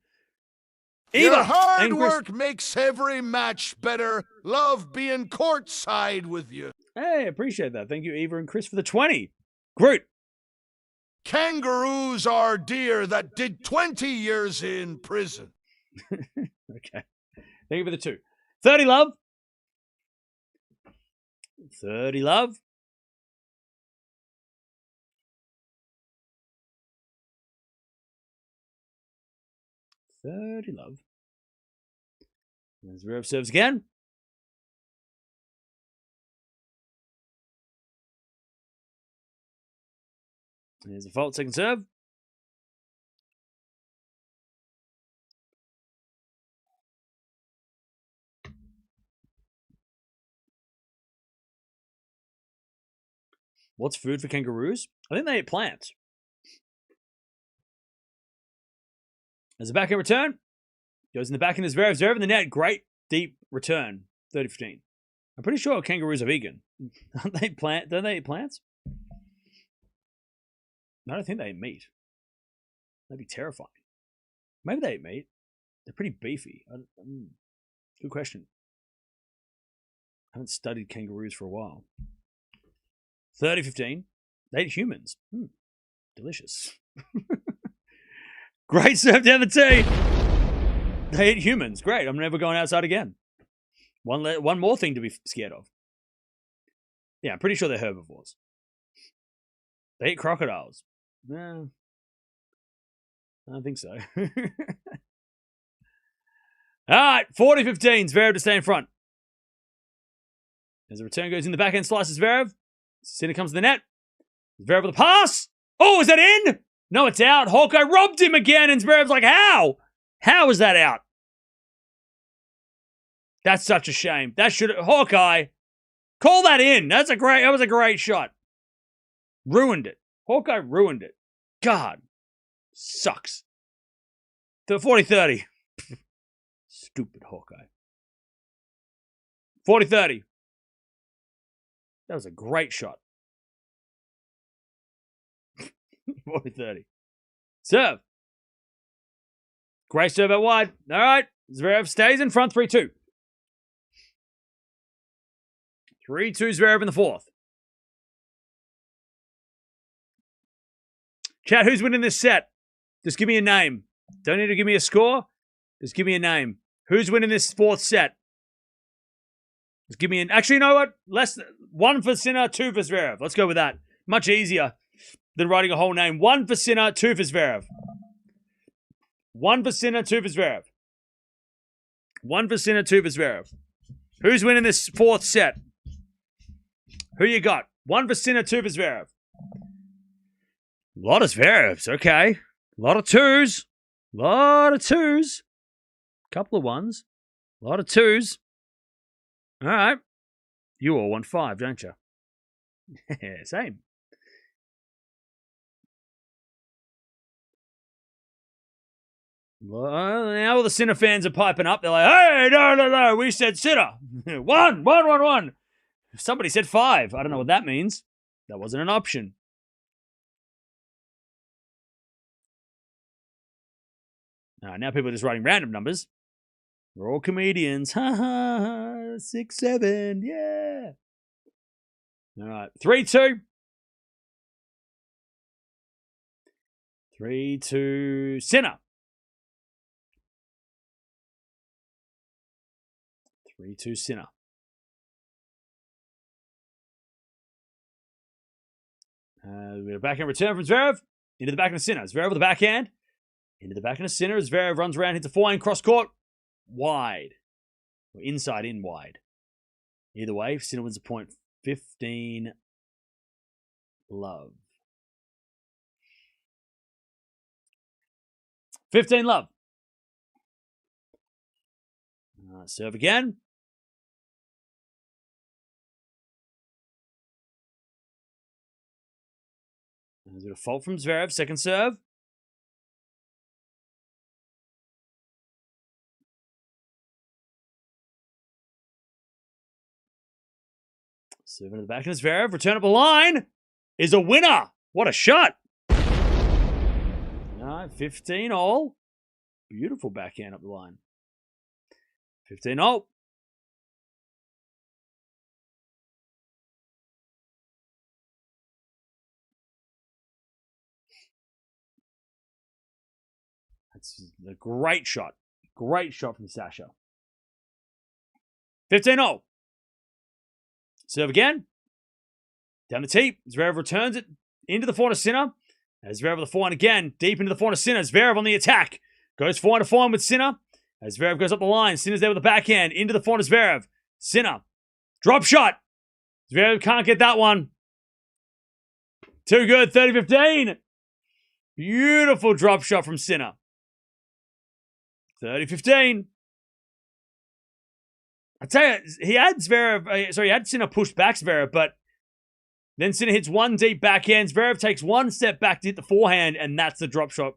Your hard work makes every match better. Love being courtside with you. Hey, appreciate that. Thank you, Eva and Chris, for the 20. Groot. Kangaroos are deer that did 20 years in prison. Okay. Thank you for the 2. 30 love. 30 love. Love. And Zverev serves again. There's a fault, second serve. What's food for kangaroos? I think they eat plants. There's a backhand return. Goes in the backhand. There's Zverev in the net. Great deep return. 30-15. I'm pretty sure kangaroos are vegan. Don't they eat plants? I don't think they eat meat. That'd be terrifying. Maybe they eat meat. They're pretty beefy. Good question. I haven't studied kangaroos for a while. 30-15. They eat humans. Delicious. Great serve down the tee. They eat humans. Great. I'm never going outside again. One more thing to be scared of. Yeah, I'm pretty sure they're herbivores. They eat crocodiles. No, I don't think so. All right, 40-15. Zverev to stay in front. As the return goes in, the backhand slices Zverev. Sinner comes to the net. Zverev with a pass. Oh, is that in? No, it's out. Hawkeye robbed him again, and Zverev's like, how? How is that out? That's such a shame. Hawkeye, call that in. That was a great shot. Ruined it. Hawkeye ruined it. God. Sucks. 40-30. Stupid Hawkeye. 40-30. That was a great shot. 40-30. Serve. Great serve out wide. All right. Zverev stays in front. 3-2. 3-2 Zverev in the fourth. Chat, who's winning this set? Just give me a name. Don't need to give me a score. Just give me a name. Who's winning this fourth set? Just give me an... Actually, you know what? One for Sinner, two for Zverev. Let's go with that. Much easier than writing a whole name. One for Sinner, two for Zverev. One for Sinner, two for Zverev. One for Sinner, two for Zverev. Who's winning this fourth set? Who you got? One for Sinner, two for Zverev. A lot of Zverevs, okay. A lot of twos. A lot of twos. Couple of ones. A lot of twos. All right. You all want 5, don't you? Same. Well, now all the Sinner fans are piping up. They're like, hey, no, we said Sinner. One. Somebody said 5. I don't know what that means. That wasn't an option. Now people are just writing random numbers. We're all comedians. Ha ha. 6, 7. Yeah. All right. 3-2. 3-2 Sinner. 3-2 Sinner. We have a backhand return from Zverev. Into the backhand of Sinner. Zverev with the backhand. Into the backhand of Sinner. Zverev runs around, hits a forehand cross court. Wide. Or inside in wide. Either way, Sinner wins a point. 15 love. 15 love. Serve again. There's a fault from Zverev. Second serve. Serve into the back of Zverev. Return up the line is a winner. What a shot. 15 all. Beautiful backhand up the line. 15 all. That's a great shot. Great shot from Sasha. 15 all. Serve again. Down the tee. Zverev returns it into the forehand of Sinner. As Zverev with the forehand again. Deep into the forehand of Sinner. Zverev on the attack. Goes forehand to forehand with Sinner. As Zverev goes up the line. Sinner's there with the backhand. Into the forehand of Zverev. Sinner. Drop shot. Zverev can't get that one. Too good. 30-15. Beautiful drop shot from Sinner. 30-15. I tell you, he had Sinner pushed back Zverev, but then Sinner hits one deep backhand. Zverev takes one step back to hit the forehand, and that's the drop shot.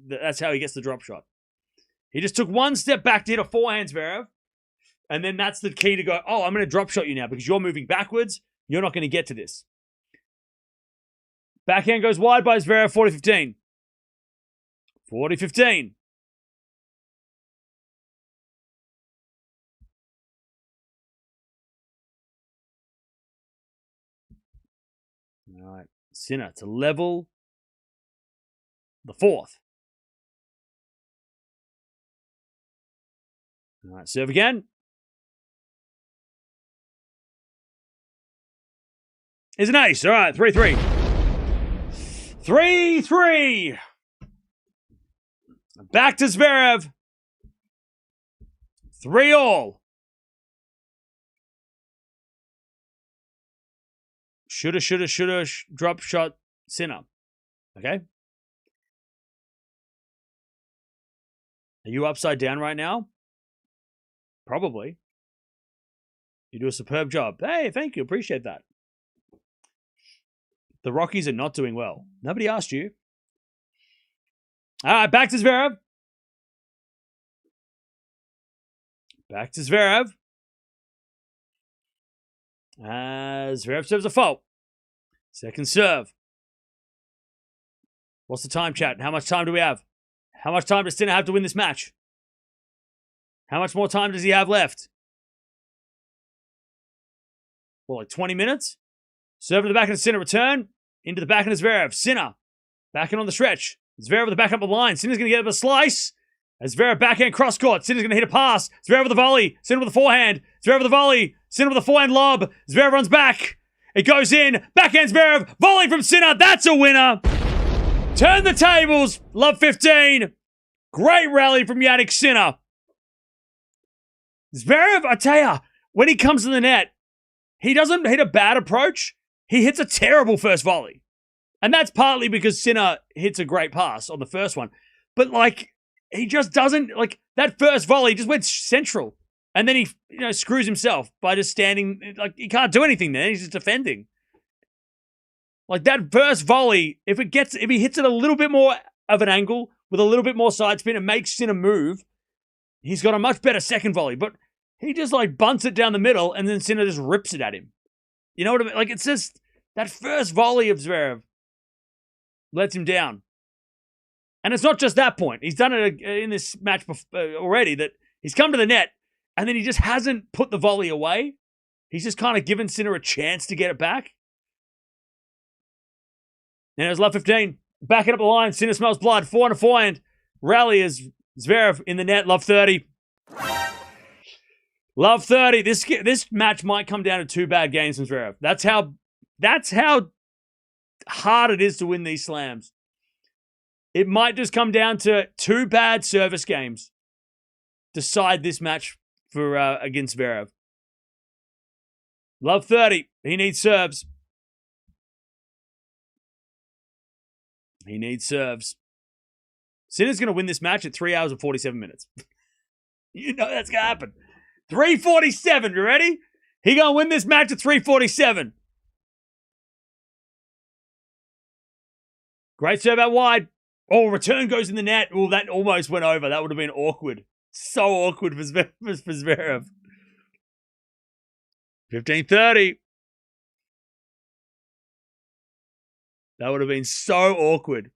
That's how he gets the drop shot. He just took one step back to hit a forehand, Zverev, and then that's the key to go, oh, I'm going to drop shot you now because you're moving backwards. You're not going to get to this. Backhand goes wide by Zverev, 40-15. 40-15. All right, Sinner to level the fourth. All right, serve again. Is an ace. All right, 3-3. 3-3. Back to Zverev. 3-all. Shoulda, drop shot, Sinner. Okay? Are you upside down right now? Probably. You do a superb job. Hey, thank you. Appreciate that. The Rockies are not doing well. Nobody asked you. All right, back to Zverev. Back to Zverev. Zverev serves a fault. Second serve. What's the time, chat? How much time do we have? How much time does Sinner have to win this match? How much more time does he have left? Well, like 20 minutes? Serve to the backhand of Sinner, return. Into the backhand of Zverev. Sinner, backhand on the stretch. Zverev with the backhand up the line. Sinner's going to get up a slice. As Zverev backhand cross court. Sinner's going to hit a pass. Zverev with a volley. Sinner with a forehand. Zverev with a volley. Sinner with a forehand lob. Zverev runs back. It goes in. Backhand Zverev. Volley from Sinner. That's a winner. Turn the tables. Love 15. Great rally from Jannik Sinner. Zverev, I tell ya, when he comes to the net, he doesn't hit a bad approach. He hits a terrible first volley. And that's partly because Sinner hits a great pass on the first one. But, like, he just doesn't, like, that first volley just went central. And then he, screws himself by just standing, like, he can't do anything there. He's just defending. Like, that first volley, if he hits it a little bit more of an angle with a little bit more side spin and makes Sinner move, he's got a much better second volley. But he just, like, bunts it down the middle and then Sinner just rips it at him. You know what I mean? Like, it's just that first volley of Zverev lets him down. And it's not just that point. He's done it in this match already, that he's come to the net and then he just hasn't put the volley away. He's just kind of given Sinner a chance to get it back. And it was love 15. Backing up the line. Sinner smells blood. Forehand. Rally is Zverev in the net. Love 30. Love 30. This match might come down to 2 bad games from Zverev. That's how hard it is to win these slams. It might just come down to 2 bad service games. Decide this match for against Zverev. Love 30. He needs serves. He needs serves. Sinner's going to win this match at 3 hours and 47 minutes. You know that's going to happen. 3:47. You ready? He going to win this match at 3:47. Great serve out wide. Oh, return goes in the net. Oh, that almost went over. That would have been awkward. So awkward for Zverev. 15:30. That would have been so awkward.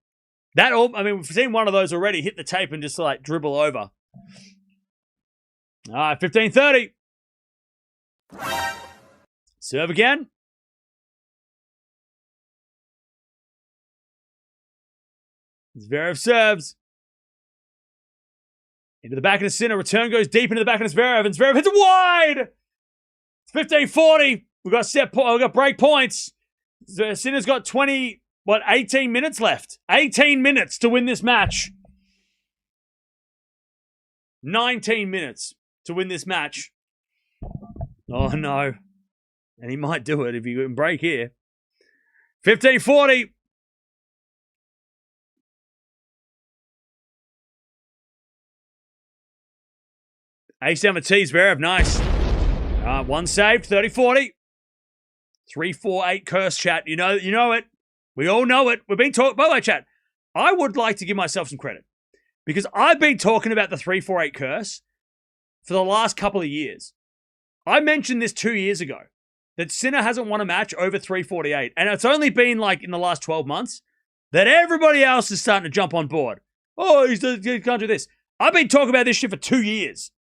We've seen one of those already hit the tape and just like dribble over. All right, 15:30. Serve again. Zverev serves. Into the back of the Sinner. Return goes deep into the back of Zverev. And Zverev hits it wide. It's 15:40. We've got break points. Sinner's got 18 minutes left. 18 minutes to win this match. 19 minutes to win this match. Oh, no. And he might do it if he can break here. 15:40. Ace down the T, Zverev, nice. One saved, 30-40. 3-4-8 curse, chat. You know it. We all know it. We've been talking. By the way, chat, I would like to give myself some credit because I've been talking about the 3-4-8 curse for the last couple of years. I mentioned this 2 years ago that Sinner hasn't won a match over 3:48, and it's only been like in the last 12 months that everybody else is starting to jump on board. Oh, he can't do this. I've been talking about this shit for 2 years.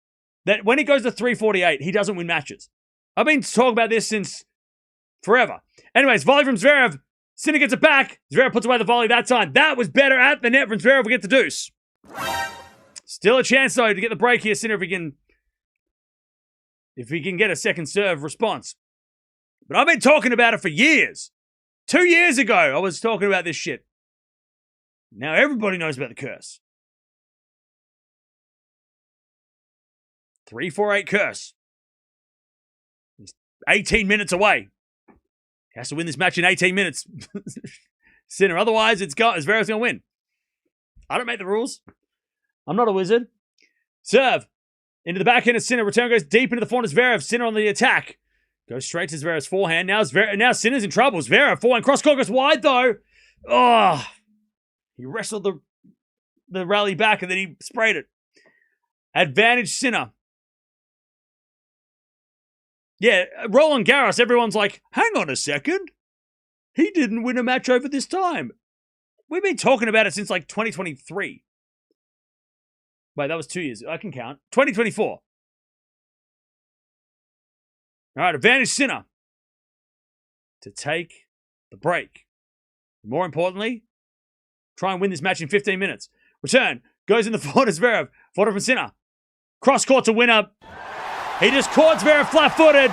That when he goes to 3:48, he doesn't win matches. I've been talking about this since forever. Anyways, volley from Zverev. Sinner gets it back. Zverev puts away the volley that time. That was better at the net from Zverev. We get the deuce. Still a chance, though, to get the break here. Sinner, if he can get a second serve response. But I've been talking about it for years. 2 years ago, I was talking about this shit. Now everybody knows about the curse. 3-4-8 curse. He's 18 minutes away. He has to win this match in 18 minutes. Sinner. Otherwise, Zverev's going to win. I don't make the rules. I'm not a wizard. Serve. Into the backhand of Sinner. Return goes deep into the forehand of Zverev. Sinner on the attack. Goes straight to Zverev's forehand. Now Sinner's in trouble. Zverev forehand. Cross court goes wide though. Oh. He wrestled the rally back and then he sprayed it. Advantage Sinner. Yeah, Roland Garros, everyone's like, hang on a second. He didn't win a match over this time. We've been talking about it since like 2023. Wait, that was 2 years. I can count. 2024. All right, advantage Sinner to take the break. More importantly, try and win this match in 15 minutes. Return. Goes in the forward to Zverev. Forward from Sinner. Cross court to winner. He just caught Zverev flat-footed.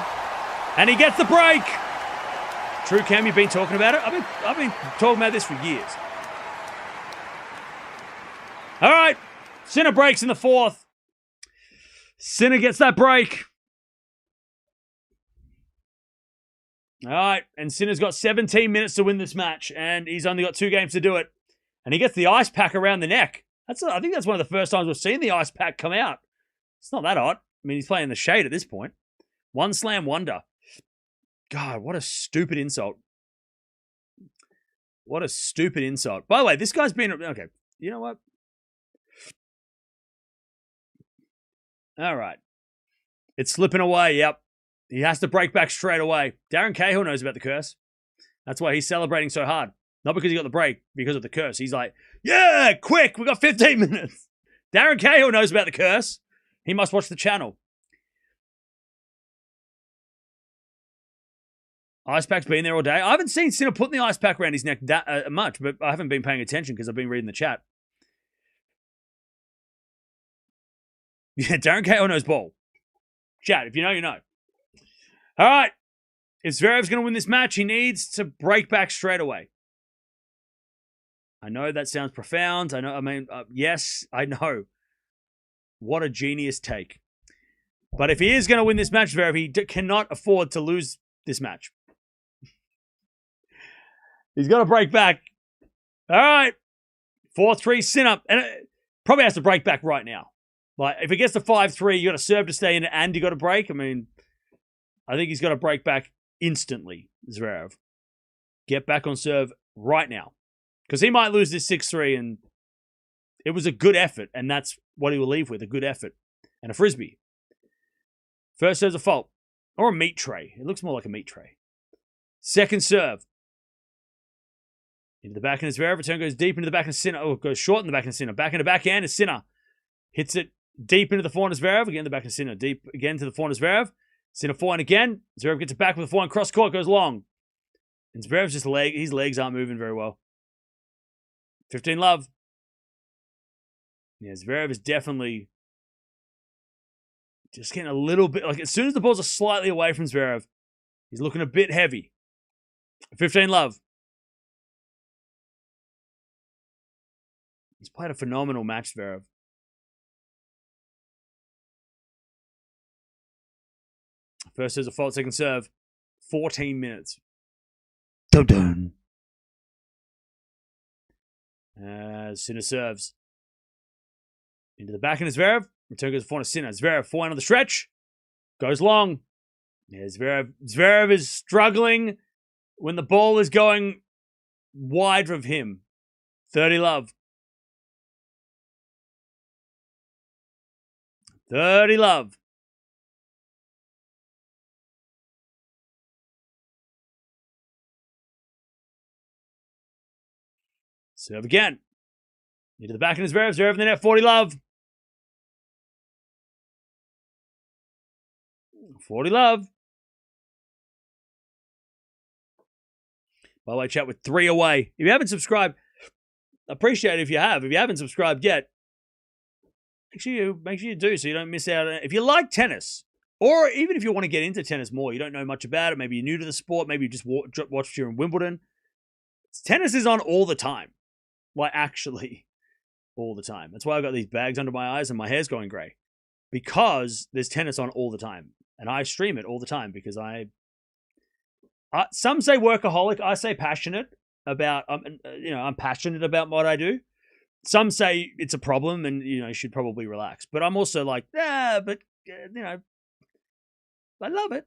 And he gets the break. True, Cam, you've been talking about it? I've been talking about this for years. All right. Sinner breaks in the fourth. Sinner gets that break. All right. And Sinner's got 17 minutes to win this match. And he's only got 2 games to do it. And he gets the ice pack around the neck. I think that's one of the first times we've seen the ice pack come out. It's not that odd. I mean, he's playing in the shade at this point. One slam wonder. God, what a stupid insult. What a stupid insult. By the way, this guy's been... Okay, you know what? All right. It's slipping away, yep. He has to break back straight away. Darren Cahill knows about the curse. That's why he's celebrating so hard. Not because he got the break, because of the curse. He's like, yeah, quick, we got 15 minutes. Darren Cahill knows about the curse. He must watch the channel. Ice pack's been there all day. I haven't seen Sinner putting the ice pack around his neck that much, but I haven't been paying attention because I've been reading the chat. Yeah, Darren Cahill knows ball. Chat, if you know, you know. All right. If Zverev's going to win this match, he needs to break back straight away. I know that sounds profound. Yes, I know. What a genius take. But if he is going to win this match, Zverev, he cannot afford to lose this match. He's got to break back. All right. 4-3 Sinner. And probably has to break back right now. Like, if it gets to 5-3, you got to serve to stay in it and you got to break. I mean, I think he's got to break back instantly, Zverev. Get back on serve right now. Because he might lose this 6-3, and it was a good effort, and that's what he will leave with, a good effort. And a frisbee. First serve's a fault. Or a meat tray. It looks more like a meat tray. Second serve. Into the backhand of Zverev. Return goes deep into the backhand of Sinner. Oh, it goes short in the backhand of Sinner. Back into the backhand is Sinner. Hits it deep into the forehand of Zverev. Again, the backhand of Sinner. Deep again to the forehand of Zverev. Sinner forehand again. Zverev gets it back with the forehand. Cross court goes long. And Zverev's just his legs aren't moving very well. 15 love. Yeah, Zverev is definitely just getting a little bit, like as soon as the balls are slightly away from Zverev, he's looking a bit heavy. 15 love. He's played a phenomenal match, Zverev. First serve's a fault, second serve. 14 minutes. Dun-dun. Sinner serves. Into the backhand of Zverev. Return goes forehand to Sinner. Zverev forehand on the stretch. Goes long. Yeah, Zverev is struggling when the ball is going wide of him. 30 love. 30 love. Serve again. Into the backhand of Zverev. Zverev in the net. 40 love. 40 love. By the way, chat with 3 away. If you haven't subscribed, appreciate it if you have. If you haven't subscribed yet, make sure you do so you don't miss out. If you like tennis, or even if you want to get into tennis more, you don't know much about it, maybe you're new to the sport, maybe you just watched here in Wimbledon. Tennis is on all the time. Like, actually, all the time. That's why I've got these bags under my eyes and my hair's going grey. Because there's tennis on all the time. And I stream it all the time because some say workaholic, I say passionate about, I'm passionate about what I do. Some say it's a problem and, you should probably relax. But I'm also like, I love it.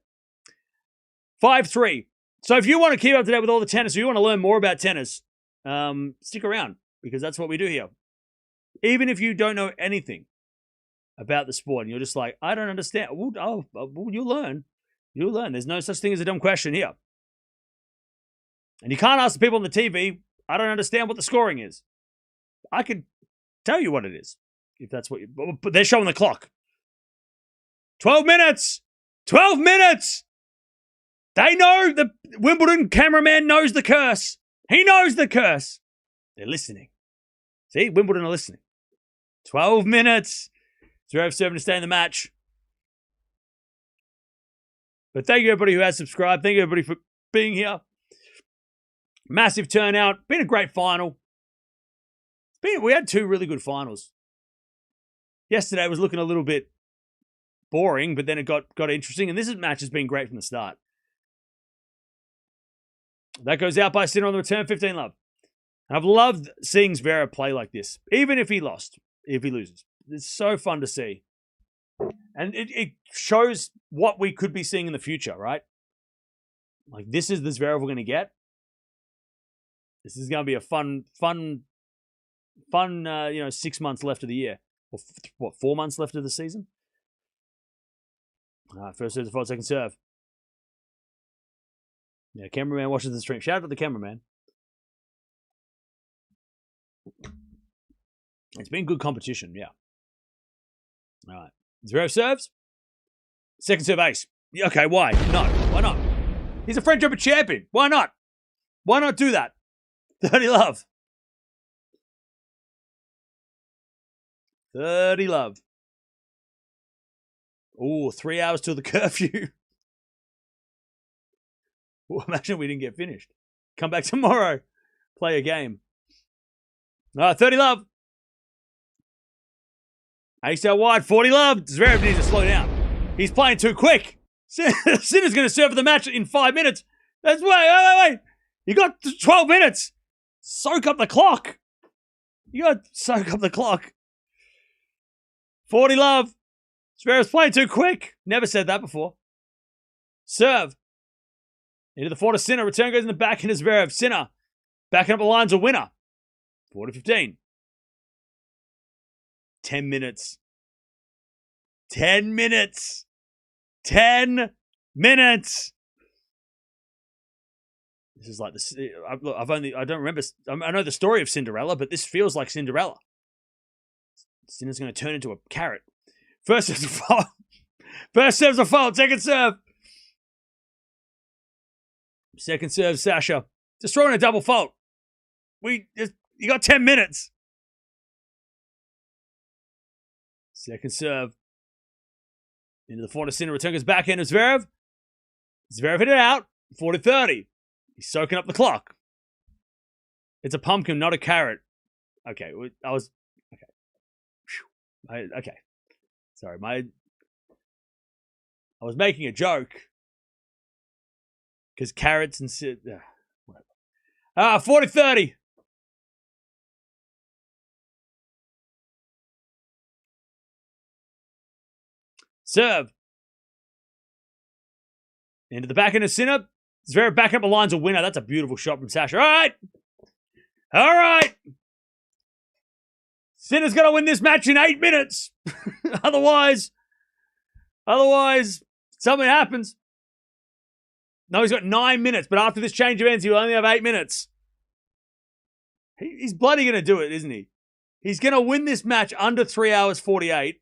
5-3. So if you want to keep up to date with all the tennis, or you want to learn more about tennis, stick around because that's what we do here. Even if you don't know anything about the sport and you're just like, I don't understand. Well, you'll learn. You'll learn. There's no such thing as a dumb question here. And you can't ask the people on the TV, I don't understand what the scoring is. I could tell you what it is, if that's what you... But they're showing the clock. 12 minutes! 12 minutes! They know, the Wimbledon cameraman knows the curse. He knows the curse. They're listening. See, Wimbledon are listening. 12 minutes. Zverev serving to stay in the match. But thank you, everybody who has subscribed. Thank you, everybody, for being here. Massive turnout. Been a great final. We had two really good finals. Yesterday was looking a little bit boring, but then it got interesting. And this match has been great from the start. That goes out by Sinner on the return. 15 love. And I've loved seeing Zverev play like this, even if he loses. It's so fun to see. And it shows what we could be seeing in the future, right? Like, this is the Zverev we're going to get. This is going to be a fun, 6 months left of the year. Or 4 months left of the season? First serve to fault, second serve. Yeah, cameraman watches the stream. Shout out to the cameraman. It's been good competition, yeah. All right. Zverev serves. Second serve ace. Okay, why? No, why not? He's a French Open champion. Why not? Why not do that? 30 love. 30 love. Oh, 3 hours till the curfew. Well, imagine we didn't get finished. Come back tomorrow. Play a game. All right, 30 love. Ace out wide, 40 love. Zverev needs to slow down. He's playing too quick. Sinner's going to serve for the match in 5 minutes. That's wait. You got 12 minutes. Soak up the clock. You got to soak up the clock. 40 love. Zverev's playing too quick. Never said that before. Serve. Into the 4 to Sinner. Return goes in the back into Zverev. Sinner. Backing up the line's a winner. 4 to 15. 10 minutes. 10 minutes. 10 minutes. This is like this. I don't remember. I know the story of Cinderella, but this feels like Cinderella. Sinner's going to turn into a carrot. First serve's a fault. First serve's a fault. Second serve. Second serve, Sasha. Just throwing a double fault. You got 10 minutes. Second serve. Into the 4 to Sinner. Return goes back into Zverev. Zverev hit it out. 40-30. He's soaking up the clock. It's a pumpkin, not a carrot. Okay. Okay. Sorry, I was making a joke. Because carrots and... whatever. 40-30. Serve. Into the back end of Sinner. Zverev back up the line's a winner. That's a beautiful shot from Sasha. All right. Sinner's got to win this match in 8 minutes. Otherwise, something happens. No, he's got 9 minutes, but after this change of ends, he'll only have 8 minutes. He's bloody going to do it, isn't he? He's going to win this match under 3 hours 48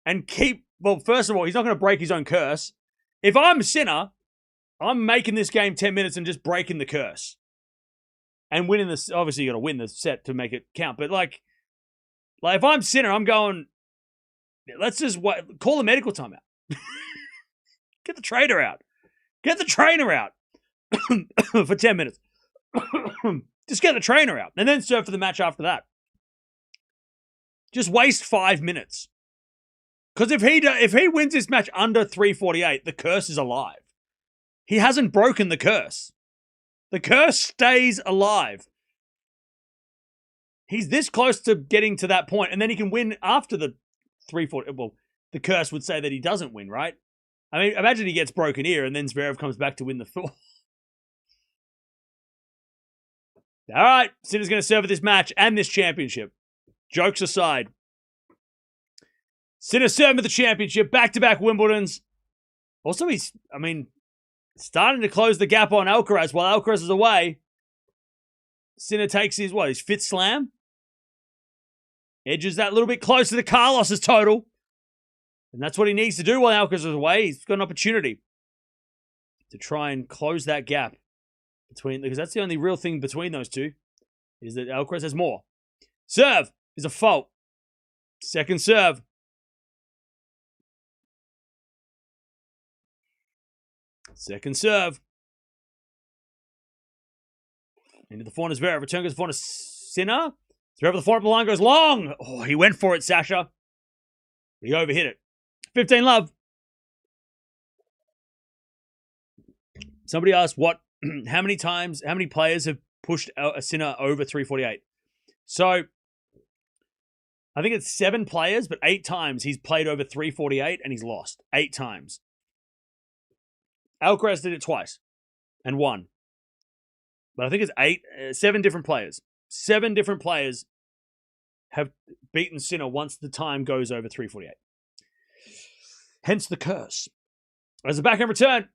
and keep... Well, first of all, he's not going to break his own curse. If I'm Sinner, I'm making this game 10 minutes and just breaking the curse. And winning this... Obviously, you got to win the set to make it count. But, like if I'm Sinner, I'm going... Let's just call the medical timeout. Get the trainer out. Get the trainer out for 10 minutes. Just get the trainer out. And then serve for the match after that. Just waste 5 minutes. Because if he wins this match under 3:48, the curse is alive. He hasn't broken the curse. The curse stays alive. He's this close to getting to that point, and then he can win after the 3:40. Well, the curse would say that he doesn't win, right? I mean, imagine he gets broken here, and then Zverev comes back to win the 4. All right, Sinner's going to serve at this match and this championship. Jokes aside. Sinner serving at the championship, back-to-back Wimbledons. Also, starting to close the gap on Alcaraz while Alcaraz is away. Sinner takes his fifth slam. Edges that a little bit closer to Carlos's total. And that's what he needs to do while Alcaraz is away. He's got an opportunity to try and close that gap because that's the only real thing between those two, is that Alcaraz has more. Serve is a fault. Second serve. Second serve. Into the forehand, Zverev. Return goes forehand to Sinner. Zverev, the forehand line goes long. Oh, he went for it, Sasha. He overhit it. 15 love. Somebody asked how many players have pushed a Sinner over 348? So, I think it's 7 players, but 8 times he's played over 348 and he's lost. 8 times. Alcaraz did it twice and won. But I think it's 7 different players. 7 different players have beaten Sinner once the time goes over 348. Hence the curse. As the backhand return,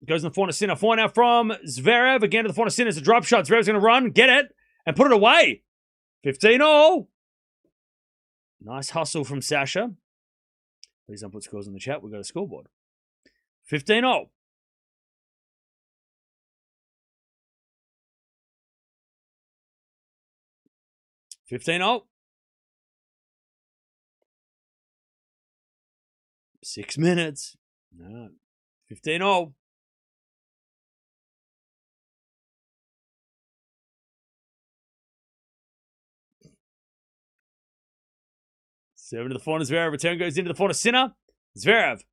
goes in the forehand to Sinner. Forehand now from Zverev. Again to the forehand to Sinner. It's a drop shot. Zverev's going to run, get it, and put it away. 15-all. Nice hustle from Sasha. Please don't put scores in the chat. We've got a scoreboard. 15-all. $15-all. 6 minutes. No. 15-all. Seven to the forehand. Zverev. Return goes into the forehand. Sinner. Zverev.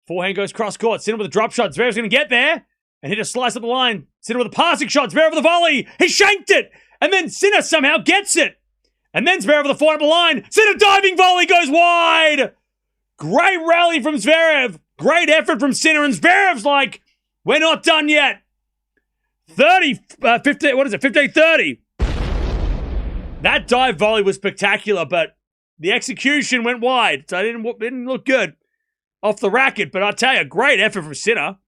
Forehand goes cross court. Sinner with a drop shot. Zverev's going to get there and hit a slice up the line. Sinner with a passing shot. Zverev with a volley. He shanked it. And then Sinner somehow gets it. And then Zverev with a forehand up the line. Sinner diving volley goes wide. Great rally from Zverev. Great effort from Sinner. And Zverev's like, we're not done yet. 15-30. That dive volley was spectacular, but the execution went wide. So it didn't look good off the racket. But I'll tell you, great effort from Sinner.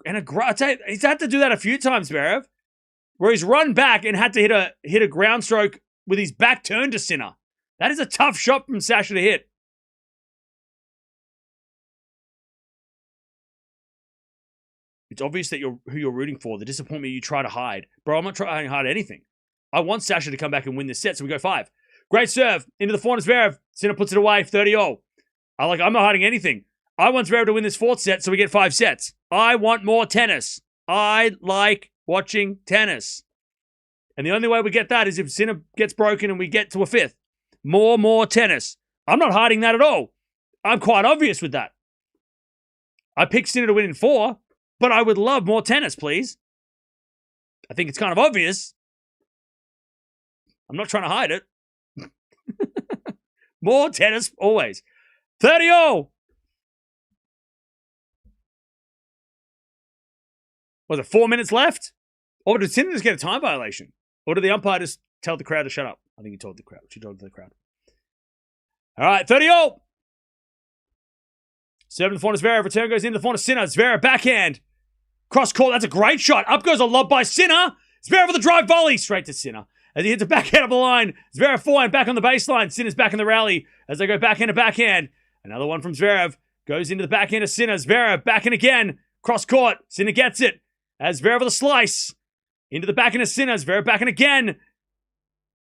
And I'll tell you, he's had to do that a few times, Zverev, where he's run back and had to hit a ground stroke with his back turned to Sinner. That is a tough shot from Sasha to hit. It's obvious that who you're rooting for, the disappointment you try to hide. Bro, I'm not trying to hide anything. I want Sasha to come back and win this set, so we go 5. Great serve. Into the forehand, Zverev. Sinner puts it away, 30-all. I'm not hiding anything. I want Zverev to win this 4th set, so we get 5 sets. I want more tennis. I like watching tennis. And the only way we get that is if Sinner gets broken and we get to a 5th. More tennis. I'm not hiding that at all. I'm quite obvious with that. I picked Sinner to win in 4, but I would love more tennis, please. I think it's kind of obvious. I'm not trying to hide it. More tennis, always. 30-all. Was it 4 minutes left? Or did Sinner just get a time violation? Or did the umpire just tell the crowd to shut up? I think he told the crowd. She told the crowd. All right, 30-all. 7 to the forehand, Zverev. Return goes into the forehand, Sinner. Zverev, backhand. Cross court, that's a great shot. Up goes a lob by Sinner. Zverev with a drive volley. Straight to Sinner. As he hits a backhand up the line. Zverev forehand back on the baseline. Sinner's back in the rally as they go backhand to backhand. Another one from Zverev. Goes into the backhand of Sinner. Zverev backhand again. Cross court. Sinner gets it. As Zverev with a slice. Into the backhand of Sinner. Zverev backhand again.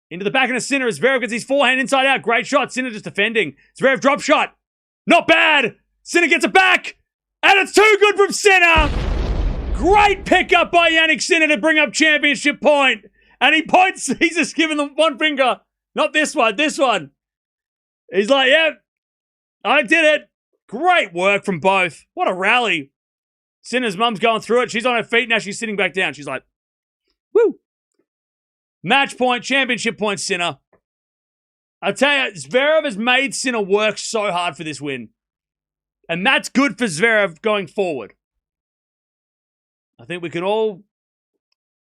Into the backhand of Sinner. Zverev gets his forehand inside out. Great shot. Sinner just defending. Zverev drop shot. Not bad. Sinner gets it back. And it's too good from Sinner. Great pickup by Jannik Sinner to bring up championship point. And he points. He's just giving them one finger. Not this one. This one. He's like, yeah, I did it. Great work from both. What a rally. Sinner's mum's going through it. She's on her feet now. She's sitting back down. She's like, woo. Match point, championship point, Sinner. I tell you, Zverev has made Sinner work so hard for this win. And that's good for Zverev going forward. I think we can all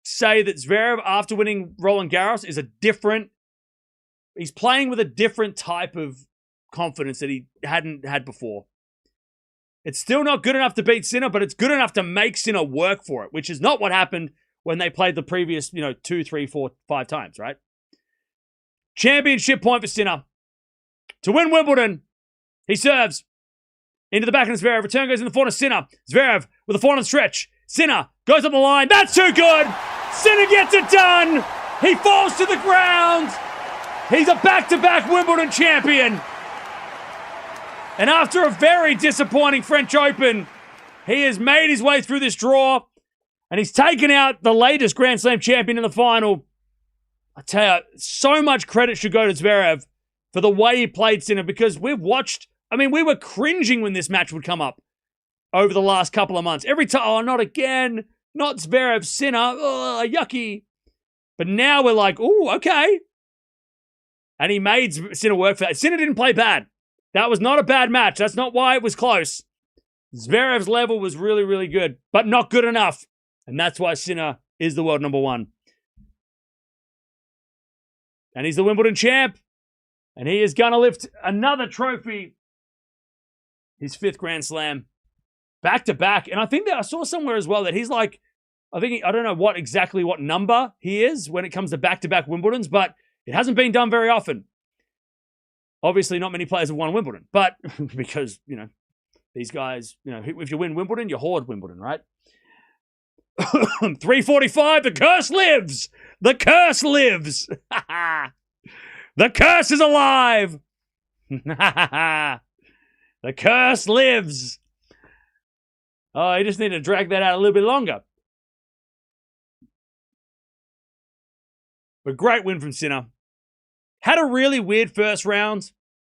say that Zverev, after winning Roland Garros, is he's playing with a different type of confidence that he hadn't had before. It's still not good enough to beat Sinner, but it's good enough to make Sinner work for it, which is not what happened when they played the previous, 2, 3, 4, 5 times, right? Championship point for Sinner. To win Wimbledon, he serves into the backhand of Zverev. Return goes in the forehand of Sinner. Zverev with a forehand stretch. Sinner goes up the line. That's too good. Sinner gets it done. He falls to the ground. He's a back-to-back Wimbledon champion. And after a very disappointing French Open, he has made his way through this draw, and he's taken out the latest Grand Slam champion in the final. I tell you, so much credit should go to Zverev for the way he played Sinner, because we were cringing when this match would come up over the last couple of months. Every time, oh, not again, not Zverev, Sinner, oh, yucky. But now we're like, oh, okay. And he made Sinner work for that. Sinner didn't play bad. That was not a bad match. That's not why it was close. Zverev's level was really, really good, but not good enough. And that's why Sinner is the world number 1. And he's the Wimbledon champ. And he is going to lift another trophy. His 5th Grand Slam. Back to back. And I think that I saw somewhere as well that he's like, I don't know what number he is when it comes to back-to-back Wimbledons, but it hasn't been done very often. Obviously, not many players have won Wimbledon, but because, these guys, if you win Wimbledon, you hoard Wimbledon, right? 345, the curse lives! The curse lives! The curse is alive! The curse lives! Oh, you just need to drag that out a little bit longer. But great win from Sinner. Had a really weird first round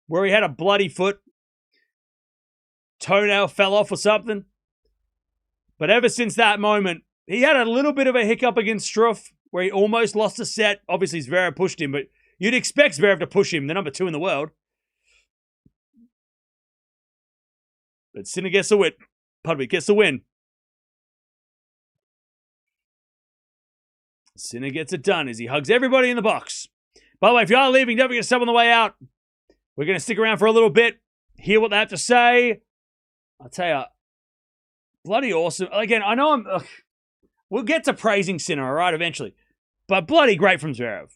where he had a bloody foot. Toenail fell off or something. But ever since that moment, he had a little bit of a hiccup against Struff where he almost lost a set. Obviously, Zverev pushed him, but you'd expect Zverev to push him, the number 2 in the world. But Sinner gets the win. Gets the win. Sinner gets it done as he hugs everybody in the box. By the way, if you are leaving, don't forget to sub on the way out. We're going to stick around for a little bit, hear what they have to say. I'll tell you, bloody awesome. Again, I know we'll get to praising Sinner, all right, eventually. But bloody great from Zverev.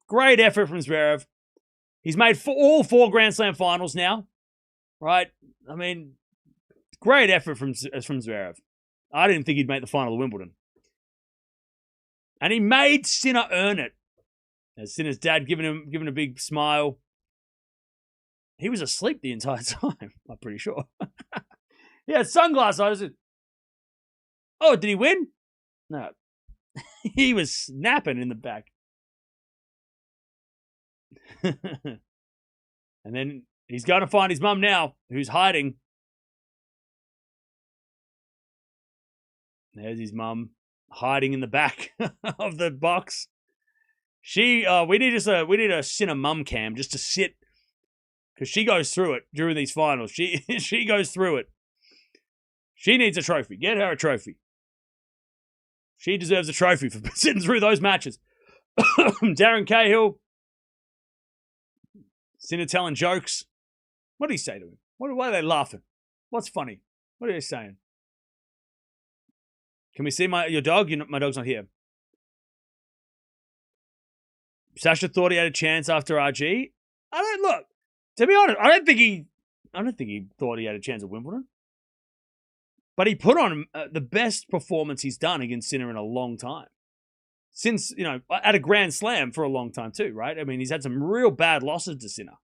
Great effort from Zverev. He's made all 4 Grand Slam finals now, right? I mean, great effort from Zverev. I didn't think he'd make the final of Wimbledon. And he made Sinner earn it. As Sinner's dad giving him a big smile. He was asleep the entire time, I'm pretty sure. He had sunglasses. I was like, oh, did he win? No. He was snapping in the back. And then he's going to find his mum now, who's hiding. There's his mum hiding in the back of the box. We need a Sinner mum cam just to sit, because she goes through it during these finals. She goes through it. She needs a trophy. Get her a trophy. She deserves a trophy for sitting through those matches. Darren Cahill. Sinner telling jokes. What did he say to him? Why are they laughing? What's funny? What are they saying? Can we see your dog? My dog's not here. Sasha thought he had a chance after RG. To be honest, I don't think he thought he had a chance at Wimbledon. But he put on the best performance he's done against Sinner in a long time. Since, at a Grand Slam for a long time too, right? I mean, he's had some real bad losses to Sinner.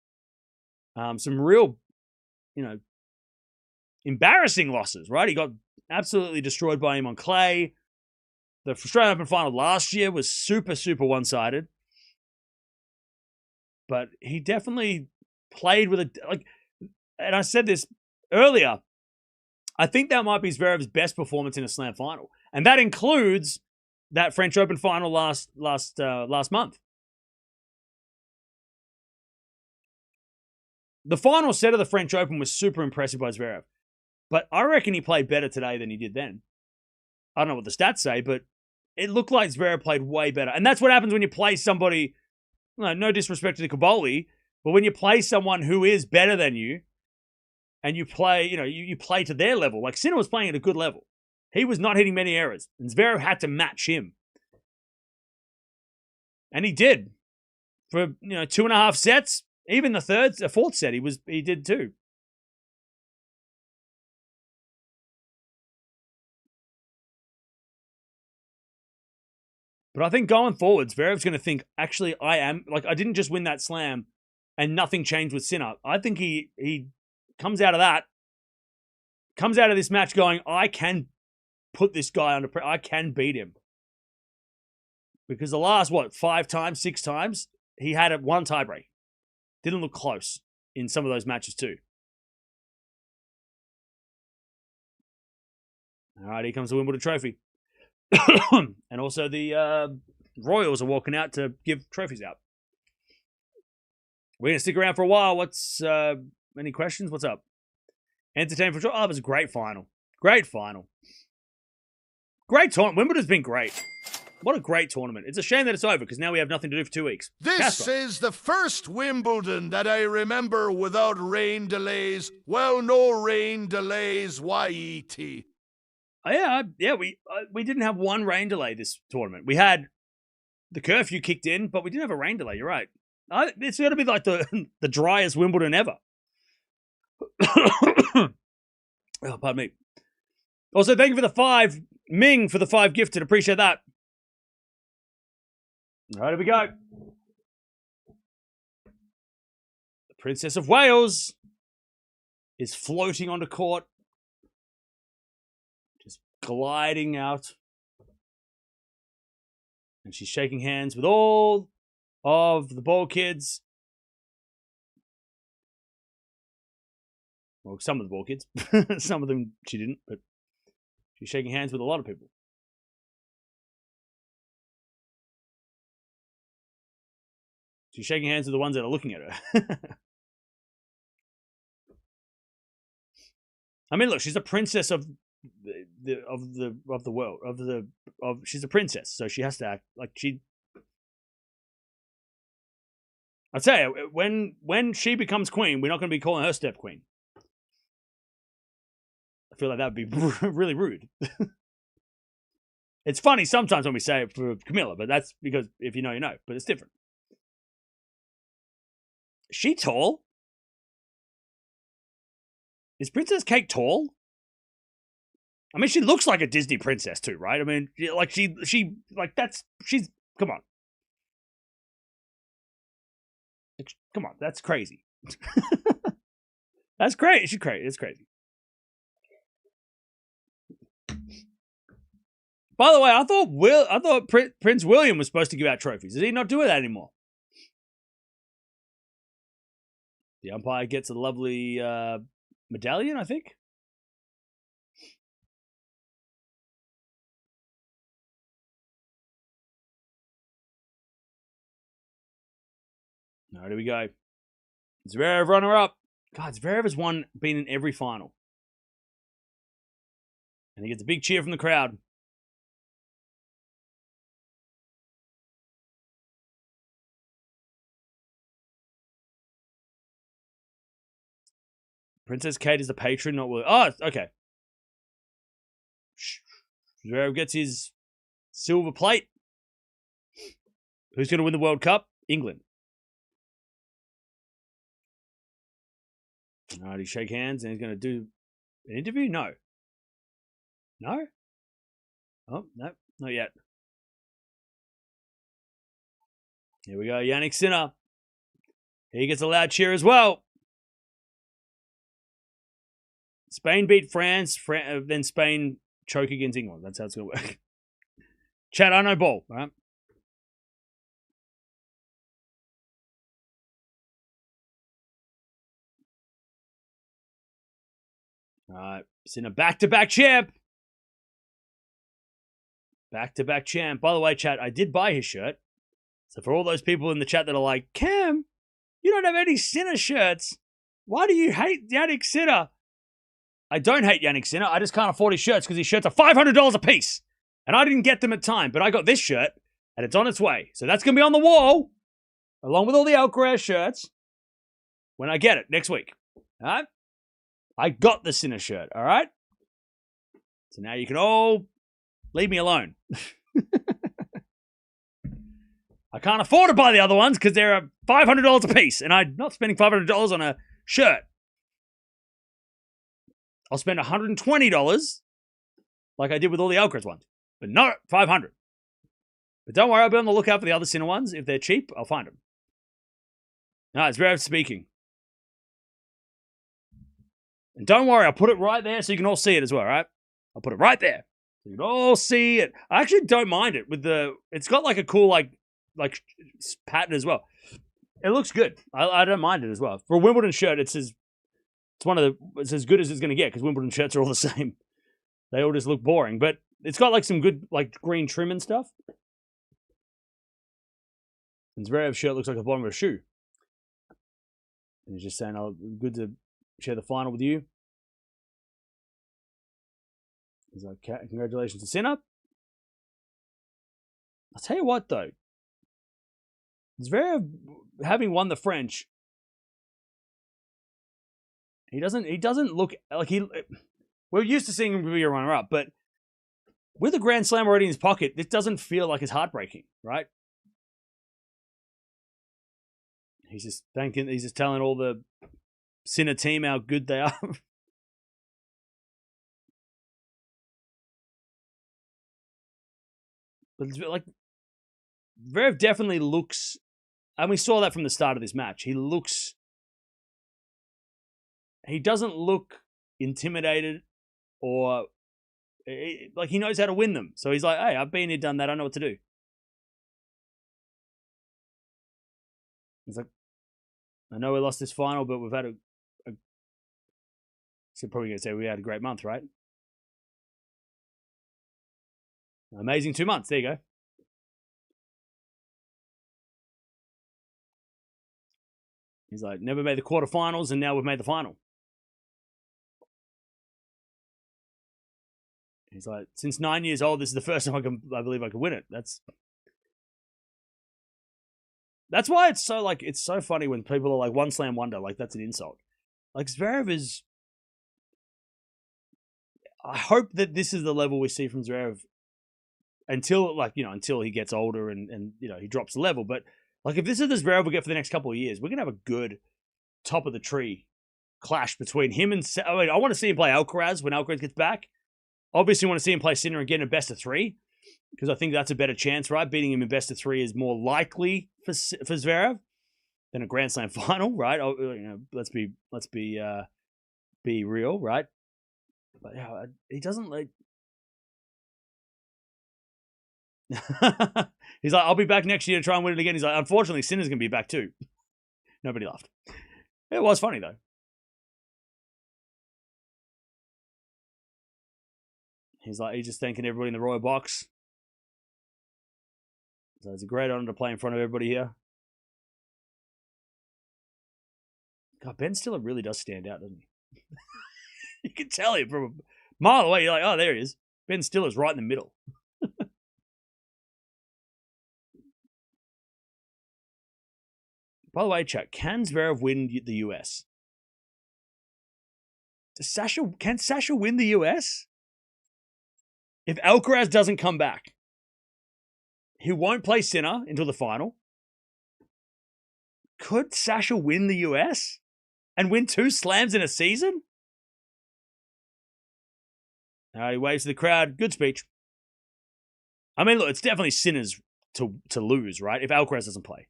Some real, embarrassing losses, right? He got absolutely destroyed by him on clay. The Australian Open final last year was super, super one-sided. But he definitely played with and I said this earlier, I think that might be Zverev's best performance in a Slam final. And that includes that French Open final last month. The final set of the French Open was super impressive by Zverev. But I reckon he played better today than he did then. I don't know what the stats say, but it looked like Zverev played way better. And that's what happens when you play somebody, no disrespect to the Kaboli, but when you play someone who is better than you, and you play, you play to their level. Like Sinner was playing at a good level. He was not hitting many errors, and Zverev had to match him. And he did. For, 2.5 sets, even the fourth set, he did too. But I think going forward, Zverev's going to think, actually, I didn't just win that slam and nothing changed with Sinner. I think he comes out of this match going, I can put this guy under pressure. I can beat him. Because the last, 5 times, 6 times, he had one tiebreak. Didn't look close in some of those matches too. All right, here comes the Wimbledon trophy. And also the Royals are walking out to give trophies out. We're going to stick around for a while. Any questions? What's up? Entertainment for sure. Oh, it was a great final. Great final. Great tournament. Wimbledon's been great. What a great tournament. It's a shame that it's over because now we have nothing to do for 2 weeks. This Casper. is the first Wimbledon that I remember without rain delays. Well, no rain delays, YET. We didn't have one rain delay this tournament. We had the curfew kicked in, but we didn't have a rain delay. You're right. It's got to be like the driest Wimbledon ever. Oh, pardon me. Also, thank you for the 5. Ming for the 5 gifted. Appreciate that. All right, here we go. The Princess of Wales is floating onto court. Just gliding out. And she's shaking hands with all of the ball kids. Well, some of the ball kids. Some of them she didn't, but she's shaking hands with a lot of people. She's shaking hands with the ones that are looking at her. I mean, look, she's a princess of the world. She's a princess, so she has to act like she. I'll tell you, when she becomes queen, we're not going to be calling her step queen. I feel like that would be really rude. It's funny sometimes when we say it for Camilla, but that's because if you know, you know. But it's different. Is she tall? Is Princess Kate tall? I mean, she looks like a Disney princess too, right? I mean, like she's come on. Come on, that's crazy. That's great. She's crazy. It's crazy. By the way, I thought Prince William was supposed to give out trophies. Is he not doing that anymore? The umpire gets a lovely medallion, I think. Now, there we go. Zverev runner-up. God, Zverev has been in every final. And he gets a big cheer from the crowd. Princess Kate is the patron, not William. Oh, okay. Zverev gets his silver plate. Who's going to win the World Cup? England. All right, he shake hands and he's going to do an interview? No. No? Oh, no, not yet. Here we go, Jannik Sinner. He gets a loud cheer as well. Spain beat France, then Spain choke against England. That's how it's going to work. Chat, I know ball, all right? All right, Sinner back-to-back champ. Back-to-back champ. By the way, chat, I did buy his shirt. So for all those people in the chat that are like, Cam, you don't have any Sinner shirts. Why do you hate Jannik Sinner? I don't hate Jannik Sinner. I just can't afford his shirts because his shirts are $500 a piece. And I didn't get them at time, but I got this shirt and it's on its way. So that's going to be on the wall along with all the Alcaraz shirts when I get it next week. All right? I got the Sinner shirt, all right? So now you can all leave me alone. I can't afford to buy the other ones because they're $500 a piece, and I'm not spending $500 on a shirt. I'll spend $120 like I did with all the Alcaraz ones, but not $500. But don't worry, I'll be on the lookout for the other Sinner ones. If they're cheap, I'll find them. No, it's Zverev speaking. And don't worry, I'll put it right there so you can all see it as well, right? I'll put it right there so you can all see it. I actually don't mind it with the. It's got like a cool like pattern as well. It looks good. I don't mind it as well. For a Wimbledon shirt, it's as good as it's going to get because Wimbledon shirts are all the same. They all just look boring, but it's got like some good like green trim and stuff. And Zverev's shirt looks like the bottom of a shoe. And he's just saying, "Oh, good to share the final with you." He's like, "Congratulations to Sinner." I'll tell you what, though. Zverev, having won the French, he doesn't look like he. We're used to seeing him be a runner-up, but with a Grand Slam already in his pocket, this doesn't feel like it's heartbreaking, right? He's just telling all the Sinner team how good they are. But like, Zverev definitely looks, and we saw that from the start of this match. He doesn't look intimidated or like he knows how to win them. So he's like, "Hey, I've been here, done that. I know what to do." He's like, "I know we lost this final, but we've had so probably going to say we had a great month, right? Amazing 2 months. There you go." He's like, "Never made the quarterfinals, and now we've made the final." He's like, "Since 9 years old, this is the first time I believe I can win it." That's why it's so funny when people are like one slam wonder, like that's an insult. Like Zverev is. I hope that this is the level we see from Zverev until he gets older and he drops the level. But like if this is the Zverev we get for the next couple of years, we're gonna have a good top of the tree clash between him and. I want to see him play Alcaraz when Alcaraz gets back. Obviously, want to see him play Sinner again in best of three because I think that's a better chance, right? Beating him in best of three is more likely for Zverev than a Grand Slam final, right? Let's be real, right? But yeah, he doesn't like. He's like, "I'll be back next year to try and win it again." He's like, "Unfortunately, Sinner's gonna be back too." Nobody laughed. It was funny though. He's just thanking everybody in the Royal Box. So it's a great honor to play in front of everybody here. God, Ben Stiller really does stand out, doesn't he? You can tell him from a mile away. You're like, "Oh, there he is." Ben Stiller's right in the middle. By the way, chat, can Zverev win the US? Can Sasha win the US? If Alcaraz doesn't come back, he won't play Sinner until the final. Could Sasha win the US and win 2 slams in a season? He waves to the crowd. Good speech. I mean, look, it's definitely Sinner's to lose, right? If Alcaraz doesn't play.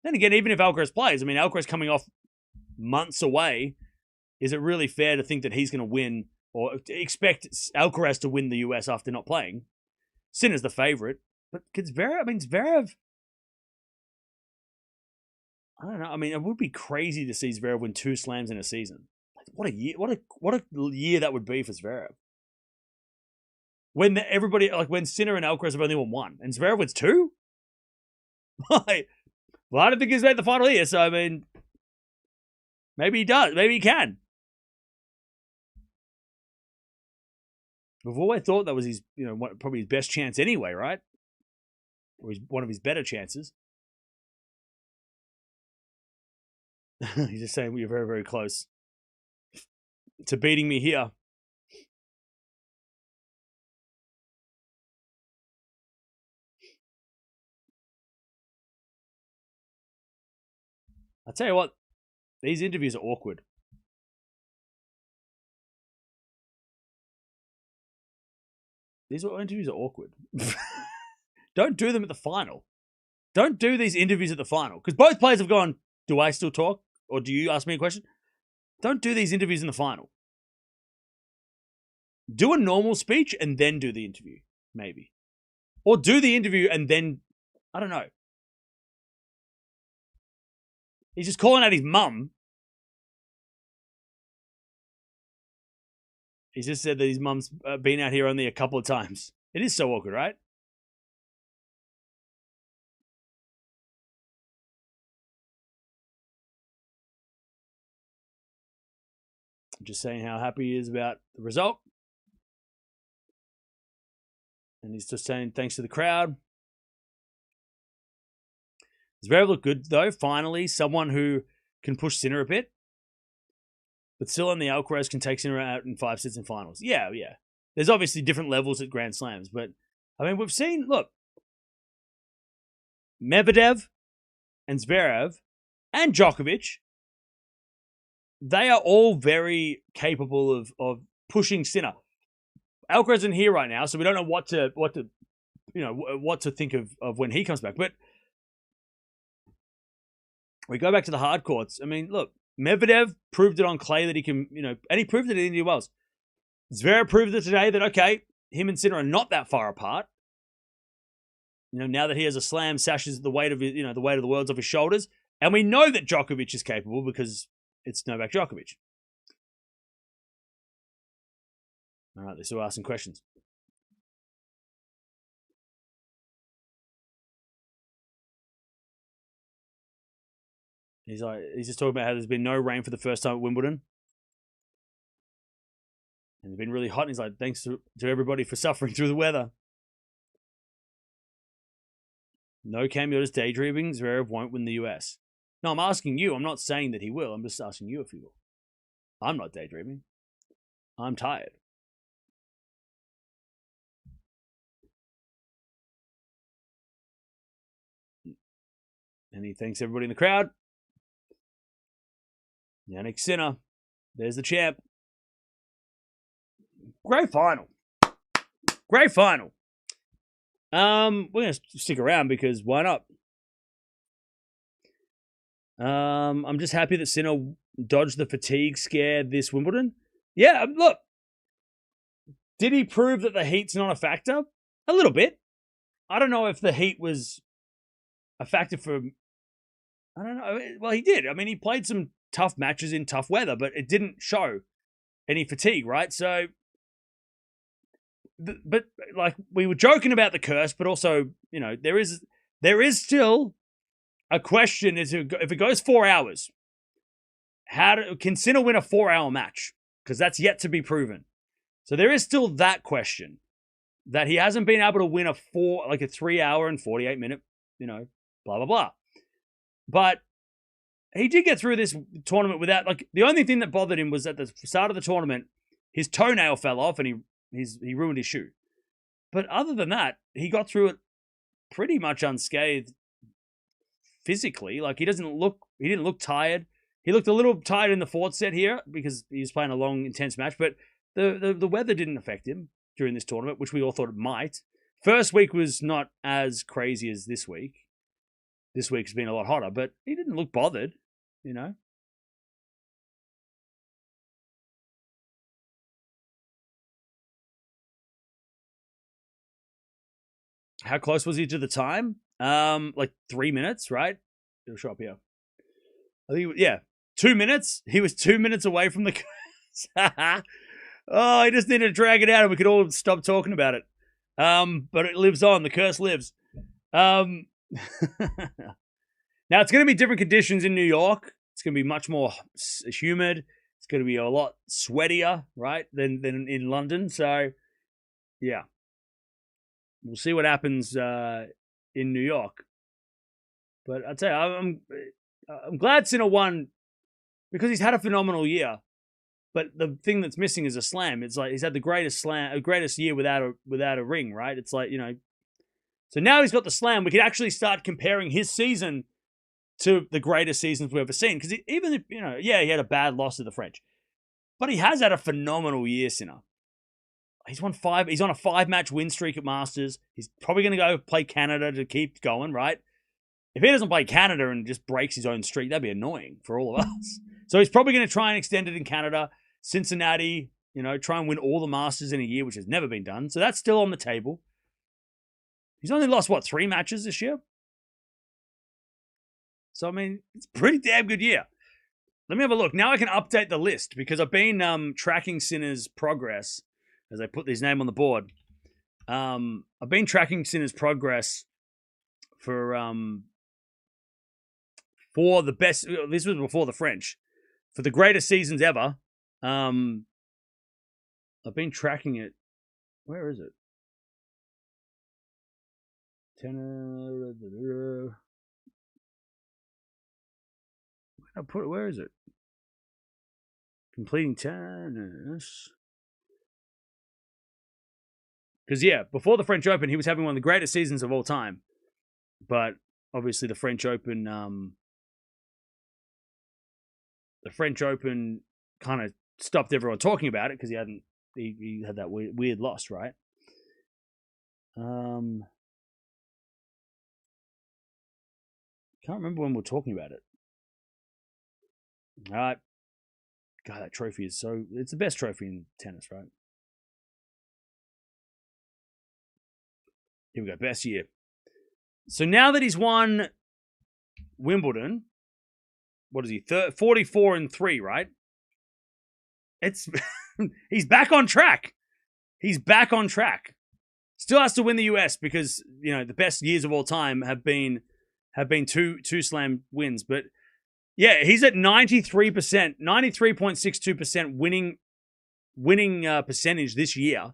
Then again, even if Alcaraz plays, I mean, Alcaraz coming off months away, is it really fair to think that he's going to win or expect Alcaraz to win the US after not playing? Sinner's the favorite. But Zverev, I don't know. I mean, it would be crazy to see Zverev win 2 slams in a season. What a year! What a year that would be for Zverev. When everybody, like when Sinner and Alcaraz have only won 1, and Zverev wins 2. Well, I don't think he's made the final here. So I mean, maybe he does. Maybe he can. We've always thought that was his, probably his best chance anyway, right? Or one of his better chances. He's just saying we're very, very close. to beating me here. I'll tell you what, these interviews are awkward. These interviews are awkward. Don't do them at the final. Don't do these interviews at the final. Because both players have gone, do I still talk? Or do you ask me a question? Don't do these interviews in the final. Do a normal speech and then do the interview, maybe. Or do the interview and then, I don't know. He's just calling out his mum. He's just said that his mum's been out here only a couple of times. It is so awkward, right? I'm just saying how happy he is about the result. And he's just saying thanks to the crowd. Zverev looked good, though. Finally, someone who can push Sinner a bit. But still on the Alcaraz can take Sinner out in 5 sets in finals. Yeah. There's obviously different levels at Grand Slams. But, I mean, we've seen, look, Medvedev and Zverev and Djokovic, they are all very capable of pushing Sinner. Alcaraz isn't here right now, so we don't know what to think of when he comes back. But we go back to the hard courts. I mean, look, Medvedev proved it on clay that he can, and he proved it in Indian Wells. Zverev proved it today that, okay, him and Sinner are not that far apart. Now that he has a slam, sashes the weight of his, the weight of the world's off his shoulders. And we know that Djokovic is capable because it's Novak Djokovic. All right, they're still asking questions. He's just talking about how there's been no rain for the first time at Wimbledon. And it's been really hot. And he's like, thanks to everybody for suffering through the weather. No Cam Yoda's daydreaming. Zverev won't win the US. No, I'm asking you. I'm not saying that he will. I'm just asking you if he will. I'm not daydreaming. I'm tired. And he thanks everybody in the crowd. Jannik Sinner. There's the champ. Great final. Great final. We're going to stick around because why not? I'm just happy that Sinner dodged the fatigue scare this Wimbledon. Yeah, look. Did he prove that the heat's not a factor? A little bit. I don't know if the heat was a factor for... I don't know. Well, he did. I mean, he played some tough matches in tough weather, but it didn't show any fatigue, right? So... But like we were joking about the curse, but also, there is still a question as to if it goes 4 hours, can Sinner win a 4-hour match? Because that's yet to be proven. So there is still that question that he hasn't been able to win a 3-hour and 48-minute, blah blah blah. But he did get through this tournament without the only thing that bothered him was at the start of the tournament, his toenail fell off and he ruined his shoe. But other than that, he got through it pretty much unscathed physically. He didn't look tired. He looked a little tired in the fourth set here because he was playing a long, intense match, but the weather didn't affect him during this tournament, which we all thought it might. First week was not as crazy as this week. This week's been a lot hotter, but he didn't look bothered, How close was he to the time? 3 minutes, right? It'll show up here. I think, 2 minutes. He was 2 minutes away from the curse. Oh, he just needed to drag it out and we could all stop talking about it. But it lives on. The curse lives. Now, it's going to be different conditions in New York. It's going to be much more humid. It's going to be a lot sweatier, right, than in London. So, yeah. We'll see what happens in New York. But I'd say I'm glad Sinner won because he's had a phenomenal year. But the thing that's missing is a slam. It's like he's had the greatest year without a ring, right? It's like, so now he's got the slam. We could actually start comparing his season to the greatest seasons we've ever seen. Because even if, he had a bad loss to the French, but he has had a phenomenal year, Sinner. He's on a 5-match win streak at Masters. He's probably going to go play Canada to keep going, right? If he doesn't play Canada and just breaks his own streak, that'd be annoying for all of us. So he's probably going to try and extend it in Canada. Cincinnati, try and win all the Masters in a year, which has never been done. So that's still on the table. He's only lost, 3 matches this year? So, I mean, it's a pretty damn good year. Let me have a look. Now I can update the list because I've been tracking Sinner's progress as I put his name on the board. I've been tracking Sinner's progress for the best. This was before the French. For the greatest seasons ever. I've been tracking it. Where is it? Where is it? Completing tennis. Because, before the French Open, he was having one of the greatest seasons of all time. But, obviously, the French Open kind of stopped everyone talking about it because he had that weird loss, right? Can't remember when we were talking about it. All right. God, that trophy is it's the best trophy in tennis, right? Here we go, best year. So now that he's won Wimbledon, what is he? 44-3, right? He's back on track. He's back on track. Still has to win the US because, the best years of all time have been two slam wins. But he's at 93%, 93.62% winning percentage this year,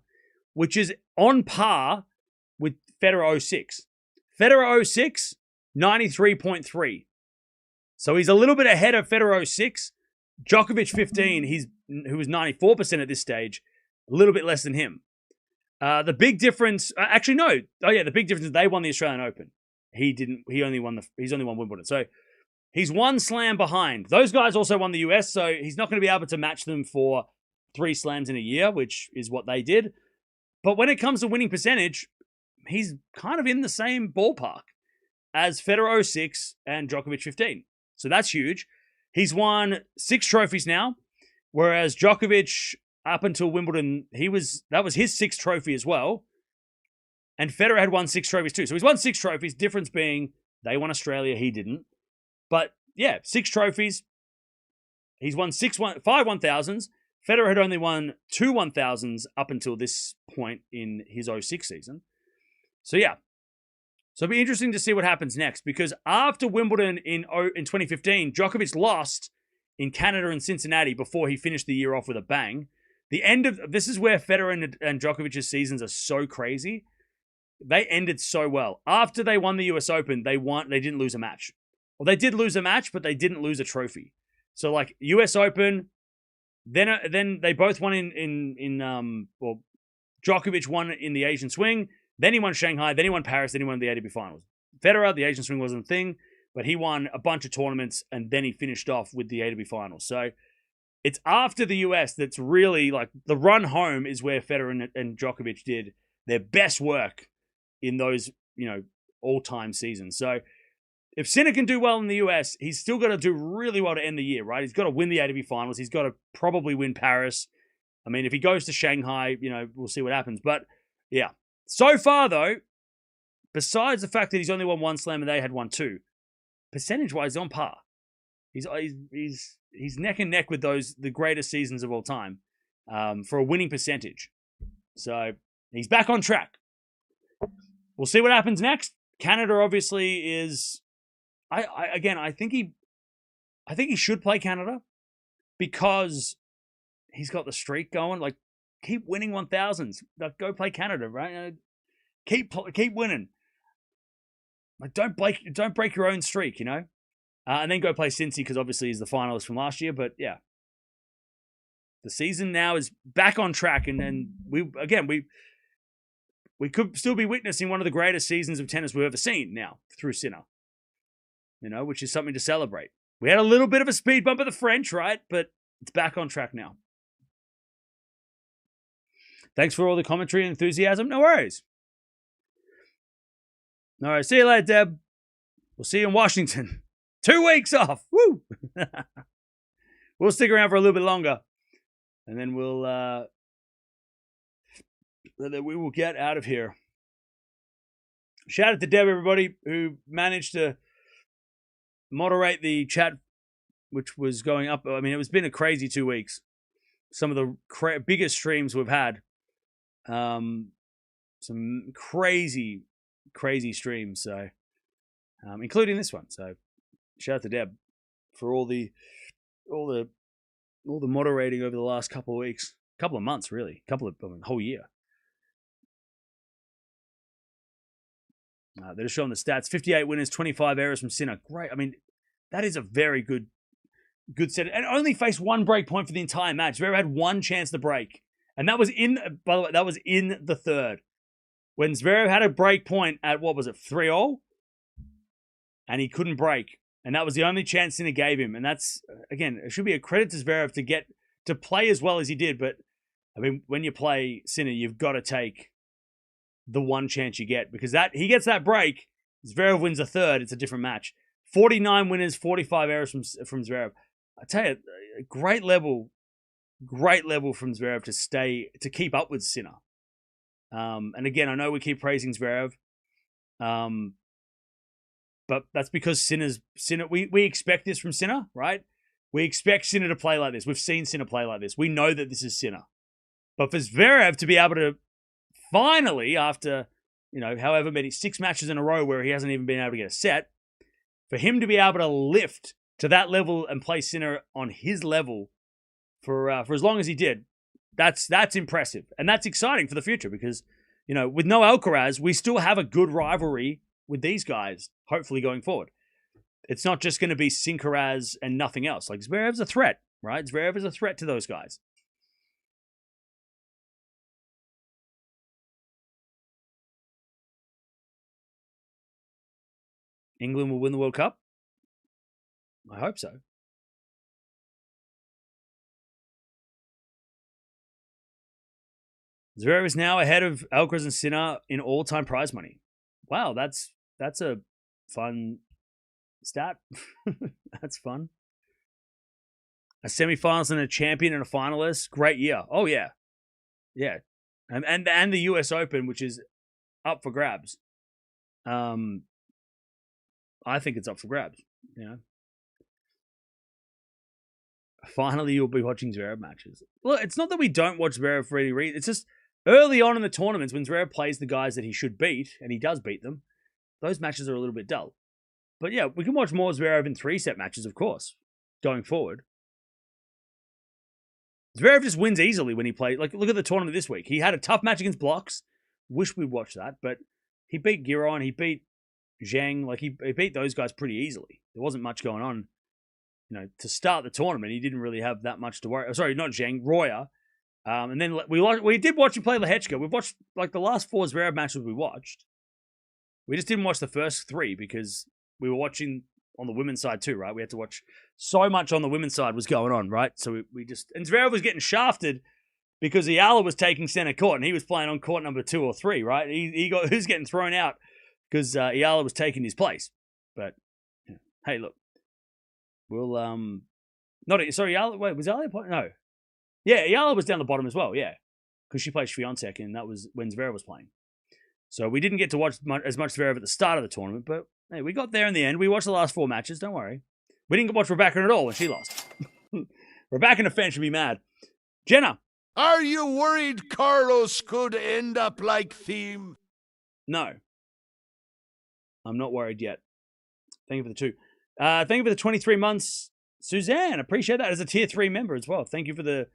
which is on par with Federer 06. Federer 06, 93.3. So he's a little bit ahead of Federer 06. Djokovic 15, who was 94% at this stage, a little bit less than him. The big difference, actually no. Oh yeah, the big difference is they won the Australian Open. He didn't. He's only won Wimbledon. So he's one slam behind. Those guys also won the US, so he's not going to be able to match them for 3 slams in a year, which is what they did. But when it comes to winning percentage, he's kind of in the same ballpark as Federer 06 and Djokovic 15. So that's huge. He's won 6 trophies now, whereas Djokovic, up until Wimbledon, that was his 6th trophy as well. And Federer had won 6 trophies too. So he's won 6 trophies, difference being they won Australia, he didn't. But 6 trophies. He's won 5 1000s. Federer had only won 2 1000s up until this point in his 06 season. So So it'll be interesting to see what happens next because after Wimbledon in 2015, Djokovic lost in Canada and Cincinnati before he finished the year off with a bang. This is where Federer and Djokovic's seasons are so crazy. They ended so well. After they won the US Open, they didn't lose a match. Well, they did lose a match, but they didn't lose a trophy. So like US Open, then they both won Djokovic won in the Asian Swing, then he won Shanghai, then he won Paris, then he won the ATP Finals. Federer, the Asian Swing wasn't a thing, but he won a bunch of tournaments and then he finished off with the ATP Finals. So it's after the US that's really like the run home is where Federer and Djokovic did their best work in those, all-time seasons. So if Sinner can do well in the US, he's still got to do really well to end the year, right? He's got to win the ATP Finals. He's got to probably win Paris. I mean, if he goes to Shanghai, we'll see what happens. But yeah, so far though, besides the fact that he's only won 1 slam and they had won 2, percentage-wise, he's on par. He's neck and neck with the greatest seasons of all time for a winning percentage. So he's back on track. We'll see what happens next. Canada obviously is. I think he should play Canada because he's got the streak going. Like, keep winning 1000s. Like, go play Canada, right? Keep winning. Like, don't break your own streak, and then go play Cincy because obviously he's the finalist from last year. But yeah, The season now is back on track, and we could still be witnessing one of the greatest seasons of tennis we've ever seen now through Sinner. Which is something to celebrate. We had a little bit of a speed bump at the French, right? But it's back on track now. Thanks for all the commentary and enthusiasm. No worries. All right, see you later, Deb. We'll see you in Washington. 2 weeks off. Woo! We'll stick around for a little bit longer. And then we will get out of here. Shout out to Deb, everybody, who managed to moderate the chat, which was going up. I mean, it's been a crazy 2 weeks. Some of the biggest streams we've had. Some crazy streams. So, including this one. So, shout out to Deb for all the moderating over the last couple of weeks, couple of months, really, whole year. They're just showing the stats: 58 winners, 25 errors from Sinner. Great. I mean, that is a very good set. And only faced one break point for the entire match. Zverev had one chance to break, and that was by the way, that was in the third when Zverev had a break point at 3-0, and he couldn't break. And that was the only chance Sinner gave him. And that's, again, it should be a credit to Zverev to get to play as well as he did. But, I mean, when you play Sinner, you've got to take the one chance you get. Because he gets that break, Zverev wins the third, it's a different match. 49 winners, 45 errors from Zverev. I tell you, great level from Zverev to keep up with Sinner. And again, I know we keep praising Zverev. But that's because Sinner. We expect this from Sinner, right? We expect Sinner to play like this. We've seen Sinner play like this. We know that this is Sinner. But for Zverev to be able to finally, after however many 6 matches in a row where he hasn't even been able to get a set, for him to be able to lift to that level and play Sinner on his level for as long as he did, that's impressive, and that's exciting for the future because with no Alcaraz, we still have a good rivalry with these guys, hopefully going forward. It's not just going to be Sinkeraz and nothing else. Like, Zverev's a threat, right? Zverev is a threat to those guys. England will win the World Cup? I hope so. Zverev is now ahead of Alcaraz and Sinner in all-time prize money. Wow, that's a fun stat. That's fun. A semifinals and a champion and a finalist. Great year. Oh yeah. Yeah. And the US Open, which is up for grabs. I think it's up for grabs. Finally you'll be watching Zverev matches. Look, it's not that we don't watch Zverev for any reason. It's just early on in the tournaments when Zverev plays the guys that he should beat, and he does beat them, those matches are a little bit dull. But yeah, we can watch more Zverev in 3-set matches, of course, going forward. Zverev just wins easily when he plays. Like, look at the tournament this week. He had a tough match against Blocks. Wish we'd watched that, but he beat Giron, he beat Zhang. Like, he beat those guys pretty easily. There wasn't much going on, to start the tournament. He didn't really have that much to worry. Sorry, not Zhang, Roya. And then we did watch him play Lehechka. We've watched, like, the last 4 Zverev matches we watched. We just didn't watch the first 3 because we were watching on the women's side too, right? We had to watch so much on the women's side was going on, right? So we just... And Zverev was getting shafted because Eala was taking center court and he was playing on court number 2 or 3, right? He was getting thrown out because Eala was taking his place. But, hey, look. We'll... Eala... Wait, was Eala... No. Yeah, Eala was down the bottom as well, yeah. Because she played Swiatek, and that was when Zverev was playing. So we didn't get to watch as much Zverev at the start of the tournament, but hey, we got there in the end. We watched the last 4 matches, don't worry. We didn't watch Raducanu at all when she lost. Raducanu fans should be mad. Jenna. Are you worried Carlos could end up like Thiem? No. I'm not worried yet. Thank you for the 2. Thank you for the 23 months, Suzanne. Appreciate that as a Tier 3 member as well. Thank you for the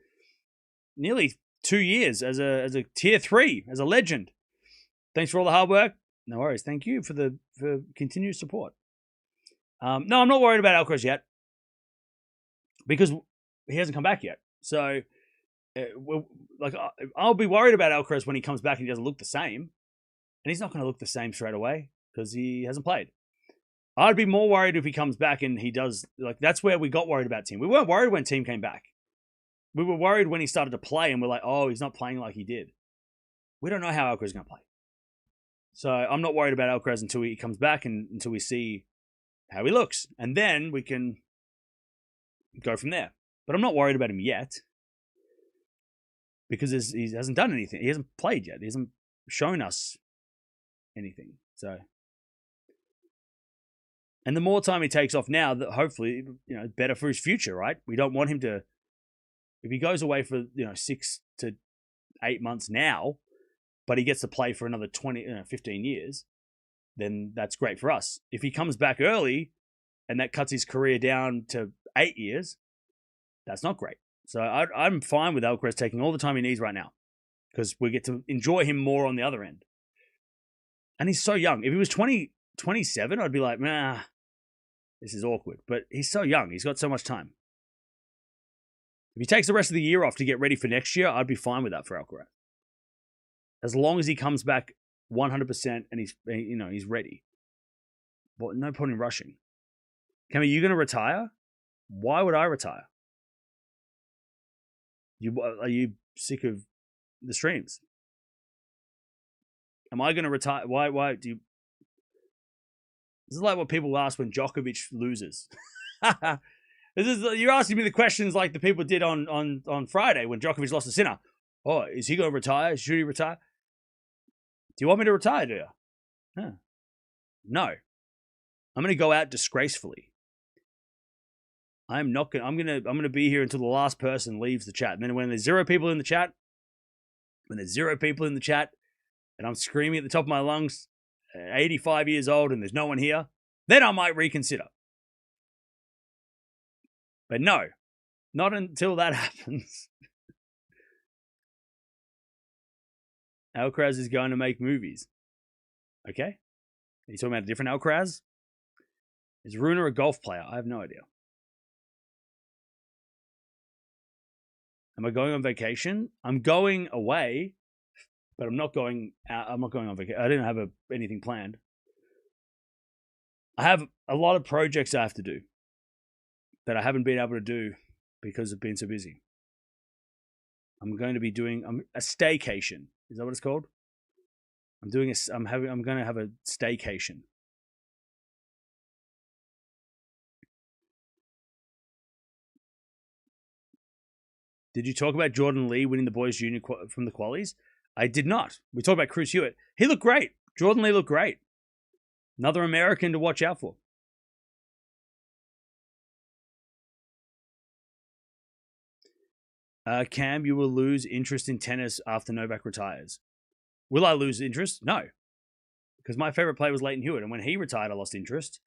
nearly 2 years as a Tier 3, as a legend. Thanks for all the hard work. No worries. Thank you for continued support. No, I'm not worried about Alcaraz yet because he hasn't come back yet. So I'll be worried about Alcaraz when he comes back and he doesn't look the same. And he's not going to look the same straight away because he hasn't played. I'd be more worried if he comes back and he does. Like, that's where we got worried about Tim. We weren't worried when Tim came back. We were worried when he started to play and we're like, oh, he's not playing like he did. We don't know how Alcaraz is going to play. So I'm not worried about Alcaraz until he comes back and until we see how he looks. And then we can go from there. But I'm not worried about him yet. Because he hasn't done anything. He hasn't played yet. He hasn't shown us anything. So, and the more time he takes off now, that hopefully, better for his future, right? We don't want him to, if he goes away for 6 to 8 months now, but he gets to play for another 15 years, then that's great for us. If he comes back early and that cuts his career down to 8 years, that's not great. So I'm fine with Alcaraz taking all the time he needs right now because we get to enjoy him more on the other end. And he's so young. If he was 27, I'd be like, nah, this is awkward. But he's so young. He's got so much time. If he takes the rest of the year off to get ready for next year, I'd be fine with that for Alcaraz. As long as he comes back 100% and he's ready. But no point in rushing. Cammy, you going to retire? Why would I retire? Are you sick of the streams? Am I going to retire? Why do you? This is like what people ask when Djokovic loses. You're asking me the questions like the people did on Friday when Djokovic lost to Sinner. Oh, is he going to retire? Should he retire? Do you want me to retire, do you? Huh. No. I'm going to go out disgracefully. I'm going to be here until the last person leaves the chat. And then when there's 0 people in the chat, and I'm screaming at the top of my lungs, 85 years old, and there's no one here, then I might reconsider. But no, not until that happens. Alcaraz is going to make movies. Okay? Are you talking about a different Alcaraz? Is Runa a golf player? I have no idea. Am I going on vacation? I'm going away, but I'm not going out. I'm not going on vacation. I didn't have anything planned. I have a lot of projects I have to do that I haven't been able to do because I've been so busy. I'm going to be doing a staycation. Is that what it's called? I'm going to have a staycation. Did you talk about Jordan Lee winning the boys junior from the qualies? I did not. We talked about Chris Hewitt. He looked great. Jordan Lee looked great. Another American to watch out for. Cam, you will lose interest in tennis after Novak retires. Will I lose interest? No. Because my favorite player was Leighton Hewitt, and when he retired, I lost interest.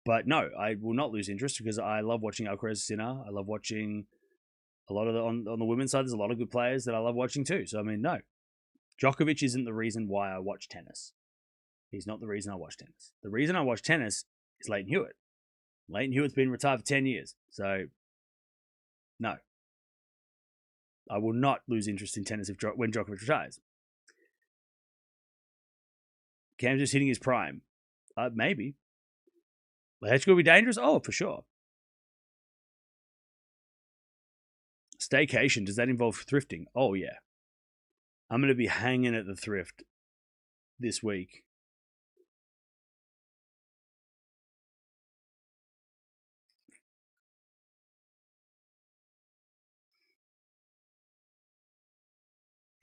But no, I will not lose interest because I love watching Alcaraz Sinner. I love watching a lot of on the women's side. There's a lot of good players that I love watching too. So, I mean, no. Djokovic isn't the reason why I watch tennis. He's not the reason I watch tennis. The reason I watch tennis is Leighton Hewitt. Leighton Hewitt's been retired for 10 years. So, no. I will not lose interest in tennis when Djokovic retires. Cam's just hitting his prime. Maybe. Hedge will be dangerous? Oh, for sure. Staycation, does that involve thrifting? Oh, yeah. I'm going to be hanging at the thrift this week.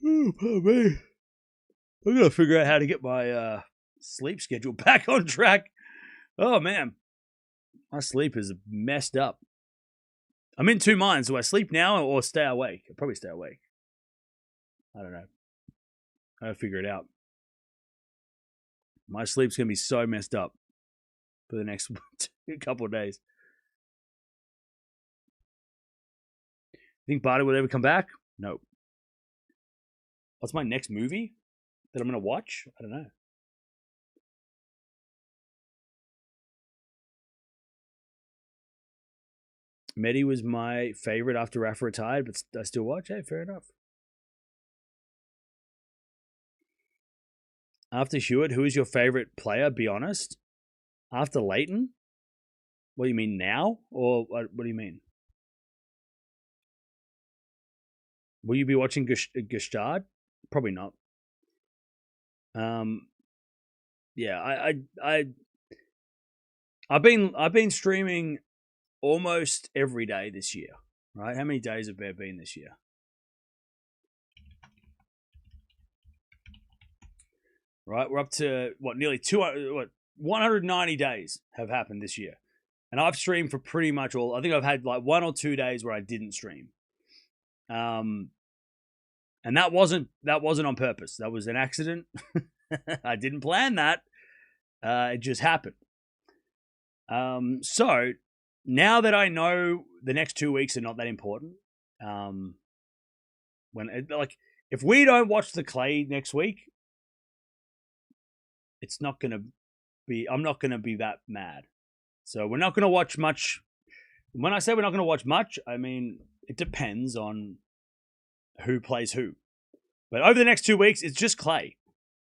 Oh, man. I'm going to figure out how to get my sleep schedule back on track. Oh, man. My sleep is messed up. I'm in 2 minds. Do I sleep now or stay awake? I'll probably stay awake. I don't know. I'll figure it out. My sleep's going to be so messed up for the next couple of days. Think Barty will ever come back? No. What's my next movie that I'm going to watch? I don't know. Medi was my favorite after Rafa retired, but I still watch. Hey, fair enough. After Hewitt, who is your favorite player? Be honest. After Leighton? What do you mean now? Or what do you mean? Will you be watching Gustard? Probably not. Yeah, I've been streaming almost every day this year. Right? How many days have there been this year? Right, we're up to nearly 190 days have happened this year, and I've streamed for pretty much all. I think I've had like 1 or 2 days where I didn't stream, and that wasn't on purpose. That was an accident. I didn't plan that. It just happened. So now that I know the next 2 weeks are not that important, if we don't watch the clay next week, it's not going to be, I'm not going to be that mad. So we're not going to watch much. When I say we're not going to watch much, I mean, it depends on who plays who. But over the next 2 weeks, it's just clay.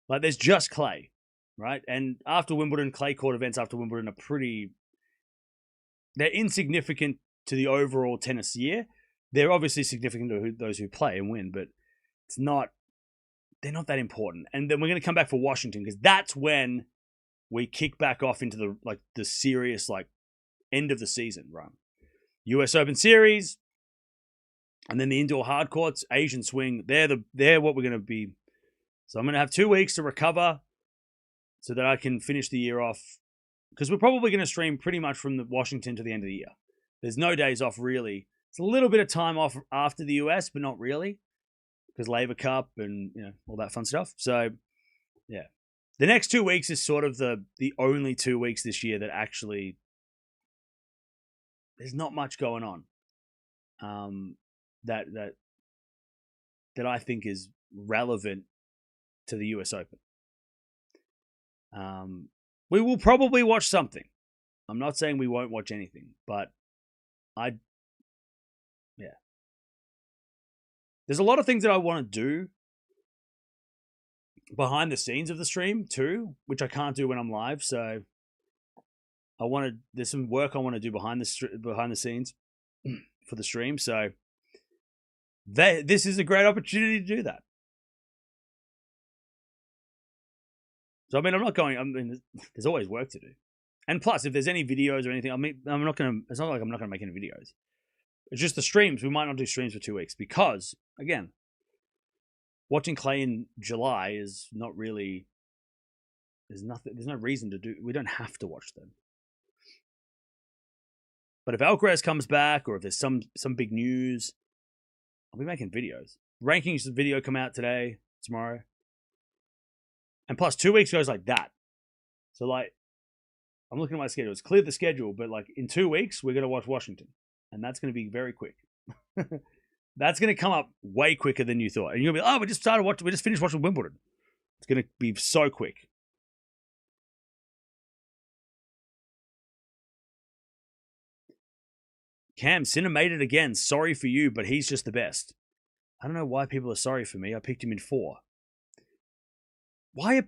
Like, there's just clay, right? And after Wimbledon, clay court events after Wimbledon they're insignificant to the overall tennis year. They're obviously significant to those who play and win, but they're not that important. And then we're going to come back for Washington, because that's when we kick back off into the serious end of the season run. US Open Series, and then the indoor hard courts, Asian swing. They're what we're going to be. So I'm going to have 2 weeks to recover so that I can finish the year off, because we're probably going to stream pretty much from the Washington to the end of the year. There's no days off really. It's a little bit of time off after the US, but not really, because Labour Cup and all that fun stuff. So yeah, the next 2 weeks is sort of the only 2 weeks this year that actually there's not much going on. That I think is relevant to the US Open. We will probably watch something. I'm not saying we won't watch anything, but there's a lot of things that I want to do behind the scenes of the stream too, which I can't do when I'm live. So there's some work I want to do behind the scenes for the stream. So this is a great opportunity to do that. So, I mean, there's always work to do. And plus, if there's any videos or anything, it's not like I'm not going to make any videos. It's just the streams. We might not do streams for 2 weeks because, again, watching clay in July is not really, there's no reason to do, we don't have to watch them. But if Alcaraz comes back, or if there's some big news, I'll be making videos. Rankings video come out today, tomorrow. And plus 2 weeks goes like that. So I'm looking at my schedule. It's cleared the schedule, but in 2 weeks, we're going to watch Washington. And that's going to be very quick. That's going to come up way quicker than you thought. And you're going to be, we just finished watching Wimbledon. It's going to be so quick. Cam, Sinner made it again. Sorry for you, but he's just the best. I don't know why people are sorry for me. I picked him in 4. Why are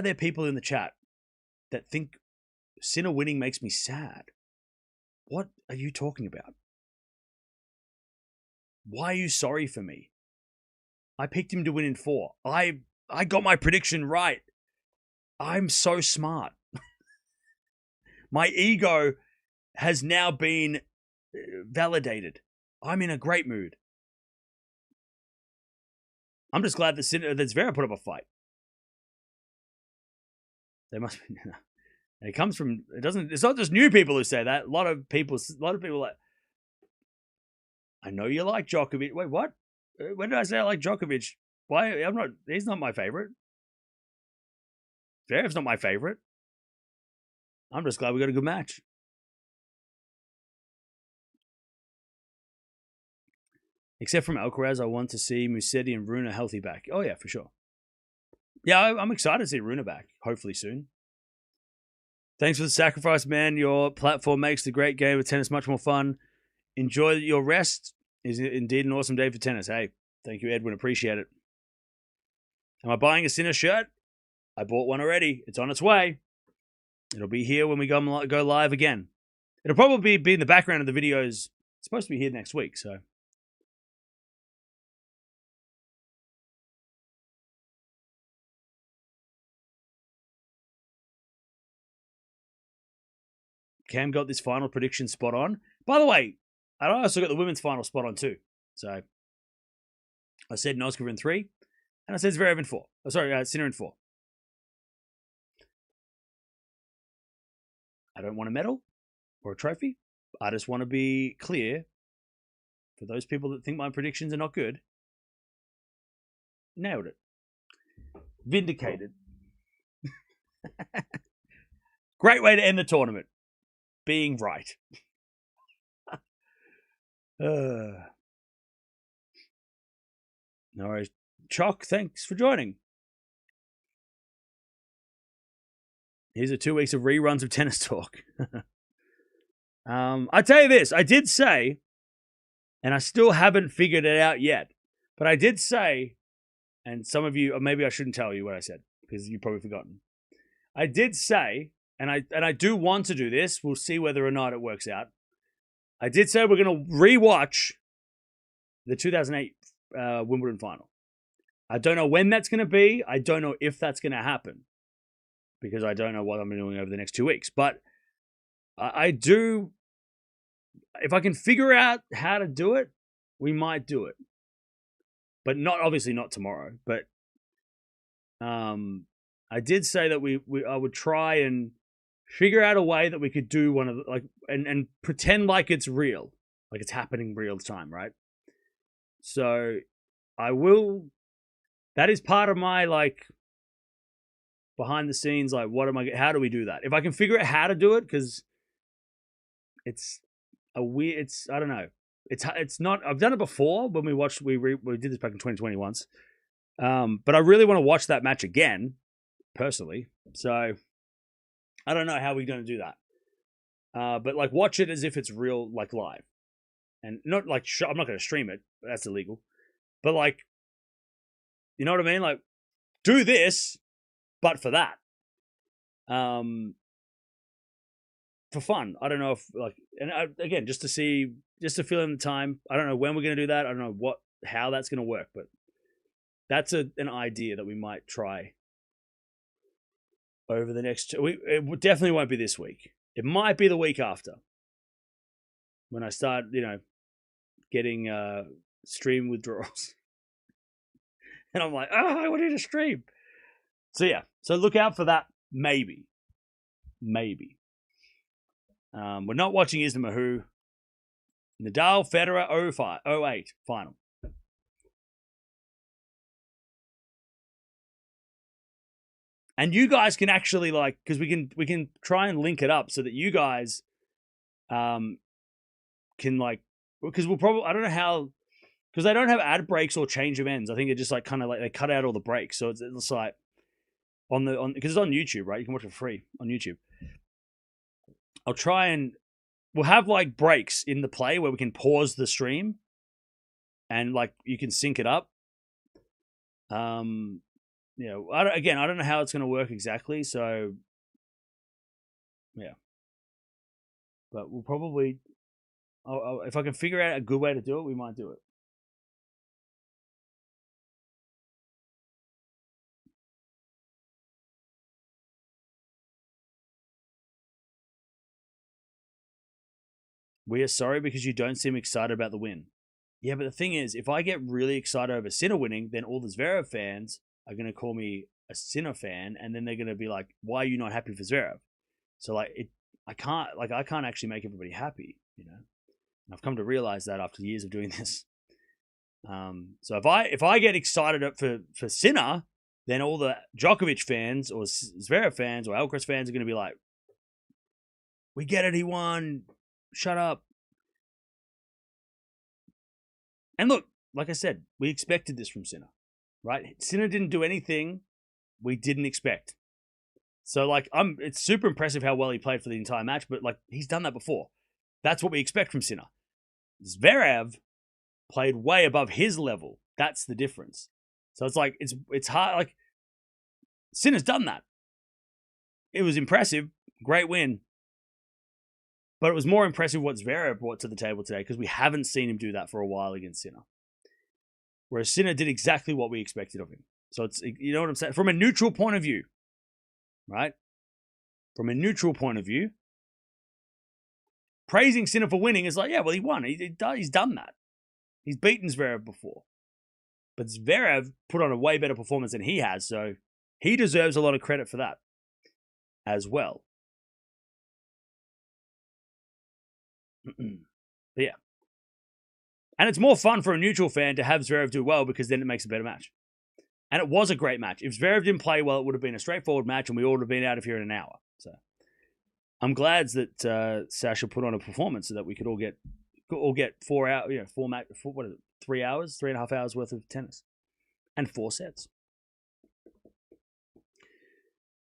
there people in the chat that think Sinner winning makes me sad? What are you talking about? Why are you sorry for me? I picked him to win in 4. I got my prediction right. I'm so smart. My ego has now been validated. I'm in a great mood. I'm just glad that Zverev put up a fight. There must be. It's not just new people who say that. A lot of people like, I know you like Djokovic. Wait, what? When did I say I like Djokovic? Why? He's not my favorite. Zverev's not my favorite. I'm just glad we got a good match. Except from Alcaraz, I want to see Musetti and Rune healthy back. Oh yeah, for sure. Yeah, I'm excited to see Rune back. Hopefully soon. Thanks for the sacrifice, man. Your platform makes the great game of tennis much more fun. Enjoy your rest. Is indeed an awesome day for tennis. Hey, thank you, Edwin. Appreciate it. Am I buying a Sinner shirt? I bought one already. It's on its way. It'll be here when we go live again. It'll probably be in the background of the videos. It's supposed to be here next week, so. Cam got this final prediction spot on. By the way, I also got the women's final spot on too. So I said Noskova in 3, and I said Zverev in 4. Oh, sorry, Sinner in 4. I don't want a medal or a trophy. I just want to be clear for those people that think my predictions are not good. Nailed it. Vindicated. Great way to end the tournament. Being right. No worries. Choc, thanks for joining. Here's a 2 weeks of reruns of Tennis Talk. I tell you this, I did say, and I still haven't figured it out yet, but I did say, and some of you, or maybe I shouldn't tell you what I said, because you've probably forgotten. I did say, and I do want to do this, we'll see whether or not it works out. I did say we're going to rewatch the 2008 Wimbledon final. I don't know when that's going to be. I don't know if that's going to happen, because I don't know what I'm doing over the next 2 weeks. But I do, if I can figure out how to do it, we might do it. But obviously not tomorrow. But I did say that I would try and figure out a way that we could do one of the, and pretend like it's real, like it's happening real time, right? So I will. That is part of my behind the scenes, how do we do that? If I can figure out how to do it, because it's I don't know. It's not. I've done it before when we watched. We did this back in 2020 once. But I really want to watch that match again, personally. So I don't know how we're going to do that. But watch it as if it's real, live, and not I'm not going to stream it. That's illegal. But you know what I mean? Do this, but for that. For fun. I don't know if again, just to fill in the time. I don't know when we're going to do that. I don't know how that's going to work, but that's an idea that we might try over the next 2 weeks. It definitely won't be this week. It might be the week after, when I start, getting stream withdrawals. And I'm like, I want to stream. So yeah, so look out for that. Maybe. We're not watching Isla Mahou. Nadal, Federer, 08 final. And you guys can actually because we can try and link it up so that you guys can because we'll probably, I don't know how, because they don't have ad breaks or change of ends. I think it just they cut out all the breaks. So it's because it's on YouTube, right? You can watch it for free on YouTube. I'll try and we'll have breaks in the play where we can pause the stream and you can sync it up. I don't know how it's going to work exactly. So yeah, but we'll probably, if I can figure out a good way to do it, we might do it. We are sorry because you don't seem excited about the win. Yeah, but the thing is, if I get really excited over Sinner winning, then all the Zverev fans are going to call me a Sinner fan, and then they're going to be like, why are you not happy for Zverev? So I can't actually make everybody happy, And I've come to realize that after years of doing this. So if I get excited for Sinner, then all the Djokovic fans or Zverev fans or Alcaraz fans are going to be like, we get it, he won. Shut up. And look, like I said, we expected this from Sinner, right? Sinner didn't do anything we didn't expect. So, like, it's super impressive how well he played for the entire match, but, like, he's done that before. That's what we expect from Sinner. Zverev played way above his level. That's the difference. So it's like, it's hard. Like, Sinner's done that. It was impressive. Great win. But it was more impressive what Zverev brought to the table today because we haven't seen him do that for a while against Sinner. Whereas Sinner did exactly what we expected of him. So it's, you know what I'm saying? From a neutral point of view, right? From a neutral point of view, praising Sinner for winning is like, yeah, well, he won. He's done that. He's beaten Zverev before. But Zverev put on a way better performance than he has, so he deserves a lot of credit for that as well. But yeah. And it's more fun for a neutral fan to have Zverev do well because then it makes a better match. And it was a great match. If Zverev didn't play well, it would have been a straightforward match and we all would have been out of here in an hour. So I'm glad that Sasha put on a performance so that we could all get 4 hours, 3 hours, 3.5 hours worth of tennis and 4 sets.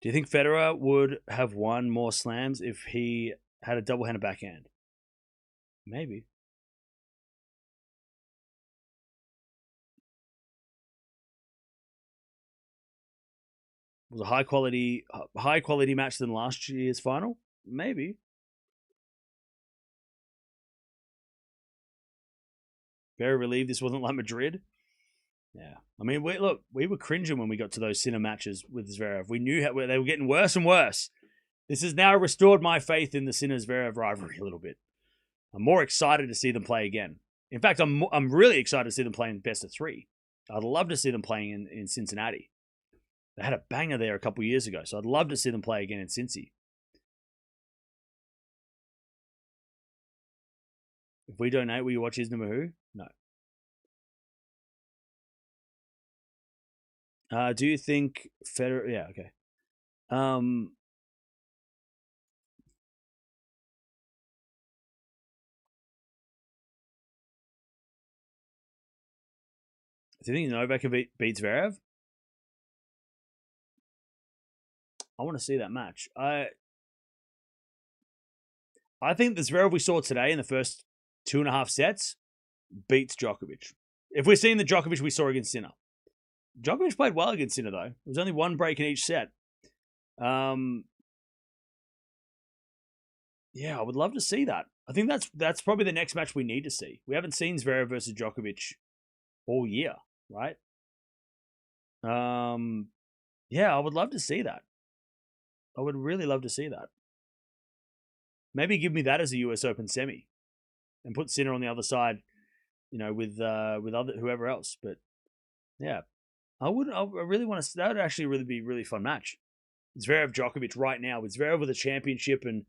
Do you think Federer would have won more slams if he had a double-handed backhand? Maybe. Was a high quality match than last year's final? Maybe. Very relieved this wasn't like Madrid. Yeah. I mean, we were cringing when we got to those Sinner matches with Zverev. We knew how they were getting worse and worse. This has now restored my faith in the Sinner-Zverev rivalry a little bit. I'm more excited to see them play again. In fact, I'm really excited to see them play in best of 3. I'd love to see them playing in Cincinnati. They had a banger there a couple years ago, so I'd love to see them play again in Cincy. If we donate, will you watch Isna Mahoo? No. Do you think Federer... Yeah, okay. Do you think Novak beats Zverev? I want to see that match. I think the Zverev we saw today in the first 2.5 sets beats Djokovic. If we're seeing the Djokovic we saw against Sinner. Djokovic played well against Sinner, though. There was only 1 break in each set. Yeah, I would love to see that. I think that's probably the next match we need to see. We haven't seen Zverev versus Djokovic all year, right? Yeah, I would love to see that. I would really love to see that. Maybe give me that as a US Open semi and put Sinner on the other side, with whoever else. But yeah, I really want to. That would actually really be a really fun match. Zverev Djokovic right now with Zverev with a championship and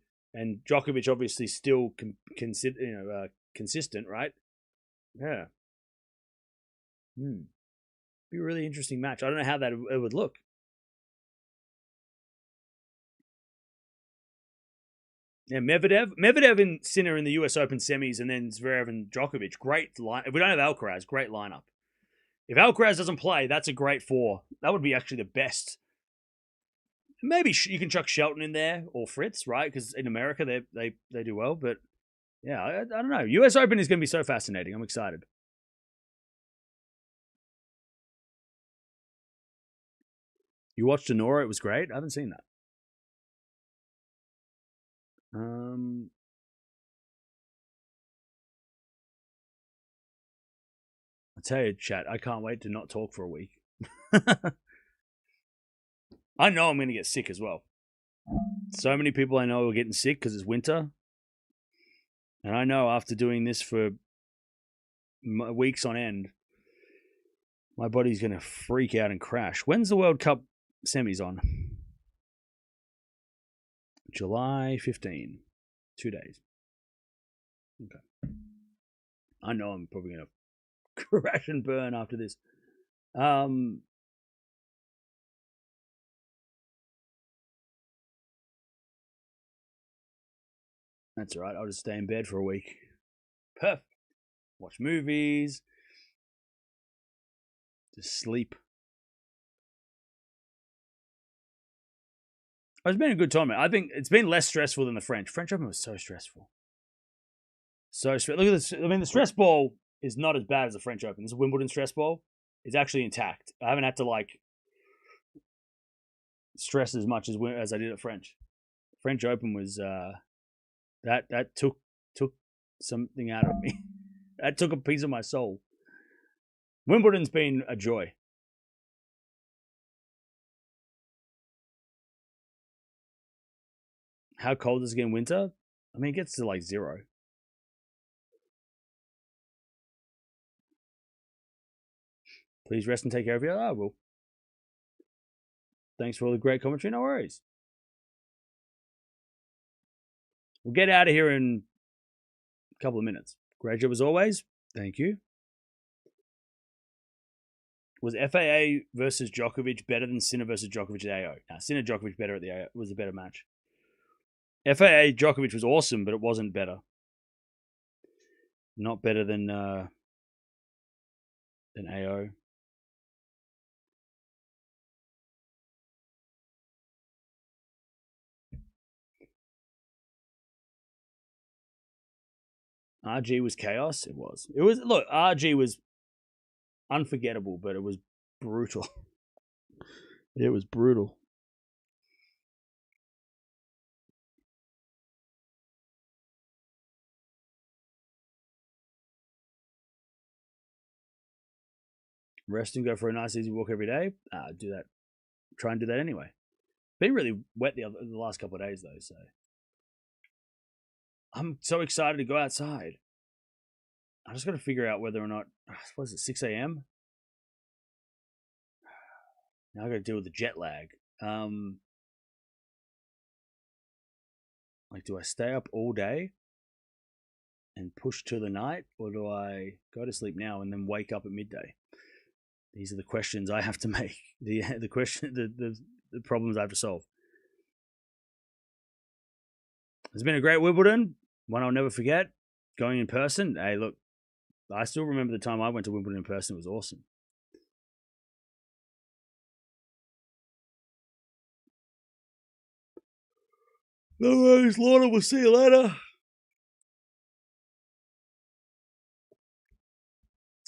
Djokovic obviously still consistent, right? Yeah. Be a really interesting match. I don't know how that it would look. Yeah, Medvedev and Sinner in the US Open semis, and then Zverev and Djokovic. Great line. If we don't have Alcaraz, great lineup. If Alcaraz doesn't play, that's a great 4. That would be actually the best. Maybe you can chuck Shelton in there or Fritz, right? Because in America they do well. But yeah, I don't know. US Open is going to be so fascinating. I'm excited. You watched Honora? It was great. I haven't seen that. I tell you, chat, I can't wait to not talk for a week. I know I'm going to get sick as well. So many people I know are getting sick because it's winter. And I know after doing this for weeks on end, my body's going to freak out and crash. When's the World Cup semis on? July 15. 2 days. Okay. I know I'm probably going to crash and burn after this. That's all right. I'll just stay in bed for a week. Perfect. Watch movies. Just sleep. It's been a good tournament. I think it's been less stressful than the French. French Open was so stressful. So look at this. I mean, the stress ball is not as bad as the French Open. This Wimbledon stress ball is actually intact. I haven't had to like stress as much as I did at French. French Open was that took something out of me. That took a piece of my soul. Wimbledon's been a joy. How cold is it in winter? I mean, it gets to like 0. Please rest and take care of you. Oh, well. Thanks for all the great commentary. No worries. We'll get out of here in a couple of minutes. Great job as always. Thank you. Was FAA versus Djokovic better than Sinner versus Djokovic at AO? Nah, Sinner Djokovic better at the AO. It was a better match. FAA Djokovic was awesome, but it wasn't better. Not better than AO. RG was chaos. It was. Look, RG was unforgettable, but it was brutal. It was brutal. Rest and go for a nice easy walk every day. Do that. Try and do that anyway. Been really wet the last couple of days though, so I'm so excited to go outside. I just got to figure out whether or not, what is it, 6 a.m? Now I got to deal with the jet lag. Like, do I stay up all day and push to the night, or do I go to sleep now and then wake up at midday? These are the questions I have to make. The problems I have to solve. It's been a great Wimbledon, one I'll never forget. Going in person, hey, look, I still remember the time I went to Wimbledon in person. It was awesome. No worries, Lorna. We'll see you later.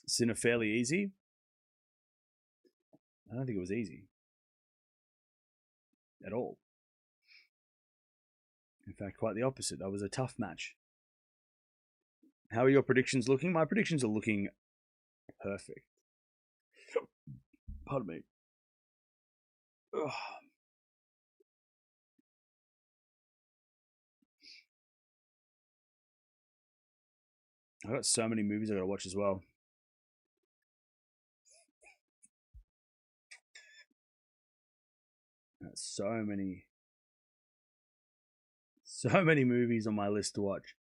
Sinner fairly easy. I don't think it was easy at all. In fact, quite the opposite. That was a tough match. How are your predictions looking? My predictions are looking perfect. Pardon me. Ugh. I've got so many movies I gotta watch as well. So many movies on my list to watch.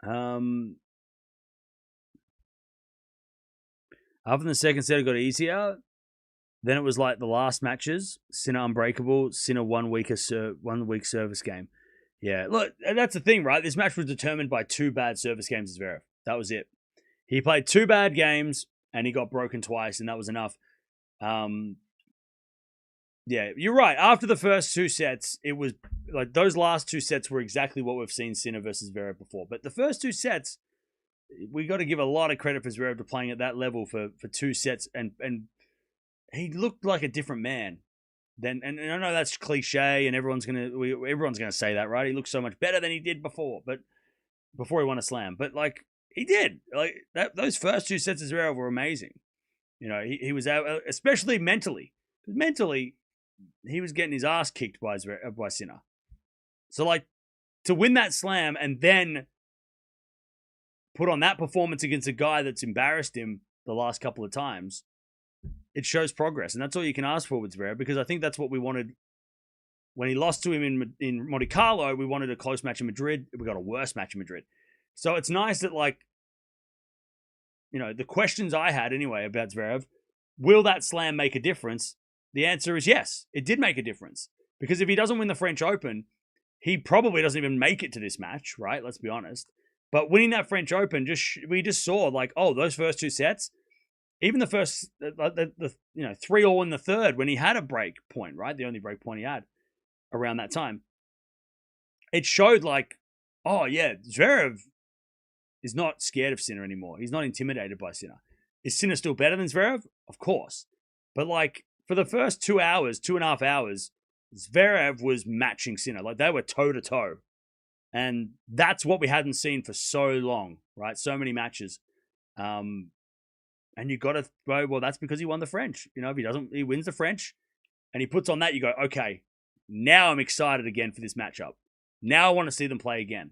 After the second set, it got easier. Then it was like the last matches. Sinner unbreakable. Sinner 1 week service game. Yeah, look, that's the thing, right? This match was determined by 2 bad service games of Zverev. That was it. He played 2 bad games and he got broken twice, and that was enough. Yeah, you're right. After the first 2 sets, it was like those last 2 sets were exactly what we've seen Sinner versus Zverev before. But the first 2 sets, we got to give a lot of credit for Zverev to playing at that level for 2 sets, and he looked like a different man. And I know that's cliche, and everyone's gonna say that, right? He looks so much better than he did before, but before he won a slam. But like he did, like those first 2 sets of Zverev were amazing. You know, he was out, especially mentally. Mentally, he was getting his ass kicked by Sinner. So like to win that slam and then put on that performance against a guy that's embarrassed him the last couple of times, it shows progress. And that's all you can ask for with Zverev, because I think that's what we wanted. When he lost to him in Monte Carlo, we wanted a close match in Madrid. We got a worse match in Madrid. So it's nice that, like, you know, the questions I had anyway about Zverev, will that slam make a difference? The answer is yes, it did make a difference. Because if he doesn't win the French Open, he probably doesn't even make it to this match, right? Let's be honest. But winning that French Open, we just saw, like, oh, those first 2 sets, even the first, the 3-all in the third when he had a break point, right? The only break point he had around that time. It showed like, oh yeah, Zverev is not scared of Sinner anymore. He's not intimidated by Sinner. Is Sinner still better than Zverev? Of course. But like for the first 2.5 hours, Zverev was matching Sinner. Like they were toe to toe. And that's what we hadn't seen for so long, right? So many matches. And you got to go, well, that's because he won the French. If he wins the French and he puts on that, you go, okay, now I'm excited again for this matchup. Now I want to see them play again.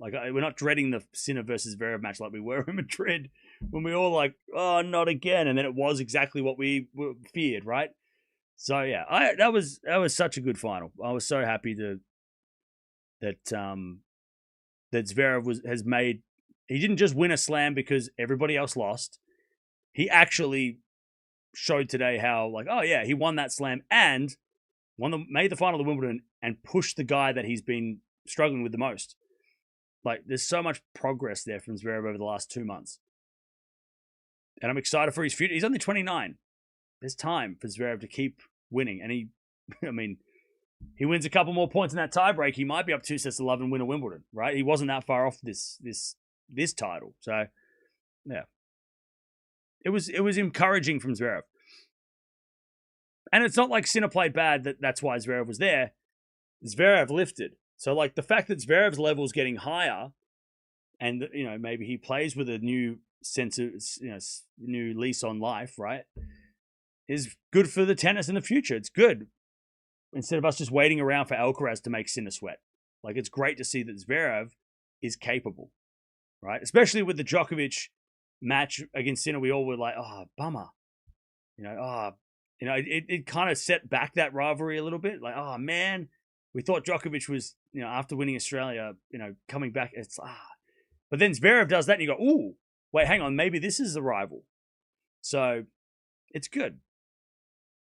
Like, we're not dreading the Sinner versus Zverev match like we were in Madrid when we all like, oh, not again. And then it was exactly what we feared, right? So, yeah, that was such a good final. I was so happy that Zverev has made... He didn't just win a slam because everybody else lost. He actually showed today how, like, oh, yeah, he won that slam and made the final of Wimbledon and pushed the guy that he's been struggling with the most. Like, there's so much progress there from Zverev over the last 2 months. And I'm excited for his future. He's only 29. There's time for Zverev to keep winning. And he wins a couple more points in that tiebreak. He might be up 2-11 and win a Wimbledon, right? He wasn't that far off this title. So, yeah. It was encouraging from Zverev. And it's not like Sinner played bad, that's why Zverev was there. Zverev lifted. So, like, the fact that Zverev's level is getting higher and, maybe he plays with a new sense of, new lease on life, right, is good for the tennis in the future. It's good. Instead of us just waiting around for Alcaraz to make Sinner sweat. Like, it's great to see that Zverev is capable, right? Especially with the Djokovic match against Sinner, we all were like, oh, bummer. It kind of set back that rivalry a little bit. Like, oh, man. We thought Djokovic was, after winning Australia, coming back. It's But then Zverev does that and you go, ooh, wait, hang on. Maybe this is the rival. So it's good.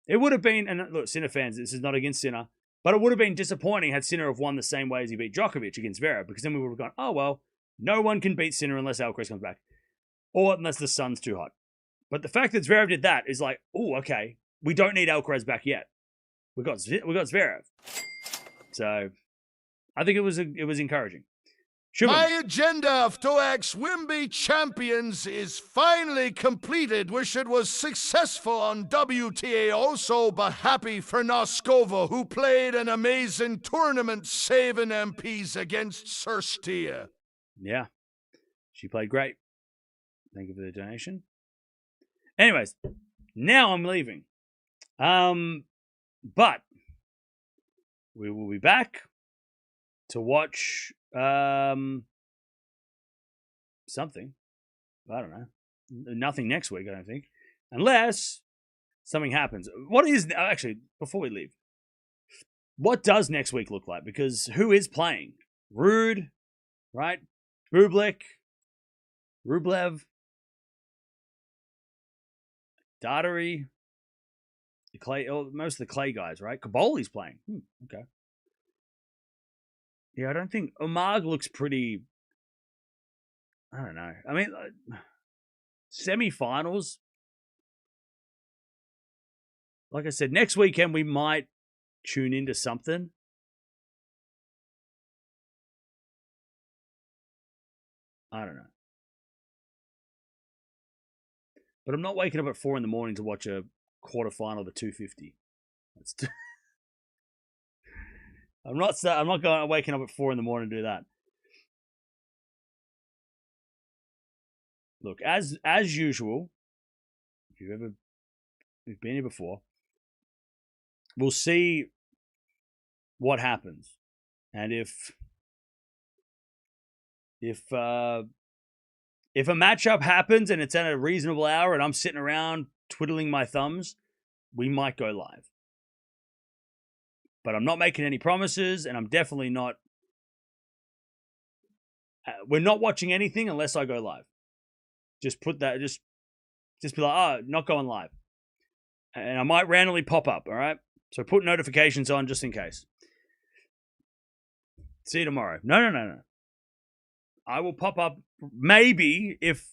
It would have been, and look, Sinner fans, this is not against Sinner, but it would have been disappointing had Sinner have won the same way as he beat Djokovic against Zverev, because then we would have gone, oh, well, no one can beat Sinner unless Alcaraz comes back or unless the sun's too hot. But the fact that Zverev did that is like, oh, okay, we don't need Alcaraz back yet. We got Zverev. So, I think it was encouraging. My agenda of 2X Wimby Champions is finally completed. Wish it was successful on WTA also, but happy for Noskova, who played an amazing tournament, saving MPs against Cirstea. Yeah, she played great. Thank you for the donation. Anyways, now I'm leaving. But we will be back to watch something. I don't know. Nothing next week, I don't think. Unless something happens. What is... Actually, before we leave, what does next week look like? Because who is playing? Rude, right? Rublev, Daughtery, the clay, most of the clay guys, right? Kaboli's playing. Okay. Yeah, I don't think Omag looks pretty. I don't know. I mean, semi-finals. Like I said, next weekend we might tune into something. I don't know. But I'm not waking up at 4 a.m. to watch a quarterfinal of the 250. I'm not going waking up at 4 a.m. to do that. Look, as usual, if you've been here before, we'll see what happens, and if a matchup happens and it's at a reasonable hour and I'm sitting around twiddling my thumbs, we might go live. But I'm not making any promises, and I'm definitely not... we're not watching anything unless I go live. Just put that... Just be like, oh, not going live. And I might randomly pop up, all right? So put notifications on just in case. See you tomorrow. No. I will pop up maybe if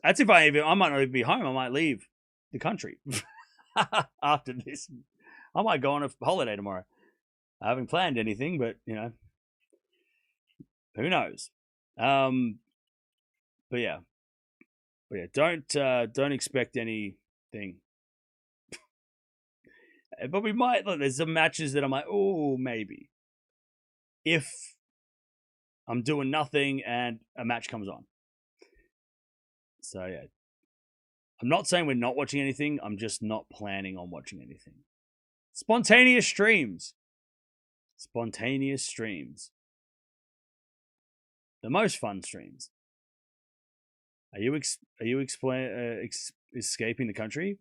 That's if I might not even be home. I might leave the country after this. I might go on a holiday tomorrow. I haven't planned anything, but who knows? But yeah, don't expect anything. But we might. Look, there's some matches that I'm like, oh, maybe if I'm doing nothing and a match comes on. So yeah, I'm not saying we're not watching anything. I'm just not planning on watching anything. Spontaneous streams. The most fun streams. Are you escaping the country?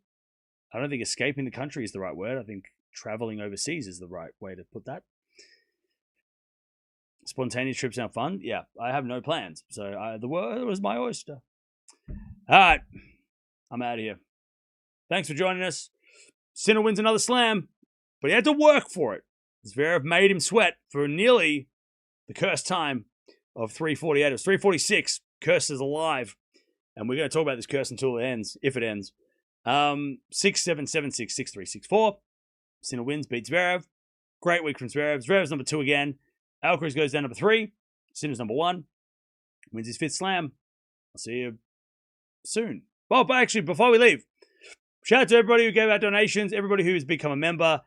I don't think escaping the country is the right word. I think traveling overseas is the right way to put that. Spontaneous trips sound fun? Yeah, I have no plans. So the world was my oyster. All right, I'm out of here. Thanks for joining us. Sinner wins another slam, but he had to work for it. Zverev made him sweat for nearly the cursed time of 3:48. It was 3:46. Curse is alive. And we're going to talk about this curse until it ends, if it ends. 6-7, 7-6, 6-3, 6-4. Sinner wins, beats Zverev. Great week from Zverev. Zverev's number 2 again. Alcaraz goes down number 3. Sinner's number 1. Wins his 5th slam. I'll see you soon. Well, but actually, before we leave, shout out to everybody who gave out donations, everybody who's become a member.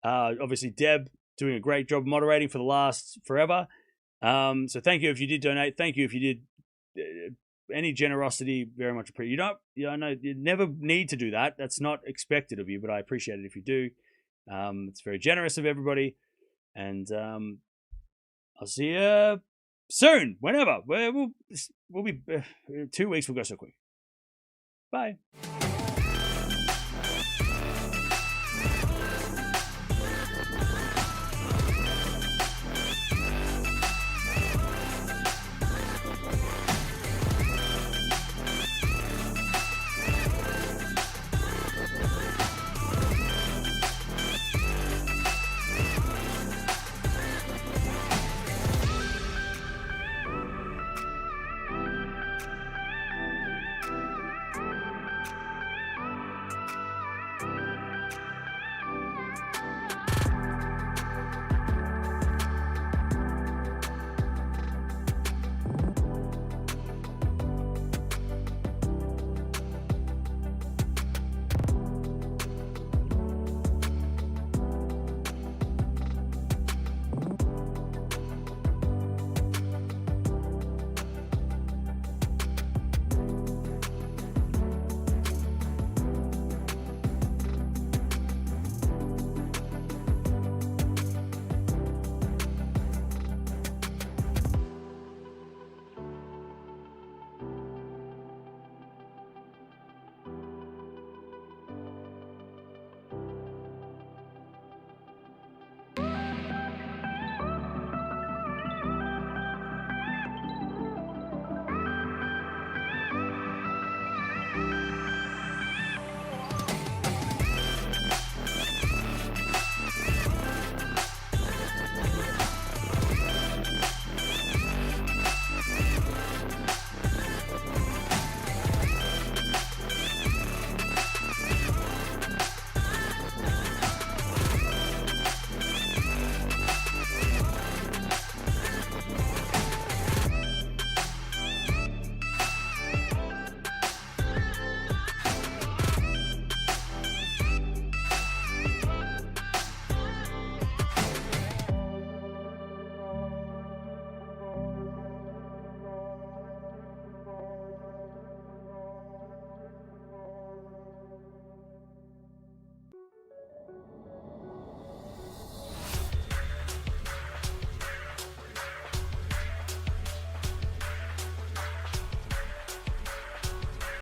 Obviously, Deb doing a great job moderating for the last forever. So thank you if you did donate. Thank you if you did any generosity. Very much appreciated. You never need to do that. That's not expected of you, but I appreciate it if you do. It's very generous of everybody. And I'll see you soon, whenever. We'll be 2 weeks will go so quick. Bye.